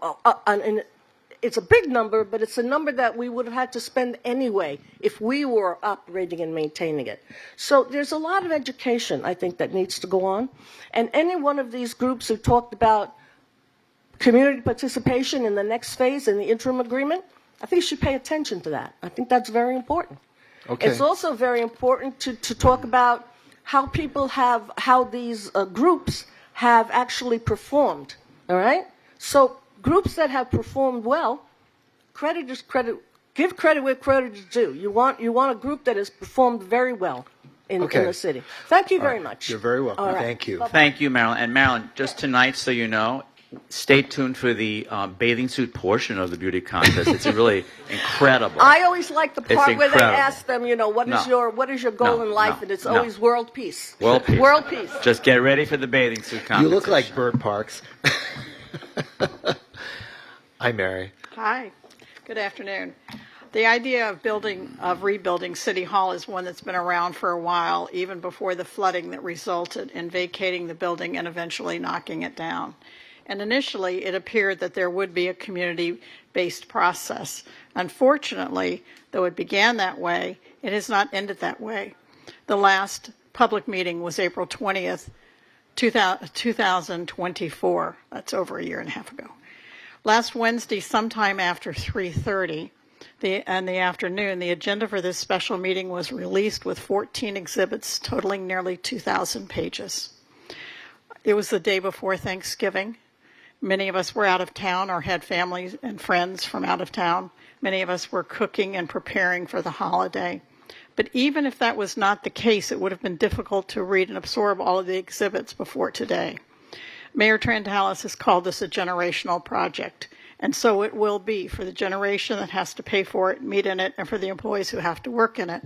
Speaker 16: it's a big number, but it's a number that we would have had to spend anyway if we were operating and maintaining it. So there's a lot of education, I think, that needs to go on. And any one of these groups who talked about community participation in the next phase in the interim agreement, I think you should pay attention to that. I think that's very important.
Speaker 1: Okay.
Speaker 16: It's also very important to talk about how people have, how these groups have actually performed, all right? So groups that have performed well, credit is credit, give credit where credit is due. You want a group that has performed very well in the city. Thank you very much.
Speaker 1: You're very welcome.
Speaker 16: All right.
Speaker 1: Thank you.
Speaker 16: Bye-bye.
Speaker 10: Thank you, Marilyn. And Marilyn, just tonight, so you know, stay tuned for the bathing suit portion of the beauty contest. It's really incredible.
Speaker 16: I always like the part where they
Speaker 10: incredible.
Speaker 16: ask them, you know, what is your goal in life, and it's always world peace.
Speaker 10: World peace.
Speaker 16: World peace.
Speaker 10: Just get ready for the bathing suit contest.
Speaker 1: You look like Bert Parks. Hi, Mary.
Speaker 17: Hi. Good afternoon. The idea of rebuilding City Hall is one that's been around for a while, even before the flooding that resulted in vacating the building and eventually knocking it down. And initially, it appeared that there would be a community-based process. Unfortunately, though it began that way, it has not ended that way. The last public meeting was April 20th, 2024. That's over a year and a half ago. Last Wednesday, sometime after 3:30 in the afternoon, the agenda for this special meeting was released with 14 exhibits totaling nearly 2,000 pages. It was the day before Thanksgiving. Many of us were out of town or had families and friends from out of town. Many of us were cooking and preparing for the holiday. But even if that was not the case, it would have been difficult to read and absorb all of the exhibits before today. Mayor Trantalis has called this a generational project, and so it will be for the generation that has to pay for it, meet in it, and for the employees who have to work in it.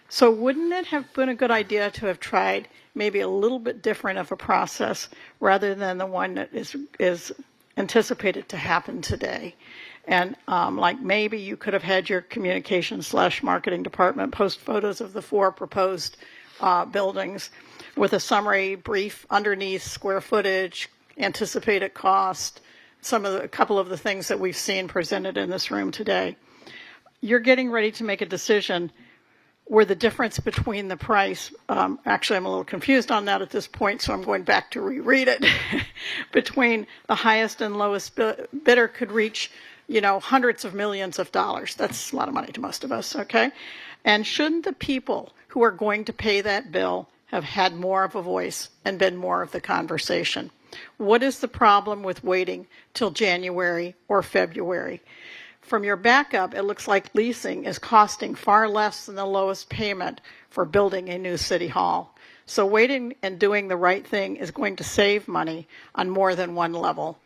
Speaker 17: So wouldn't it have been a good idea to have tried maybe a little bit different of a process rather than the one that is anticipated to happen today? And like maybe you could have had your communications/marketing department post photos of the 4 proposed buildings with a summary brief underneath, square footage, anticipated cost, a couple of the things that we've seen presented in this room today. You're getting ready to make a decision where the difference between the price, actually I'm a little confused on that at this point, so I'm going back to reread it, between the highest and lowest bidder could reach, hundreds of millions of dollars. That's a lot of money to most of us, okay? And shouldn't the people who are going to pay that bill have had more of a voice and been more of the conversation? What is the problem with waiting till January or February? From your backup, it looks like leasing is costing far less than the lowest payment for building a new city hall. So waiting and doing the right thing is going to save money on more than one level.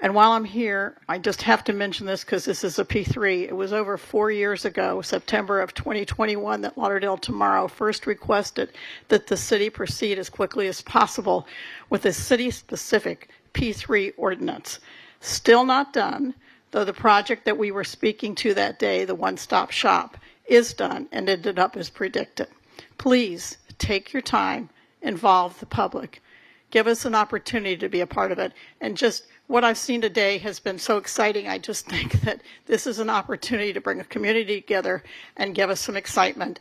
Speaker 17: And while I'm here, I just have to mention this because this is a P3. It was over 4 years ago, September of 2021, that Lauderdale Tomorrow first requested that the city proceed as quickly as possible with a city-specific P3 ordinance. Still not done, though the project that we were speaking to that day, the one-stop shop, is done and ended up as predicted. Please take your time, involve the public, give us an opportunity to be a part of it, and just what I've seen today has been so exciting. I just think that this is an opportunity to bring a community together and give us some excitement.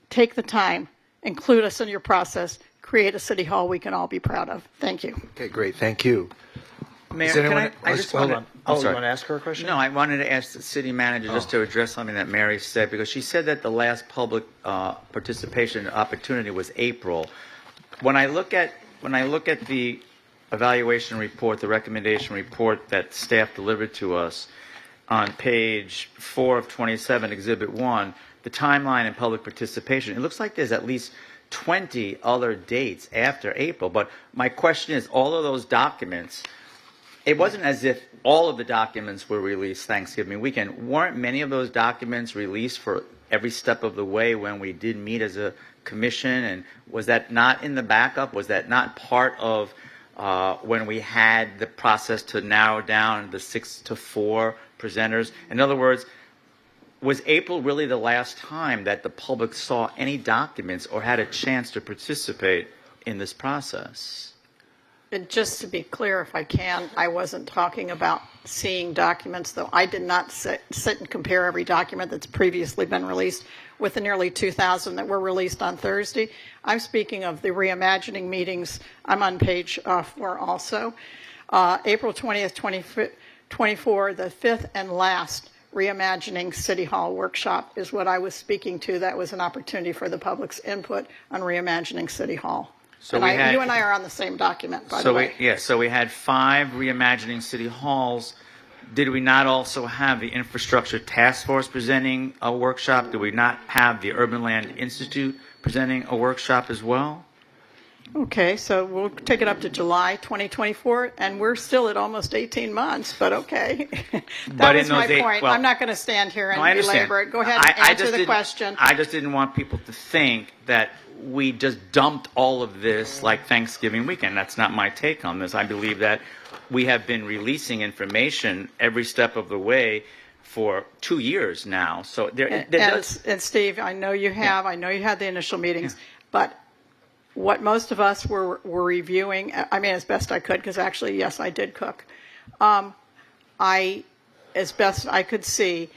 Speaker 17: Take the time, include us in your process, create a city hall we can all be proud of. Thank you.
Speaker 1: Okay, great. Thank you.
Speaker 10: Mayor,
Speaker 1: Is anyone,
Speaker 10: I just want to...
Speaker 4: Oh, you want to ask her a question?
Speaker 10: No, I wanted to ask the city manager just to address something that Mary said, because she said that the last public participation opportunity was April. When I look at the evaluation report, the recommendation report that staff delivered to us on page 4 of 27, Exhibit 1, the timeline and public participation, it looks like there's at least 20 other dates after April. But my question is, all of those documents, it wasn't as if all of the documents were released Thanksgiving weekend. Weren't many of those documents released for every step of the way when we did meet as a commission? And was that not in the backup? Was that not part of when we had the process to narrow down the 6 to 4 presenters? In other words, was April really the last time that the public saw any documents or had a chance to participate in this process?
Speaker 17: And just to be clear, if I can, I wasn't talking about seeing documents, though I did not sit and compare every document that's previously been released with the nearly 2,000 that were released on Thursday. I'm speaking of the reimagining meetings. I'm on page 4 also. April 20th, 2024, the 5th and last reimagining City Hall workshop is what I was speaking to. That was an opportunity for the public's input on reimagining City Hall. So and you and I are on the same document, by the way.
Speaker 10: So we had 5 reimagining city halls. Did we not also have the Infrastructure Task Force presenting a workshop? Did we not have the Urban Land Institute presenting a workshop as well?
Speaker 17: Okay, so we'll take it up to July 2024, and we're still at almost 18 months, but okay. That was my point. Well, I'm not going to stand here and belabor it. Go ahead and answer the question.
Speaker 10: I just didn't want people to think that we just dumped all of this like Thanksgiving weekend. That's not my take on this. I believe that we have been releasing information every step of the way for 2 years now. So
Speaker 17: and Steve, I know you have. Yeah. I know you had the initial meetings, but what most of us were reviewing, I mean, as best I could, because actually, yes, I did cook. As best I could see,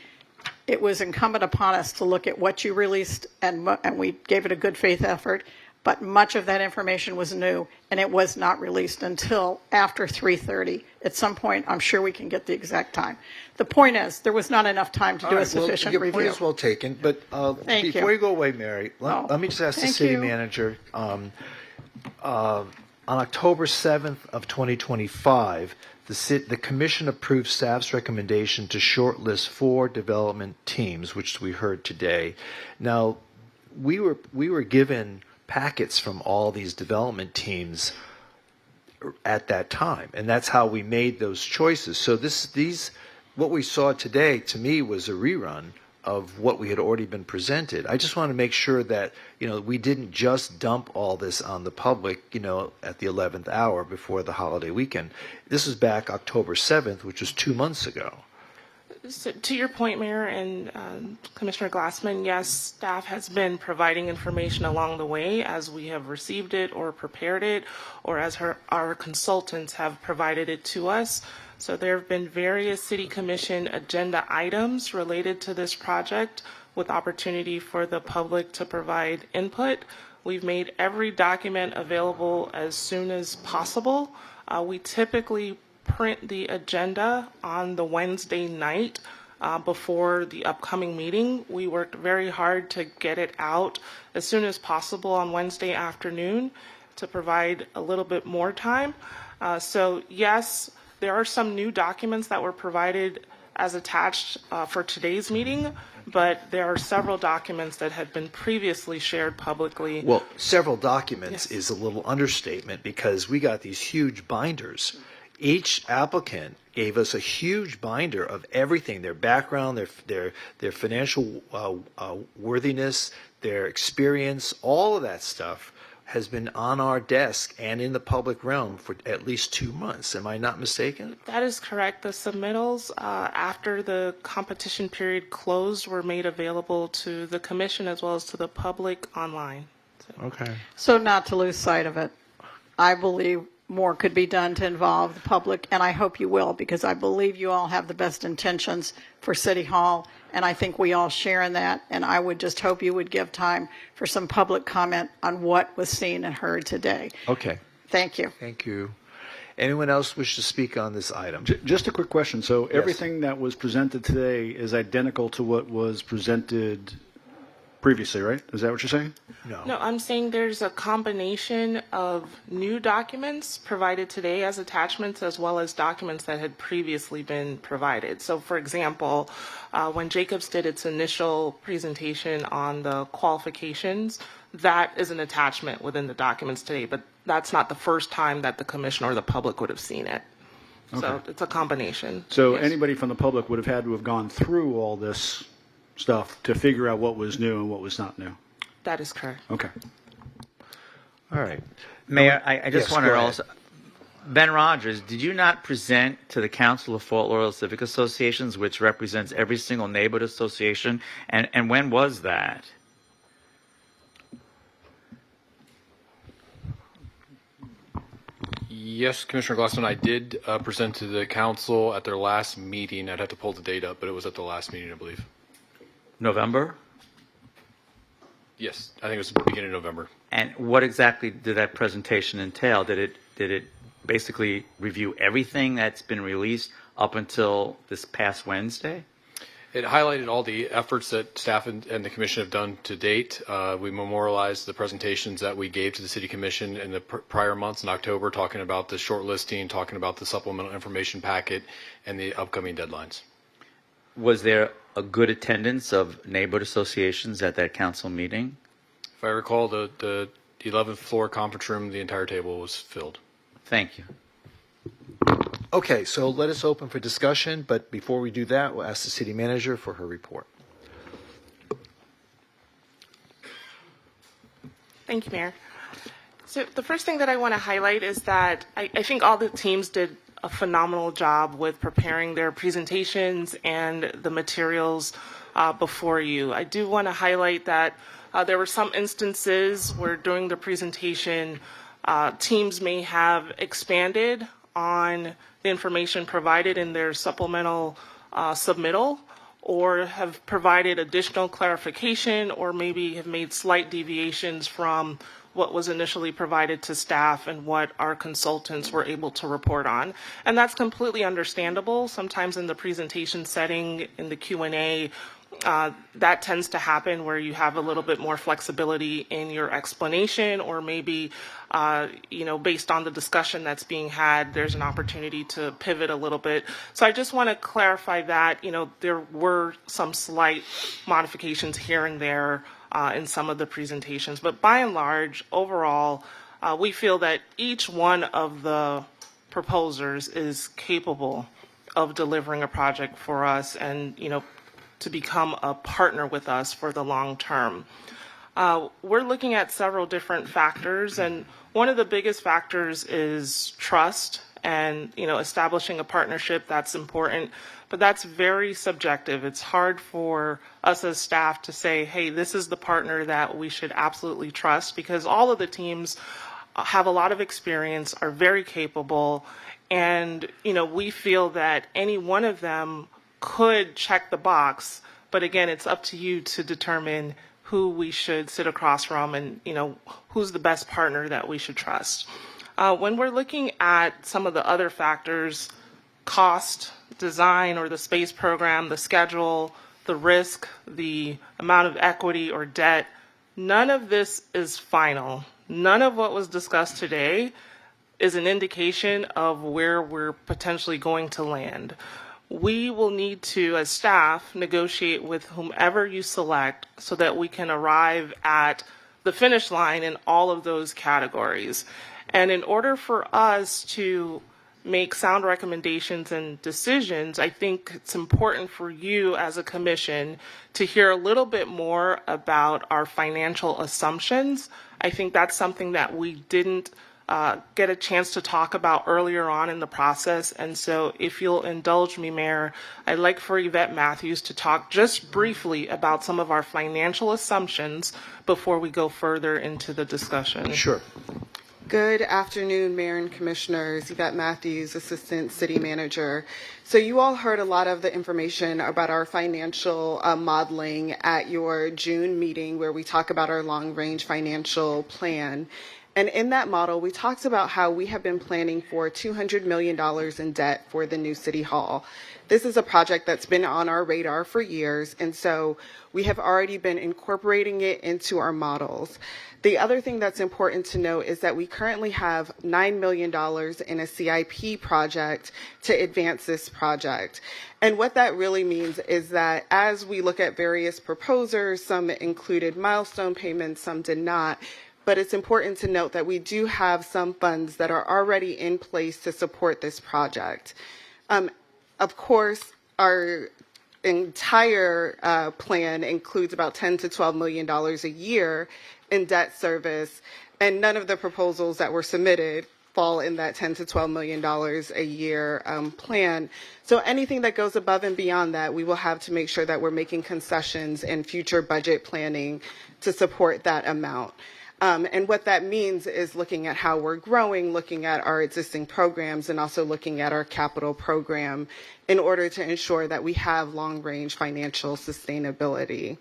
Speaker 17: it was incumbent upon us to look at what you released, and we gave it a good faith effort, but much of that information was new, and it was not released until after 3:30. At some point, I'm sure we can get the exact time. The point is, there was not enough time to do a sufficient review.
Speaker 1: Your point is well taken, but before you go away, Mary, let me just ask the city manager. On October 7th of 2025, the commission approved staff's recommendation to shortlist 4 development teams, which we heard today. Now, we were given packets from all these development teams at that time, and that's how we made those choices. So what we saw today, to me, was a rerun of what we had already been presented. I just want to make sure that we didn't just dump all this on the public at the 11th hour before the holiday weekend. This was back October 7th, which was 2 months ago.
Speaker 9: So to your point, Mayor and Commissioner Glassman, yes, staff has been providing information along the way as we have received it or prepared it, or as our consultants have provided it to us. So there have been various City Commission agenda items related to this project with opportunity for the public to provide input. We've made every document available as soon as possible. We typically print the agenda on the Wednesday night before the upcoming meeting. We worked very hard to get it out as soon as possible on Wednesday afternoon to provide a little bit more time. So yes, there are some new documents that were provided as attached for today's meeting, but there are several documents that had been previously shared publicly.
Speaker 1: Well, several documents is a little understatement because we got these huge binders. Each applicant gave us a huge binder of everything, their background, their financial worthiness, their experience, all of that stuff has been on our desk and in the public realm for at least 2 months. Am I not mistaken?
Speaker 9: That is correct. The submittals after the competition period closed were made available to the commission as well as to the public online.
Speaker 1: Okay.
Speaker 17: So not to lose sight of it, I believe more could be done to involve the public, and I hope you will, because I believe you all have the best intentions for City Hall, and I think we all share in that, and I would just hope you would give time for some public comment on what was seen and heard today.
Speaker 1: Okay.
Speaker 17: Thank you.
Speaker 1: Thank you. Anyone else wish to speak on this item?
Speaker 18: Just a quick question. So
Speaker 1: Yes.
Speaker 18: everything that was presented today is identical to what was presented previously, right? Is that what you're saying?
Speaker 9: No, I'm saying there's a combination of new documents provided today as attachments as well as documents that had previously been provided. So for example, when Jacobs did its initial presentation on the qualifications, that is an attachment within the documents today, but that's not the first time that the commission or the public would have seen it. So
Speaker 18: Okay.
Speaker 9: it's a combination.
Speaker 18: So anybody from the public would have had to have gone through all this stuff to figure out what was new and what was not new.
Speaker 9: That is correct.
Speaker 18: Okay.
Speaker 1: All right.
Speaker 10: Mayor, I just
Speaker 1: Yes,
Speaker 10: wanted
Speaker 1: go
Speaker 10: to
Speaker 1: ahead.
Speaker 10: also, Ben Rogers, did you not present to the Council of Fort Lauderdale Civic Associations, which represents every single neighborhood association, and when was that?
Speaker 20: Yes, Commissioner Glassman, I did present to the council at their last meeting. I'd have to pull the date up, but it was at the last meeting, I believe.
Speaker 10: November?
Speaker 20: Yes, I think it was the beginning of November.
Speaker 10: And what exactly did that presentation entail? Did it basically review everything that's been released up until this past Wednesday?
Speaker 20: It highlighted all the efforts that staff and the commission have done to date. We memorialized the presentations that we gave to the city commission in the prior months in October, talking about the short listing, talking about the supplemental information packet, and the upcoming deadlines.
Speaker 10: Was there a good attendance of neighborhood associations at that council meeting?
Speaker 20: If I recall, the 11th floor conference room, the entire table was filled.
Speaker 10: Thank you.
Speaker 1: Okay, so let us open for discussion, but before we do that, we'll ask the city manager for her report.
Speaker 9: Thank you, Mayor. So the first thing that I want to highlight is that I think all the teams did a phenomenal job with preparing their presentations and the materials before you. I do want to highlight that there were some instances where during the presentation, teams may have expanded on the information provided in their supplemental submittal, or have provided additional clarification, or maybe have made slight deviations from what was initially provided to staff and what our consultants were able to report on. And that's completely understandable. Sometimes in the presentation setting, in the Q&A, that tends to happen where you have a little bit more flexibility in your explanation, or maybe, based on the discussion that's being had, there's an opportunity to pivot a little bit. So I just want to clarify that, there were some slight modifications here and there in some of the presentations. But by and large, overall, we feel that each one of the proposers is capable of delivering a project for us and, to become a partner with us for the long term. We're looking at several different factors, and one of the biggest factors is trust and, establishing a partnership, that's important. But that's very subjective. It's hard for us as staff to say, hey, this is the partner that we should absolutely trust, because all of the teams have a lot of experience, are very capable, and, we feel that any one of them could check the box. But again, it's up to you to determine who we should sit across from and, who's the best partner that we should trust. When we're looking at some of the other factors, cost, design or the space program, the schedule, the risk, the amount of equity or debt, none of this is final. None of what was discussed today is an indication of where we're potentially going to land. We will need to, as staff, negotiate with whomever you select so that we can arrive at the finish line in all of those categories. And in order for us to make sound recommendations and decisions, I think it's important for you as a commission to hear a little bit more about our financial assumptions. I think that's something that we didn't get a chance to talk about earlier on in the process. And so if you'll indulge me, Mayor, I'd like for Yvette Matthews to talk just briefly about some of our financial assumptions before we go further into the discussion.
Speaker 1: Sure.
Speaker 3: Good afternoon, Mayor and Commissioners. Yvette Matthews, Assistant City Manager. So you all heard a lot of the information about our financial modeling at your June meeting where we talk about our long-range financial plan. And in that model, we talked about how we have been planning for $200 million in debt for the new City Hall. This is a project that's been on our radar for years, and so we have already been incorporating it into our models. The other thing that's important to note is that we currently have $9 million in a CIP project to advance this project. And what that really means is that as we look at various proposers, some included milestone payments, some did not, but it's important to note that we do have some funds that are already in place to support this project. Of course, our entire plan includes about $10 to $12 million a year in debt service, and none of the proposals that were submitted fall in that $10 to $12 million a year plan. So anything that goes above and beyond that, we will have to make sure that we're making concessions in future budget planning to support that amount. And what that means is looking at how we're growing, looking at our existing programs, and also looking at our capital program in order to ensure that we have long-range financial sustainability.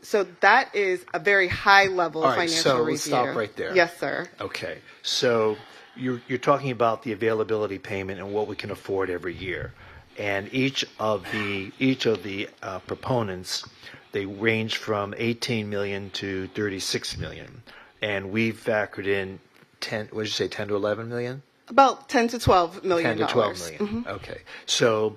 Speaker 3: So that is a very high-level financial review.
Speaker 1: Let's stop right there.
Speaker 3: Yes, sir.
Speaker 1: Okay. So you're talking about the availability payment and what we can afford every year. And each of the proponents, they range from 18 million to 36 million, and we've factored in 10. What did you say? 10 to 11 million?
Speaker 3: About 10 to 12 million.
Speaker 1: 10 to 12 million.
Speaker 3: Mm-hmm.
Speaker 1: Okay. So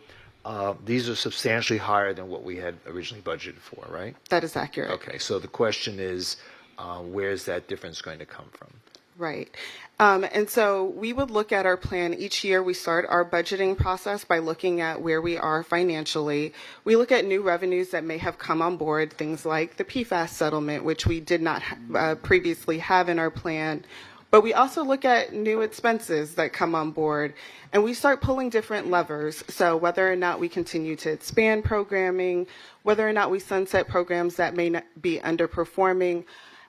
Speaker 1: these are substantially higher than what we had originally budgeted for, right?
Speaker 3: That is accurate.
Speaker 1: Okay. So the question is, where's that difference going to come from?
Speaker 3: Right. And so we would look at our plan each year. We start our budgeting process by looking at where we are financially. We look at new revenues that may have come on board, things like the PFAS settlement, which we did not previously have in our plan. But we also look at new expenses that come on board, and we start pulling different levers. So whether or not we continue to expand programming, whether or not we sunset programs that may not be underperforming,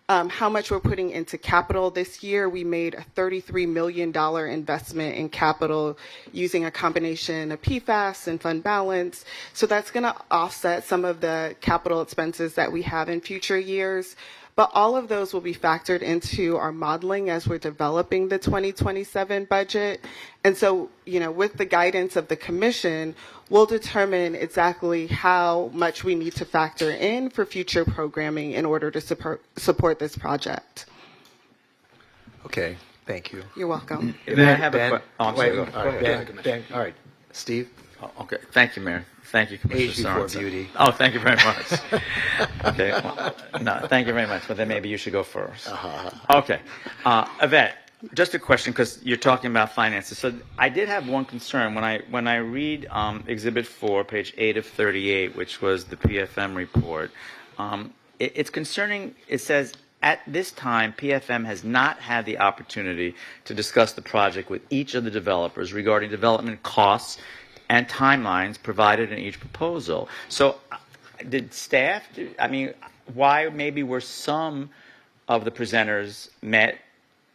Speaker 3: how much we're putting into capital. This year, we made a $33 million investment in capital using a combination of PFAS and fund balance. So that's going to offset some of the capital expenses that we have in future years. But all of those will be factored into our modeling as we're developing the 2027 budget. And so, with the guidance of the commission, we'll determine exactly how much we need to factor in for future programming in order to support this project.
Speaker 1: Okay, thank you.
Speaker 3: You're welcome.
Speaker 10: May I have
Speaker 1: Ben?
Speaker 10: a question?
Speaker 1: Ben, all right, Steve?
Speaker 10: Oh, okay. Thank you, Mayor. Thank you, Commissioner
Speaker 1: Age before
Speaker 10: Sorensen.
Speaker 1: beauty.
Speaker 10: Oh, thank you very much. Okay. Well, no, thank you very much. But then maybe you should go first. Okay. Yvette, just a question because you're talking about finances. So I did have one concern when I read Exhibit 4, page 8 of 38, which was the PFM report. It's concerning. It says at this time, PFM has not had the opportunity to discuss the project with each of the developers regarding development costs and timelines provided in each proposal. So did staff, why maybe were some of the presenters met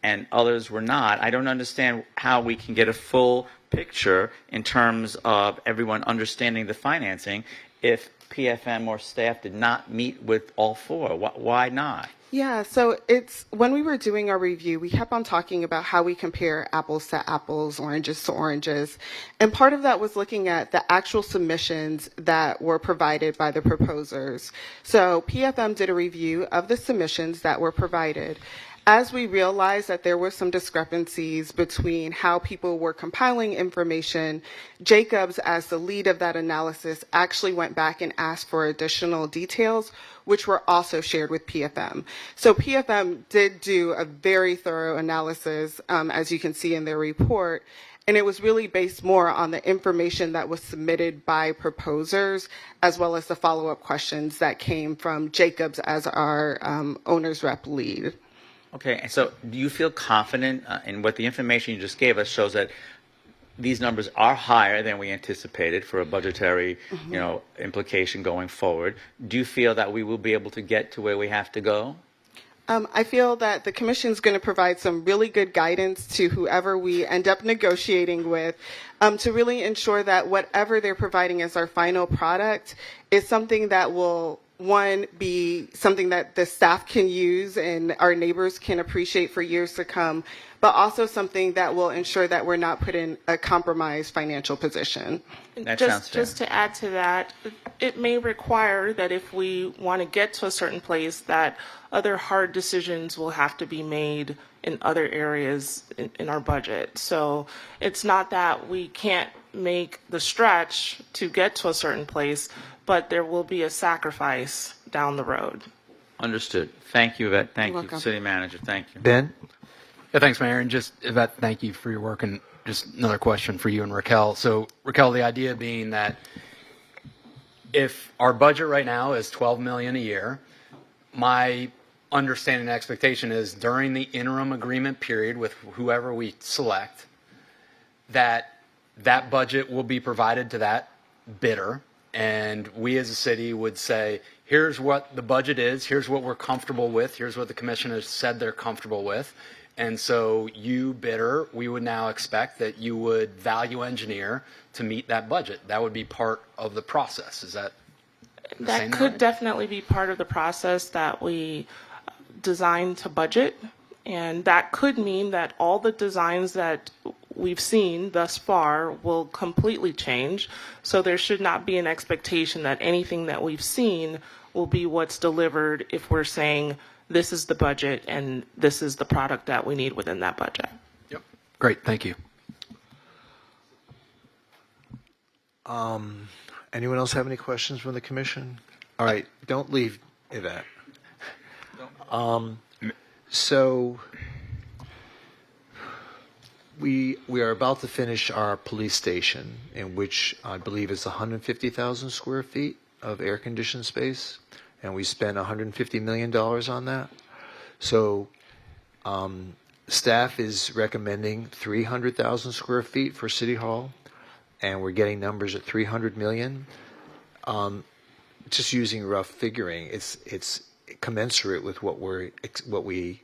Speaker 10: and others were not? I don't understand how we can get a full picture in terms of everyone understanding the financing if PFM or staff did not meet with all four. Why not?
Speaker 3: Yeah, so it's when we were doing our review, we kept on talking about how we compare apples to apples, oranges to oranges. And part of that was looking at the actual submissions that were provided by the proposers. So PFM did a review of the submissions that were provided. As we realized that there were some discrepancies between how people were compiling information, Jacobs, as the lead of that analysis, actually went back and asked for additional details, which were also shared with PFM. So PFM did do a very thorough analysis, as you can see in their report, and it was really based more on the information that was submitted by proposers, as well as the follow-up questions that came from Jacobs as our owner's rep lead.
Speaker 10: Okay, and so do you feel confident in what the information you just gave us shows that these numbers are higher than we anticipated for a budgetary, implication going forward? Do you feel that we will be able to get to where we have to go?
Speaker 3: I feel that the Commission is going to provide some really good guidance to whoever we end up negotiating with to really ensure that whatever they're providing as our final product is something that will, one, be something that the staff can use and our neighbors can appreciate for years to come, but also something that will ensure that we're not put in a compromised financial position.
Speaker 9: Just to add to that, it may require that if we want to get to a certain place, that other hard decisions will have to be made in other areas in our budget. So it's not that we can't make the stretch to get to a certain place, but there will be a sacrifice down the road.
Speaker 10: Understood. Thank you, Yvette. Thank
Speaker 3: You're
Speaker 10: you,
Speaker 3: welcome.
Speaker 10: City Manager. Thank you.
Speaker 1: Ben?
Speaker 11: Yeah, thanks, Mayor. And just, Yvette, thank you for your work. And just another question for you and Raquel. So, Raquel, the idea being that if our budget right now is $12 million a year, my understanding and expectation is during the interim agreement period with whoever we select, that budget will be provided to that bidder. And we as a city would say, here's what the budget is, here's what we're comfortable with, here's what the commission has said they're comfortable with. And so you, bidder, we would now expect that you would value engineer to meet that budget. That would be part of the process. Is that
Speaker 9: That could definitely be part of the process that we design to budget. And that could mean that all the designs that we've seen thus far will completely change. So there should not be an expectation that anything that we've seen will be what's delivered if we're saying this is the budget and this is the product that we need within that budget.
Speaker 11: Yep. Great. Thank you.
Speaker 1: Anyone else have any questions from the commission? All right, don't leave, Yvette. So we are about to finish our police station, in which I believe is 150,000 square feet of air-conditioned space, and we spent $150 million on that. So staff is recommending 300,000 square feet for City Hall, and we're getting numbers at 300 million. Just using rough figuring, it's commensurate with what we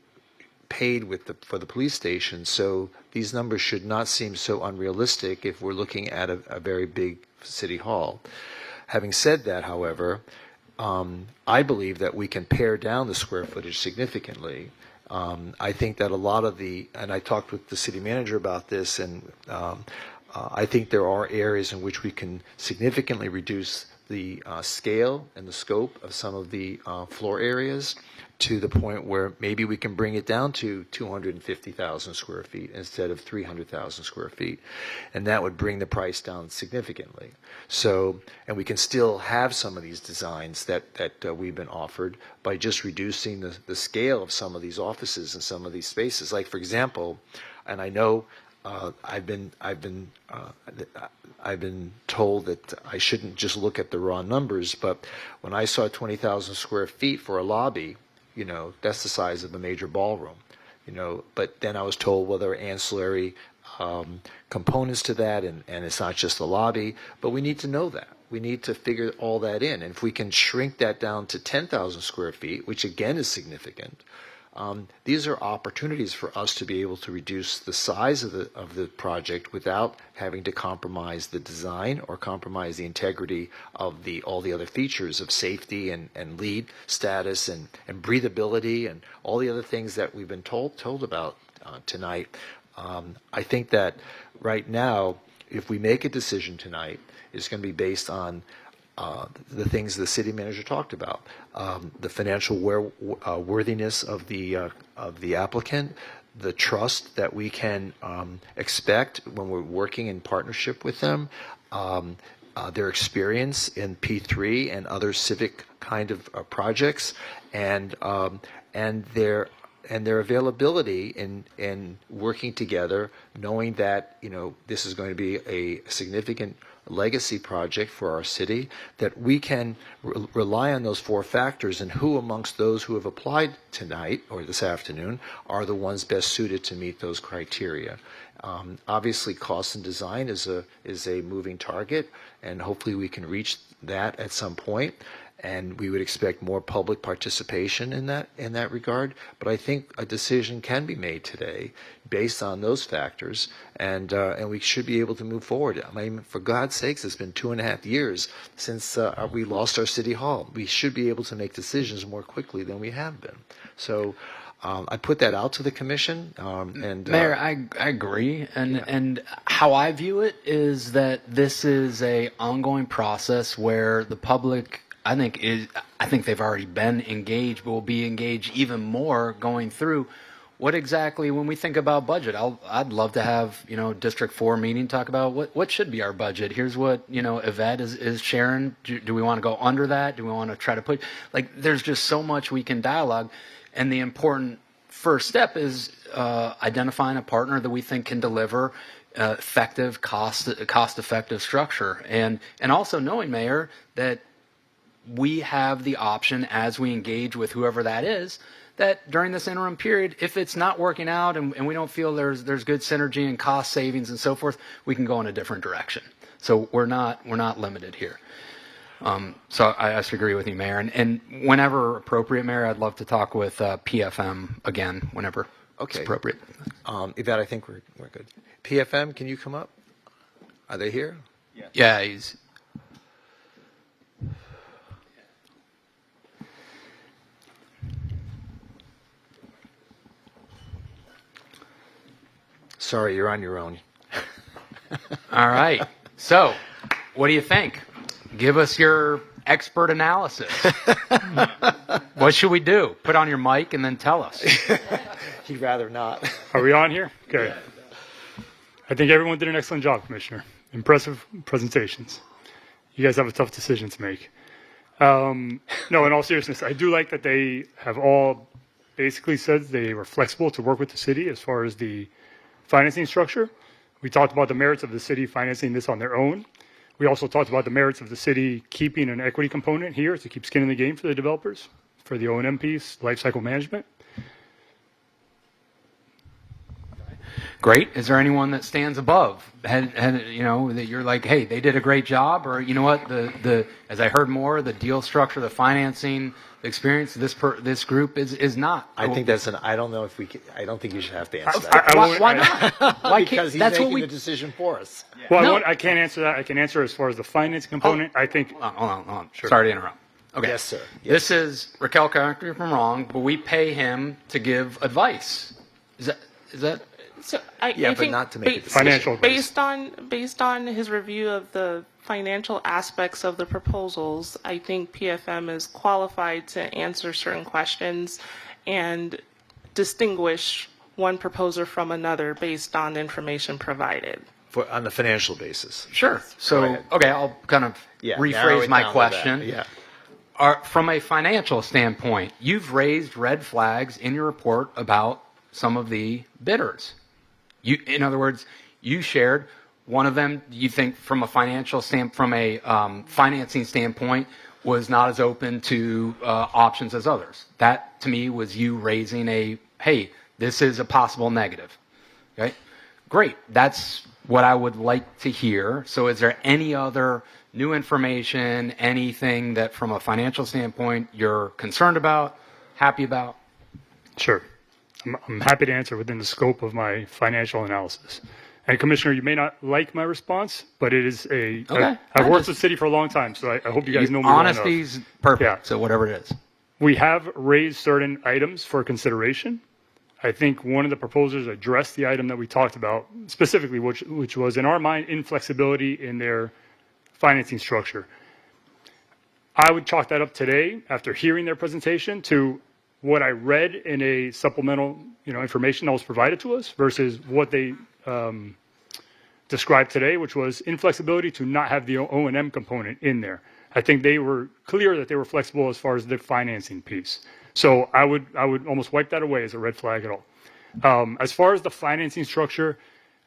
Speaker 1: paid for the police station. So these numbers should not seem so unrealistic if we're looking at a very big City Hall. Having said that, however, I believe that we can pare down the square footage significantly. I think that a lot of and I talked with the city manager about this, and I think there are areas in which we can significantly reduce the scale and the scope of some of the floor areas to the point where maybe we can bring it down to 250,000 square feet instead of 300,000 square feet. And that would bring the price down significantly. So, and we can still have some of these designs that we've been offered by just reducing the scale of some of these offices and some of these spaces. Like, for example, and I know I've been told that I shouldn't just look at the raw numbers, but when I saw 20,000 square feet for a lobby, that's the size of a major ballroom. But then I was told, well, there are ancillary components to that, and it's not just the lobby, but we need to know that. We need to figure all that in. And if we can shrink that down to 10,000 square feet, which again is significant, these are opportunities for us to be able to reduce the size of the project without having to compromise the design or compromise the integrity of all the other features of safety and lead status and breathability and all the other things that we've been told about tonight. I think that right now, if we make a decision tonight, it's going to be based on the things the city manager talked about, the financial worthiness of the applicant, the trust that we can expect when we're working in partnership with them, their experience in P3 and other civic kind of projects, and their availability in working together, knowing that this is going to be a significant legacy project for our city, that we can rely on those four factors, and who amongst those who have applied tonight or this afternoon are the ones best suited to meet those criteria. Obviously, cost and design is a moving target, and hopefully we can reach that at some point. And we would expect more public participation in that regard. But I think a decision can be made today based on those factors, and we should be able to move forward. I mean, for God's sakes, it's been 2.5 years since we lost our city hall. We should be able to make decisions more quickly than we have been. So I put that out to the commission.
Speaker 11: Mayor, I agree, and how I view it is that this is a ongoing process where the public, I think they've already been engaged, but will be engaged even more going through what exactly, when we think about budget. I'd love to have District 4 meeting talk about what should be our budget. Here's what Yvette is sharing. Do we want to go under that? Do we want to try to put there's just so much we can dialogue, and the important first step is identifying a partner that we think can deliver effective, cost-effective structure, and also knowing, Mayor, that we have the option as we engage with whoever that is, that during this interim period, if it's not working out and we don't feel there's good synergy and cost savings and so forth, we can go in a different direction. So we're not limited here. So I just agree with you, Mayor. And whenever appropriate, Mayor, I'd love to talk with PFM again whenever it's appropriate.
Speaker 1: Yvette, I think we're good. PFM, can you come up? Are they here?
Speaker 11: Yeah, he's...
Speaker 1: Sorry, you're on your own.
Speaker 11: All right. So, what do you think? Give us your expert analysis. What should we do? Put on your mic and then tell us.
Speaker 1: He'd rather not.
Speaker 7: Are we on here? Okay. I think everyone did an excellent job, Commissioner. Impressive presentations. You guys have a tough decision to make. No, in all seriousness, I do like that they have all basically said they were flexible to work with the city as far as the financing structure. We talked about the merits of the city financing this on their own. We also talked about the merits of the city keeping an equity component here to keep skin in the game for the developers, for the O&M piece, life cycle management.
Speaker 11: Great. Is there anyone that stands above? That you're like, hey, they did a great job, or you know what? The as I heard more, the deal structure, the financing, the experience. This group is not.
Speaker 1: I think that's I don't know if we. I don't think you should have to answer that.
Speaker 11: Why not? Why
Speaker 1: because he's
Speaker 11: that's
Speaker 1: making
Speaker 11: what
Speaker 1: the decision for us.
Speaker 7: Well, I can't answer that. I can answer as far as the finance component. I think.
Speaker 11: Hold on. Sure. Sorry to interrupt. Okay.
Speaker 1: Yes, sir. Yes.
Speaker 11: This is Raquel. Correct me if I'm wrong, but we pay him to give advice. Is that?
Speaker 9: So I
Speaker 1: but
Speaker 9: think
Speaker 1: not to make a decision.
Speaker 7: Financial
Speaker 9: based on his review of the financial aspects of the proposals, I think PFM is qualified to answer certain questions and distinguish one proposer from another based on the information provided.
Speaker 1: On the financial basis.
Speaker 11: Sure. So, okay, I'll kind of rephrase my question.
Speaker 1: Yeah.
Speaker 11: From a financial standpoint, you've raised red flags in your report about some of the bidders. In other words, you shared one of them. You think from a financial from a financing standpoint, was not as open to options as others. That, to me, was you raising hey, this is a possible negative. Okay? Great. That's what I would like to hear. So is there any other new information, anything that from a financial standpoint you're concerned about, happy about?
Speaker 7: Sure. I'm happy to answer within the scope of my financial analysis. And Commissioner, you may not like my response, but it is I've worked with the city for a long time, so I hope you guys know me well enough.
Speaker 11: Honesty's perfect, so whatever it is.
Speaker 7: We have raised certain items for consideration. I think one of the proposers addressed the item that we talked about specifically, which was, in our mind, inflexibility in their financing structure. I would chalk that up today, after hearing their presentation, to what I read in a supplemental information that was provided to us versus what they described today, which was inflexibility to not have the O&M component in there. I think they were clear that they were flexible as far as the financing piece. So I would almost wipe that away as a red flag at all. As far as the financing structure,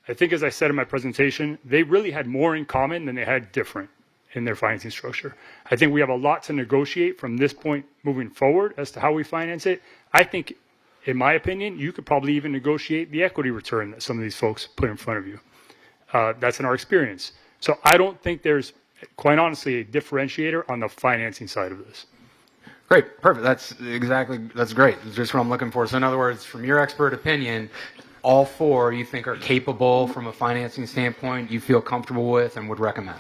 Speaker 7: I think, as I said in my presentation, they really had more in common than they had different in their financing structure. I think we have a lot to negotiate from this point moving forward as to how we finance it. I think, in my opinion, you could probably even negotiate the equity return that some of these folks put in front of you. That's in our experience. So I don't think there's, quite honestly, a differentiator on the financing side of this.
Speaker 11: Great, perfect. That's great. That's just what I'm looking for. So in other words, from your expert opinion, all four you think are capable from a financing standpoint, you feel comfortable with and would recommend?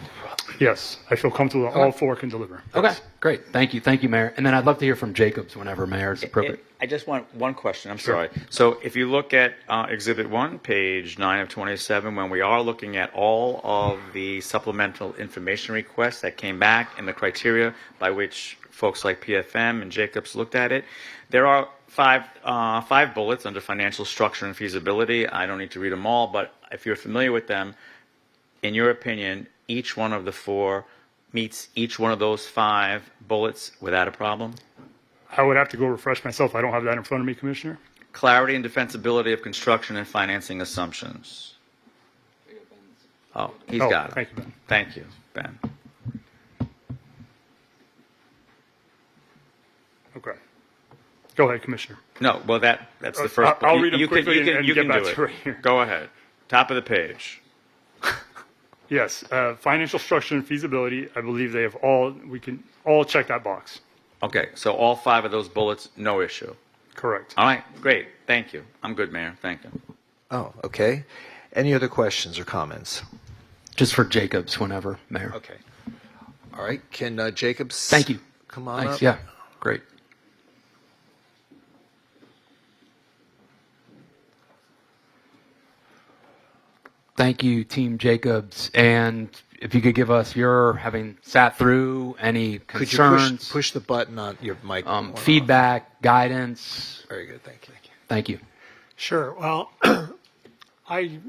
Speaker 7: Yes, I feel comfortable that all four can deliver.
Speaker 11: Okay,
Speaker 7: Yes.
Speaker 11: great. Thank you, Mayor. And then I'd love to hear from Jacobs whenever, Mayor, it's appropriate.
Speaker 10: I just want one question. I'm sorry. So if you look at Exhibit 1, page 9 of 27, when we are looking at all of the supplemental information requests that came back and the criteria by which folks like PFM and Jacobs looked at it, there are five bullets under financial structure and feasibility. I don't need to read them all, but if you're familiar with them, in your opinion, each one of the four meets each one of those 5 bullets without a problem?
Speaker 7: I would have to go refresh myself. I don't have that in front of me, Commissioner.
Speaker 10: Clarity and defensibility of construction and financing assumptions. Oh, he's got it.
Speaker 7: Thank you, Ben.
Speaker 10: Thank you, Ben.
Speaker 7: Okay. Go ahead, Commissioner.
Speaker 10: No, well, that's the first.
Speaker 7: I'll read them
Speaker 10: you
Speaker 7: quickly
Speaker 10: can,
Speaker 7: and
Speaker 10: you
Speaker 7: get
Speaker 10: can
Speaker 7: back
Speaker 10: do
Speaker 7: to
Speaker 10: it.
Speaker 7: it here.
Speaker 10: Go ahead. Top of the page.
Speaker 7: Yes, financial structure and feasibility, I believe we can all check that box.
Speaker 10: Okay, so all 5 of those bullets, no issue.
Speaker 7: Correct.
Speaker 10: All right, great. Thank you. I'm good, Mayor. Thank you.
Speaker 1: Oh, okay. Any other questions or comments?
Speaker 11: Just for Jacobs whenever, Mayor.
Speaker 1: Okay. All right. Can Jacobs
Speaker 11: Thank you.
Speaker 1: come on
Speaker 11: Thanks.
Speaker 1: up?
Speaker 11: Yeah, great. Thank you, Team Jacobs. And if you could give us your, having sat through, any concerns,
Speaker 1: Could you push the button on your mic?
Speaker 11: feedback, guidance.
Speaker 1: Very good. Thank you.
Speaker 11: Thank you.
Speaker 14: Sure. Well, I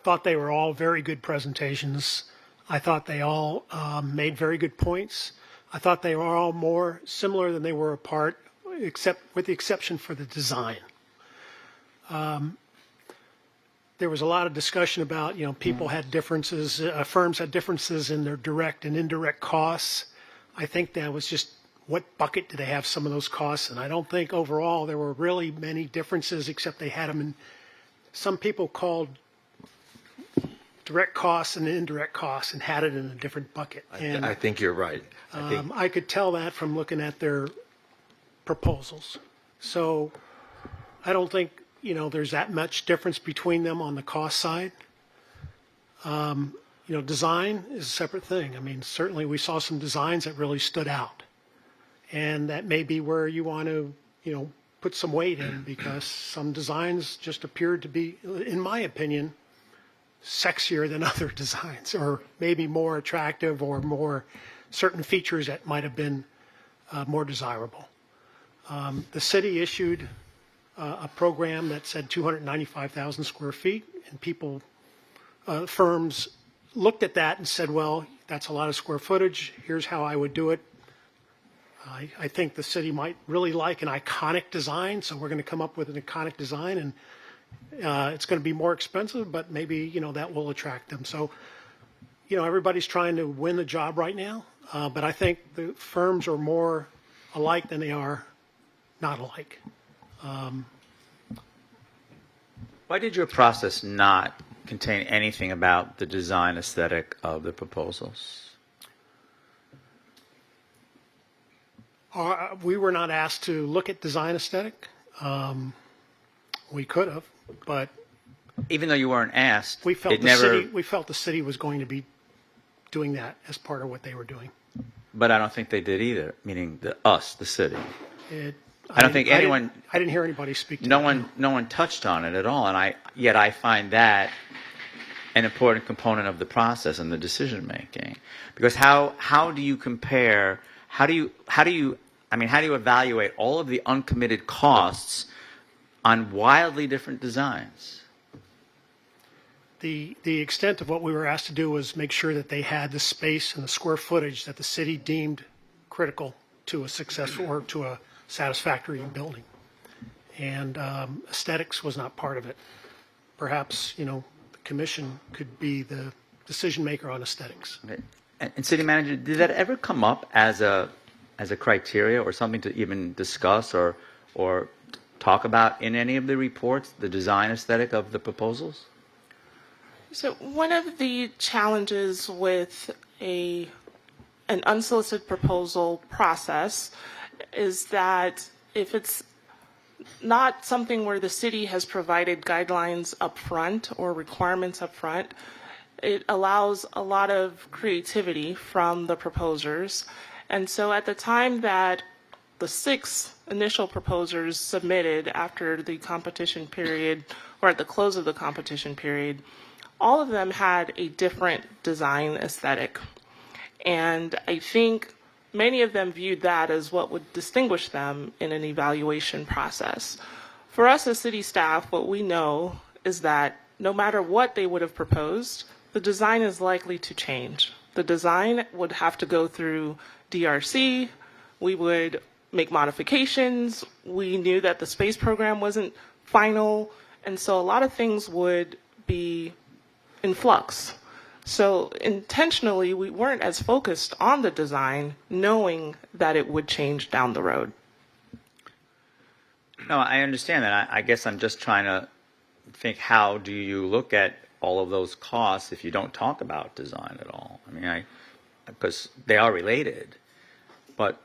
Speaker 14: thought they were all very good presentations. I thought they all made very good points. I thought they were all more similar than they were apart, except with the exception for the design. There was a lot of discussion about, people had differences, firms had differences in their direct and indirect costs. I think that was just what bucket do they have some of those costs? And I don't think overall there were really many differences, except they had them in, some people called direct costs and indirect costs and had it in a different bucket. And
Speaker 1: I think you're right.
Speaker 14: I could tell that from looking at their proposals. So I don't think, there's that much difference between them on the cost side. Design is a separate thing. I mean, certainly we saw some designs that really stood out. And that may be where you want to, put some weight in, because some designs just appeared to be, in my opinion, sexier than other designs, or maybe more attractive, or more certain features that might have been more desirable. The city issued a program that said 295,000 square feet, and firms looked at that and said, well, that's a lot of square footage. Here's how I would do it. I think the city might really like an iconic design, so we're going to come up with an iconic design, and it's going to be more expensive, but maybe, that will attract them. So, everybody's trying to win the job right now. But I think the firms are more alike than they are not alike.
Speaker 10: Why did your process not contain anything about the design aesthetic of the proposals?
Speaker 14: We were not asked to look at design aesthetic. We could have, but
Speaker 10: Even though you weren't asked,
Speaker 14: we felt
Speaker 10: it never.
Speaker 14: we felt the city was going to be doing that as part of what they were doing.
Speaker 10: But I don't think they did either. Meaning us, the city.
Speaker 14: I
Speaker 10: don't think anyone.
Speaker 14: I didn't hear anybody speak to
Speaker 10: No
Speaker 14: that.
Speaker 10: one touched on it at all, and yet I find that an important component of the process and the decision making. Because how do you compare? How do you evaluate all of the uncommitted costs on wildly different designs?
Speaker 14: The extent of what we were asked to do was make sure that they had the space and the square footage that the city deemed critical to a successful or to a satisfactory building. And aesthetics was not part of it. Perhaps, the commission could be the decision maker on aesthetics.
Speaker 10: Okay. And city manager, did that ever come up as a criteria or something to even discuss or talk about in any of the reports, the design aesthetic of the proposals?
Speaker 9: So one of the challenges with an unsolicited proposal process is that if it's not something where the city has provided guidelines up front or requirements up front, it allows a lot of creativity from the proposers. And so at the time that the 6 initial proposers submitted after the competition period, or at the close of the competition period, all of them had a different design aesthetic. And I think many of them viewed that as what would distinguish them in an evaluation process. For us as city staff, what we know is that no matter what they would have proposed, the design is likely to change. The design would have to go through DRC. We would make modifications. We knew that the space program wasn't final. And so a lot of things would be in flux. So intentionally, we weren't as focused on the design, knowing that it would change down the road.
Speaker 10: No, I understand that. I guess I'm just trying to think, how do you look at all of those costs if you don't talk about design at all? I mean, because they are related, but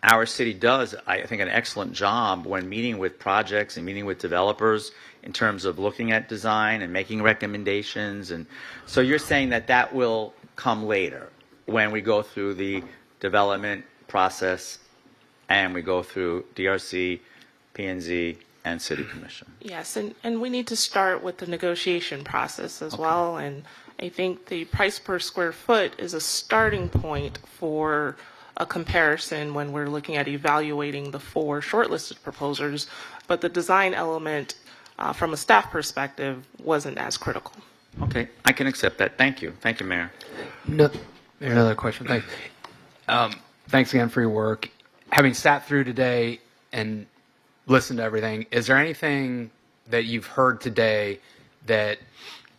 Speaker 10: our city does, I think, an excellent job when meeting with projects and meeting with developers in terms of looking at design and making recommendations. And so you're saying that will come later when we go through the development process and we go through DRC, P&Z, and City Commission.
Speaker 9: Yes, and we need to start with the negotiation process as well. And I think the price per square foot is a starting point for a comparison when we're looking at evaluating the 4 shortlisted proposers, but the design element from a staff perspective wasn't as critical.
Speaker 10: Okay, I can accept that. Thank you. Thank you, Mayor.
Speaker 11: No, another question. Thanks. Thanks again for your work. Having sat through today and listened to everything, is there anything that you've heard today that,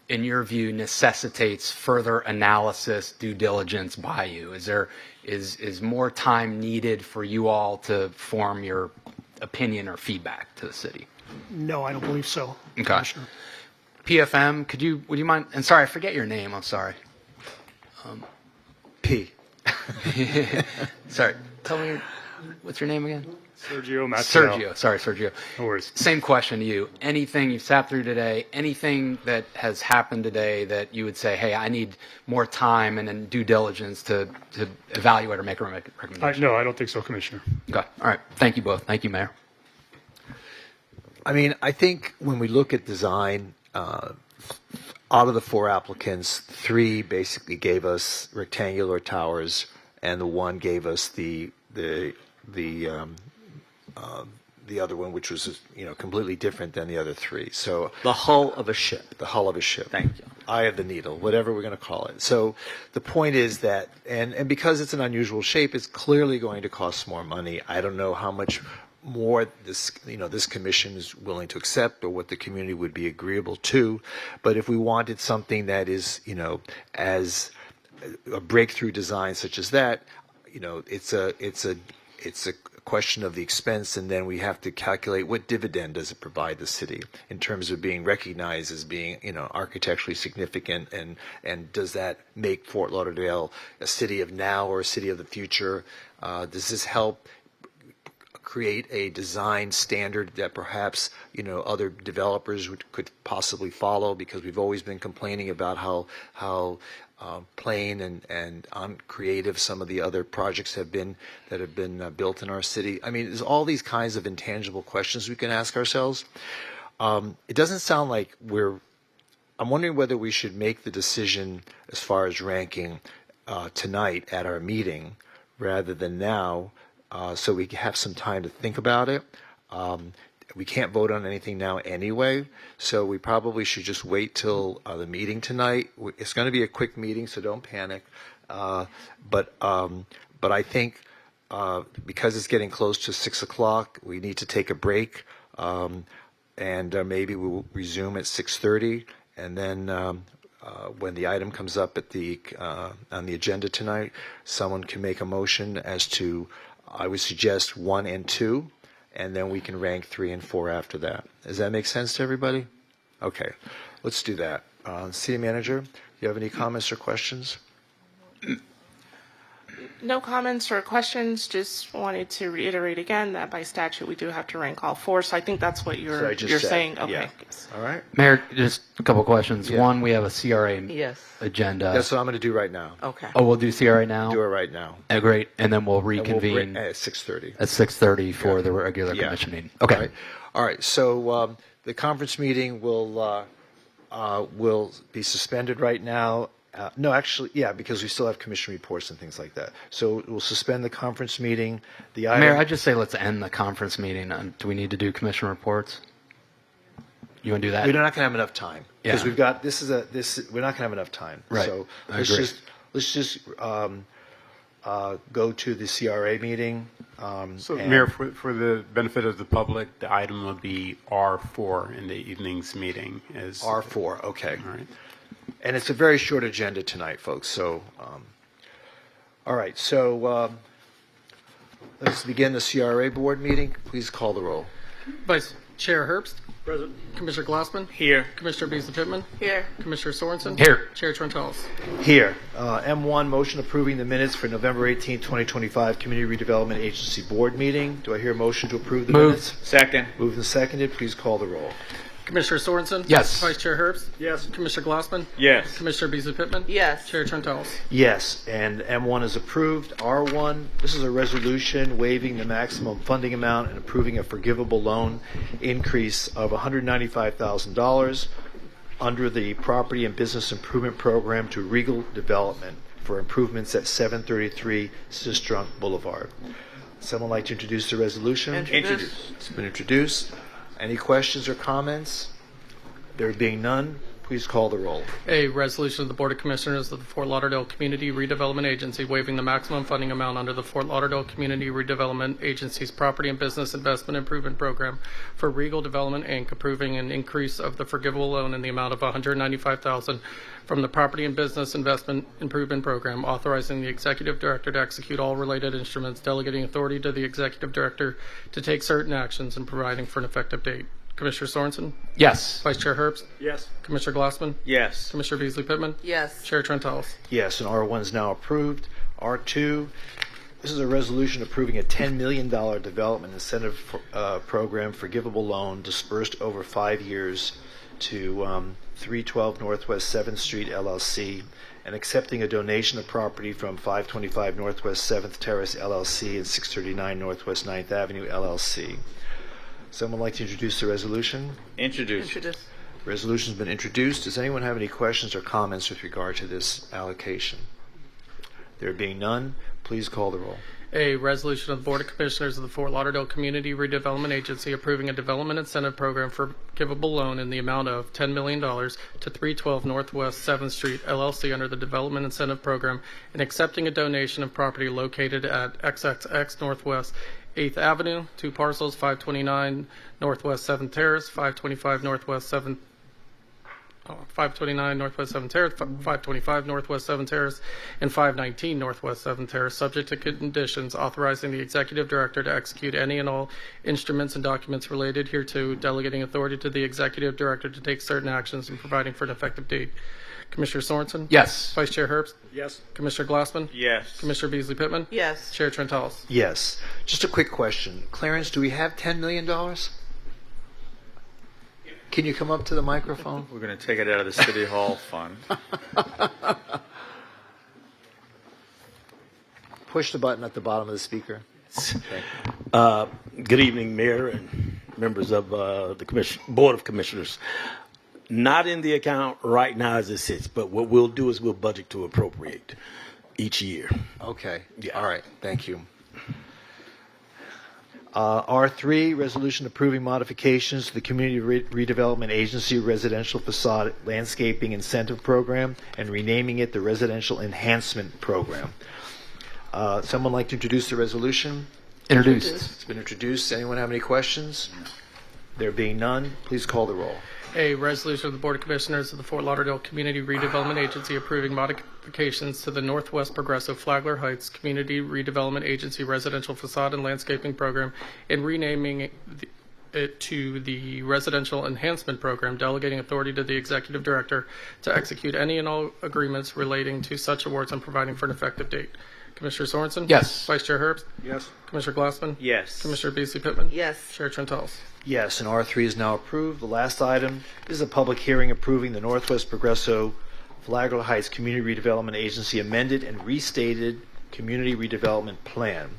Speaker 11: in your view, necessitates further analysis, due diligence by you? Is more time needed for you all to form your opinion or feedback to the city?
Speaker 14: No, I don't believe so.
Speaker 11: Okay.
Speaker 14: Commissioner.
Speaker 11: PFM, would you mind? And sorry, I forget your name. I'm sorry.
Speaker 1: P.
Speaker 11: Sorry. Tell me, what's your name again?
Speaker 7: Sergio Mazzarella.
Speaker 11: Sergio. Sorry, Sergio.
Speaker 7: No worries.
Speaker 11: Same question to you. Anything you've sat through today, anything that has happened today that you would say, hey, I need more time and then due diligence to evaluate or make a recommendation?
Speaker 7: No, I don't think so, Commissioner.
Speaker 11: Okay. All right. Thank you both. Thank you, Mayor.
Speaker 1: I mean, I think when we look at design, out of the 4 applicants, 3 basically gave us rectangular towers, and the 1 gave us the other one, which was completely different than the other 3. So
Speaker 10: the hull of a ship.
Speaker 1: The hull of a ship.
Speaker 10: Thank you.
Speaker 1: Eye of the needle, whatever we're going to call it. So the point is that, and because it's an unusual shape, it's clearly going to cost more money. I don't know how much more this commission is willing to accept or what the community would be agreeable to. But if we wanted something that is, as a breakthrough design such as that, it's a question of the expense, and then we have to calculate what dividend does it provide the city in terms of being recognized as being, architecturally significant, and does that make Fort Lauderdale a city of now or a city of the future? Does this help create a design standard that perhaps other developers could possibly follow? Because we've always been complaining about how plain and uncreative some of the other projects that have been built in our city. I mean, there's all these kinds of intangible questions we can ask ourselves. It doesn't sound like I'm wondering whether we should make the decision as far as ranking tonight at our meeting rather than now, so we have some time to think about it. We can't vote on anything now anyway, so we probably should just wait till the meeting tonight. It's going to be a quick meeting, so don't panic. But I think because it's getting close to 6 o'clock, we need to take a break, and maybe we'll resume at 6:30, and then when the item comes up on the agenda tonight, someone can make a motion as to, I would suggest 1 and 2. And then we can rank 3 and 4 after that. Does that make sense to everybody? Okay, let's do that. City Manager, do you have any comments or questions?
Speaker 9: No comments or questions. Just wanted to reiterate again that by statute we do have to rank all 4. So I think that's what you're saying. Okay.
Speaker 1: Yeah. All right.
Speaker 11: Mayor, just a couple questions.
Speaker 1: Yeah.
Speaker 11: One, we have a CRA
Speaker 15: Yes.
Speaker 11: agenda.
Speaker 1: That's what I'm going to do right now.
Speaker 15: Okay.
Speaker 11: Oh, we'll do CRA now?
Speaker 1: Do it right now.
Speaker 11: Great. And then we'll
Speaker 1: And we'll
Speaker 11: reconvene
Speaker 1: at 6:30.
Speaker 11: at 6:30 for the regular
Speaker 1: Yeah.
Speaker 11: commission meeting. Okay.
Speaker 1: All right. So the conference meeting will be suspended right now. No, actually, yeah, because we still have commission reports and things like that. So we'll suspend the conference meeting. The item,
Speaker 11: Mayor, I'd just say let's end the conference meeting. Do we need to do commission reports? You want to do that?
Speaker 1: we're not going to have enough time because
Speaker 11: Yeah.
Speaker 1: we've got we're not going to have enough time.
Speaker 11: Right.
Speaker 1: So
Speaker 11: I
Speaker 1: let's
Speaker 11: agree.
Speaker 1: just go to the CRA meeting.
Speaker 21: So,
Speaker 1: and-
Speaker 21: Mayor, for the benefit of the public, the item will be R4 in the evening's meeting.
Speaker 1: R4, okay.
Speaker 21: All right.
Speaker 1: And it's a very short agenda tonight, folks. So, all right. So let's begin the CRA board meeting. Please call the roll.
Speaker 22: Vice Chair Herbst. Present. Commissioner Glassman.
Speaker 10: Here.
Speaker 22: Commissioner Beasley Pittman.
Speaker 15: Here.
Speaker 22: Commissioner Sorensen.
Speaker 11: Here.
Speaker 22: Chair Trentalis.
Speaker 1: Here. M1, motion approving the minutes for November 18, 2025 Community Redevelopment Agency Board meeting. Do I hear a motion to approve the minutes?
Speaker 10: Second.
Speaker 1: Moved and seconded. Please call the roll.
Speaker 22: Commissioner Sorensen.
Speaker 11: Yes.
Speaker 22: Vice Chair Herbst.
Speaker 21: Yes.
Speaker 22: Commissioner Glassman.
Speaker 10: Yes.
Speaker 22: Commissioner Beasley Pittman.
Speaker 15: Yes.
Speaker 22: Chair Trentalis.
Speaker 1: Yes, and M1 is approved. R1, this is a resolution waiving the maximum funding amount and approving a forgivable loan increase of $195,000 under the Property and Business Improvement Program to Regal Development for improvements at 733 Sistrunk Boulevard. Someone like to introduce the resolution?
Speaker 10: Introduce.
Speaker 1: It's been introduced. Any questions or comments? There being none, please call the roll.
Speaker 22: A resolution of the Board of Commissioners of the Fort Lauderdale Community Redevelopment Agency waiving the maximum funding amount under the Fort Lauderdale Community Redevelopment Agency's Property and Business Investment Improvement Program for Regal Development, Inc., approving an increase of the forgivable loan in the amount of $195,000 from the Property and Business Investment Improvement Program, authorizing the Executive Director to execute all related instruments, delegating authority to the Executive Director to take certain actions, and providing for an effective date. Commissioner Sorensen?
Speaker 11: Yes.
Speaker 22: Vice Chair Herbst?
Speaker 21: Yes.
Speaker 22: Commissioner Glassman?
Speaker 10: Yes.
Speaker 22: Commissioner Beasley Pittman?
Speaker 15: Yes.
Speaker 22: Chair Trentalis.
Speaker 1: Yes, and R1 is now approved. R2, this is a resolution approving a $10 million development incentive program forgivable loan dispersed over 5 years to 312 Northwest 7th Street, LLC, and accepting a donation of property from 525 Northwest 7th Terrace, LLC, and 639 Northwest 9th Avenue, LLC. Someone like to introduce the resolution?
Speaker 10: Introduce.
Speaker 1: Resolution's been introduced. Does anyone have any questions or comments with regard to this allocation? There being none, please call the roll.
Speaker 22: A resolution of the Board of Commissioners of the Fort Lauderdale Community Redevelopment Agency approving a development incentive program for forgivable loan in the amount of $10 million to 312 Northwest 7th Street, LLC, under the Development Incentive Program, and accepting a donation of property located at XXX Northwest 8th Avenue, 2 parcels, 529 Northwest 7th Terrace, 525 Northwest 7th 529 Northwest 7th Terrace, 525 Northwest 7th Terrace, and 519 Northwest 7th Terrace, subject to conditions authorizing the Executive Director to execute any and all instruments and documents related hereto, delegating authority to the Executive Director to take certain actions and providing for an effective date. Commissioner Sorensen?
Speaker 11: Yes.
Speaker 22: Vice Chair Herbst?
Speaker 18: Yes.
Speaker 22: Commissioner Glassman?
Speaker 10: Yes.
Speaker 22: Commissioner Beasley Pittman?
Speaker 15: Yes.
Speaker 22: Chair Trentalis?
Speaker 1: Yes. Just a quick question. Clarence, do we have $10 million? Can you come up to the microphone?
Speaker 10: We're going to take it out of the City Hall fund.
Speaker 1: Push the button at the bottom of the speaker.
Speaker 5: Good evening, Mayor and members of the Board of Commissioners. Not in the account right now as it sits, but what we'll do is we'll budget to appropriate each year.
Speaker 1: Okay. Yeah. All right. Thank you. R3, resolution approving modifications to the Community Redevelopment Agency Residential Facade Landscaping Incentive Program and renaming it the Residential Enhancement Program. Someone like to introduce the resolution?
Speaker 11: Introduced.
Speaker 1: It's been introduced. Anyone have any questions? There being none, please call the roll.
Speaker 22: A resolution of the Board of Commissioners of the Fort Lauderdale Community Redevelopment Agency approving modifications to the Northwest Progressive Flagler Heights Community Redevelopment Agency Residential Facade and Landscaping Program and renaming it to the Residential Enhancement Program, delegating authority to the Executive Director to execute any and all agreements relating to such awards and providing for an effective date. Commissioner Sorensen?
Speaker 11: Yes.
Speaker 22: Vice Chair Herbst?
Speaker 18: Yes.
Speaker 22: Commissioner Glassman?
Speaker 10: Yes.
Speaker 22: Commissioner Beasley Pittman?
Speaker 15: Yes.
Speaker 22: Chair Trentalis?
Speaker 1: Yes, and R3 is now approved. The last item is a public hearing approving the Northwest Progresso Flagler Heights Community Redevelopment Agency amended and restated Community Redevelopment Plan.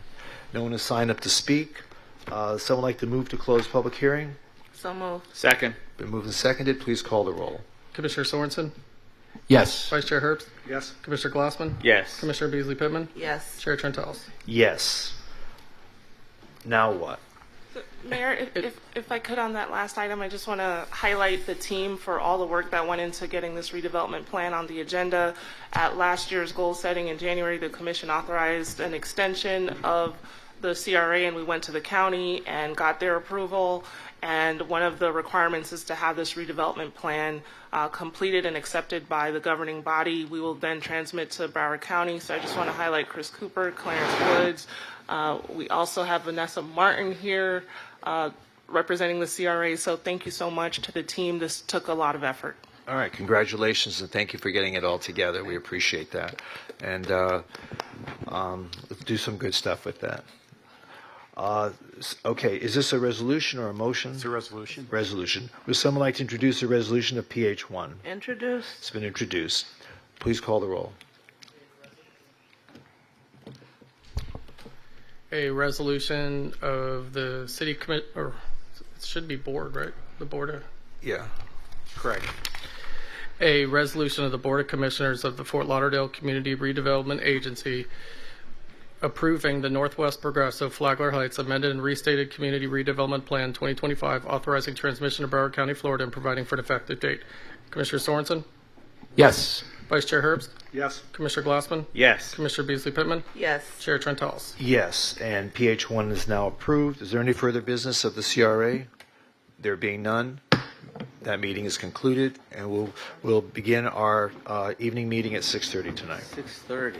Speaker 1: No one has signed up to speak. Someone like to move to close public hearing?
Speaker 15: So moved.
Speaker 10: Second.
Speaker 1: Been moved and seconded. Please call the roll.
Speaker 22: Commissioner Sorensen?
Speaker 11: Yes.
Speaker 22: Vice Chair Herbst?
Speaker 18: Yes.
Speaker 22: Commissioner Glassman?
Speaker 10: Yes.
Speaker 22: Commissioner Beasley Pittman?
Speaker 15: Yes.
Speaker 22: Chair Trentalis?
Speaker 1: Yes. Now what?
Speaker 9: Mayor, if I could on that last item, I just want to highlight the team for all the work that went into getting this redevelopment plan on the agenda. At last year's goal setting in January, the commission authorized an extension of the CRA, and we went to the county and got their approval. And one of the requirements is to have this redevelopment plan completed and accepted by the governing body. We will then transmit to Broward County. So I just want to highlight Chris Cooper, Clarence Woods. We also have Vanessa Martin here representing the CRA. So thank you so much to the team. This took a lot of effort.
Speaker 1: All right, congratulations, and thank you for getting it all together. We appreciate that. And let's do some good stuff with that. Okay, is this a resolution or a motion?
Speaker 18: It's a resolution.
Speaker 1: Resolution. Would someone like to introduce a resolution of PH1?
Speaker 15: Introduced.
Speaker 1: It's been introduced. Please call the roll.
Speaker 22: A resolution of the city commit, or it should be board, right? The board of.
Speaker 1: Yeah, correct.
Speaker 22: A resolution of the Board of Commissioners of the Fort Lauderdale Community Redevelopment Agency approving the Northwest Progressive Flagler Heights amended and restated Community Redevelopment Plan 2025, authorizing transmission to Broward County, Florida, and providing for an effective date. Commissioner Sorensen?
Speaker 11: Yes.
Speaker 22: Vice Chair Herbst?
Speaker 18: Yes.
Speaker 22: Commissioner Glassman?
Speaker 10: Yes.
Speaker 22: Commissioner Beasley Pittman?
Speaker 15: Yes.
Speaker 22: Chair Trentalis?
Speaker 1: Yes, and PH1 is now approved. Is there any further business of the CRA? There being none, that meeting is concluded, and we'll begin our evening meeting at 6:30 tonight.
Speaker 10: 6:30.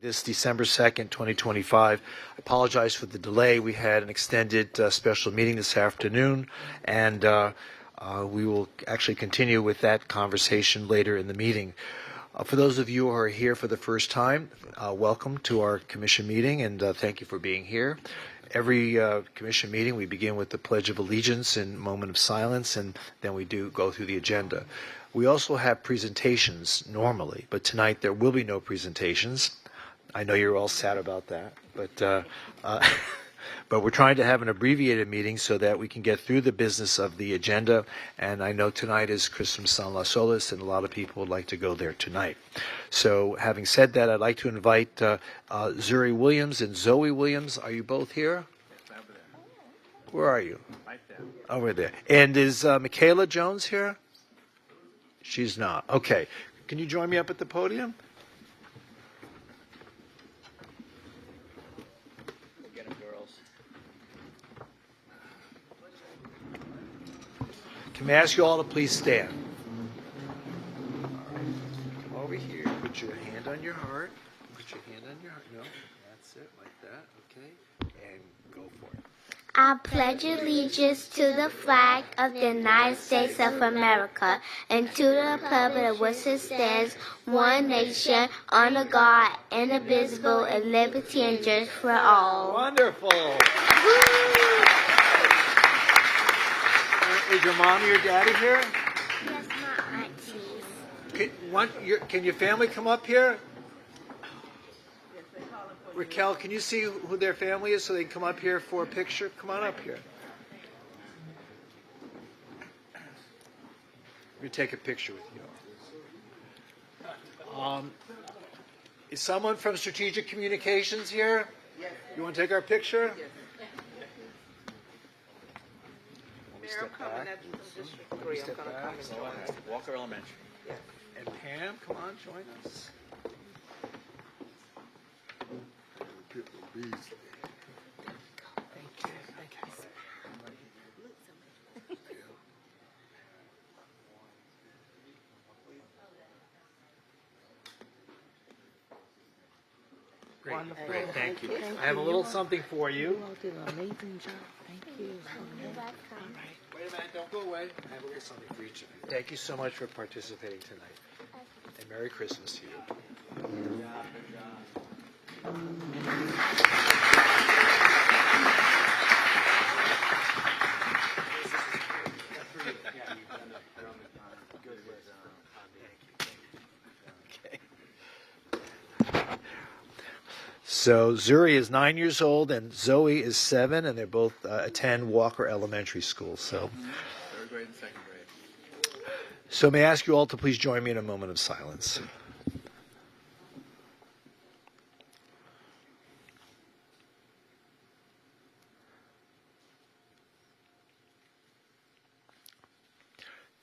Speaker 1: This December 2nd, 2025. I apologize for the delay. We had an extended special meeting this afternoon, and we will actually continue with that conversation later in the meeting. For those of you who are here for the first time, welcome to our commission meeting, and thank you for being here. Every commission meeting, we begin with the Pledge of Allegiance and moment of silence, and then we do go through the agenda. We also have presentations normally, but tonight there will be no presentations. I know you're all sad about that, but but we're trying to have an abbreviated meeting so that we can get through the business of the agenda. And I know tonight is Christmas San Las Olas, and a lot of people would like to go there tonight. So having said that, I'd like to invite Zuri Williams and Zoe Williams. Are you both here? Where are you? Right there. Over there. And is Michaela Jones here? She's not. Okay. Can you join me up at the podium? Can I ask you all to please stand? Come over here. Put your hand on your heart. Put your hand on your heart. No, that's it, like that. Okay, and go for it.
Speaker 2: I pledge allegiance to the flag of the United States of America and to the republic which it stands, one nation, under God, indivisible, and liberty and justice for all.
Speaker 1: Wonderful. Is your mom or your daddy here?
Speaker 2: Yes, my aunties.
Speaker 1: Can your family come up here? Raquel, can you see who their family is so they can come up here for a picture? Come on up here. Let me take a picture with you. Is someone from Strategic Communications here? Yes. You want to take our picture? Yes.
Speaker 15: Mayor, I'm coming at you from District 3. I'm going to come and join us.
Speaker 10: Walker Elementary.
Speaker 15: Yes.
Speaker 1: And Pam, come on, join us. Great.
Speaker 15: Wonderful.
Speaker 1: Great. Thank you.
Speaker 15: Thank
Speaker 1: I have a
Speaker 15: you.
Speaker 1: little something for you.
Speaker 15: You all did an amazing job. Thank you.
Speaker 1: Wait a minute, don't go away. I have a little something for each of you. Thank you so much for participating tonight. And Merry Christmas to you. So Zuri is 9 years old and Zoe is 7, and they both attend Walker Elementary School. So,
Speaker 20: Third grade and second grade.
Speaker 1: so may I ask you all to please join me in a moment of silence.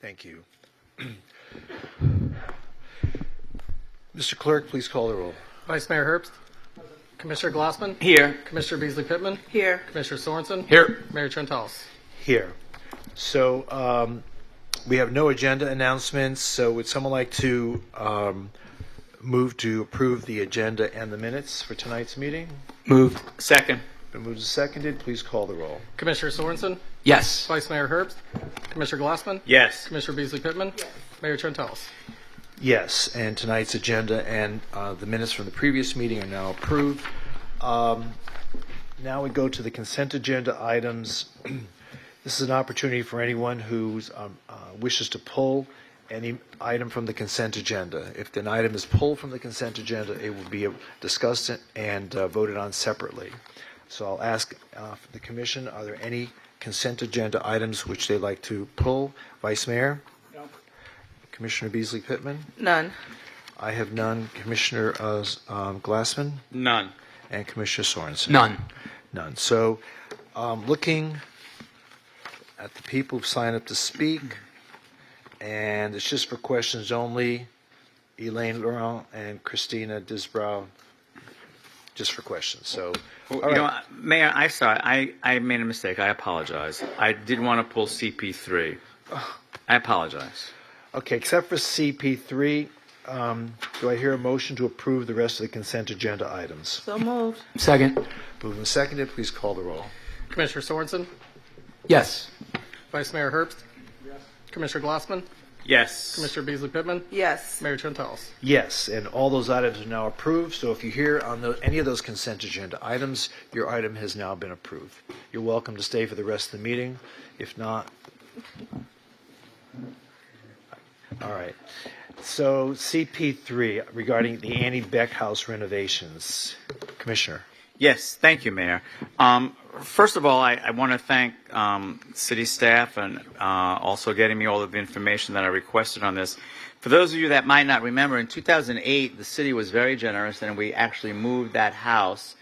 Speaker 1: Thank you. Mr. Clerk, please call the roll.
Speaker 22: Vice Mayor Herbst. Commissioner Glassman.
Speaker 10: Here.
Speaker 22: Commissioner Beasley Pittman.
Speaker 15: Here.
Speaker 22: Commissioner Sorensen.
Speaker 20: Here.
Speaker 22: Mayor Trentalis.
Speaker 1: Here. So we have no agenda announcements. So would someone like to move to approve the agenda and the minutes for tonight's meeting?
Speaker 10: Moved. Second.
Speaker 1: Been moved and seconded. Please call the roll.
Speaker 22: Commissioner Sorensen.
Speaker 11: Yes.
Speaker 22: Vice Mayor Herbst. Commissioner Glassman.
Speaker 10: Yes.
Speaker 22: Commissioner Beasley Pittman. Mayor Trentalis.
Speaker 1: Yes, and tonight's agenda and the minutes from the previous meeting are now approved. Now we go to the consent agenda items. This is an opportunity for anyone who wishes to pull any item from the consent agenda. If an item is pulled from the consent agenda, it will be discussed and voted on separately. So I'll ask the Commission, are there any consent agenda items which they'd like to pull? Vice Mayor? Commissioner Beasley Pittman?
Speaker 15: None.
Speaker 1: I have none. Commissioner Glassman?
Speaker 10: None.
Speaker 1: And Commissioner Sorensen?
Speaker 11: None.
Speaker 1: None. So looking at the people who've signed up to speak, and it's just for questions only, Elaine Laurent and Christina Disbrow, just for questions. So, all right.
Speaker 10: You know, Mayor, I made a mistake. I apologize. I did want to pull CP3. I apologize.
Speaker 1: Okay, except for CP3, Do I hear a motion to approve the rest of the consent agenda items?
Speaker 15: So moved.
Speaker 11: Second.
Speaker 1: Moved and seconded. Please call the roll.
Speaker 22: Commissioner Sorensen?
Speaker 11: Yes.
Speaker 22: Vice Mayor Herbst? Yes. Commissioner Glassman?
Speaker 10: Yes.
Speaker 22: Commissioner Beasley Pittman?
Speaker 15: Yes.
Speaker 22: Mayor Trentalis?
Speaker 1: Yes, and all those items are now approved. So if you hear on any of those consent agenda items, your item has now been approved. You're welcome to stay for the rest of the meeting. If not, all right. So CP3 regarding the Annie Beck House renovations, Commissioner.
Speaker 10: Yes, thank you, Mayor. First of all, I want to thank city staff and also getting me all of the information that I requested on this. For those of you that might not remember, in 2008, the city was very generous, and we actually moved that house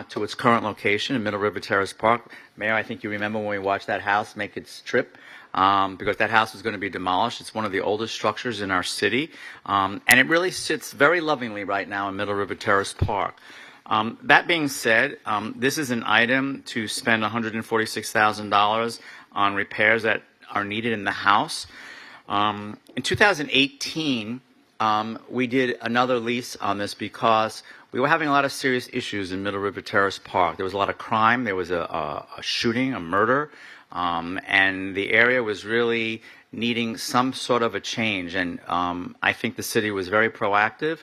Speaker 10: to its current location in Middle River Terrace Park. Mayor, I think you remember when we watched that house make its trip. Because that house is going to be demolished. It's one of the oldest structures in our city, and it really sits very lovingly right now in Middle River Terrace Park. That being said, this is an item to spend $146,000 on repairs that are needed in the house. In 2018, we did another lease on this because we were having a lot of serious issues in Middle River Terrace Park. There was a lot of crime. There was a shooting, a murder. And the area was really needing some sort of a change. And I think the city was very proactive.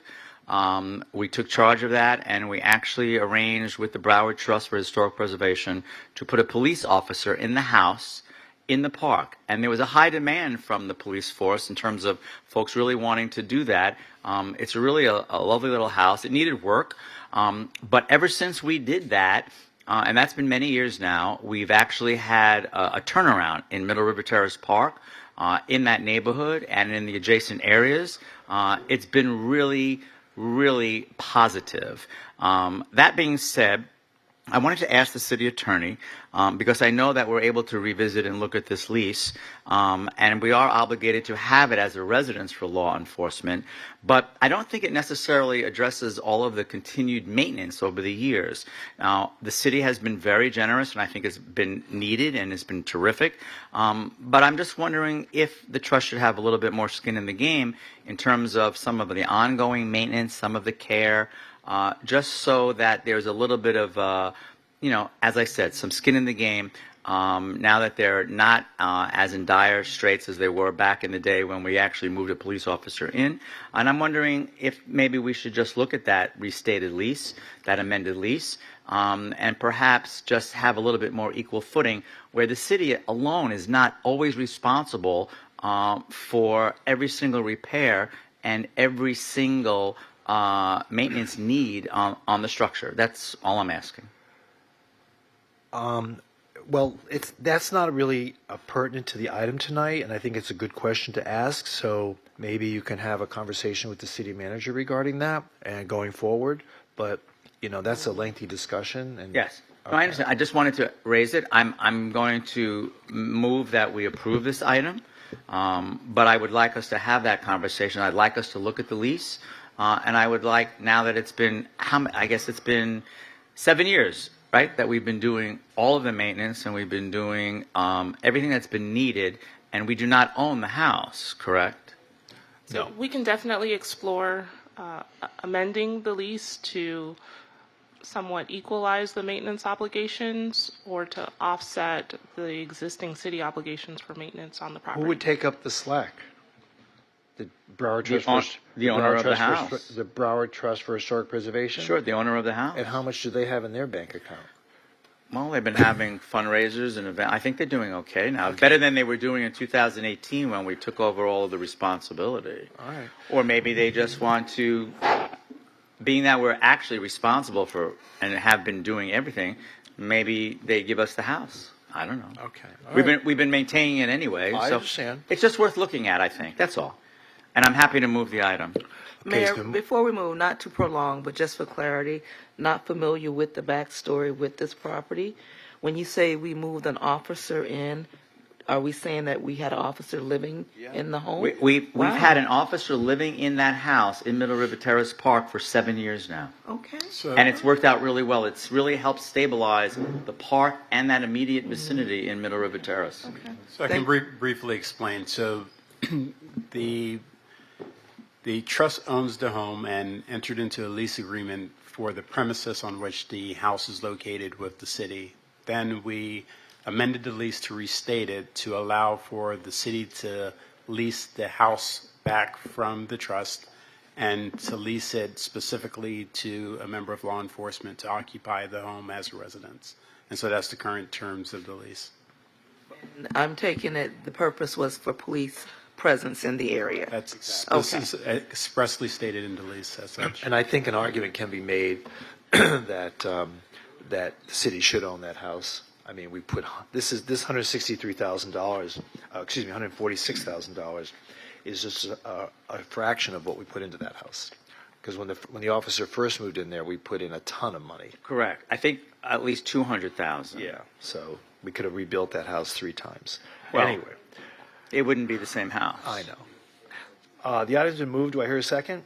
Speaker 10: We took charge of that, and we actually arranged with the Broward Trust for Historic Preservation to put a police officer in the house in the park. And there was a high demand from the police force in terms of folks really wanting to do that. It's really a lovely little house. It needed work. But ever since we did that, and that's been many years now, we've actually had a turnaround in Middle River Terrace Park, in that neighborhood and in the adjacent areas. It's been really, really positive. That being said, I wanted to ask the city attorney, because I know that we're able to revisit and look at this lease, and we are obligated to have it as a residence for law enforcement, but I don't think it necessarily addresses all of the continued maintenance over the years. Now, the city has been very generous, and I think it's been needed and it's been terrific, but I'm just wondering if the trust should have a little bit more skin in the game in terms of some of the ongoing maintenance, some of the care, just so that there's a little bit of, as I said, some skin in the game, now that they're not as in dire straits as they were back in the day when we actually moved a police officer in. And I'm wondering if maybe we should just look at that restated lease, that amended lease, and perhaps just have a little bit more equal footing where the city alone is not always responsible for every single repair and every single maintenance need on the structure. That's all I'm asking.
Speaker 1: Well, that's not really pertinent to the item tonight, and I think it's a good question to ask. So maybe you can have a conversation with the city manager regarding that and going forward. But that's a lengthy discussion. And
Speaker 10: yes, no, I understand. I just wanted to raise it. I'm going to move that we approve this item, but I would like us to have that conversation. I'd like us to look at the lease. And I would like, now that it's been, I guess it's been 7 years, right, that we've been doing all of the maintenance and we've been doing everything that's been needed, and we do not own the house, correct?
Speaker 9: So we can definitely explore amending the lease to somewhat equalize the maintenance obligations or to offset the existing city obligations for maintenance on the property.
Speaker 1: Who would take up the slack? The Broward Trust,
Speaker 10: the owner of the house.
Speaker 1: The Broward Trust for Historic Preservation?
Speaker 10: Sure, the owner of the house.
Speaker 1: And how much do they have in their bank account?
Speaker 10: Well, they've been having fundraisers and events. I think they're doing okay now. Okay. Better than they were doing in 2018 when we took over all of the responsibility.
Speaker 1: All right.
Speaker 10: Or maybe they just want to, being that we're actually responsible for and have been doing everything, maybe they give us the house. I don't know.
Speaker 1: Okay.
Speaker 10: We've been maintaining it anyway.
Speaker 1: I
Speaker 10: so
Speaker 1: understand.
Speaker 10: It's just worth looking at, I think. That's all. And I'm happy to move the item.
Speaker 15: Mayor, before we move, not to prolong, but just for clarity, not familiar with the backstory with this property. When you say we moved an officer in, are we saying that we had an officer living in the home?
Speaker 10: We've had an officer living in that house in Middle River Terrace Park for 7 years now.
Speaker 15: Okay.
Speaker 10: And it's worked out really well. It's really helped stabilize the park and that immediate vicinity in Middle River Terrace.
Speaker 21: So I can briefly explain. So the The trust owns the home and entered into a lease agreement for the premises on which the house is located with the city. Then we amended the lease to restate it to allow for the city to lease the house back from the trust and to lease it specifically to a member of law enforcement to occupy the home as a residence. And so that's the current terms of the lease.
Speaker 15: I'm taking it the purpose was for police presence in the area.
Speaker 21: That's
Speaker 15: Okay.
Speaker 21: expressly stated in the lease as such.
Speaker 1: And I think an argument can be made that that the city should own that house. I mean, we put this $163,000, excuse me, $146,000 is just a fraction of what we put into that house. Because when the officer first moved in there, we put in a ton of money.
Speaker 10: Correct. I think at least 200,000.
Speaker 1: Yeah. So we could have rebuilt that house 3 times.
Speaker 10: Well,
Speaker 1: anyway,
Speaker 10: it wouldn't be the same house.
Speaker 1: I know. The item's been moved. Do I hear a second?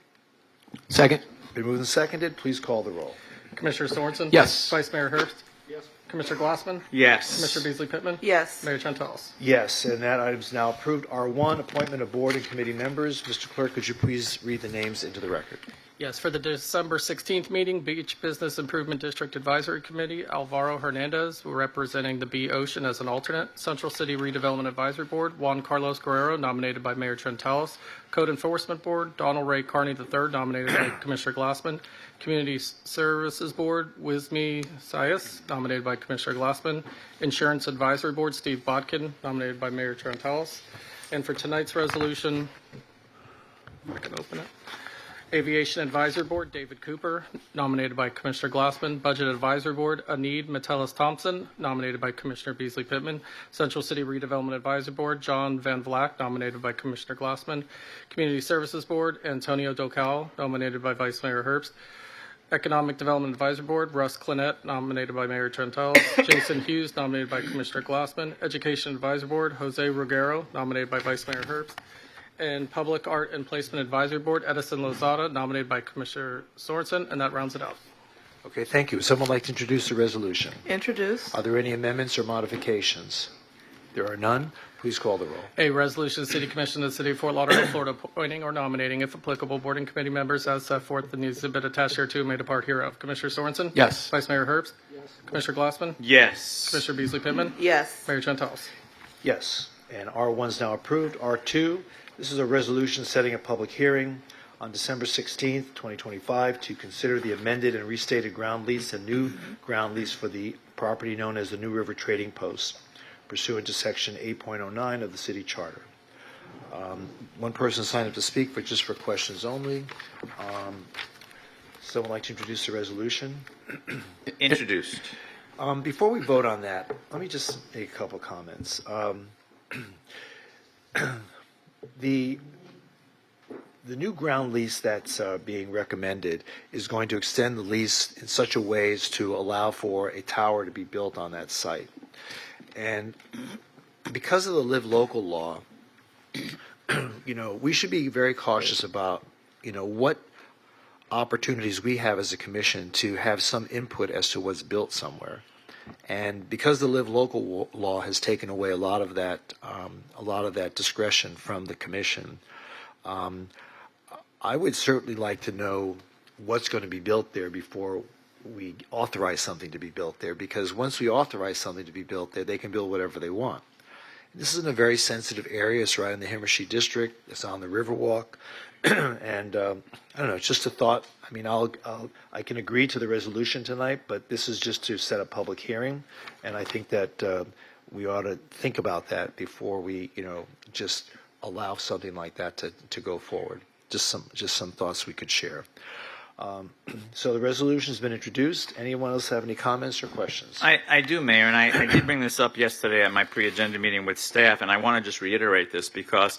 Speaker 11: Second.
Speaker 1: Been moved and seconded. Please call the roll.
Speaker 22: Commissioner Sorensen?
Speaker 11: Yes.
Speaker 22: Vice Mayor Herbst? Yes. Commissioner Glassman?
Speaker 10: Yes.
Speaker 22: Commissioner Beasley Pittman?
Speaker 15: Yes.
Speaker 22: Mayor Trentalis?
Speaker 1: Yes, and that item's now approved. R1, appointment of board and committee members. Mr. Clerk, could you please read the names into the record?
Speaker 22: Yes, for the December 16th meeting, Beach Business Improvement District Advisory Committee, Alvaro Hernandez, representing the B Ocean as an alternate. Central City Redevelopment Advisory Board, Juan Carlos Guerrero, nominated by Mayor Trentalis. Code Enforcement Board, Donald Ray Carney III, nominated by Commissioner Glassman. Community Services Board, Wismi Sayas, nominated by Commissioner Glassman. Insurance Advisory Board, Steve Bodkin, nominated by Mayor Trentalis. And for tonight's resolution, I can open it. Aviation Advisory Board, David Cooper, nominated by Commissioner Glassman. Budget Advisory Board, Anid Metellus-Thompson, nominated by Commissioner Beasley Pittman. Central City Redevelopment Advisory Board, John Van Vleck, nominated by Commissioner Glassman. Community Services Board, Antonio Docal, nominated by Vice Mayor Herbst. Economic Development Advisory Board, Russ Clinette, nominated by Mayor Trentalis. Jason Hughes, nominated by Commissioner Glassman. Education Advisory Board, Jose Ruggiero, nominated by Vice Mayor Herbst. And Public Art and Placement Advisory Board, Edison Lozada, nominated by Commissioner Sorensen, and that rounds it out.
Speaker 1: Okay, thank you. Would someone like to introduce the resolution?
Speaker 15: Introduce.
Speaker 1: Are there any amendments or modifications? There are none. Please call the roll.
Speaker 22: A resolution, of the City Commission of the City of Fort Lauderdale, Florida, appointing or nominating, if applicable, board and committee members as set forth in the exhibit attached here to made a part hereof. Commissioner Sorensen?
Speaker 11: Yes.
Speaker 22: Vice Mayor Herbst? Yes. Commissioner Glassman?
Speaker 10: Yes.
Speaker 22: Commissioner Beasley Pittman?
Speaker 15: Yes.
Speaker 22: Mayor Trentalis?
Speaker 1: Yes. And R1 is now approved. R2, this is a resolution setting a public hearing on December 16th, 2025, to consider the amended and restated ground lease and new ground lease for the property known as the New River Trading Post, pursuant to Section 8.09 of the City Charter. One person signed up to speak, but just for questions only. Someone like to introduce the resolution?
Speaker 10: Introduced.
Speaker 1: Before we vote on that, let me just make a couple comments. The new ground lease that's being recommended is going to extend the lease in such a way as to allow for a tower to be built on that site. And because of the live local law, we should be very cautious about, what opportunities we have as a commission to have some input as to what's built somewhere. And because the live local law has taken away a lot of that discretion from the commission, I would certainly like to know what's going to be built there before we authorize something to be built there. Because once we authorize something to be built there, they can build whatever they want. This is in a very sensitive area. It's right in the Himmershey district. It's on the Riverwalk, and I don't know. It's just a thought. I mean, I can agree to the resolution tonight, but this is just to set a public hearing, and I think that we ought to think about that before we, just allow something like that to go forward. Just some thoughts we could share. So the resolution has been introduced. Anyone else have any comments or questions?
Speaker 10: I do, Mayor, and I did bring this up yesterday at my pre-agenda meeting with staff, and I want to just reiterate this because,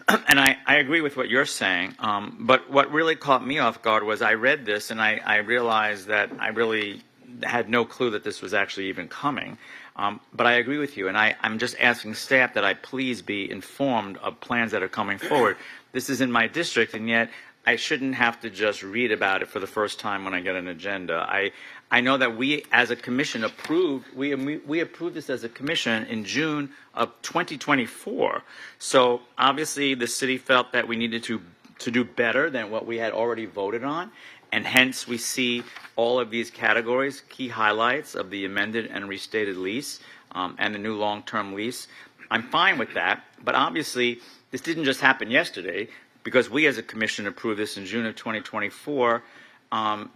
Speaker 10: and I agree with what you're saying, but what really caught me off guard was I read this and I realized that I really had no clue that this was actually even coming. But I agree with you, and I'm just asking staff that I please be informed of plans that are coming forward. This is in my district, and yet I shouldn't have to just read about it for the first time when I get an agenda. I know that we, as a commission, approved this as a commission in June of 2024. So obviously, the city felt that we needed to to do better than what we had already voted on. And hence, we see all of these categories, key highlights of the amended and restated lease and the new long-term lease. I'm fine with that, but obviously, this didn't just happen yesterday, because we as a commission approved this in June of 2024.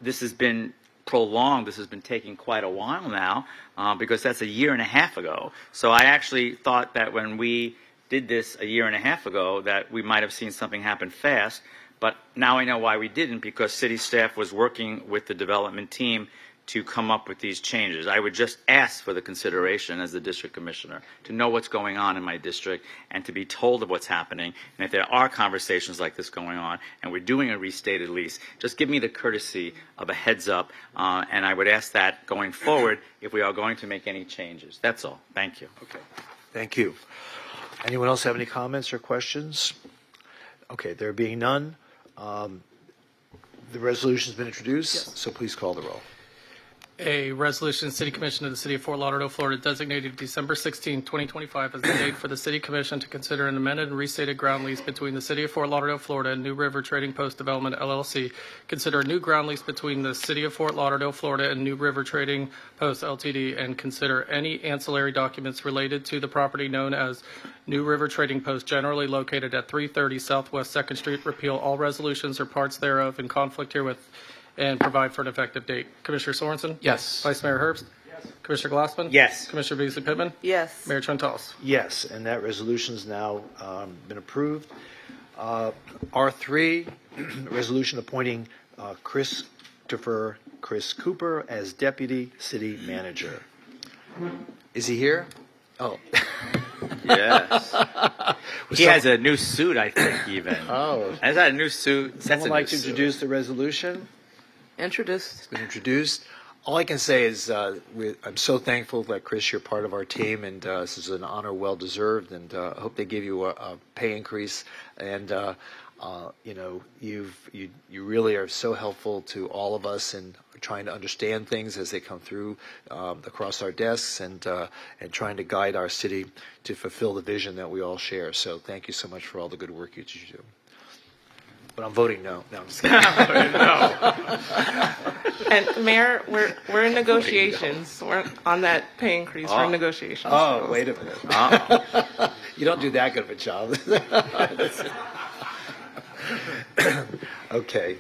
Speaker 10: This has been prolonged. This has been taking quite a while now, because that's a year and a half ago. So I actually thought that when we did this a year and a half ago, that we might have seen something happen fast. But now I know why we didn't, because city staff was working with the development team to come up with these changes. I would just ask for the consideration as the district commissioner to know what's going on in my district and to be told of what's happening. And if there are conversations like this going on and we're doing a restated lease, just give me the courtesy of a heads up. And I would ask that going forward if we are going to make any changes. That's all. Thank you.
Speaker 1: Okay. Thank you. Anyone else have any comments or questions? Okay, there being none, the resolution's been introduced, so please call the roll.
Speaker 22: A resolution, City Commission of the City of Fort Lauderdale, Florida, designated December 16, 2025 as the date for the City Commission to consider an amended and restated ground lease between the City of Fort Lauderdale, Florida and New River Trading Post Development, LLC. Consider a new ground lease between the City of Fort Lauderdale, Florida and New River Trading Post, Ltd. And consider any ancillary documents related to the property known as New River Trading Post, generally located at 330 Southwest 2nd Street. Repeal all resolutions or parts thereof in conflict herewith, and provide for an effective date. Commissioner Sorensen?
Speaker 11: Yes.
Speaker 22: Vice Mayor Herbst? Yes. Commissioner Glassman?
Speaker 10: Yes.
Speaker 22: Commissioner Beasley Pittman?
Speaker 15: Yes.
Speaker 22: Mayor Trentalis?
Speaker 1: Yes, and that resolution's now been approved. R3, resolution appointing Chris Cooper as Deputy City Manager. Is he here? Oh.
Speaker 10: Yes. He has a new suit, I think, even.
Speaker 1: Oh.
Speaker 10: Has that a new suit?
Speaker 1: Someone like to introduce the resolution?
Speaker 15: Introduced.
Speaker 1: It's been introduced. All I can say is I'm so thankful that, Chris, you're part of our team, and this is an honor well deserved, and I hope they give you a pay increase. And you really are so helpful to all of us in trying to understand things as they come through across our desks, and trying to guide our city to fulfill the vision that we all share. So thank you so much for all the good work you do. But I'm voting no. No, I'm just kidding.
Speaker 9: And Mayor, we're in negotiations. We're on that pay increase. We're in negotiations.
Speaker 1: Oh, wait a minute. You don't do that good of a job. Okay.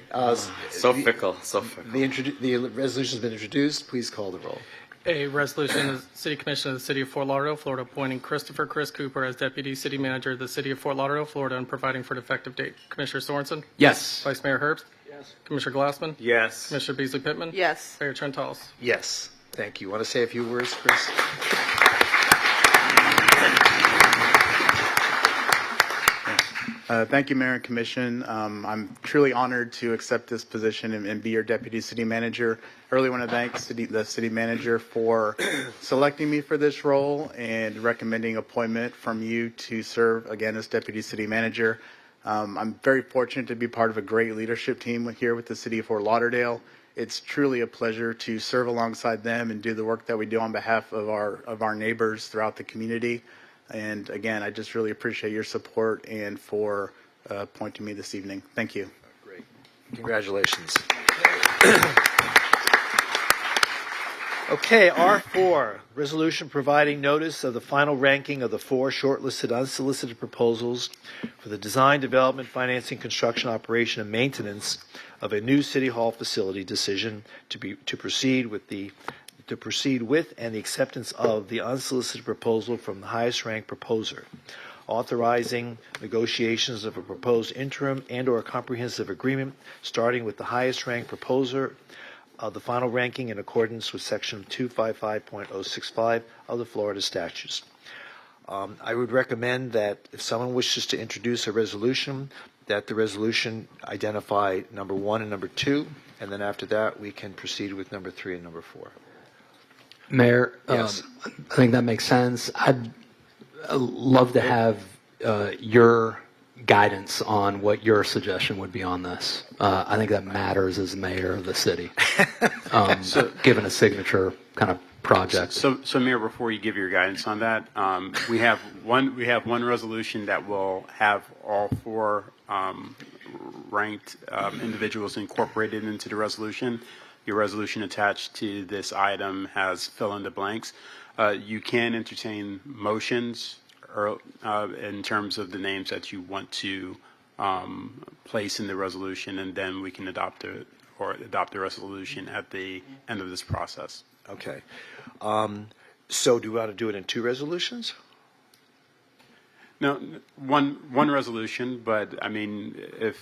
Speaker 10: So fickle.
Speaker 1: The resolution's been introduced. Please call the roll.
Speaker 22: A resolution of the City Commission of the City of Fort Lauderdale, Florida, appointing Chris Cooper as Deputy City Manager of the City of Fort Lauderdale, Florida, and providing for an effective date. Commissioner Sorensen?
Speaker 11: Yes.
Speaker 22: Vice Mayor Herbst? Yes. Commissioner Glassman?
Speaker 10: Yes.
Speaker 22: Commissioner Beasley Pittman?
Speaker 15: Yes.
Speaker 22: Mayor Trentalis?
Speaker 1: Yes. Thank you. Want to say a few words, Chris?
Speaker 6: Thank you, Mayor and Commission. I'm truly honored to accept this position and be your Deputy City Manager. I really want to thank the City Manager for selecting me for this role and recommending appointment from you to serve again as Deputy City Manager. I'm very fortunate to be part of a great leadership team here with the City of Fort Lauderdale. It's truly a pleasure to serve alongside them and do the work that we do on behalf of our neighbors throughout the community. And again, I just really appreciate your support and for appointing me this evening. Thank you.
Speaker 1: Great. Congratulations. Okay, R4, resolution providing notice of the final ranking of the 4 shortlisted unsolicited proposals for the design, development, financing, construction, operation, and maintenance of a new City Hall facility. Decision to proceed with and the acceptance of the unsolicited proposal from the highest ranked proposer, authorizing negotiations of a proposed interim and or a comprehensive agreement starting with the highest ranked proposer of the final ranking in accordance with section 255.065 of the Florida statutes. I would recommend that if someone wishes to introduce a resolution, that the resolution identify number 1 and number 2, and then after that we can proceed with number 3 and number 4.
Speaker 11: Mayor,
Speaker 1: Yes.
Speaker 11: I think that makes sense. I'd love to have your guidance on what your suggestion would be on this. I think that matters as mayor of the city, given a signature kind of project.
Speaker 21: So Mayor, before you give your guidance on that, we have one resolution that will have all 4 ranked individuals incorporated into the resolution. Your resolution attached to this item has fill in the blanks. You can entertain motions in terms of the names that you want to place in the resolution, and then we can adopt the resolution at the end of this process.
Speaker 1: Okay. So do we want to do it in two resolutions?
Speaker 21: No, one resolution, but I mean, if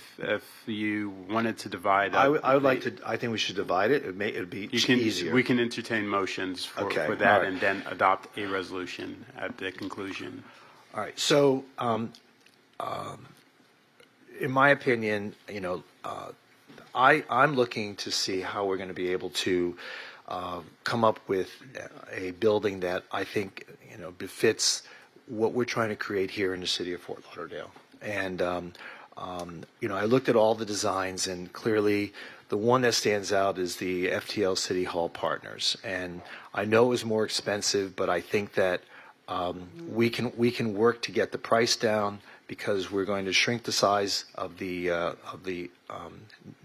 Speaker 21: you wanted to divide up,
Speaker 1: I would like to. I think we should divide it. It'd be easier.
Speaker 21: We can entertain motions for that,
Speaker 1: all right.
Speaker 21: and then adopt a resolution at the conclusion.
Speaker 1: All right. So, in my opinion, I'm looking to see how we're going to be able to come up with a building that I think befits what we're trying to create here in the city of Fort Lauderdale. And I looked at all the designs, and clearly the one that stands out is the FTL City Hall Partners. And I know it was more expensive, but I think that we can work to get the price down, because we're going to shrink the size of the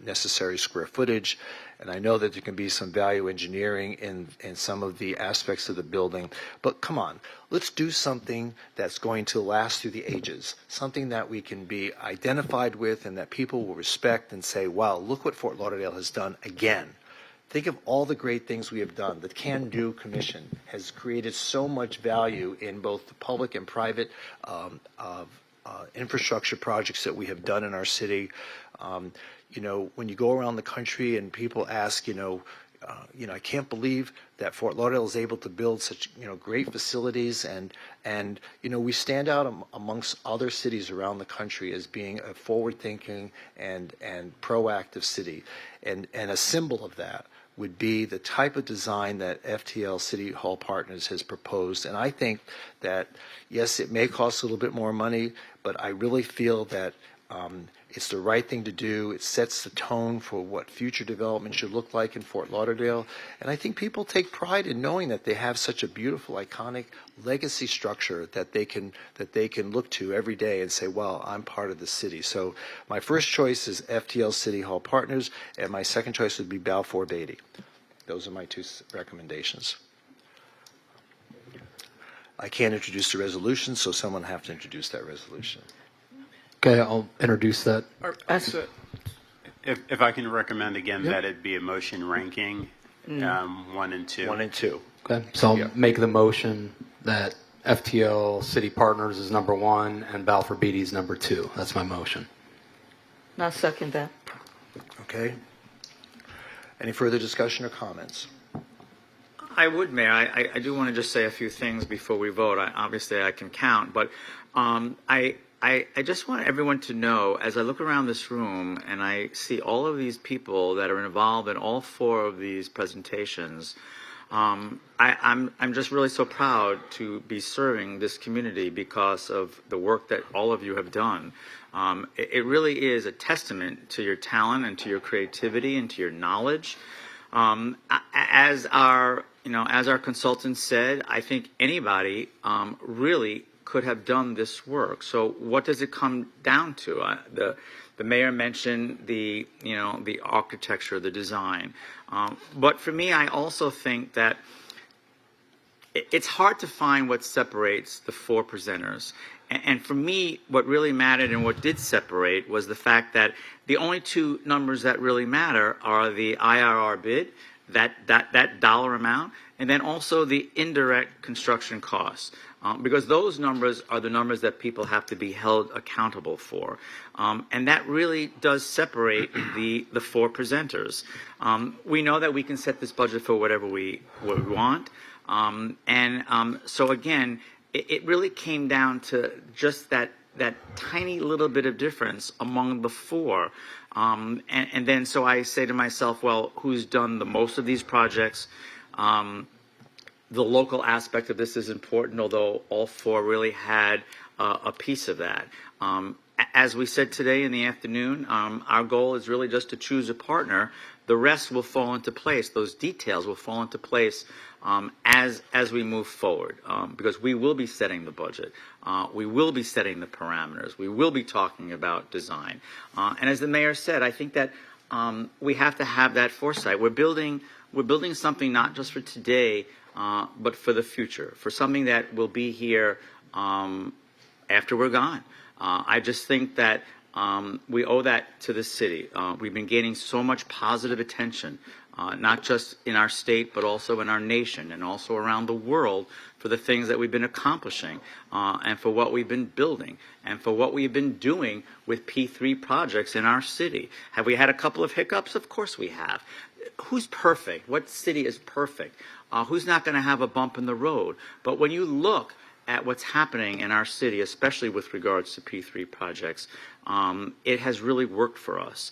Speaker 1: necessary square footage. And I know that there can be some value engineering in some of the aspects of the building. But come on, let's do something that's going to last through the ages, something that we can be identified with and that people will respect and say, wow, look what Fort Lauderdale has done again. Think of all the great things we have done. The Can Do Commission has created so much value in both the public and private infrastructure projects that we have done in our city. When you go around the country and people ask, I can't believe that Fort Lauderdale is able to build such, great facilities, and we stand out amongst other cities around the country as being a forward-thinking and proactive city, and a symbol of that would be the type of design that FTL City Hall Partners has proposed. And I think that, yes, it may cost a little bit more money, but I really feel that it's the right thing to do. It sets the tone for what future development should look like in Fort Lauderdale. And I think people take pride in knowing that they have such a beautiful, iconic legacy structure that they can look to every day and say, well, I'm part of the city. So my first choice is FTL City Hall Partners, and my second choice would be Balfour Beatty. Those are my two recommendations. I can't introduce the resolution, so someone have to introduce that resolution.
Speaker 11: Okay, I'll introduce that.
Speaker 21: If I can recommend again that it be a motion ranking 1 and 2.
Speaker 1: 1 and 2.
Speaker 11: Okay, so I'll make the motion that FTL City Partners is number 1 and Balfour Beatty is number 2. That's my motion.
Speaker 15: I'll second that.
Speaker 1: Okay. Any further discussion or comments?
Speaker 10: I would, Mayor. I do want to just say a few things before we vote. Obviously, I can count, but I just want everyone to know, as I look around this room and I see all of these people that are involved in all 4 of these presentations, I'm just really so proud to be serving this community because of the work that all of you have done. It really is a testament to your talent and to your creativity and to your knowledge. As our consultant said, I think anybody really could have done this work. So what does it come down to? The mayor mentioned the architecture, the design. But for me, I also think that it's hard to find what separates the 4 presenters. And for me, what really mattered and what did separate was the fact that the only 2 numbers that really matter are the IRR bid, that dollar amount, and then also the indirect construction costs. Because those numbers are the numbers that people have to be held accountable for. And that really does separate the 4 presenters. We know that we can set this budget for whatever we want. So again, it really came down to just that tiny little bit of difference among the 4. And then so I say to myself, well, who's done the most of these projects? The local aspect of this is important, although all 4 really had a piece of that. As we said today in the afternoon, our goal is really just to choose a partner the rest will fall into place. Those details will fall into place as we move forward, because we will be setting the budget. We will be setting the parameters. We will be talking about design. And as the mayor said, I think that we have to have that foresight. We're building something not just for today, but for the future, for something that will be here after we're gone. I just think that we owe that to the city. We've been gaining so much positive attention, not just in our state, but also in our nation and also around the world for the things that we've been accomplishing and for what we've been building and for what we've been doing with P3 projects in our city. Have we had a couple of hiccups? Of course we have. Who's perfect? What city is perfect? Who's not going to have a bump in the road? But when you look at what's happening in our city, especially with regards to P3 projects, it has really worked for us.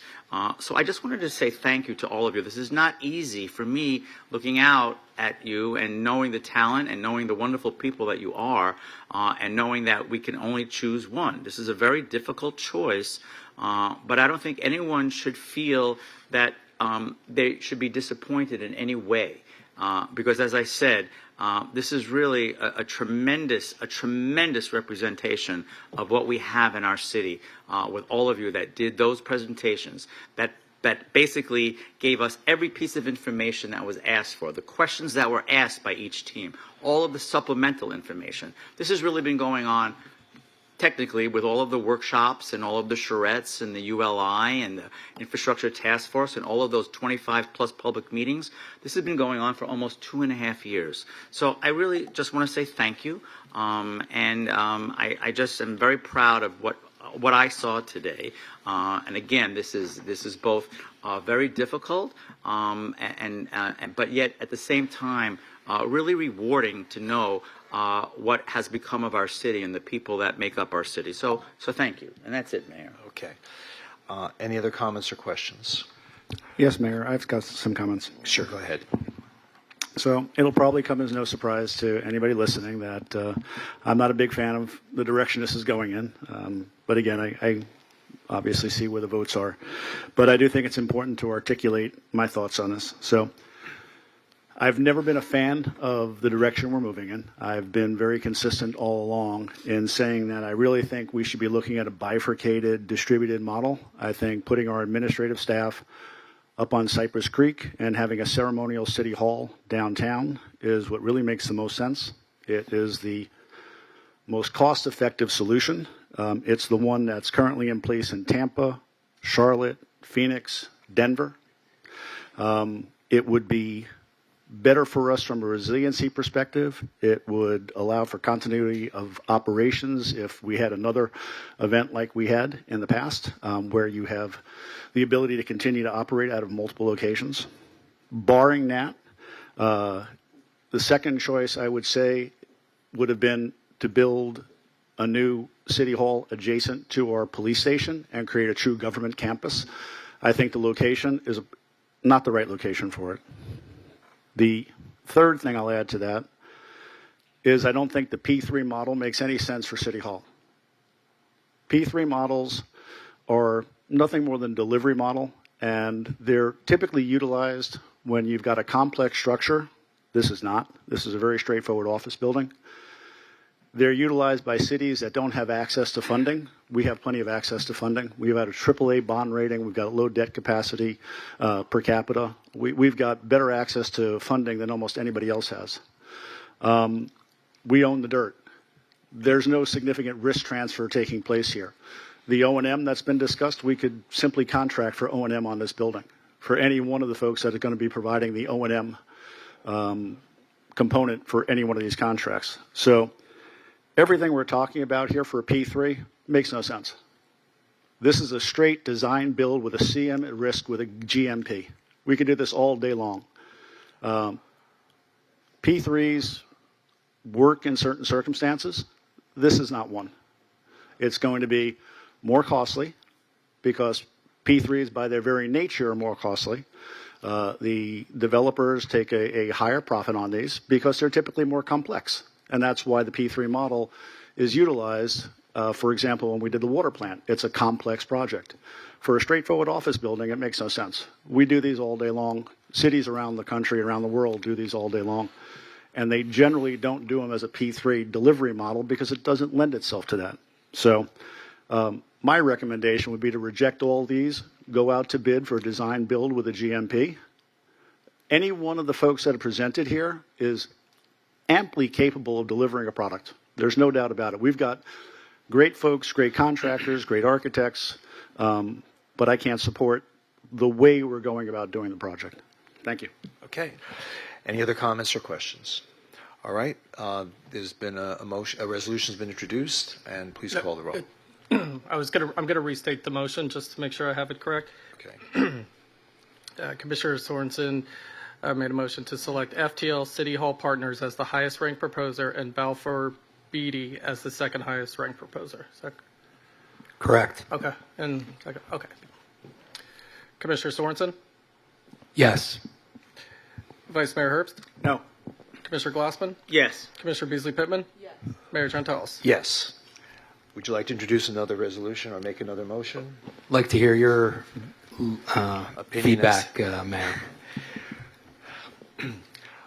Speaker 10: So I just wanted to say thank you to all of you. This is not easy for me looking out at you and knowing the talent and knowing the wonderful people that you are and knowing that we can only choose one. This is a very difficult choice, but I don't think anyone should feel that they should be disappointed in any way. Because as I said, this is really a tremendous representation of what we have in our city with all of you that did those presentations, that basically gave us every piece of information that was asked for, the questions that were asked by each team, all of the supplemental information. This has really been going on technically with all of the workshops and all of the charrettes and the ULI and the Infrastructure Task Force and all of those 25 plus public meetings. This has been going on for almost 2.5 years. So I really just want to say thank you. I just am very proud of what I saw today. And again, this is both very difficult but yet at the same time really rewarding to know what has become of our city and the people that make up our city. So thank you. And that's it, Mayor.
Speaker 1: Okay. Any other comments or questions?
Speaker 18: Yes, Mayor, I've got some comments.
Speaker 1: Sure, go ahead.
Speaker 18: So it'll probably come as no surprise to anybody listening that I'm not a big fan of the direction this is going in. But again, I obviously see where the votes are. But I do think it's important to articulate my thoughts on this. So I've never been a fan of the direction we're moving in. I've been very consistent all along in saying that I really think we should be looking at a bifurcated, distributed model. I think putting our administrative staff up on Cypress Creek and having a ceremonial city hall downtown is what really makes the most sense. It is the most cost-effective solution. It's the one that's currently in place in Tampa, Charlotte, Phoenix, Denver. It would be better for us from a resiliency perspective. It would allow for continuity of operations if we had another event like we had in the past, where you have the ability to continue to operate out of multiple locations. Barring that, the second choice I would say would have been to build a new city hall adjacent to our police station and create a true government campus. I think the location is not the right location for it. The third thing I'll add to that is I don't think the P3 model makes any sense for City Hall. P3 models are nothing more than delivery model, and they're typically utilized when you've got a complex structure. This is not. This is a very straightforward office building. They're utilized by cities that don't have access to funding. We have plenty of access to funding. We've got a AAA bond rating. We've got low debt capacity per capita. We've got better access to funding than almost anybody else has. We own the dirt. There's no significant risk transfer taking place here. The O&M that's been discussed, we could simply contract for O&M on this building for any one of the folks that are going to be providing the O&M component for any one of these contracts. So everything we're talking about here for a P3 makes no sense. This is a straight design build with a CM at risk with a GMP. We could do this all day long. P3s work in certain circumstances. This is not one. It's going to be more costly because P3s by their very nature are more costly. The developers take a higher profit on these because they're typically more complex. And that's why the P3 model is utilized For example, when we did the water plant, it's a complex project. For a straightforward office building, it makes no sense. We do these all day long. Cities around the country, around the world do these all day long. And they generally don't do them as a P3 delivery model because it doesn't lend itself to that. So my recommendation would be to reject all these, go out to bid for a design build with a GMP. Any one of the folks that are presented here is amply capable of delivering a product. There's no doubt about it. We've got great folks, great contractors, great architects, but I can't support the way we're going about doing the project. Thank you.
Speaker 1: Okay. Any other comments or questions? All right. There's been a motion. A resolution's been introduced, and please call the roll.
Speaker 22: I'm gonna restate the motion just to make sure I have it correct.
Speaker 1: Okay.
Speaker 22: Commissioner Sorensen made a motion to select FTL City Hall Partners as the highest ranked proposer and Balfour Beatty as the second highest ranked proposer. Is that
Speaker 11: Correct.
Speaker 22: okay? And okay. Commissioner Sorensen,
Speaker 11: Yes.
Speaker 22: Vice Mayor Herbst,
Speaker 18: No.
Speaker 22: Commissioner Glassman,
Speaker 10: Yes.
Speaker 22: Commissioner Beasley Pittman, Mayor Trentalis.
Speaker 1: Yes. Would you like to introduce another resolution or make another motion?
Speaker 11: Like to hear your
Speaker 1: Opinion
Speaker 11: feedback, Mayor.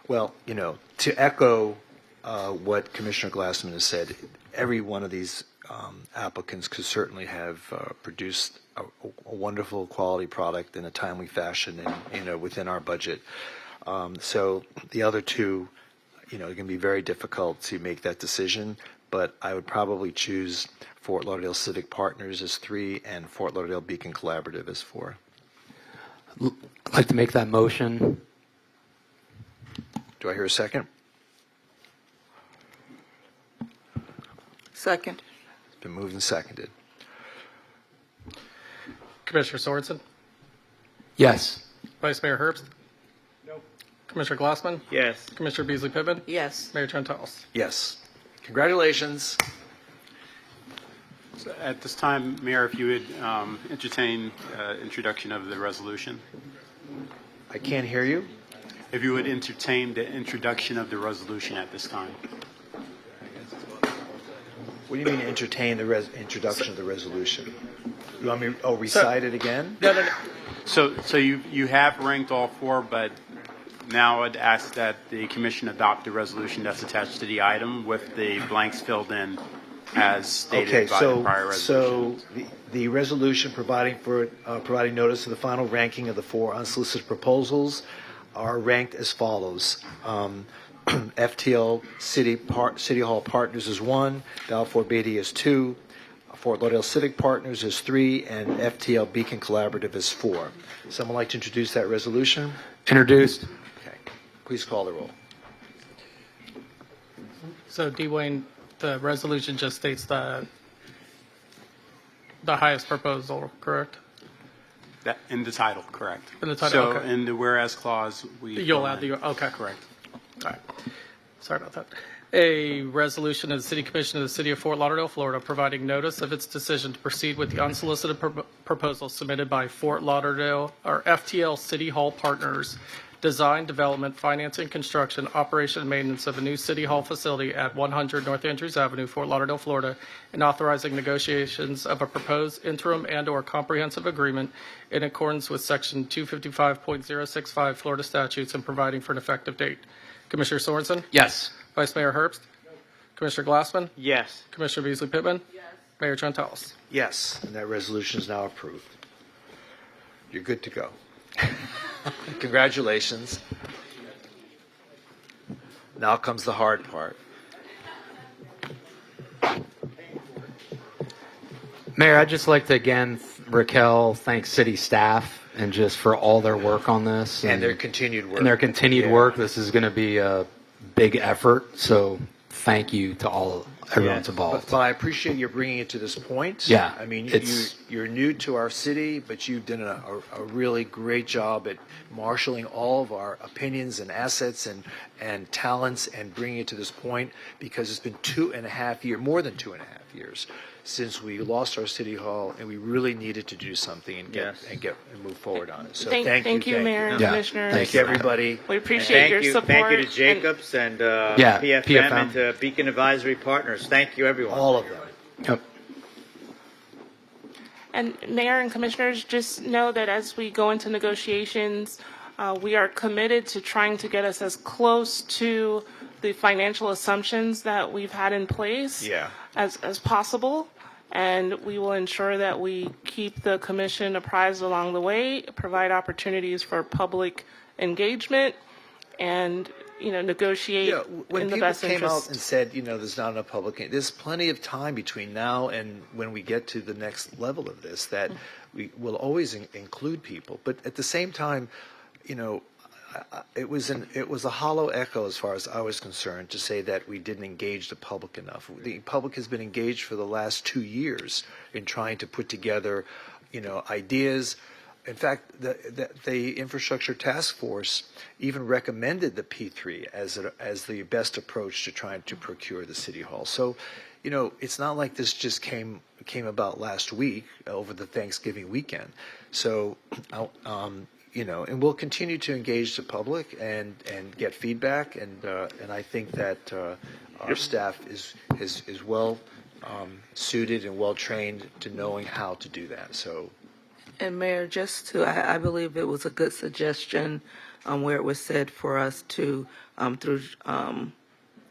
Speaker 1: Well, to echo what Commissioner Glassman has said, every one of these applicants could certainly have produced a wonderful quality product in a timely fashion and within our budget. So the other two, it can be very difficult to make that decision, but I would probably choose Fort Lauderdale Civic Partners as 3 and Fort Lauderdale Beacon Collaborative as 4.
Speaker 11: I'd like to make that motion.
Speaker 1: Do I hear a second?
Speaker 15: Second.
Speaker 1: It's been moved and seconded.
Speaker 22: Commissioner Sorensen,
Speaker 11: Yes.
Speaker 22: Vice Mayor Herbst, no. Commissioner Glassman,
Speaker 10: Yes.
Speaker 22: Commissioner Beasley Pittman,
Speaker 15: Yes.
Speaker 22: Mayor Trentalis.
Speaker 1: Yes. Congratulations.
Speaker 21: So at this time, Mayor, if you would entertain introduction of the resolution.
Speaker 1: I can't hear you.
Speaker 21: If you would entertain the introduction of the resolution at this time.
Speaker 1: What do you mean entertain the introduction of the resolution? You want me to recite it again?
Speaker 21: No. So you have ranked all 4, but now I'd ask that the commission adopt the resolution that's attached to the item with the blanks filled in as stated by the prior resolution.
Speaker 1: So the resolution providing notice of the final ranking of the 4 unsolicited proposals are ranked as follows. FTL City Hall Partners is 1, Balfour Beatty is 2, Fort Lauderdale Civic Partners is 3, and FTL Beacon Collaborative is 4. Someone like to introduce that resolution?
Speaker 11: Introduced.
Speaker 1: Okay. Please call the roll.
Speaker 22: So, Dwayne, the resolution just states the highest proposal, correct?
Speaker 21: That, in the title, correct.
Speaker 22: In the title,
Speaker 21: so
Speaker 22: okay.
Speaker 21: in the whereas clause,
Speaker 22: You'll add the, okay.
Speaker 21: Correct.
Speaker 22: All right. Sorry about that. A resolution of the City Commission of the City of Fort Lauderdale, Florida, providing notice of its decision to proceed with the unsolicited proposal submitted by Fort Lauderdale or FTL City Hall Partners, design, development, financing, construction, operation, and maintenance of a new City Hall facility at 100 North Andrews Avenue, Fort Lauderdale, Florida, and authorizing negotiations of a proposed interim and/or comprehensive agreement in accordance with Section 255.065 Florida statutes and providing for an effective date. Commissioner Sorensen?
Speaker 11: Yes.
Speaker 22: Vice Mayor Herbst? Commissioner Glassman?
Speaker 10: Yes.
Speaker 22: Commissioner Beasley Pittman? Yes. Mayor Trentalis?
Speaker 1: Yes, and that resolution is now approved. You're good to go. Congratulations. Now comes the hard part.
Speaker 11: Mayor, I'd just like to again, Raquel, thank city staff and just for all their work on this.
Speaker 1: And their continued work.
Speaker 11: And their continued work. This is going to be a big effort. So thank you to everyone's involved.
Speaker 1: But I appreciate you bringing it to this point.
Speaker 11: Yeah,
Speaker 1: I mean, you're new to our city, but you've done a really great job at marshaling all of our opinions and assets and talents and bringing it to this point, because it's been more than 2.5 years since we lost our city hall, and we really needed to do something and move forward on it. So
Speaker 9: thank you, Mayor and Commissioners.
Speaker 1: Thank you, everybody.
Speaker 9: We appreciate your support.
Speaker 10: Thank you to Jacobs and PFM and to Beacon Advisory Partners. Thank you, everyone.
Speaker 1: All of them.
Speaker 11: Yep.
Speaker 9: And Mayor and Commissioners, just know that as we go into negotiations, we are committed to trying to get us as close to the financial assumptions that we've had in place as possible. And we will ensure that we keep the commission apprised along the way, provide opportunities for public engagement, and negotiate
Speaker 1: when
Speaker 9: in the
Speaker 1: people
Speaker 9: best
Speaker 1: came
Speaker 9: interest.
Speaker 1: out and said, there's not enough public, there's plenty of time between now and when we get to the next level of this that we will always include people. But at the same time, it was a hollow echo as far as I was concerned to say that we didn't engage the public enough. The public has been engaged for the last 2 years in trying to put together, ideas. In fact, the Infrastructure Task Force even recommended the P3 as the best approach to trying to procure the City Hall. So, it's not like this just came about last week over the Thanksgiving weekend. So, and we'll continue to engage the public and get feedback. And I think that our staff is well suited and well trained to knowing how to do that. So.
Speaker 15: And Mayor, I believe it was a good suggestion where it was said for us to, through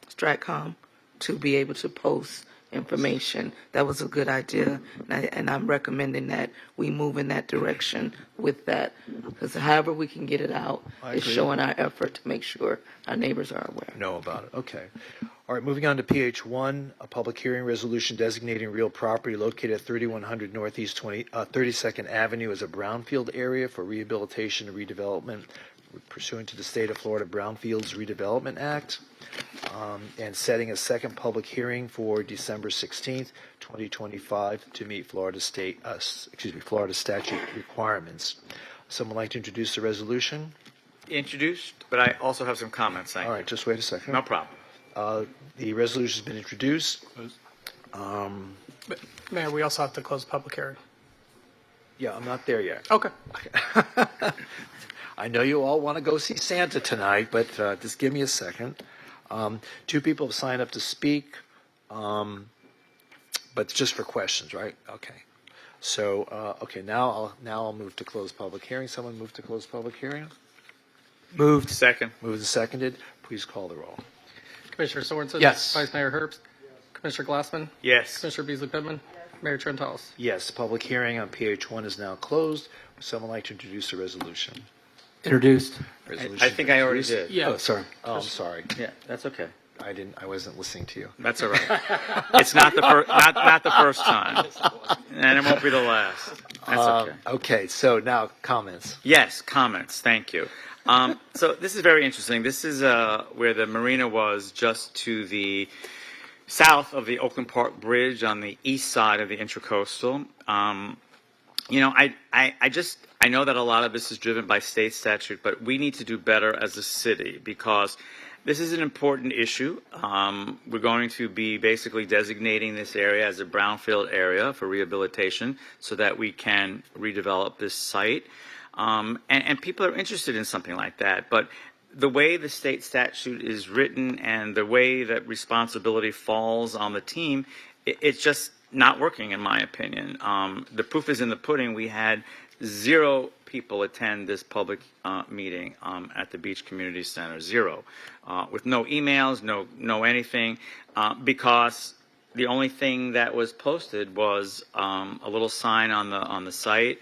Speaker 15: Stratcom, to be able to post information. That was a good idea, and I'm recommending that we move in that direction with that, because however we can get it out is showing our effort to make sure our neighbors are aware.
Speaker 1: Know about it. Okay. All right, moving on to PH1, a public hearing resolution designating real property located at 3100 Northeast 32nd Avenue as a brownfield area for rehabilitation and redevelopment pursuant to the State of Florida Brownfields Redevelopment Act, and setting a second public hearing for December 16th, 2025 to meet Florida statute requirements. Someone like to introduce the resolution?
Speaker 10: Introduced, but I also have some comments. Thank
Speaker 1: All
Speaker 10: you.
Speaker 1: right, just wait a second.
Speaker 10: No problem.
Speaker 1: The resolution has been introduced.
Speaker 22: Mayor, we also have to close the public hearing.
Speaker 1: Yeah, I'm not there yet.
Speaker 22: Okay.
Speaker 1: I know you all want to go see Santa tonight, but just give me a second. 2 people have signed up to speak, but just for questions, right? Okay. So, now I'll move to close public hearing. Someone move to close public hearing?
Speaker 10: Moved. Second.
Speaker 1: Moved and seconded. Please call the roll.
Speaker 22: Commissioner Sorensen?
Speaker 1: Yes.
Speaker 22: Vice Mayor Herbst? Commissioner Glassman?
Speaker 10: Yes.
Speaker 22: Commissioner Beasley-Pittman? Mayor Trentalis?
Speaker 1: Yes, the public hearing on PH1 is now closed. Would someone like to introduce the resolution?
Speaker 11: Introduced.
Speaker 10: I think I already did.
Speaker 22: Yeah.
Speaker 1: Oh, sorry. Oh, I'm sorry.
Speaker 10: Yeah, that's okay.
Speaker 1: I wasn't listening to you.
Speaker 10: That's all right. It's not the not the first time, and it won't be the last. That's okay.
Speaker 1: Okay, so now comments.
Speaker 10: Yes, comments. Thank you. So this is very interesting. This is where the marina was, just to the south of the Oakland Park Bridge on the east side of the Intracoastal. I know that a lot of this is driven by state statute, but we need to do better as a city because this is an important issue. We're going to be basically designating this area as a brownfield area for rehabilitation so that we can redevelop this site. And people are interested in something like that. But the way the state statute is written and the way that responsibility falls on the team, it's just not working, in my opinion. The proof is in the pudding. We had 0 people attend this public meeting at the Beach Community Center, 0, with no emails, no anything, because the only thing that was posted was a little sign on the site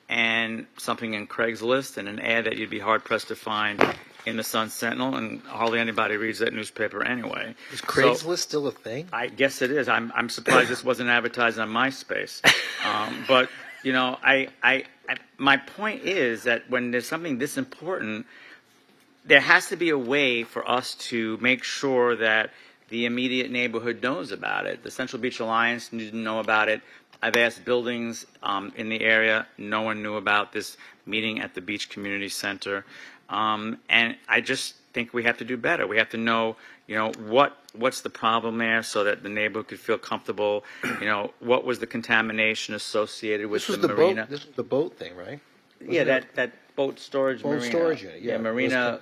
Speaker 10: and something in Craigslist and an ad that you'd be hard pressed to find in the Sun Sentinel, and hardly anybody reads that newspaper anyway.
Speaker 1: Is Craigslist still a thing?
Speaker 10: I guess it is. I'm surprised this wasn't advertised on MySpace. But my point is that when there's something this important, there has to be a way for us to make sure that the immediate neighborhood knows about it. The Central Beach Alliance didn't know about it. I've asked buildings in the area. No one knew about this meeting at the Beach Community Center. And I just think we have to do better. We have to know, what's the problem there so that the neighborhood could feel comfortable. What was the contamination associated with the marina?
Speaker 1: This was the boat thing, right?
Speaker 10: Yeah, that boat storage marina.
Speaker 1: Storage unit, yeah.
Speaker 10: Marina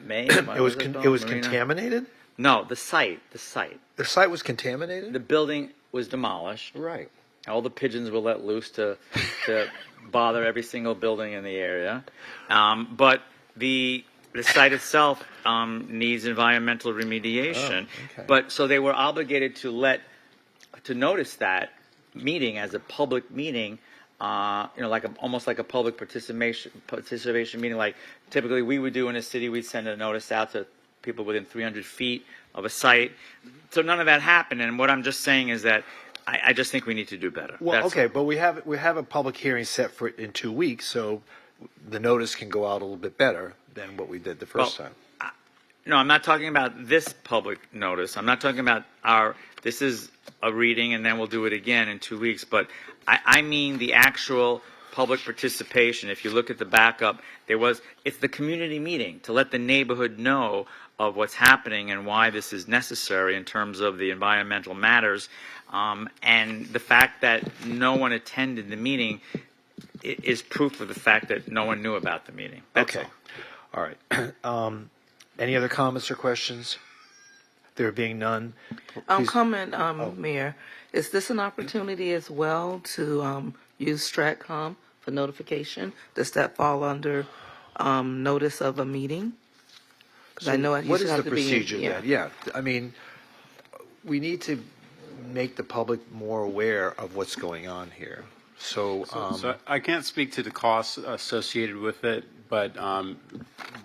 Speaker 1: It was contaminated?
Speaker 10: No, the site.
Speaker 1: The site was contaminated?
Speaker 10: The building was demolished.
Speaker 1: Right.
Speaker 10: All the pigeons were let loose to bother every single building in the area. But the site itself needs environmental remediation.
Speaker 1: Oh, okay.
Speaker 10: But so they were obligated to notice that meeting as a public meeting. Almost like a public participation meeting, like typically we would do in a city. We'd send a notice out to people within 300 feet of a site. So none of that happened. And what I'm just saying is that I just think we need to do better.
Speaker 1: Well, okay, but we have a public hearing set for in 2 weeks, so the notice can go out a little bit better than what we did the first time.
Speaker 10: No, I'm not talking about this public notice. I'm not talking about this is a reading and then we'll do it again in 2 weeks. But I mean the actual public participation. If you look at the backup, it's the community meeting to let the neighborhood know of what's happening and why this is necessary in terms of the environmental matters. And the fact that no one attended the meeting is proof of the fact that no one knew about the meeting. That's
Speaker 1: All right. Any other comments or questions? There being none.
Speaker 15: Comment, Mayor. Is this an opportunity as well to use STRATCOM for notification? Does that fall under notice of a meeting? Because I know it
Speaker 1: What
Speaker 15: used
Speaker 1: is
Speaker 15: to have
Speaker 1: the
Speaker 15: to be
Speaker 1: procedure then? Yeah, I mean, we need to make the public more aware of what's going on here. So
Speaker 21: I can't speak to the costs associated with it, but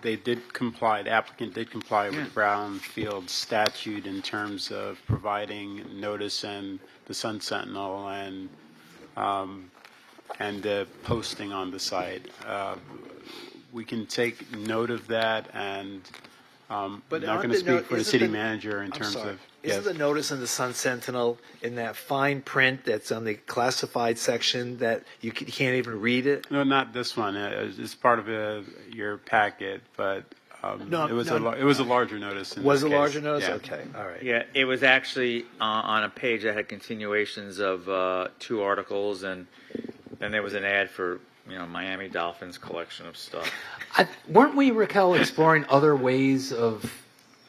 Speaker 21: they did comply, the applicant did comply with Brownfield statute in terms of providing notice and the Sun Sentinel and the posting on the site. We can take note of that, and I'm not going to speak for the city manager in terms of.
Speaker 1: Isn't the notice in the Sun Sentinel in that fine print that's on the classified section that you can't even read it?
Speaker 21: No, not this one. It's part of your packet, but it was a larger notice.
Speaker 1: Was it a larger notice? Yeah. Okay, all right.
Speaker 10: Yeah, it was actually on a page that had continuations of 2 articles, and then there was an ad for Miami Dolphins collection of stuff.
Speaker 11: Weren't we, Raquel, exploring other ways of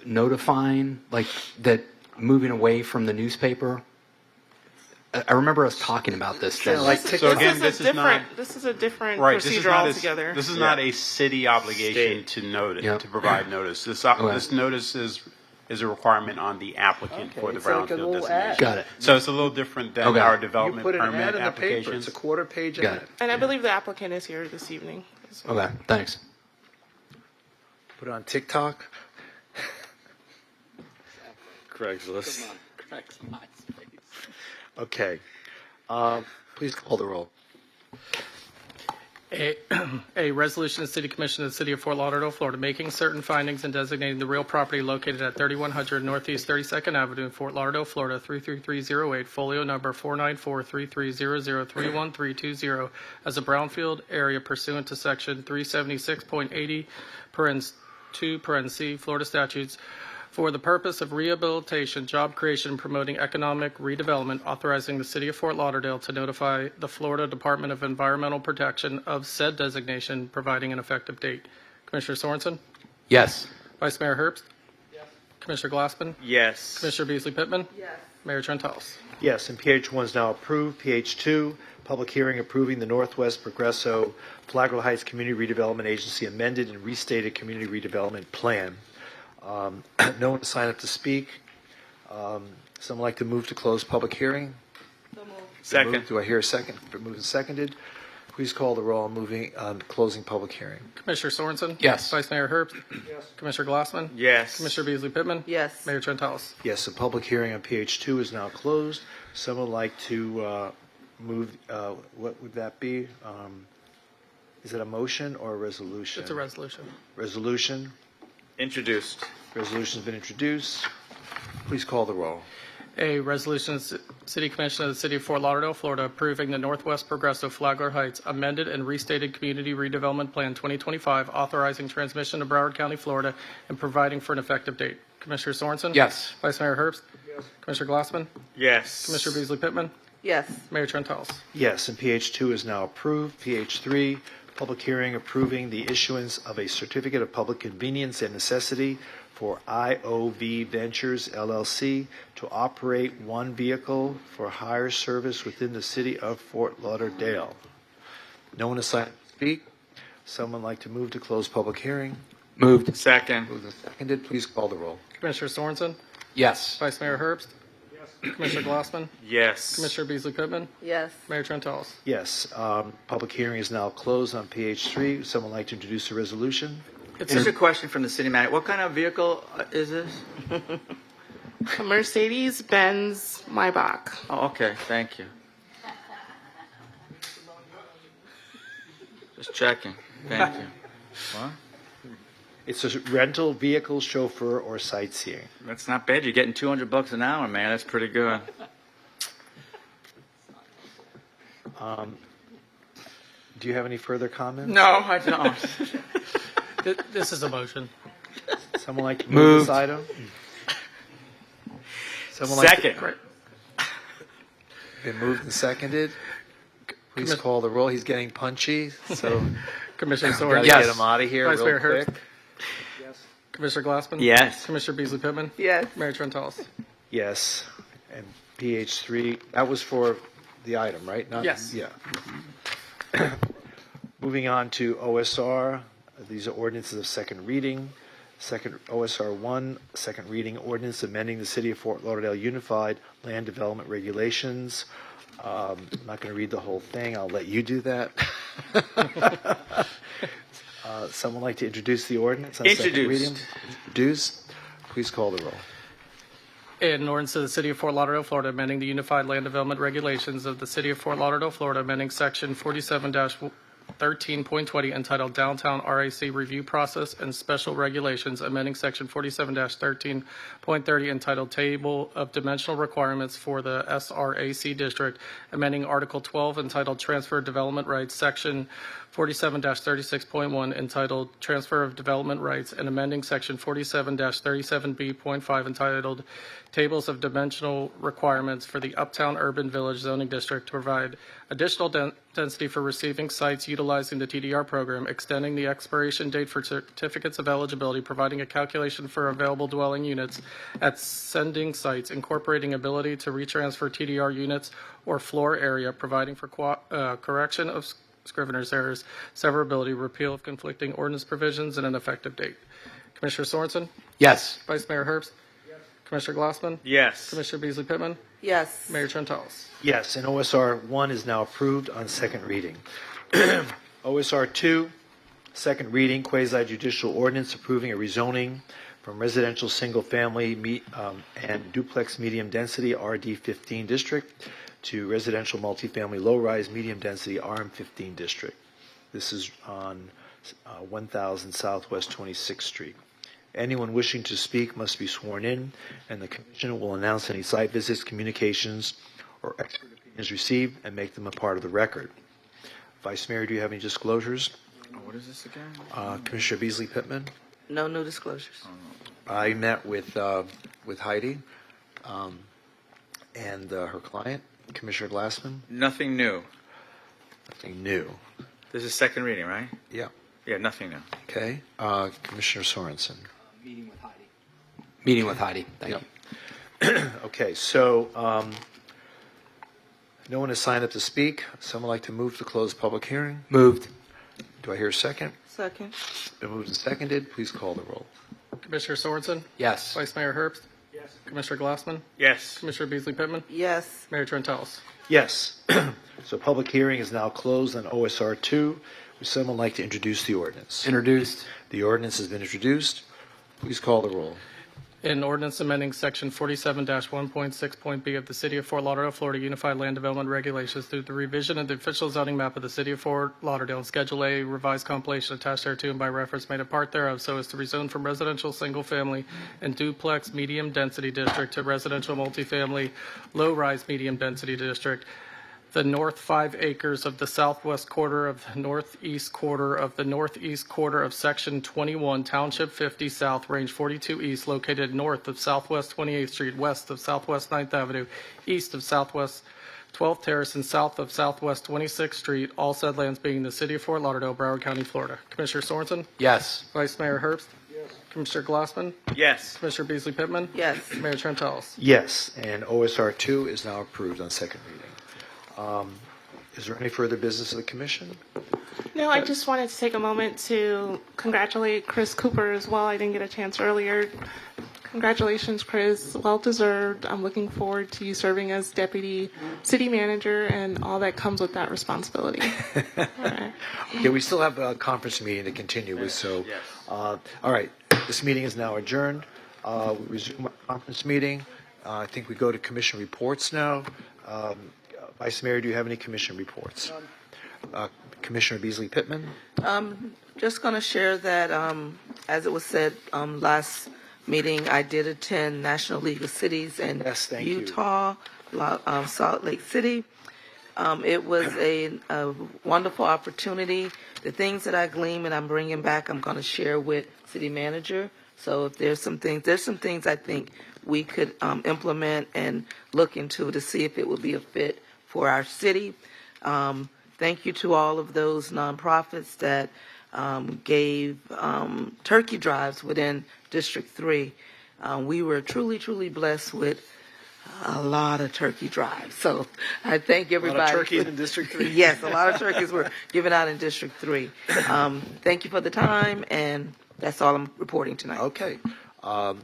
Speaker 11: notifying, like that, moving away from the newspaper? I remember us talking about this.
Speaker 21: So again, this is a different procedure altogether. This is not a city obligation to provide notice. This notice is a requirement on the applicant for the Brownfield designation.
Speaker 11: Got it.
Speaker 21: So it's a little different than our development
Speaker 1: permit
Speaker 21: applications.
Speaker 1: in the paper. It's a quarter-page ad.
Speaker 9: And I believe the applicant is here this evening.
Speaker 11: Okay, thanks.
Speaker 1: Put it on TikTok.
Speaker 10: Craigslist.
Speaker 1: Okay. Please call the roll.
Speaker 22: A resolution of the City Commission of the City of Fort Lauderdale, Florida, making certain findings and designating the real property located at 3100 Northeast 32nd Avenue in Fort Lauderdale, Florida, 33308, folio number 4943300313320 as a brownfield area pursuant to section 376.80 (2) Florida statutes for the purpose of rehabilitation, job creation, and promoting economic redevelopment, authorizing the City of Fort Lauderdale to notify the Florida Department of Environmental Protection of said designation, providing an effective date. Commissioner Sorensen?
Speaker 11: Yes.
Speaker 22: Vice Mayor Herbst? Yes. Commissioner Glassman?
Speaker 10: Yes.
Speaker 22: Commissioner Beasley Pittman?
Speaker 15: Yes.
Speaker 22: Mayor Trentalis?
Speaker 1: Yes, and PH1 is now approved. PH2, public hearing approving the Northwest Progresso Flagler Heights Community Redevelopment Agency amended and restated community redevelopment plan. No one to sign up to speak. Someone like to move to close public hearing?
Speaker 10: Second.
Speaker 1: Do I hear a second? Moved and seconded. Please call the roll on closing public hearing.
Speaker 22: Commissioner Sorensen?
Speaker 11: Yes.
Speaker 22: Vice Mayor Herbst? Yes. Commissioner Glassman?
Speaker 10: Yes.
Speaker 22: Commissioner Beasley Pittman?
Speaker 15: Yes.
Speaker 22: Mayor Trentalis?
Speaker 1: Yes, the public hearing on PH2 is now closed. Someone like to move, what would that be? Is it a motion or a resolution?
Speaker 22: It's a resolution.
Speaker 1: Resolution.
Speaker 10: Introduced.
Speaker 1: Resolution's been introduced. Please call the roll.
Speaker 22: A resolution of the City Commission of the City of Fort Lauderdale, Florida, approving the Northwest Progresso Flagler Heights amended and restated Community Redevelopment Plan 2025, authorizing transmission to Broward County, Florida, and providing for an effective date. Commissioner Sorensen?
Speaker 11: Yes.
Speaker 22: Vice Mayor Herbst? Yes. Commissioner Glassman?
Speaker 10: Yes.
Speaker 22: Commissioner Beasley Pittman?
Speaker 15: Yes.
Speaker 22: Mayor Trentalis?
Speaker 1: Yes, and PH2 is now approved. PH3, public hearing approving the issuance of a certificate of public convenience and necessity for IOV Ventures LLC to operate one vehicle for hire service within the city of Fort Lauderdale. No one is signed to speak. Someone like to move to close public hearing?
Speaker 11: Moved.
Speaker 10: Second.
Speaker 1: Moved and seconded. Please call the roll.
Speaker 22: Commissioner Sorensen?
Speaker 11: Yes.
Speaker 22: Vice Mayor Herbst? Commissioner Glassman?
Speaker 10: Yes.
Speaker 22: Commissioner Beasley Pittman?
Speaker 15: Yes.
Speaker 22: Mayor Trentalis?
Speaker 1: Yes. Public hearing is now closed on PH3. Someone like to introduce a resolution?
Speaker 10: It's just a question from the city manager. What kind of vehicle is this?
Speaker 9: Mercedes-Benz Maybach.
Speaker 10: Oh, okay. Thank you. Just checking. Thank you. What?
Speaker 1: It's a rental vehicle chauffeur or sightseeing.
Speaker 10: That's not bad. You're getting $200 an hour, man. That's pretty good.
Speaker 1: Do you have any further comments?
Speaker 10: No, I don't.
Speaker 22: This is a motion.
Speaker 1: Someone like to move
Speaker 11: Moved.
Speaker 1: this item? Someone
Speaker 10: Second.
Speaker 1: Been moved and seconded. Please call the roll. He's getting punchy, so
Speaker 22: Commissioner
Speaker 1: gotta
Speaker 22: Sorensen?
Speaker 1: get him out of here
Speaker 22: Vice Mayor
Speaker 1: real
Speaker 22: Herbst?
Speaker 1: quick.
Speaker 22: Commissioner Glassman?
Speaker 10: Yes.
Speaker 22: Commissioner Beasley Pittman?
Speaker 15: Yes.
Speaker 22: Mayor Trentalis?
Speaker 1: Yes. And PH3, that was for the item, right? Not,
Speaker 22: Yes.
Speaker 1: Yeah. Moving on to OSR. These are ordinances of second reading. Second OSR 1, second reading ordinance amending the City of Fort Lauderdale Unified Land Development Regulations. I'm not going to read the whole thing. I'll let you do that. Someone like to introduce the ordinance? On second reading? Introduced. Please call the roll.
Speaker 22: In ordinance to the City of Fort Lauderdale, Florida, amending the Unified Land Development Regulations of the City of Fort Lauderdale, Florida, amending Section 47-13.20 entitled Downtown RAC Review Process and Special Regulations, amending Section 47-13.30 entitled Table of Dimensional Requirements for the SRAC District, amending Article 12 entitled Transfer of Development Rights, Section 47-36.1 entitled Transfer of Development Rights, and amending Section 47-37B.5 entitled Tables of Dimensional Requirements for the Uptown Urban Village Zoning District to provide additional density for receiving sites utilizing the TDR program, extending the expiration date for certificates of eligibility, providing a calculation for available dwelling units at sending sites, incorporating ability to retransfer TDR units or floor area, providing for correction of Scrivener's errors, severability, repeal of conflicting ordinance provisions, and an effective date. Commissioner Sorensen?
Speaker 11: Yes.
Speaker 22: Vice Mayor Herbst? Yes. Commissioner Glassman?
Speaker 10: Yes.
Speaker 22: Commissioner Beasley Pittman?
Speaker 15: Yes.
Speaker 22: Mayor Trentalis?
Speaker 1: Yes, and OSR 1 is now approved on second reading. OSR 2, second reading, quasi-judicial ordinance approving a rezoning from residential single-family and duplex medium-density RD15 district to residential multifamily low-rise medium-density RM15 district. This is on 1000 Southwest 26th Street. Anyone wishing to speak must be sworn in, and the Commission will announce any site visits, communications, or expert opinions received and make them a part of the record. Vice Mayor, do you have any disclosures?
Speaker 10: What is this again?
Speaker 1: Commissioner Beasley Pittman?
Speaker 15: No new disclosures.
Speaker 1: I met with Heidi and her client, Commissioner Glassman.
Speaker 10: Nothing new.
Speaker 1: Nothing new.
Speaker 10: This is second reading, right?
Speaker 1: Yeah.
Speaker 10: Yeah, nothing new.
Speaker 1: Okay. Commissioner Sorensen.
Speaker 11: Meeting with Heidi. Meeting with Heidi. Thank you.
Speaker 1: Okay, so no one has signed up to speak. Someone like to move to close public hearing?
Speaker 11: Moved.
Speaker 1: Do I hear a second?
Speaker 15: Second.
Speaker 1: Been moved and seconded. Please call the roll.
Speaker 22: Commissioner Sorensen?
Speaker 11: Yes.
Speaker 22: Vice Mayor Herbst? Yes. Commissioner Glassman?
Speaker 10: Yes.
Speaker 22: Commissioner Beasley Pittman?
Speaker 15: Yes.
Speaker 22: Mayor Trentalis?
Speaker 1: Yes. So public hearing is now closed on OSR 2. Would someone like to introduce the ordinance?
Speaker 11: Introduced.
Speaker 1: The ordinance has been introduced. Please call the roll.
Speaker 22: In ordinance amending Section 47-1.6.b of the City of Fort Lauderdale, Florida Unified Land Development Regulations through the revision of the official zoning map of the City of Fort Lauderdale and Schedule A revised compilation attached thereto and by reference made a part thereof so as to rezone from residential single-family and duplex medium-density district to residential multifamily low-rise medium-density district. The north 5 acres of the southwest quarter of the northeast quarter of Section 21, Township 50 South, Range 42 East, located north of Southwest 28th Street, west of Southwest 9th Avenue, east of Southwest 12th Terrace, and south of Southwest 26th Street, all said lands being the City of Fort Lauderdale, Broward County, Florida. Commissioner Sorensen?
Speaker 11: Yes.
Speaker 22: Vice Mayor Herbst? Yes. Commissioner Glassman?
Speaker 10: Yes.
Speaker 22: Commissioner Beasley Pittman?
Speaker 15: Yes.
Speaker 22: Mayor Trentalis?
Speaker 1: Yes, and OSR 2 is now approved on second reading. Is there any further business of the commission?
Speaker 9: No, I just wanted to take a moment to congratulate Chris Cooper as well. I didn't get a chance earlier. Congratulations, Chris. Well deserved. I'm looking forward to you serving as deputy city manager and all that comes with that responsibility. All right.
Speaker 1: Okay, we still have a conference meeting to continue with, so, all right, this meeting is now adjourned. We resume our conference meeting. I think we go to commission reports now. Vice Mayor, do you have any commission reports? Commissioner Beasley Pittman?
Speaker 15: Just going to share that, as it was said last meeting, I did attend National League of Cities in Utah, Salt Lake City. It was a wonderful opportunity. The things that I gleaned and I'm bringing back, I'm going to share with City Manager. So if there's some things I think we could implement and look into to see if it would be a fit for our city. Thank you to all of those nonprofits that gave turkey drives within District 3. We were truly, truly blessed with a lot of turkey drives. So I thank everybody.
Speaker 1: A lot of turkeys in District 3?
Speaker 15: Yes, a lot of turkeys were given out in District 3. Thank you for the time, and that's all I'm reporting tonight.
Speaker 1: Okay.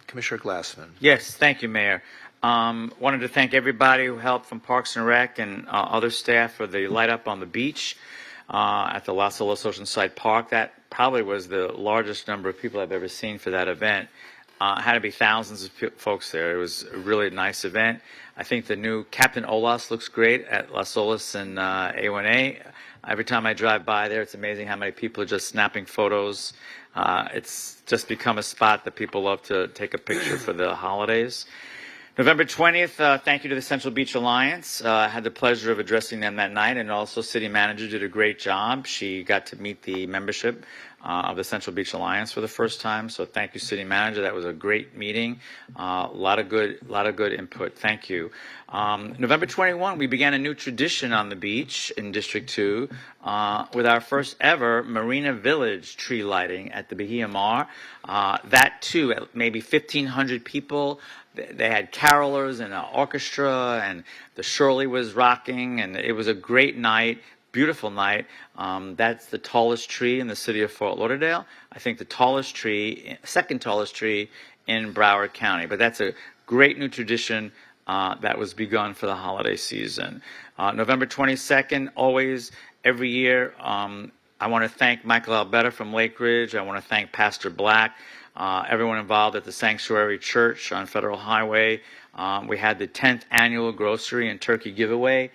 Speaker 1: Commissioner Glassman.
Speaker 10: Yes, thank you, Mayor. Wanted to thank everybody who helped from Parks and Rec and other staff for the light up on the beach at the Las Olas Oceanside Park. That probably was the largest number of people I've ever seen for that event. Had to be thousands of folks there. It was a really nice event. I think the new Captain Olas looks great at Las Olas and A1A. Every time I drive by there, it's amazing how many people are just snapping photos. It's just become a spot that people love to take a picture for the holidays. November 20th, thank you to the Central Beach Alliance. I had the pleasure of addressing them that night, and also City Manager did a great job. She got to meet the membership of the Central Beach Alliance for the first time, so thank you, City Manager. That was a great meeting. A lot of good input. Thank you. November 21, we began a new tradition on the beach in District 2 with our first ever Marina Village tree lighting at the Bahia Mar. That too, at maybe 1,500 people. They had carolers and an orchestra, and the Shirley was rocking, and it was a great night, beautiful night. That's the tallest tree in the city of Fort Lauderdale. I think the tallest tree, second tallest tree in Broward County. But that's a great new tradition that was begun for the holiday season. November 22nd, always, every year, I want to thank Michael Alberta from Lake Ridge. I want to thank Pastor Black. Everyone involved at the Sanctuary Church on Federal Highway. We had the 10th annual grocery and turkey giveaway.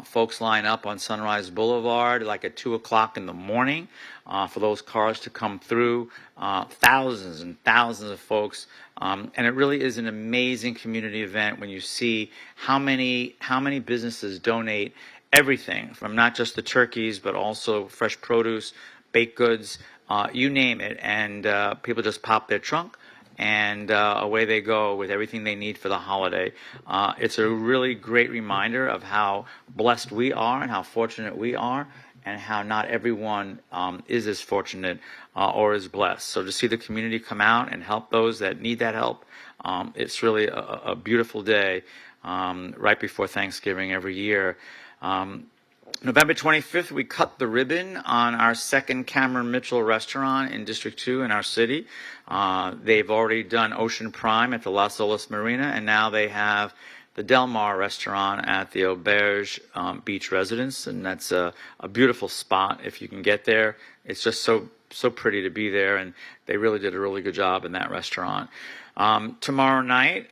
Speaker 10: Folks line up on Sunrise Boulevard like at 2 o'clock in the morning for those cars to come through. Thousands and thousands of folks. And it really is an amazing community event when you see how many businesses donate everything from not just the turkeys, but also fresh produce, baked goods, you name it, and people just pop their trunk and away they go with everything they need for the holiday. It's a really great reminder of how blessed we are and how fortunate we are, and how not everyone is as fortunate or as blessed. So to see the community come out and help those that need that help, it's really a beautiful day right before Thanksgiving every year. November 25th, we cut the ribbon on our second Cameron Mitchell restaurant in District 2 in our city. They've already done Ocean Prime at the Las Olas Marina, and now they have the Del Mar restaurant at the Auberge Beach Residence, and that's a beautiful spot if you can get there. It's just so pretty to be there, and they really did a really good job in that restaurant. Tomorrow night,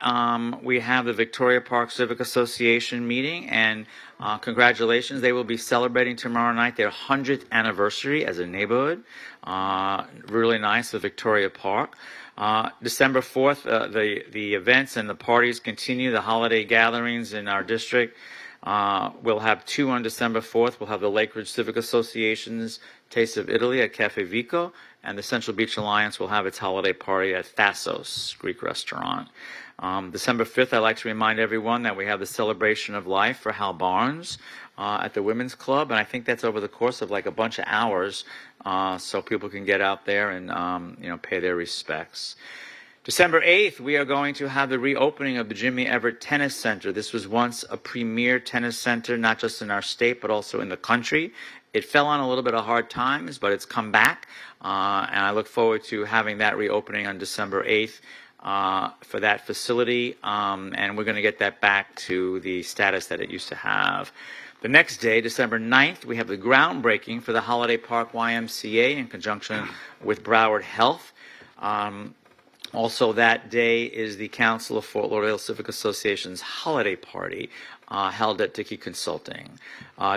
Speaker 10: we have the Victoria Park Civic Association meeting, and congratulations. They will be celebrating tomorrow night their 100th anniversary as a neighborhood. Really nice, the Victoria Park. December 4th, the events and the parties continue, the holiday gatherings in our district. We'll have two on December 4th. We'll have the Lake Ridge Civic Association's Taste of Italy at Cafe Vico, and the Central Beach Alliance will have its holiday party at Thassos Greek Restaurant. December 5th, I'd like to remind everyone that we have the Celebration of Life for Hal Barnes at the Women's Club, and I think that's over the course of like a bunch of hours, so people can get out there and pay their respects. December 8th, we are going to have the reopening of the Jimmy Everett Tennis Center. This was once a premier tennis center, not just in our state, but also in the country. It fell on a little bit of hard times, but it's come back, and I look forward to having that reopening on December 8th for that facility, and we're going to get that back to the status that it used to have. The next day, December 9th, we have the groundbreaking for the Holiday Park YMCA in conjunction with Broward Health. Also that day is the Council of Fort Lauderdale Civic Association's holiday party held at Dickey Consulting.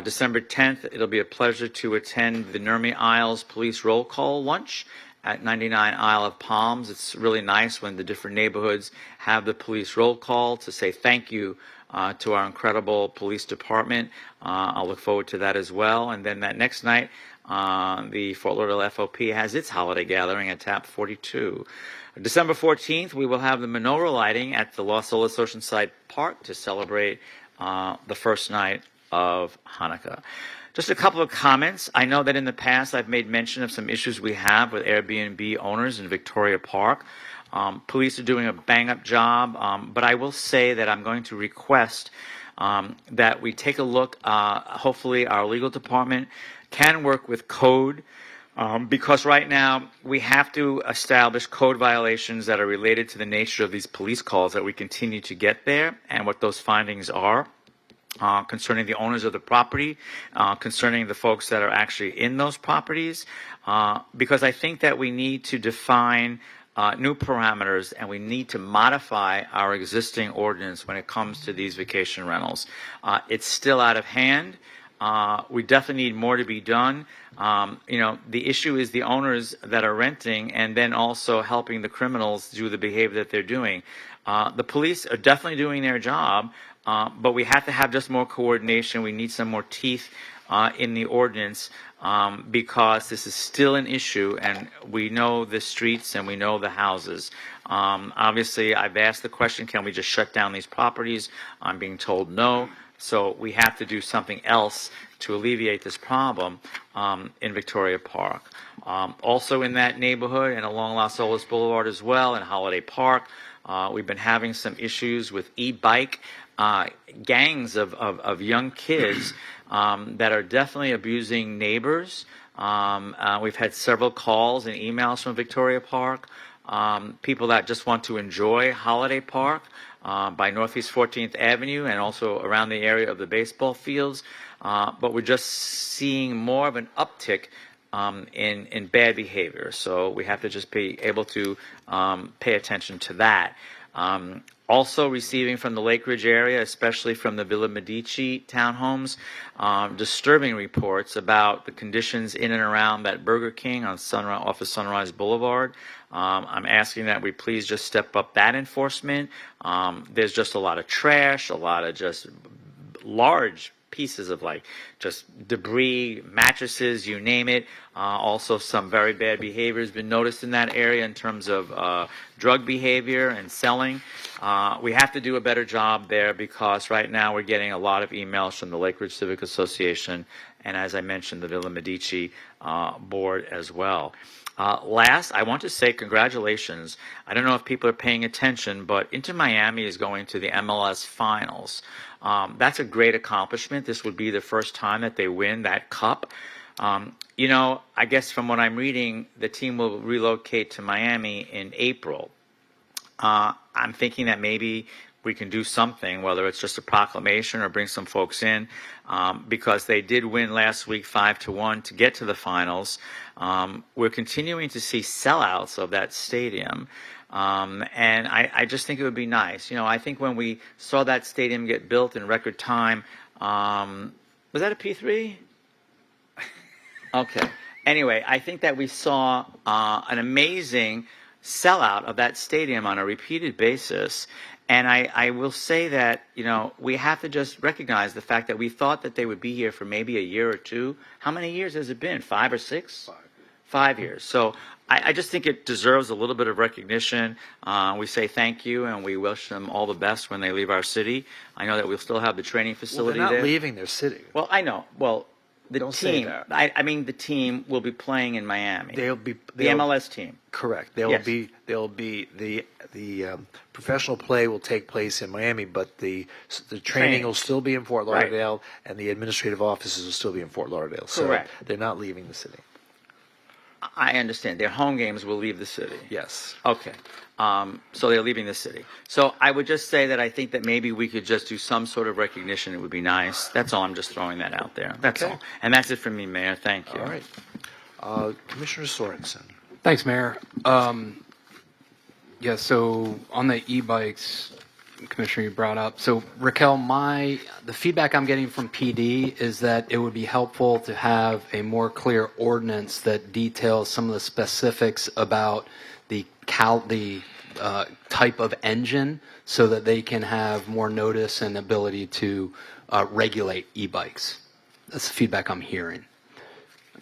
Speaker 10: December 10th, it'll be a pleasure to attend the Nurmi Isles Police Roll Call Lunch at 99 Isle of Palms. It's really nice when the different neighborhoods have the police roll call to say thank you to our incredible police department. I'll look forward to that as well. And then that next night, the Fort Lauderdale FOP has its holiday gathering at Tap 42. December 14th, we will have the menorah lighting at the Los Olas Oceanside Park to celebrate the first night of Hanukkah. Just a couple of comments. I know that in the past I've made mention of some issues we have with Airbnb owners in Victoria Park. Police are doing a bang-up job, but I will say that I'm going to request that we take a look. Hopefully our legal department can work with code, because right now we have to establish code violations that are related to the nature of these police calls that we continue to get there and what those findings are. Concerning the owners of the property, concerning the folks that are actually in those properties, because I think that we need to define new parameters and we need to modify our existing ordinance when it comes to these vacation rentals. It's still out of hand. We definitely need more to be done. The issue is the owners that are renting and then also helping the criminals do the behavior that they're doing. The police are definitely doing their job, but we have to have just more coordination. We need some more teeth in the ordinance because this is still an issue, and we know the streets and we know the houses. Obviously, I've asked the question, can we just shut down these properties? I'm being told no. So we have to do something else to alleviate this problem in Victoria Park. Also in that neighborhood and along Las Olas Boulevard as well, in Holiday Park, we've been having some issues with e-bike gangs of young kids that are definitely abusing neighbors. We've had several calls and emails from Victoria Park, people that just want to enjoy Holiday Park by Northeast 14th Avenue and also around the area of the baseball fields. But we're just seeing more of an uptick in bad behavior. So we have to just be able to pay attention to that. Also receiving from the Lake Ridge area, especially from the Villa Medici townhomes, disturbing reports about the conditions in and around that Burger King on off of Sunrise Boulevard. I'm asking that we please just step up that enforcement. There's just a lot of trash, a lot of just large pieces of just debris, mattresses, you name it. Also some very bad behavior has been noticed in that area in terms of drug behavior and selling. We have to do a better job there because right now we're getting a lot of emails from the Lake Ridge Civic Association and, as I mentioned, the Villa Medici board as well. Last, I want to say congratulations. I don't know if people are paying attention, but Inter Miami is going to the MLS Finals. That's a great accomplishment. This would be the first time that they win that cup. I guess from what I'm reading, the team will relocate to Miami in April. I'm thinking that maybe we can do something, whether it's just a proclamation or bring some folks in, because they did win last week 5-1 to get to the finals. We're continuing to see sellouts of that stadium. And I just think it would be nice. I think when we saw that stadium get built in record time, was that a P3? Okay. Anyway, I think that we saw an amazing sellout of that stadium on a repeated basis. And I will say that, we have to just recognize the fact that we thought that they would be here for maybe a year or two. How many years has it been? 5 or 6? 5 years. So I just think it deserves a little bit of recognition. We say thank you, and we wish them all the best when they leave our city. I know that we'll still have the training facility
Speaker 1: they're not
Speaker 10: there.
Speaker 1: leaving their city.
Speaker 10: Well, I know. Well, the
Speaker 1: Don't say
Speaker 10: team.
Speaker 1: that.
Speaker 10: I mean, the team will be playing in Miami.
Speaker 1: They'll be
Speaker 10: the MLS team.
Speaker 1: Correct.
Speaker 10: Yes.
Speaker 1: They'll be the professional play will take place in Miami, but the training will still be in Fort Lauderdale, and the administrative offices will still be in Fort Lauderdale.
Speaker 10: Correct.
Speaker 1: So they're not leaving the city.
Speaker 10: I understand. Their home games will leave the city.
Speaker 1: Yes.
Speaker 10: Okay. So they're leaving the city. So I would just say that I think that maybe we could just do some sort of recognition. It would be nice. That's all. I'm just throwing that out there. That's
Speaker 1: Okay.
Speaker 10: all. And that's it from me, Mayor. Thank you.
Speaker 1: All right. Commissioner Sorensen.
Speaker 11: Thanks, Mayor. Yeah, so on the e-bikes, Commissioner, you brought up. So Raquel, the feedback I'm getting from PD is that it would be helpful to have a more clear ordinance that details some of the specifics about the type of engine, so that they can have more notice and ability to regulate e-bikes. That's the feedback I'm hearing.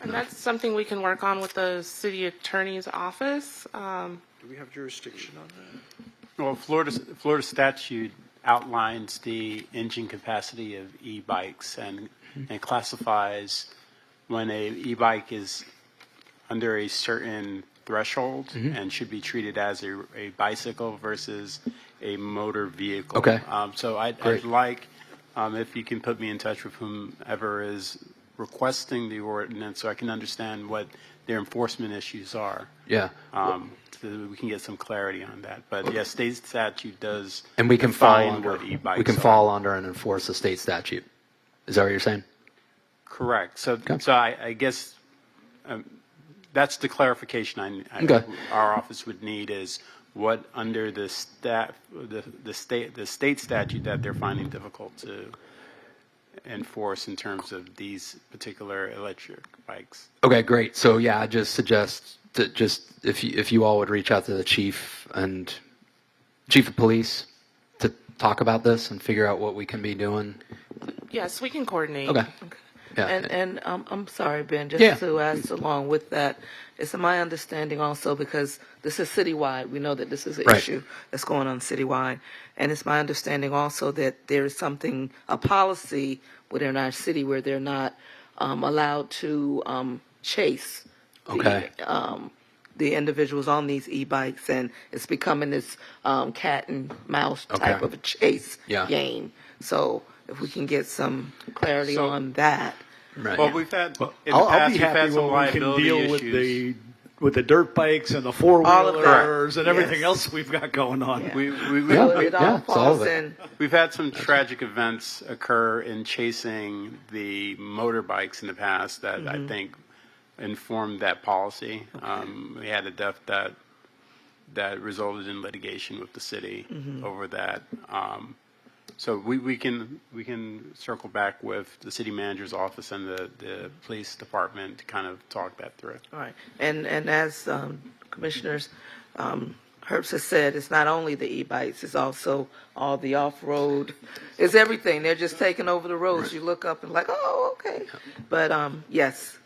Speaker 9: And that's something we can work on with the city attorney's office.
Speaker 1: Do we have jurisdiction on that?
Speaker 21: Well, Florida statute outlines the engine capacity of e-bikes and classifies when a e-bike is under a certain threshold and should be treated as a bicycle versus a motor vehicle.
Speaker 11: Okay.
Speaker 21: So I'd like, if you can put me in touch with whomever is requesting the ordinance so I can understand what their enforcement issues are.
Speaker 11: Yeah.
Speaker 21: So that we can get some clarity on that. But yes, state statute does
Speaker 11: And we can fall
Speaker 21: define
Speaker 11: under
Speaker 21: what e-bikes
Speaker 11: we can
Speaker 21: are.
Speaker 11: fall under and enforce the state statute. Is that what you're saying?
Speaker 21: Correct. So I guess that's the clarification
Speaker 11: Okay.
Speaker 21: our office would need is what under the state statute that they're finding difficult to enforce in terms of these particular electric bikes.
Speaker 11: Okay, great. So yeah, I just suggest that if you all would reach out to the chief and chief of police to talk about this and figure out what we can be doing.
Speaker 9: Yes, we can coordinate.
Speaker 11: Okay. Yeah.
Speaker 15: And I'm sorry, Ben,
Speaker 11: Yeah.
Speaker 15: just to ask along with that, it's my understanding also, because this is citywide, we know that this is an
Speaker 11: Right.
Speaker 15: issue that's going on citywide, and it's my understanding also that there is a policy within our city where they're not allowed to chase
Speaker 11: Okay.
Speaker 15: the individuals on these e-bikes, and it's becoming this cat and mouse type
Speaker 11: Okay.
Speaker 15: of a chase
Speaker 11: Yeah.
Speaker 15: game. So if we can get some clarity
Speaker 21: So-
Speaker 15: on that.
Speaker 11: Right.
Speaker 21: Well, we've had in the
Speaker 18: I'll
Speaker 21: past
Speaker 18: be
Speaker 21: we've
Speaker 18: happy
Speaker 21: had some
Speaker 18: when we can
Speaker 21: liability
Speaker 18: deal
Speaker 21: issues.
Speaker 18: with the dirt bikes and the
Speaker 15: All of that.
Speaker 18: 4-wheelers and
Speaker 15: Yes.
Speaker 18: everything else we've got going on.
Speaker 15: Yeah.
Speaker 21: We
Speaker 11: Yeah.
Speaker 15: So it all
Speaker 11: Yeah, it's all
Speaker 15: falls
Speaker 11: of it.
Speaker 15: in.
Speaker 21: We've had some tragic events occur in chasing the motorbikes in the past that I think informed that policy. We had a death that resulted in litigation with the city over that. So we can circle back with the city manager's office and the police department to kind of talk that through.
Speaker 15: All right. And as Commissioners Herbst has said, it's not only the e-bikes, it's also all the off-road. It's everything. They're just taking over the roads. You look up and like, oh, okay. But yes.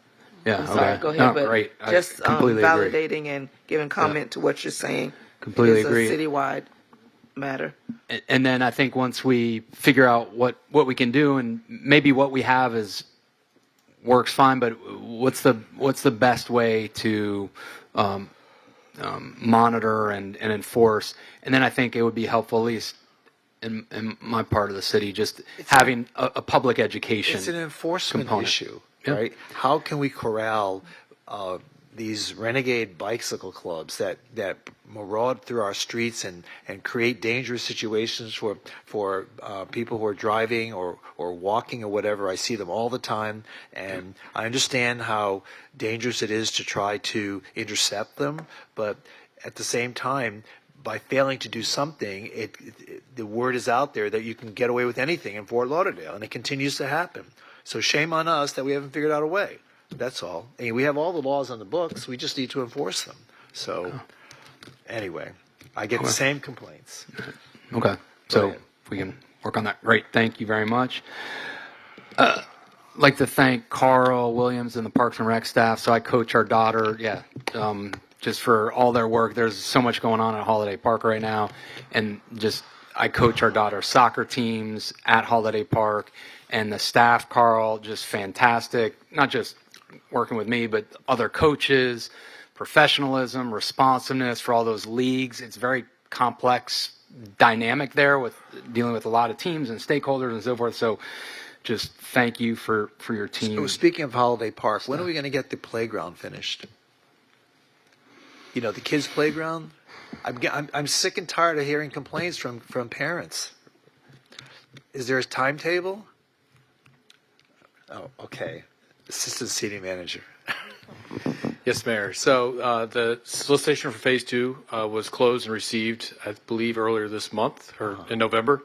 Speaker 11: Yeah.
Speaker 15: I'm sorry.
Speaker 11: Okay.
Speaker 15: Go ahead.
Speaker 11: No,
Speaker 15: but
Speaker 11: great. I
Speaker 15: just
Speaker 11: completely agree.
Speaker 15: validating and giving comment to what you're saying.
Speaker 11: Completely
Speaker 15: is
Speaker 11: agree.
Speaker 15: a citywide matter.
Speaker 11: And then I think once we figure out what we can do, and maybe what we have works fine, but what's the best way to monitor and enforce? And then I think it would be helpful, at least in my part of the city, just having a public education.
Speaker 1: It's an enforcement
Speaker 11: component.
Speaker 1: issue,
Speaker 11: Yeah.
Speaker 1: right? How can we corral these renegade bicycle clubs that maraud through our streets and create dangerous situations for people who are driving or walking or whatever? I see them all the time, and I understand how dangerous it is to try to intercept them, but at the same time, by failing to do something, the word is out there that you can get away with anything in Fort Lauderdale, and it continues to happen. So shame on us that we haven't figured out a way. That's all. And we have all the laws on the books. We just need to enforce them. So, Anyway, I get the same complaints.
Speaker 11: Okay. So if we can work on that. Great. Thank you very much. I'd like to thank Carl Williams and the Parks and Rec staff. So I coach our daughter. Just for all their work. There's so much going on at Holiday Park right now. And just I coach our daughter's soccer teams at Holiday Park. And the staff, Carl, just fantastic. Not just working with me, but other coaches, professionalism, responsiveness for all those leagues. It's very complex dynamic there with dealing with a lot of teams and stakeholders and so forth. So just thank you for your team.
Speaker 1: So speaking of Holiday Park, when are we going to get the playground finished? You know, the kids' playground? I'm sick and tired of hearing complaints from parents. Is there a timetable? Oh, okay. Assistant City Manager.
Speaker 20: Yes, Mayor. So the solicitation for Phase 2 was closed and received, I believe, earlier this month or in November.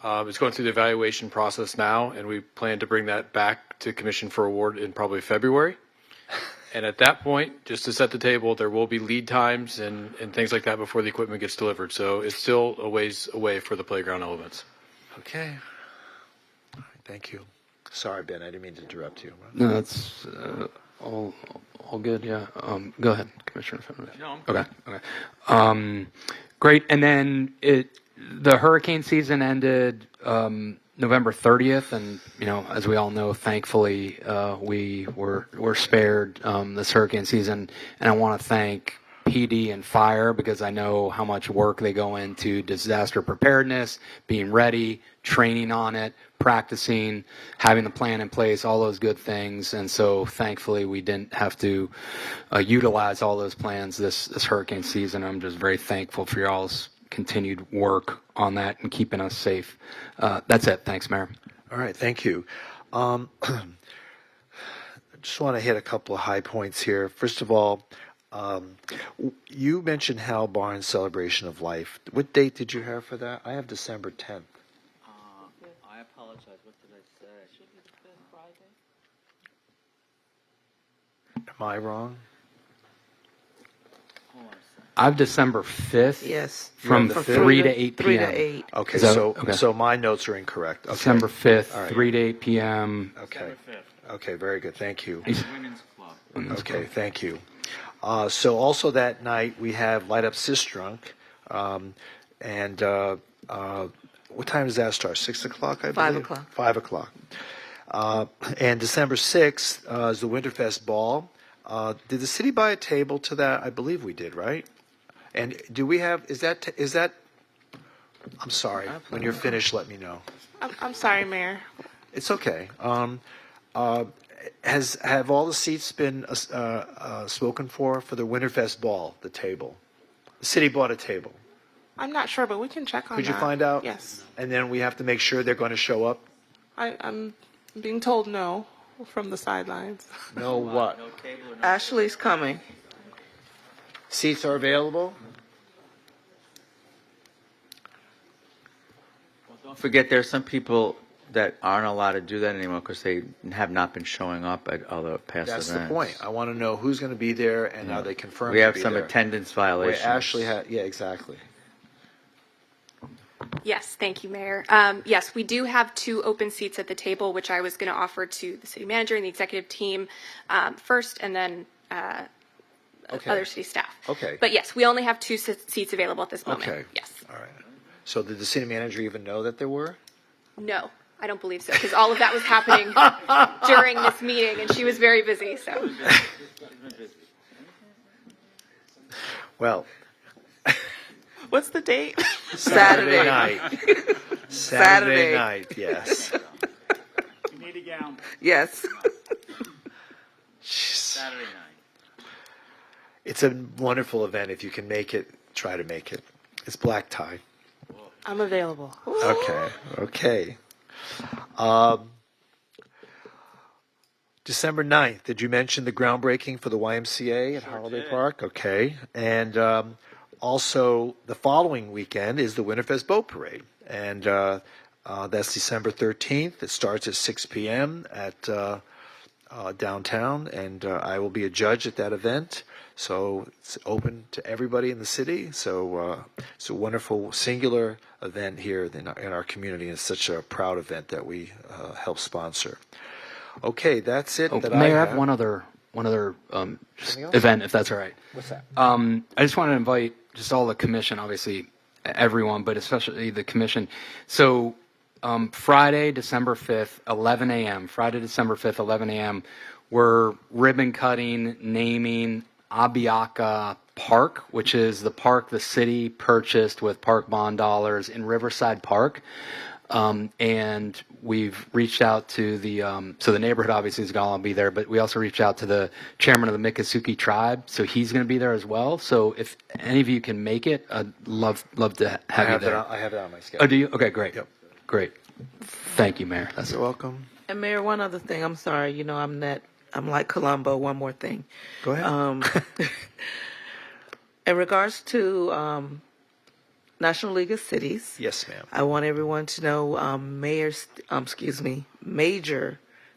Speaker 20: It's going through the evaluation process now, and we plan to bring that back to Commission for award in probably February. And at that point, just to set the table, there will be lead times and things like that before the equipment gets delivered. So it's still a ways away for the playground elements.
Speaker 1: Okay. All right, thank you. Sorry, Ben, I didn't mean to interrupt you.
Speaker 11: No, that's all good. Yeah. Go ahead, Commissioner.
Speaker 10: No,
Speaker 11: Okay. Great. And then the hurricane season ended November 30th, and as we all know, thankfully we were spared this hurricane season. And I want to thank PD and fire because I know how much work they go into disaster preparedness, being ready, training on it, practicing, having the plan in place, all those good things. And so thankfully we didn't have to utilize all those plans this hurricane season. I'm just very thankful for y'all's continued work on that and keeping us safe. That's it. Thanks, Mayor.
Speaker 1: All right, thank you. I just want to hit a couple of high points here. First of all, you mentioned Hal Barnes' Celebration of Life. What date did you have for that? I have December 10th.
Speaker 12: I apologize. What did I say? Should be the fifth Friday.
Speaker 1: Am I wrong?
Speaker 11: I have December 5th.
Speaker 15: Yes.
Speaker 11: From 3 to 8 p.m.
Speaker 15: 3 to 8.
Speaker 1: Okay,
Speaker 11: okay.
Speaker 1: So my notes are incorrect. Okay.
Speaker 11: December 5th,
Speaker 1: All right.
Speaker 11: 3 to 8 p.m.
Speaker 1: Okay. Okay, very good. Thank you.
Speaker 10: Women's Club.
Speaker 1: Okay, thank you. So also that night we have Light Up Sistrunk, and what time does that start? 6 o'clock, I believe?
Speaker 15: 5 o'clock.
Speaker 1: 5 o'clock. And December 6th is the Winterfest Ball. Did the city buy a table to that? I believe we did, right? And do we have, is that, I'm sorry, when you're finished, let me know.
Speaker 9: I'm sorry, Mayor.
Speaker 1: It's okay. Have all the seats been spoken for the Winterfest Ball, the table? The city bought a table.
Speaker 9: I'm not sure, but we can check on that.
Speaker 1: Could you find out?
Speaker 9: Yes.
Speaker 1: And then we have to make sure they're going to show up?
Speaker 9: I'm being told no from the sidelines.
Speaker 1: No what?
Speaker 15: Ashley's coming.
Speaker 1: Seats are available?
Speaker 12: Don't forget, there are some people that aren't allowed to do that anymore because they have not been showing up at other past
Speaker 1: That's
Speaker 12: events.
Speaker 1: the point. I want to know who's going to be there and are they confirmed
Speaker 12: We
Speaker 1: to
Speaker 12: have
Speaker 1: be
Speaker 12: some
Speaker 1: there.
Speaker 12: attendance violations.
Speaker 1: Ashley had, yeah, exactly.
Speaker 8: Yes, thank you, Mayor. Yes, we do have 2 open seats at the table, which I was going to offer to the city manager and the executive team first, and then other city staff.
Speaker 1: Okay.
Speaker 8: But yes, we only have 2 seats available at this moment.
Speaker 1: Okay.
Speaker 8: Yes.
Speaker 1: All right. So did the city manager even know that there were?
Speaker 8: No, I don't believe so, because all of that was happening during this meeting, and she was very busy. So.
Speaker 1: Well.
Speaker 9: What's the date?
Speaker 1: Saturday night.
Speaker 15: Saturday
Speaker 1: night, yes.
Speaker 19: You need a gown.
Speaker 15: Yes.
Speaker 12: Saturday night.
Speaker 1: It's a wonderful event. If you can make it, try to make it. It's black tie.
Speaker 9: I'm available.
Speaker 1: Okay. December 9th, did you mention the groundbreaking for the YMCA at Holiday Park? Okay. And also, the following weekend is the Winterfest Boat Parade. And that's December 13th. It starts at 6 p.m. at downtown, and I will be a judge at that event. So it's open to everybody in the city. So it's a wonderful singular event here in our community. It's such a proud event that we help sponsor. Okay, that's it.
Speaker 11: Mayor, I have one other event, if that's all right.
Speaker 1: What's that?
Speaker 11: I just want to invite just all the commission, obviously everyone, but especially the commission. So Friday, December 5th, 11 a.m., Friday, December 5th, 11 a.m., we're ribbon cutting, naming Abiaka Park, which is the park the city purchased with park bond dollars in Riverside Park. And we've reached out to so the neighborhood obviously is going to be there, but we also reached out to the chairman of the Miccosukee tribe, so he's going to be there as well. So if any of you can make it, I'd love to have you there.
Speaker 1: I have it on my schedule.
Speaker 11: Oh, do you? Okay, great.
Speaker 1: Yep.
Speaker 11: Great. Thank you, Mayor.
Speaker 1: You're welcome.
Speaker 15: And Mayor, one other thing. I'm sorry. You know, I'm like Columbo. One more thing.
Speaker 1: Go ahead.
Speaker 15: In regards to National League of Cities.
Speaker 1: Yes, ma'am.
Speaker 15: I want everyone to know Major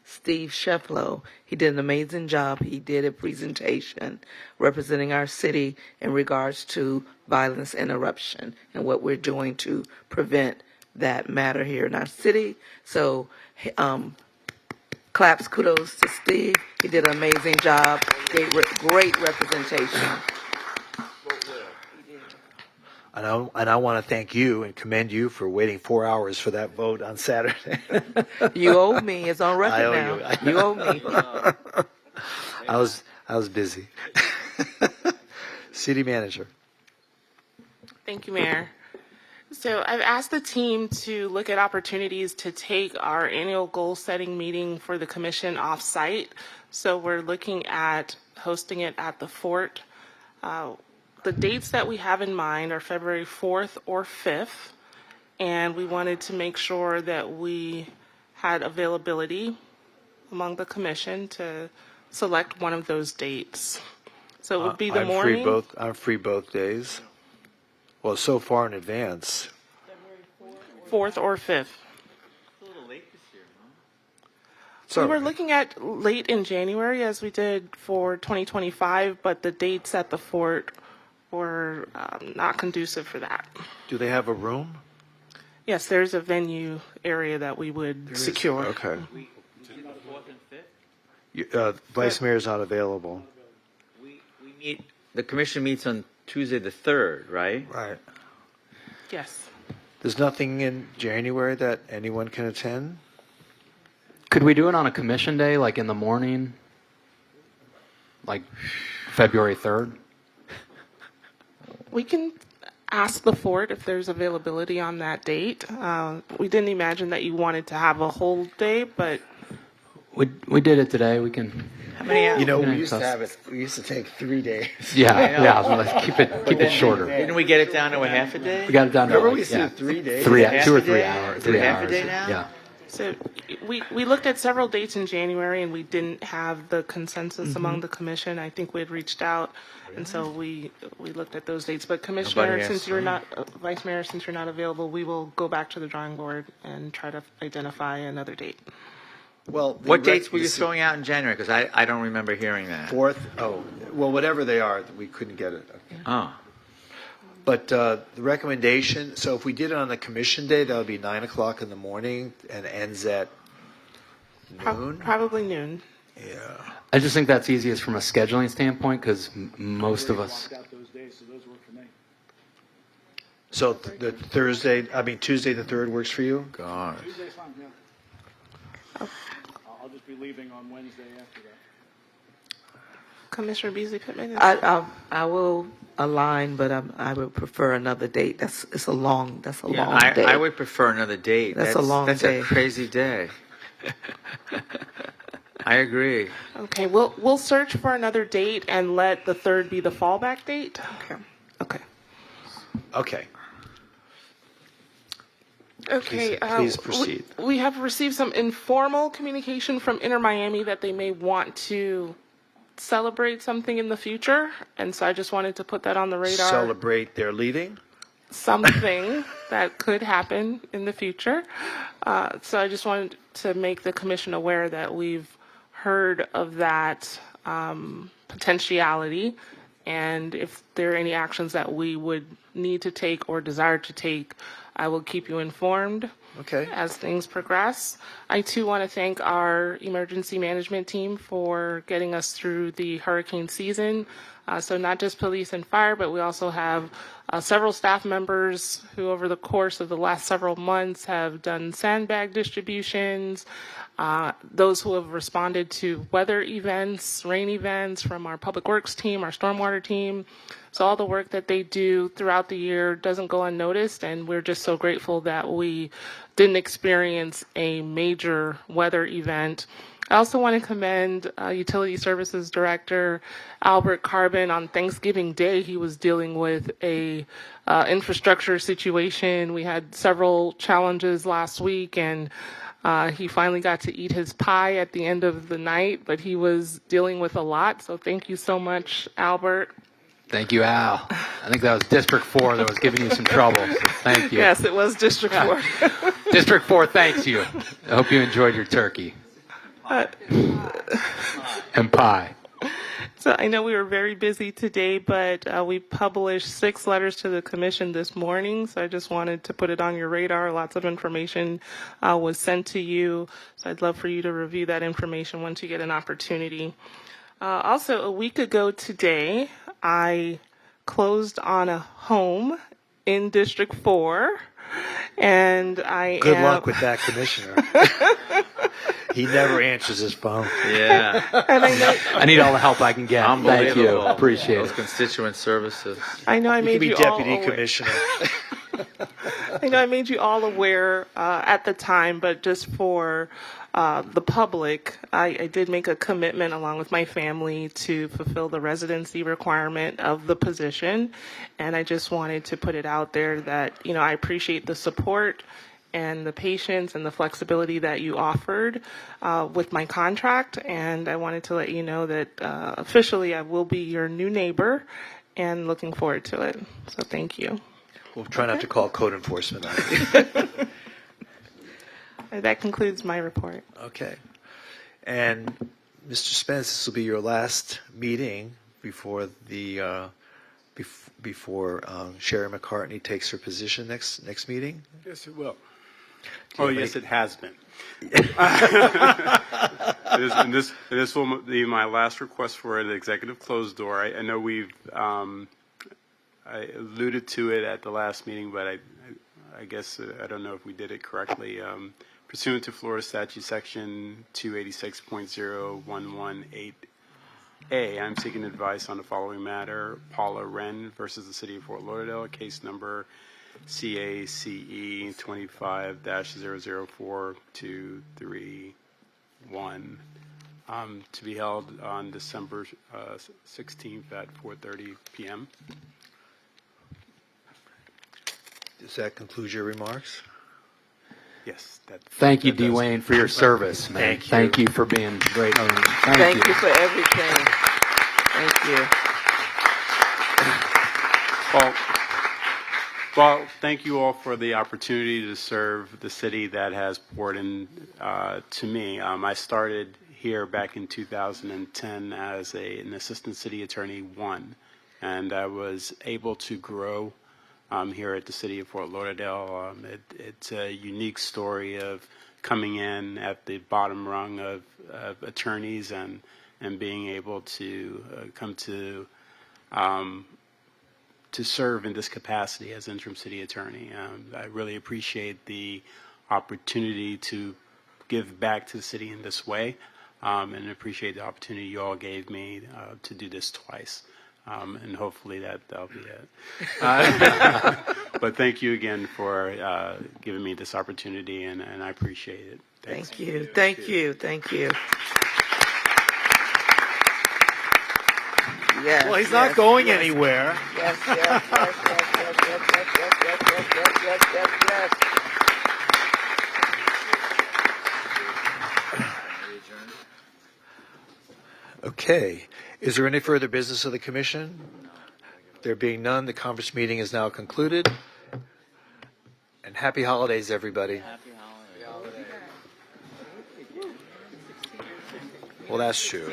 Speaker 15: Steve Shefflow. He did an amazing job. He did a presentation representing our city in regards to violence interruption and what we're doing to prevent that matter here in our city. So claps, kudos to Steve. He did an amazing job. Great representation.
Speaker 1: And I want to thank you and commend you for waiting 4 hours for that vote on Saturday.
Speaker 15: You owe me. It's on record
Speaker 1: I owe
Speaker 15: now.
Speaker 1: you.
Speaker 15: You owe me.
Speaker 1: I was busy. City manager.
Speaker 9: Thank you, Mayor. So I've asked the team to look at opportunities to take our annual goal-setting meeting for the commission off-site. So we're looking at hosting it at the fort. The dates that we have in mind are February 4th or 5th, and we wanted to make sure that we had availability among the commission to select one of those dates. So it would be the morning.
Speaker 1: I'm free both days. Well, so far in advance.
Speaker 9: 4th or 5th.
Speaker 1: So
Speaker 9: we were looking at late in January as we did for 2025, but the dates at the fort were not conducive for that.
Speaker 1: Do they have a room?
Speaker 9: Yes, there's a venue area that we would secure.
Speaker 1: Okay. Vice Mayor's not available.
Speaker 12: The commission meets on Tuesday the 3rd, right?
Speaker 1: Right.
Speaker 9: Yes.
Speaker 1: There's nothing in January that anyone can attend?
Speaker 11: Could we do it on a commission day, like in the morning? Like February 3rd?
Speaker 9: We can ask the fort if there's availability on that date. We didn't imagine that you wanted to have a whole day, but
Speaker 11: We did it today. We can.
Speaker 1: We used to have it. We used to take 3 days.
Speaker 11: Yeah. Let's keep it shorter.
Speaker 12: Didn't we get it down to a half a day?
Speaker 11: We got it down to
Speaker 1: Remember
Speaker 11: like,
Speaker 1: we said 3 days?
Speaker 11: 2 or 3 hours.
Speaker 12: Is it half a day now?
Speaker 11: Yeah.
Speaker 9: so we looked at several dates in January and we didn't have the consensus among the commission. I think we had reached out, and so we looked at those dates. But Commissioner,
Speaker 12: Nobody
Speaker 9: since
Speaker 12: asked
Speaker 9: you're
Speaker 12: me.
Speaker 9: not Vice Mayor, since you're not available, we will go back to the drawing board and try to identify another date.
Speaker 1: Well,
Speaker 12: What dates were you throwing out in January? Because I don't remember hearing that.
Speaker 1: 4th? Oh, well, whatever they are, we couldn't get it.
Speaker 12: Oh.
Speaker 1: But the recommendation, so if we did it on the commission day, that would be 9 o'clock in the morning and ends at noon?
Speaker 9: Probably noon.
Speaker 1: Yeah.
Speaker 11: I just think that's easiest from a scheduling standpoint because most of us.
Speaker 1: So the Tuesday the 3rd works for you?
Speaker 12: God.
Speaker 18: Tuesday's fine, yeah. I'll just be leaving on Wednesday after that.
Speaker 9: Commissioner Beasley Pittman?
Speaker 15: I will align, but I would prefer another date. It's a long. That's a long day.
Speaker 12: I would prefer another date.
Speaker 15: That's a long
Speaker 12: That's
Speaker 15: day.
Speaker 12: a crazy day. I agree.
Speaker 9: Okay, we'll search for another date and let the 3rd be the fallback date. Okay.
Speaker 1: Okay.
Speaker 9: Okay.
Speaker 1: Please proceed.
Speaker 9: We have received some informal communication from Inter Miami that they may want to celebrate something in the future, and so I just wanted to put that on the radar.
Speaker 1: Celebrate their leaving?
Speaker 9: Something that could happen in the future. So I just wanted to make the commission aware that we've heard of that potentiality, and if there are any actions that we would need to take or desire to take, I will keep you informed as things progress. I too want to thank our emergency management team for getting us through the hurricane season. So not just police and fire, but we also have several staff members who over the course of the last several months have done sandbag distributions, those who have responded to weather events, rain events from our public works team, our stormwater team. So all the work that they do throughout the year doesn't go unnoticed, and we're just so grateful that we didn't experience a major weather event. I also want to commend Utility Services Director Albert Carbon. On Thanksgiving Day, he was dealing with a infrastructure situation. We had several challenges last week, and he finally got to eat his pie at the end of the night, but he was dealing with a lot. So thank you so much, Albert.
Speaker 11: Thank you, Al. I think that was District 4 that was giving you some trouble. So thank you.
Speaker 9: Yes, it was District 4.
Speaker 11: District 4 thanks you. I hope you enjoyed your turkey. And pie.
Speaker 9: So I know we were very busy today, but we published 6 letters to the commission this morning. So I just wanted to put it on your radar. Lots of information was sent to you. So I'd love for you to review that information once you get an opportunity. Also, a week ago today, I closed on a home in District 4. And
Speaker 1: Good luck with that, Commissioner. He never answers his phone.
Speaker 12: Yeah.
Speaker 9: And
Speaker 11: I need all the help I can get. Thank you.
Speaker 12: Unbelievable.
Speaker 11: Appreciate
Speaker 12: Those
Speaker 11: it.
Speaker 12: constituent services.
Speaker 9: I know I
Speaker 1: You
Speaker 9: made
Speaker 1: can
Speaker 9: you
Speaker 1: be
Speaker 9: all
Speaker 1: Deputy
Speaker 9: aware.
Speaker 1: Commissioner.
Speaker 9: I know I made you all aware at the time, but just for the public, I did make a commitment along with my family to fulfill the residency requirement of the position. And I just wanted to put it out there that, I appreciate the support and the patience and the flexibility that you offered with my contract. And I wanted to let you know that officially I will be your new neighbor and looking forward to it. So thank you.
Speaker 1: We'll try not to call code enforcement on you.
Speaker 9: And that concludes my report.
Speaker 1: Okay. And Mr. Spence, this will be your last meeting before the before Sherry McCartney takes her position next meeting.
Speaker 21: Yes, it will.
Speaker 1: Oh,
Speaker 21: Yes, it has been. This will be my last request for an executive closed door. I know we've I alluded to it at the last meeting, but I guess I don't know if we did it correctly. Pursuant to Florida Statute Section 286.0118A, I'm seeking advice on the following matter: Paula Wren versus the City of Fort Lauderdale, case number CACE 25-004231, to be held on December 16th at 4:30 p.m.
Speaker 1: Does that conclude your remarks?
Speaker 21: Yes.
Speaker 11: Thank you, Dwayne, for your service, man. Thank you for being great.
Speaker 15: Thank you for everything. Thank you.
Speaker 21: Well, thank you all for the opportunity to serve the city that has poured in to me. I started here back in 2010 as an assistant city attorney 1, and I was able to grow here at the City of Fort Lauderdale. It's a unique story of coming in at the bottom rung of attorneys and being able to come to serve in this capacity as interim city attorney. I really appreciate the opportunity to give back to the city in this way, and appreciate the opportunity you all gave me to do this twice. And hopefully that'll be it. But thank you again for giving me this opportunity, and I appreciate it. Thanks.
Speaker 15: Thank you. Thank you. Thank you. Yes,
Speaker 1: Well, he's not going anywhere.
Speaker 15: Yes, yes, yes, yes, yes, yes, yes, yes, yes, yes, yes, yes, yes.
Speaker 1: Okay. Is there any further business of the commission? There being none, the conference meeting is now concluded. And happy holidays, everybody.
Speaker 12: Happy holidays.
Speaker 1: Well, that's true.